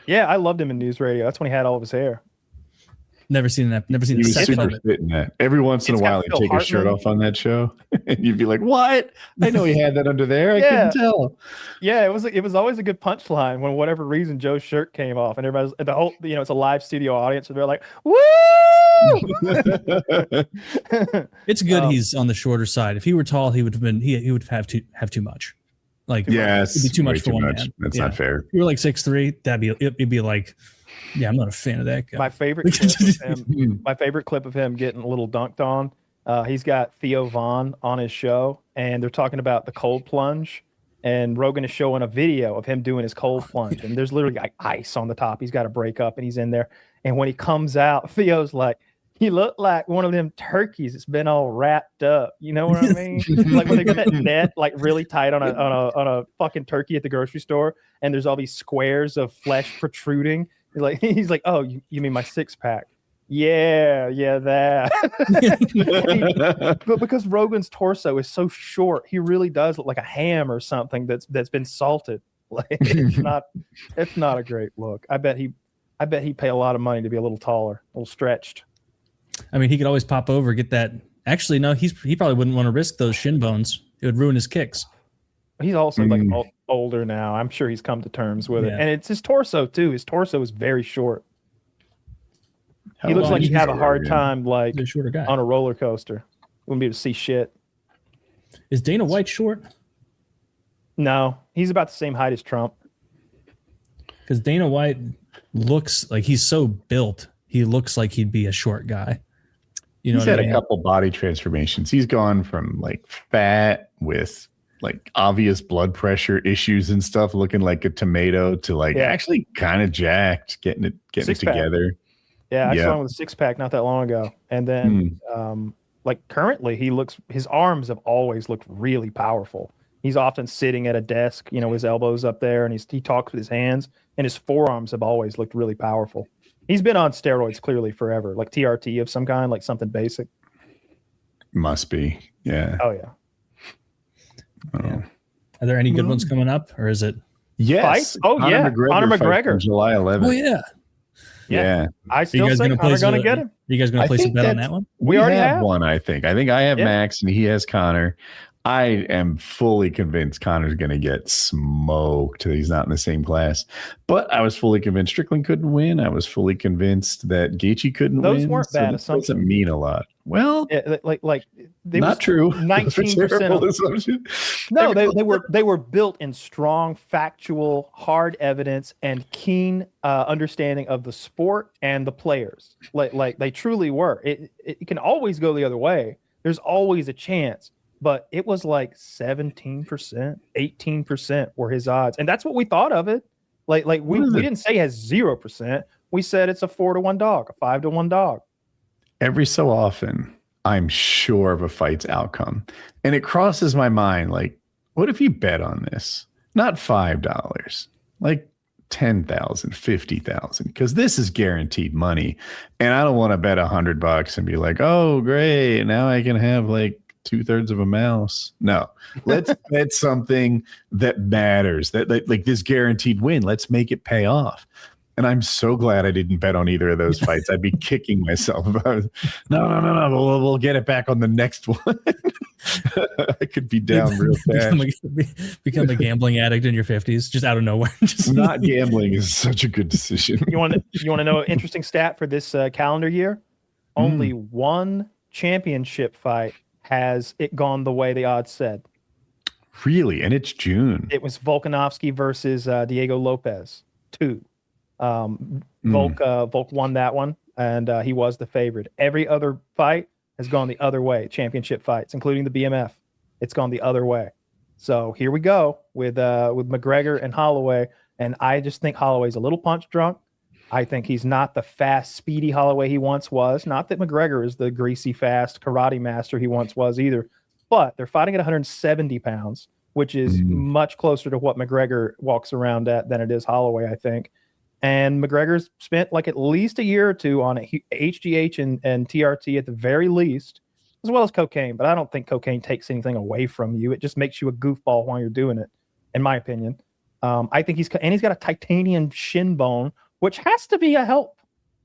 Yeah, I loved him in news radio. That's when he had all of his hair. Never seen that. Never seen He the was second super of it. fit in that. Every once in a It's got while, he'd Phil take his shirt Hartman. off on that show, and you'd be like, "What? I know he had that under there. I Yeah. couldn't tell." Yeah, it was always a good punchline when whatever reason Joe's shirt came off, and everybody's the whole it's a live studio audience, and they're like, "Woo!" It's good he's on the shorter side. If he were tall, he would have have too much. Like Yes, it'd be too much way for one man. That's Yeah. not fair. If you were like 6'3", it'd be like, yeah, I'm not a fan of that guy. My favorite clip of him getting a little dunked on. He's got Theo Von on his show, and they're talking about the cold plunge. And Rogan is showing a video of him doing his cold plunge, and there's literally like ice on the top. He's got to break up, and he's in there. And when he comes out, Theo's like, he looked like one of them turkeys that's been all wrapped up. You know what I mean? Like when they get that net like really tight on a fucking turkey at the grocery store, and there's all these squares of flesh protruding. He's like, oh, you mean my six pack? Yeah, that. But because Rogan's torso is so short, he really does look like a ham or something that's been salted. Like it's not a great look. I bet he'd pay a lot of money to be a little taller, a little stretched. I mean, he could always pop over, get that. Actually, no, he probably wouldn't want to risk those shin bones. It would ruin his kicks. He's also like older now. I'm sure he's come to terms with it. And it's his torso too. His torso is very short. He looks like he'd have a hard time like He's a shorter guy. on a roller coaster. Wouldn't be able to see shit. Is Dana White short? No, he's about the same height as Trump. Because Dana White looks like he's so built. He looks like he'd be a short guy. You know, he's had a couple body transformations. He's gone from like fat with like obvious blood pressure issues and stuff, looking like a tomato, to like actually kind of jacked, getting it together. Yeah, I saw him with a six pack not that long ago. And then like currently his arms have always looked really powerful. He's often sitting at a desk, with his elbows up there, and he talks with his hands, and his forearms have always looked really powerful. He's been on steroids clearly forever, like TRT of some kind, like something basic. Must be. Yeah. Oh, yeah. Yeah. Are there any good ones coming up, or is it? Yes. Fights? Oh, Conor McGregor. July 11th. Oh, yeah. Yeah. I still say Conor's going to get him. You guys going to place a bet on that one? We already have one, I think. I have Max, and he has Conor. I am fully convinced Conor's going to get smoked. He's not in the same class. But I was fully convinced Strickland couldn't win. I was fully convinced that Gaethje couldn't win. Those weren't bad assumptions. Doesn't mean a lot. Well, like they not true. 19%. No, they were built in strong, factual, hard evidence and keen understanding of the sport and the players. Like they truly were. It can always go the other way. There's always a chance. But it was like 17%, 18% were his odds. And that's what we thought of it. Like we didn't say it has 0%. We said it's a 4-1 dog, a 5-1 dog. Every so often, I'm sure of a fight's outcome. And it crosses my mind, like, what if you bet on this? Not $5, like 10,000, 50,000, because this is guaranteed money. And I don't want to bet $100 and be like, oh, great, now I can have like 2/3 of a mouse. No, let's bet something that matters, that like this guaranteed win. Let's make it pay off. And I'm so glad I didn't bet on either of those fights. I'd be kicking myself. No. We'll get it back on the next one. I could be down real fast. Become a gambling addict in your 50s, just out of nowhere. Not gambling is such a good decision. You want to know an interesting stat for this calendar year? Only one championship fight has it gone the way the odds said. Really? And it's June. It was Volkanovski versus Diego Lopez 2. Volk won that one, and he was the favorite. Every other fight has gone the other way. Championship fights, including the BMF, it's gone the other way. So here we go with McGregor and Holloway, and I just think Holloway's a little punch drunk. I think he's not the fast, speedy Holloway he once was. Not that McGregor is the greasy, fast karate master he once was either. But they're fighting at 170 pounds, which is much closer to what McGregor walks around at than it is Holloway, I think. And McGregor's spent like at least a year or two on HGH and TRT at the very least, as well as cocaine. But I don't think cocaine takes anything away from you. It just makes you a goofball while you're doing it, in my opinion. I think he's got a titanium shin bone, which has to be a help.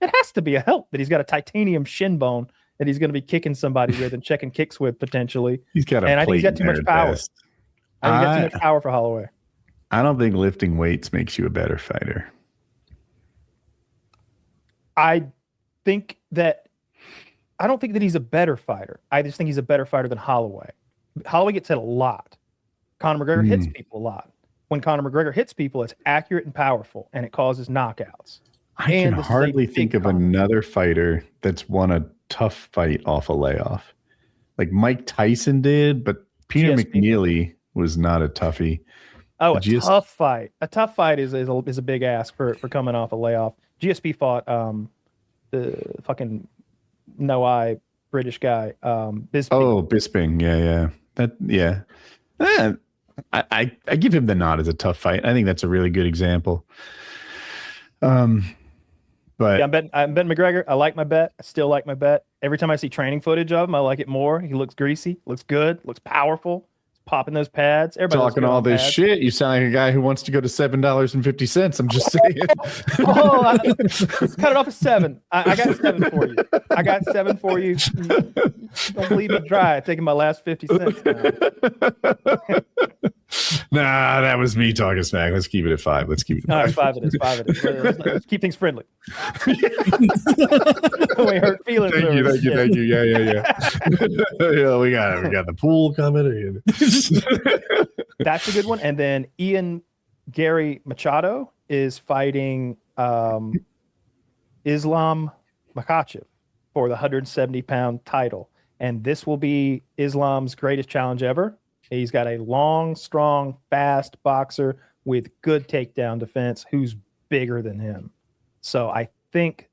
It has to be a help that he's got a titanium shin bone that he's going to be kicking somebody with and checking kicks with potentially. He's got a and I think he's got plate too much there at power. best. I think he's got too much power for Holloway. I don't think lifting weights makes you a better fighter. I don't think that he's a better fighter. I just think he's a better fighter than Holloway. Holloway gets hit a lot. Conor McGregor hits people a lot. When Conor McGregor hits people, it's accurate and powerful, and it causes knockouts. I can hardly think of another fighter that's won a tough fight off a layoff. Like Mike Tyson did, but Peter McNeely was not a toughie. Oh, tough fight. A tough fight is a big ask for coming off a layoff. GSP fought the fucking no-eye British guy, Bisping. Oh, Bisping. Yeah. I give him the nod as a tough fight. I think that's a really good example. But yeah, I'm betting McGregor. I like my bet. I still like my bet. Every time I see training footage of him, I like it more. He looks greasy, looks good, looks powerful. He's popping those pads. Everybody talking all this shit. You sound like a guy who wants to go to $7.50. I'm just saying. Cut it off at 7. I got 7 for you. I got 7 for you. Don't leave me dry. Taking my last 50 cents now. Nah, that was me talking smack. Let's keep it at 5. Let's keep it at 5. All right, 5 it is. 5 it is. Let's keep things friendly. We hurt feelings. Thank you. Yeah. Yeah, we got the pool coming. That's a good one. And then Ian Gary Machado is fighting Islam Makhachev for the 170-pound title. And this will be Islam's greatest challenge ever. He's got a long, strong, fast boxer with good takedown defense who's bigger than him. So I think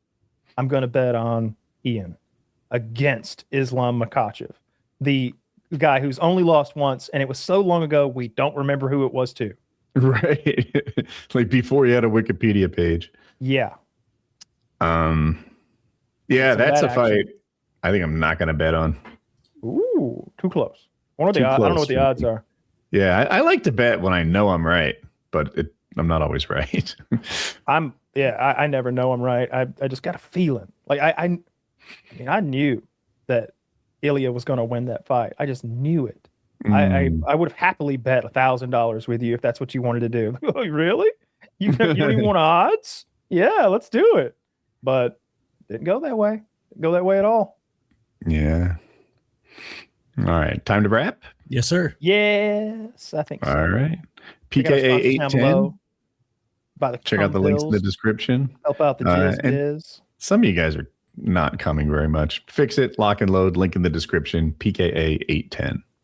I'm going to bet on Ian against Islam Makhachev, the guy who's only lost once, and it was so long ago we don't remember who it was to. Right. Like before he had a Wikipedia page. Yeah. Yeah, that's a fight I think I'm not going to bet on. Ooh, too close. I don't know what the odds are. Yeah, I like to bet when I know I'm right, but I'm not always right. I never know I'm right. I just got a feeling. Like I knew that Ilya was going to win that fight. I just knew it. I would have happily bet $1,000 with you if that's what you wanted to do. Oh, really? You don't even want odds? Yeah, let's do it. But didn't go that way. Didn't go that way at all. Yeah. All right, time to wrap? Yes, sir. Yes, I think so. All right. PKA 810. Check out the links in the description. Help out the Jizz. Some of you guys are not coming very much. Fix It, Lock and Load, link in the description. PKA 810.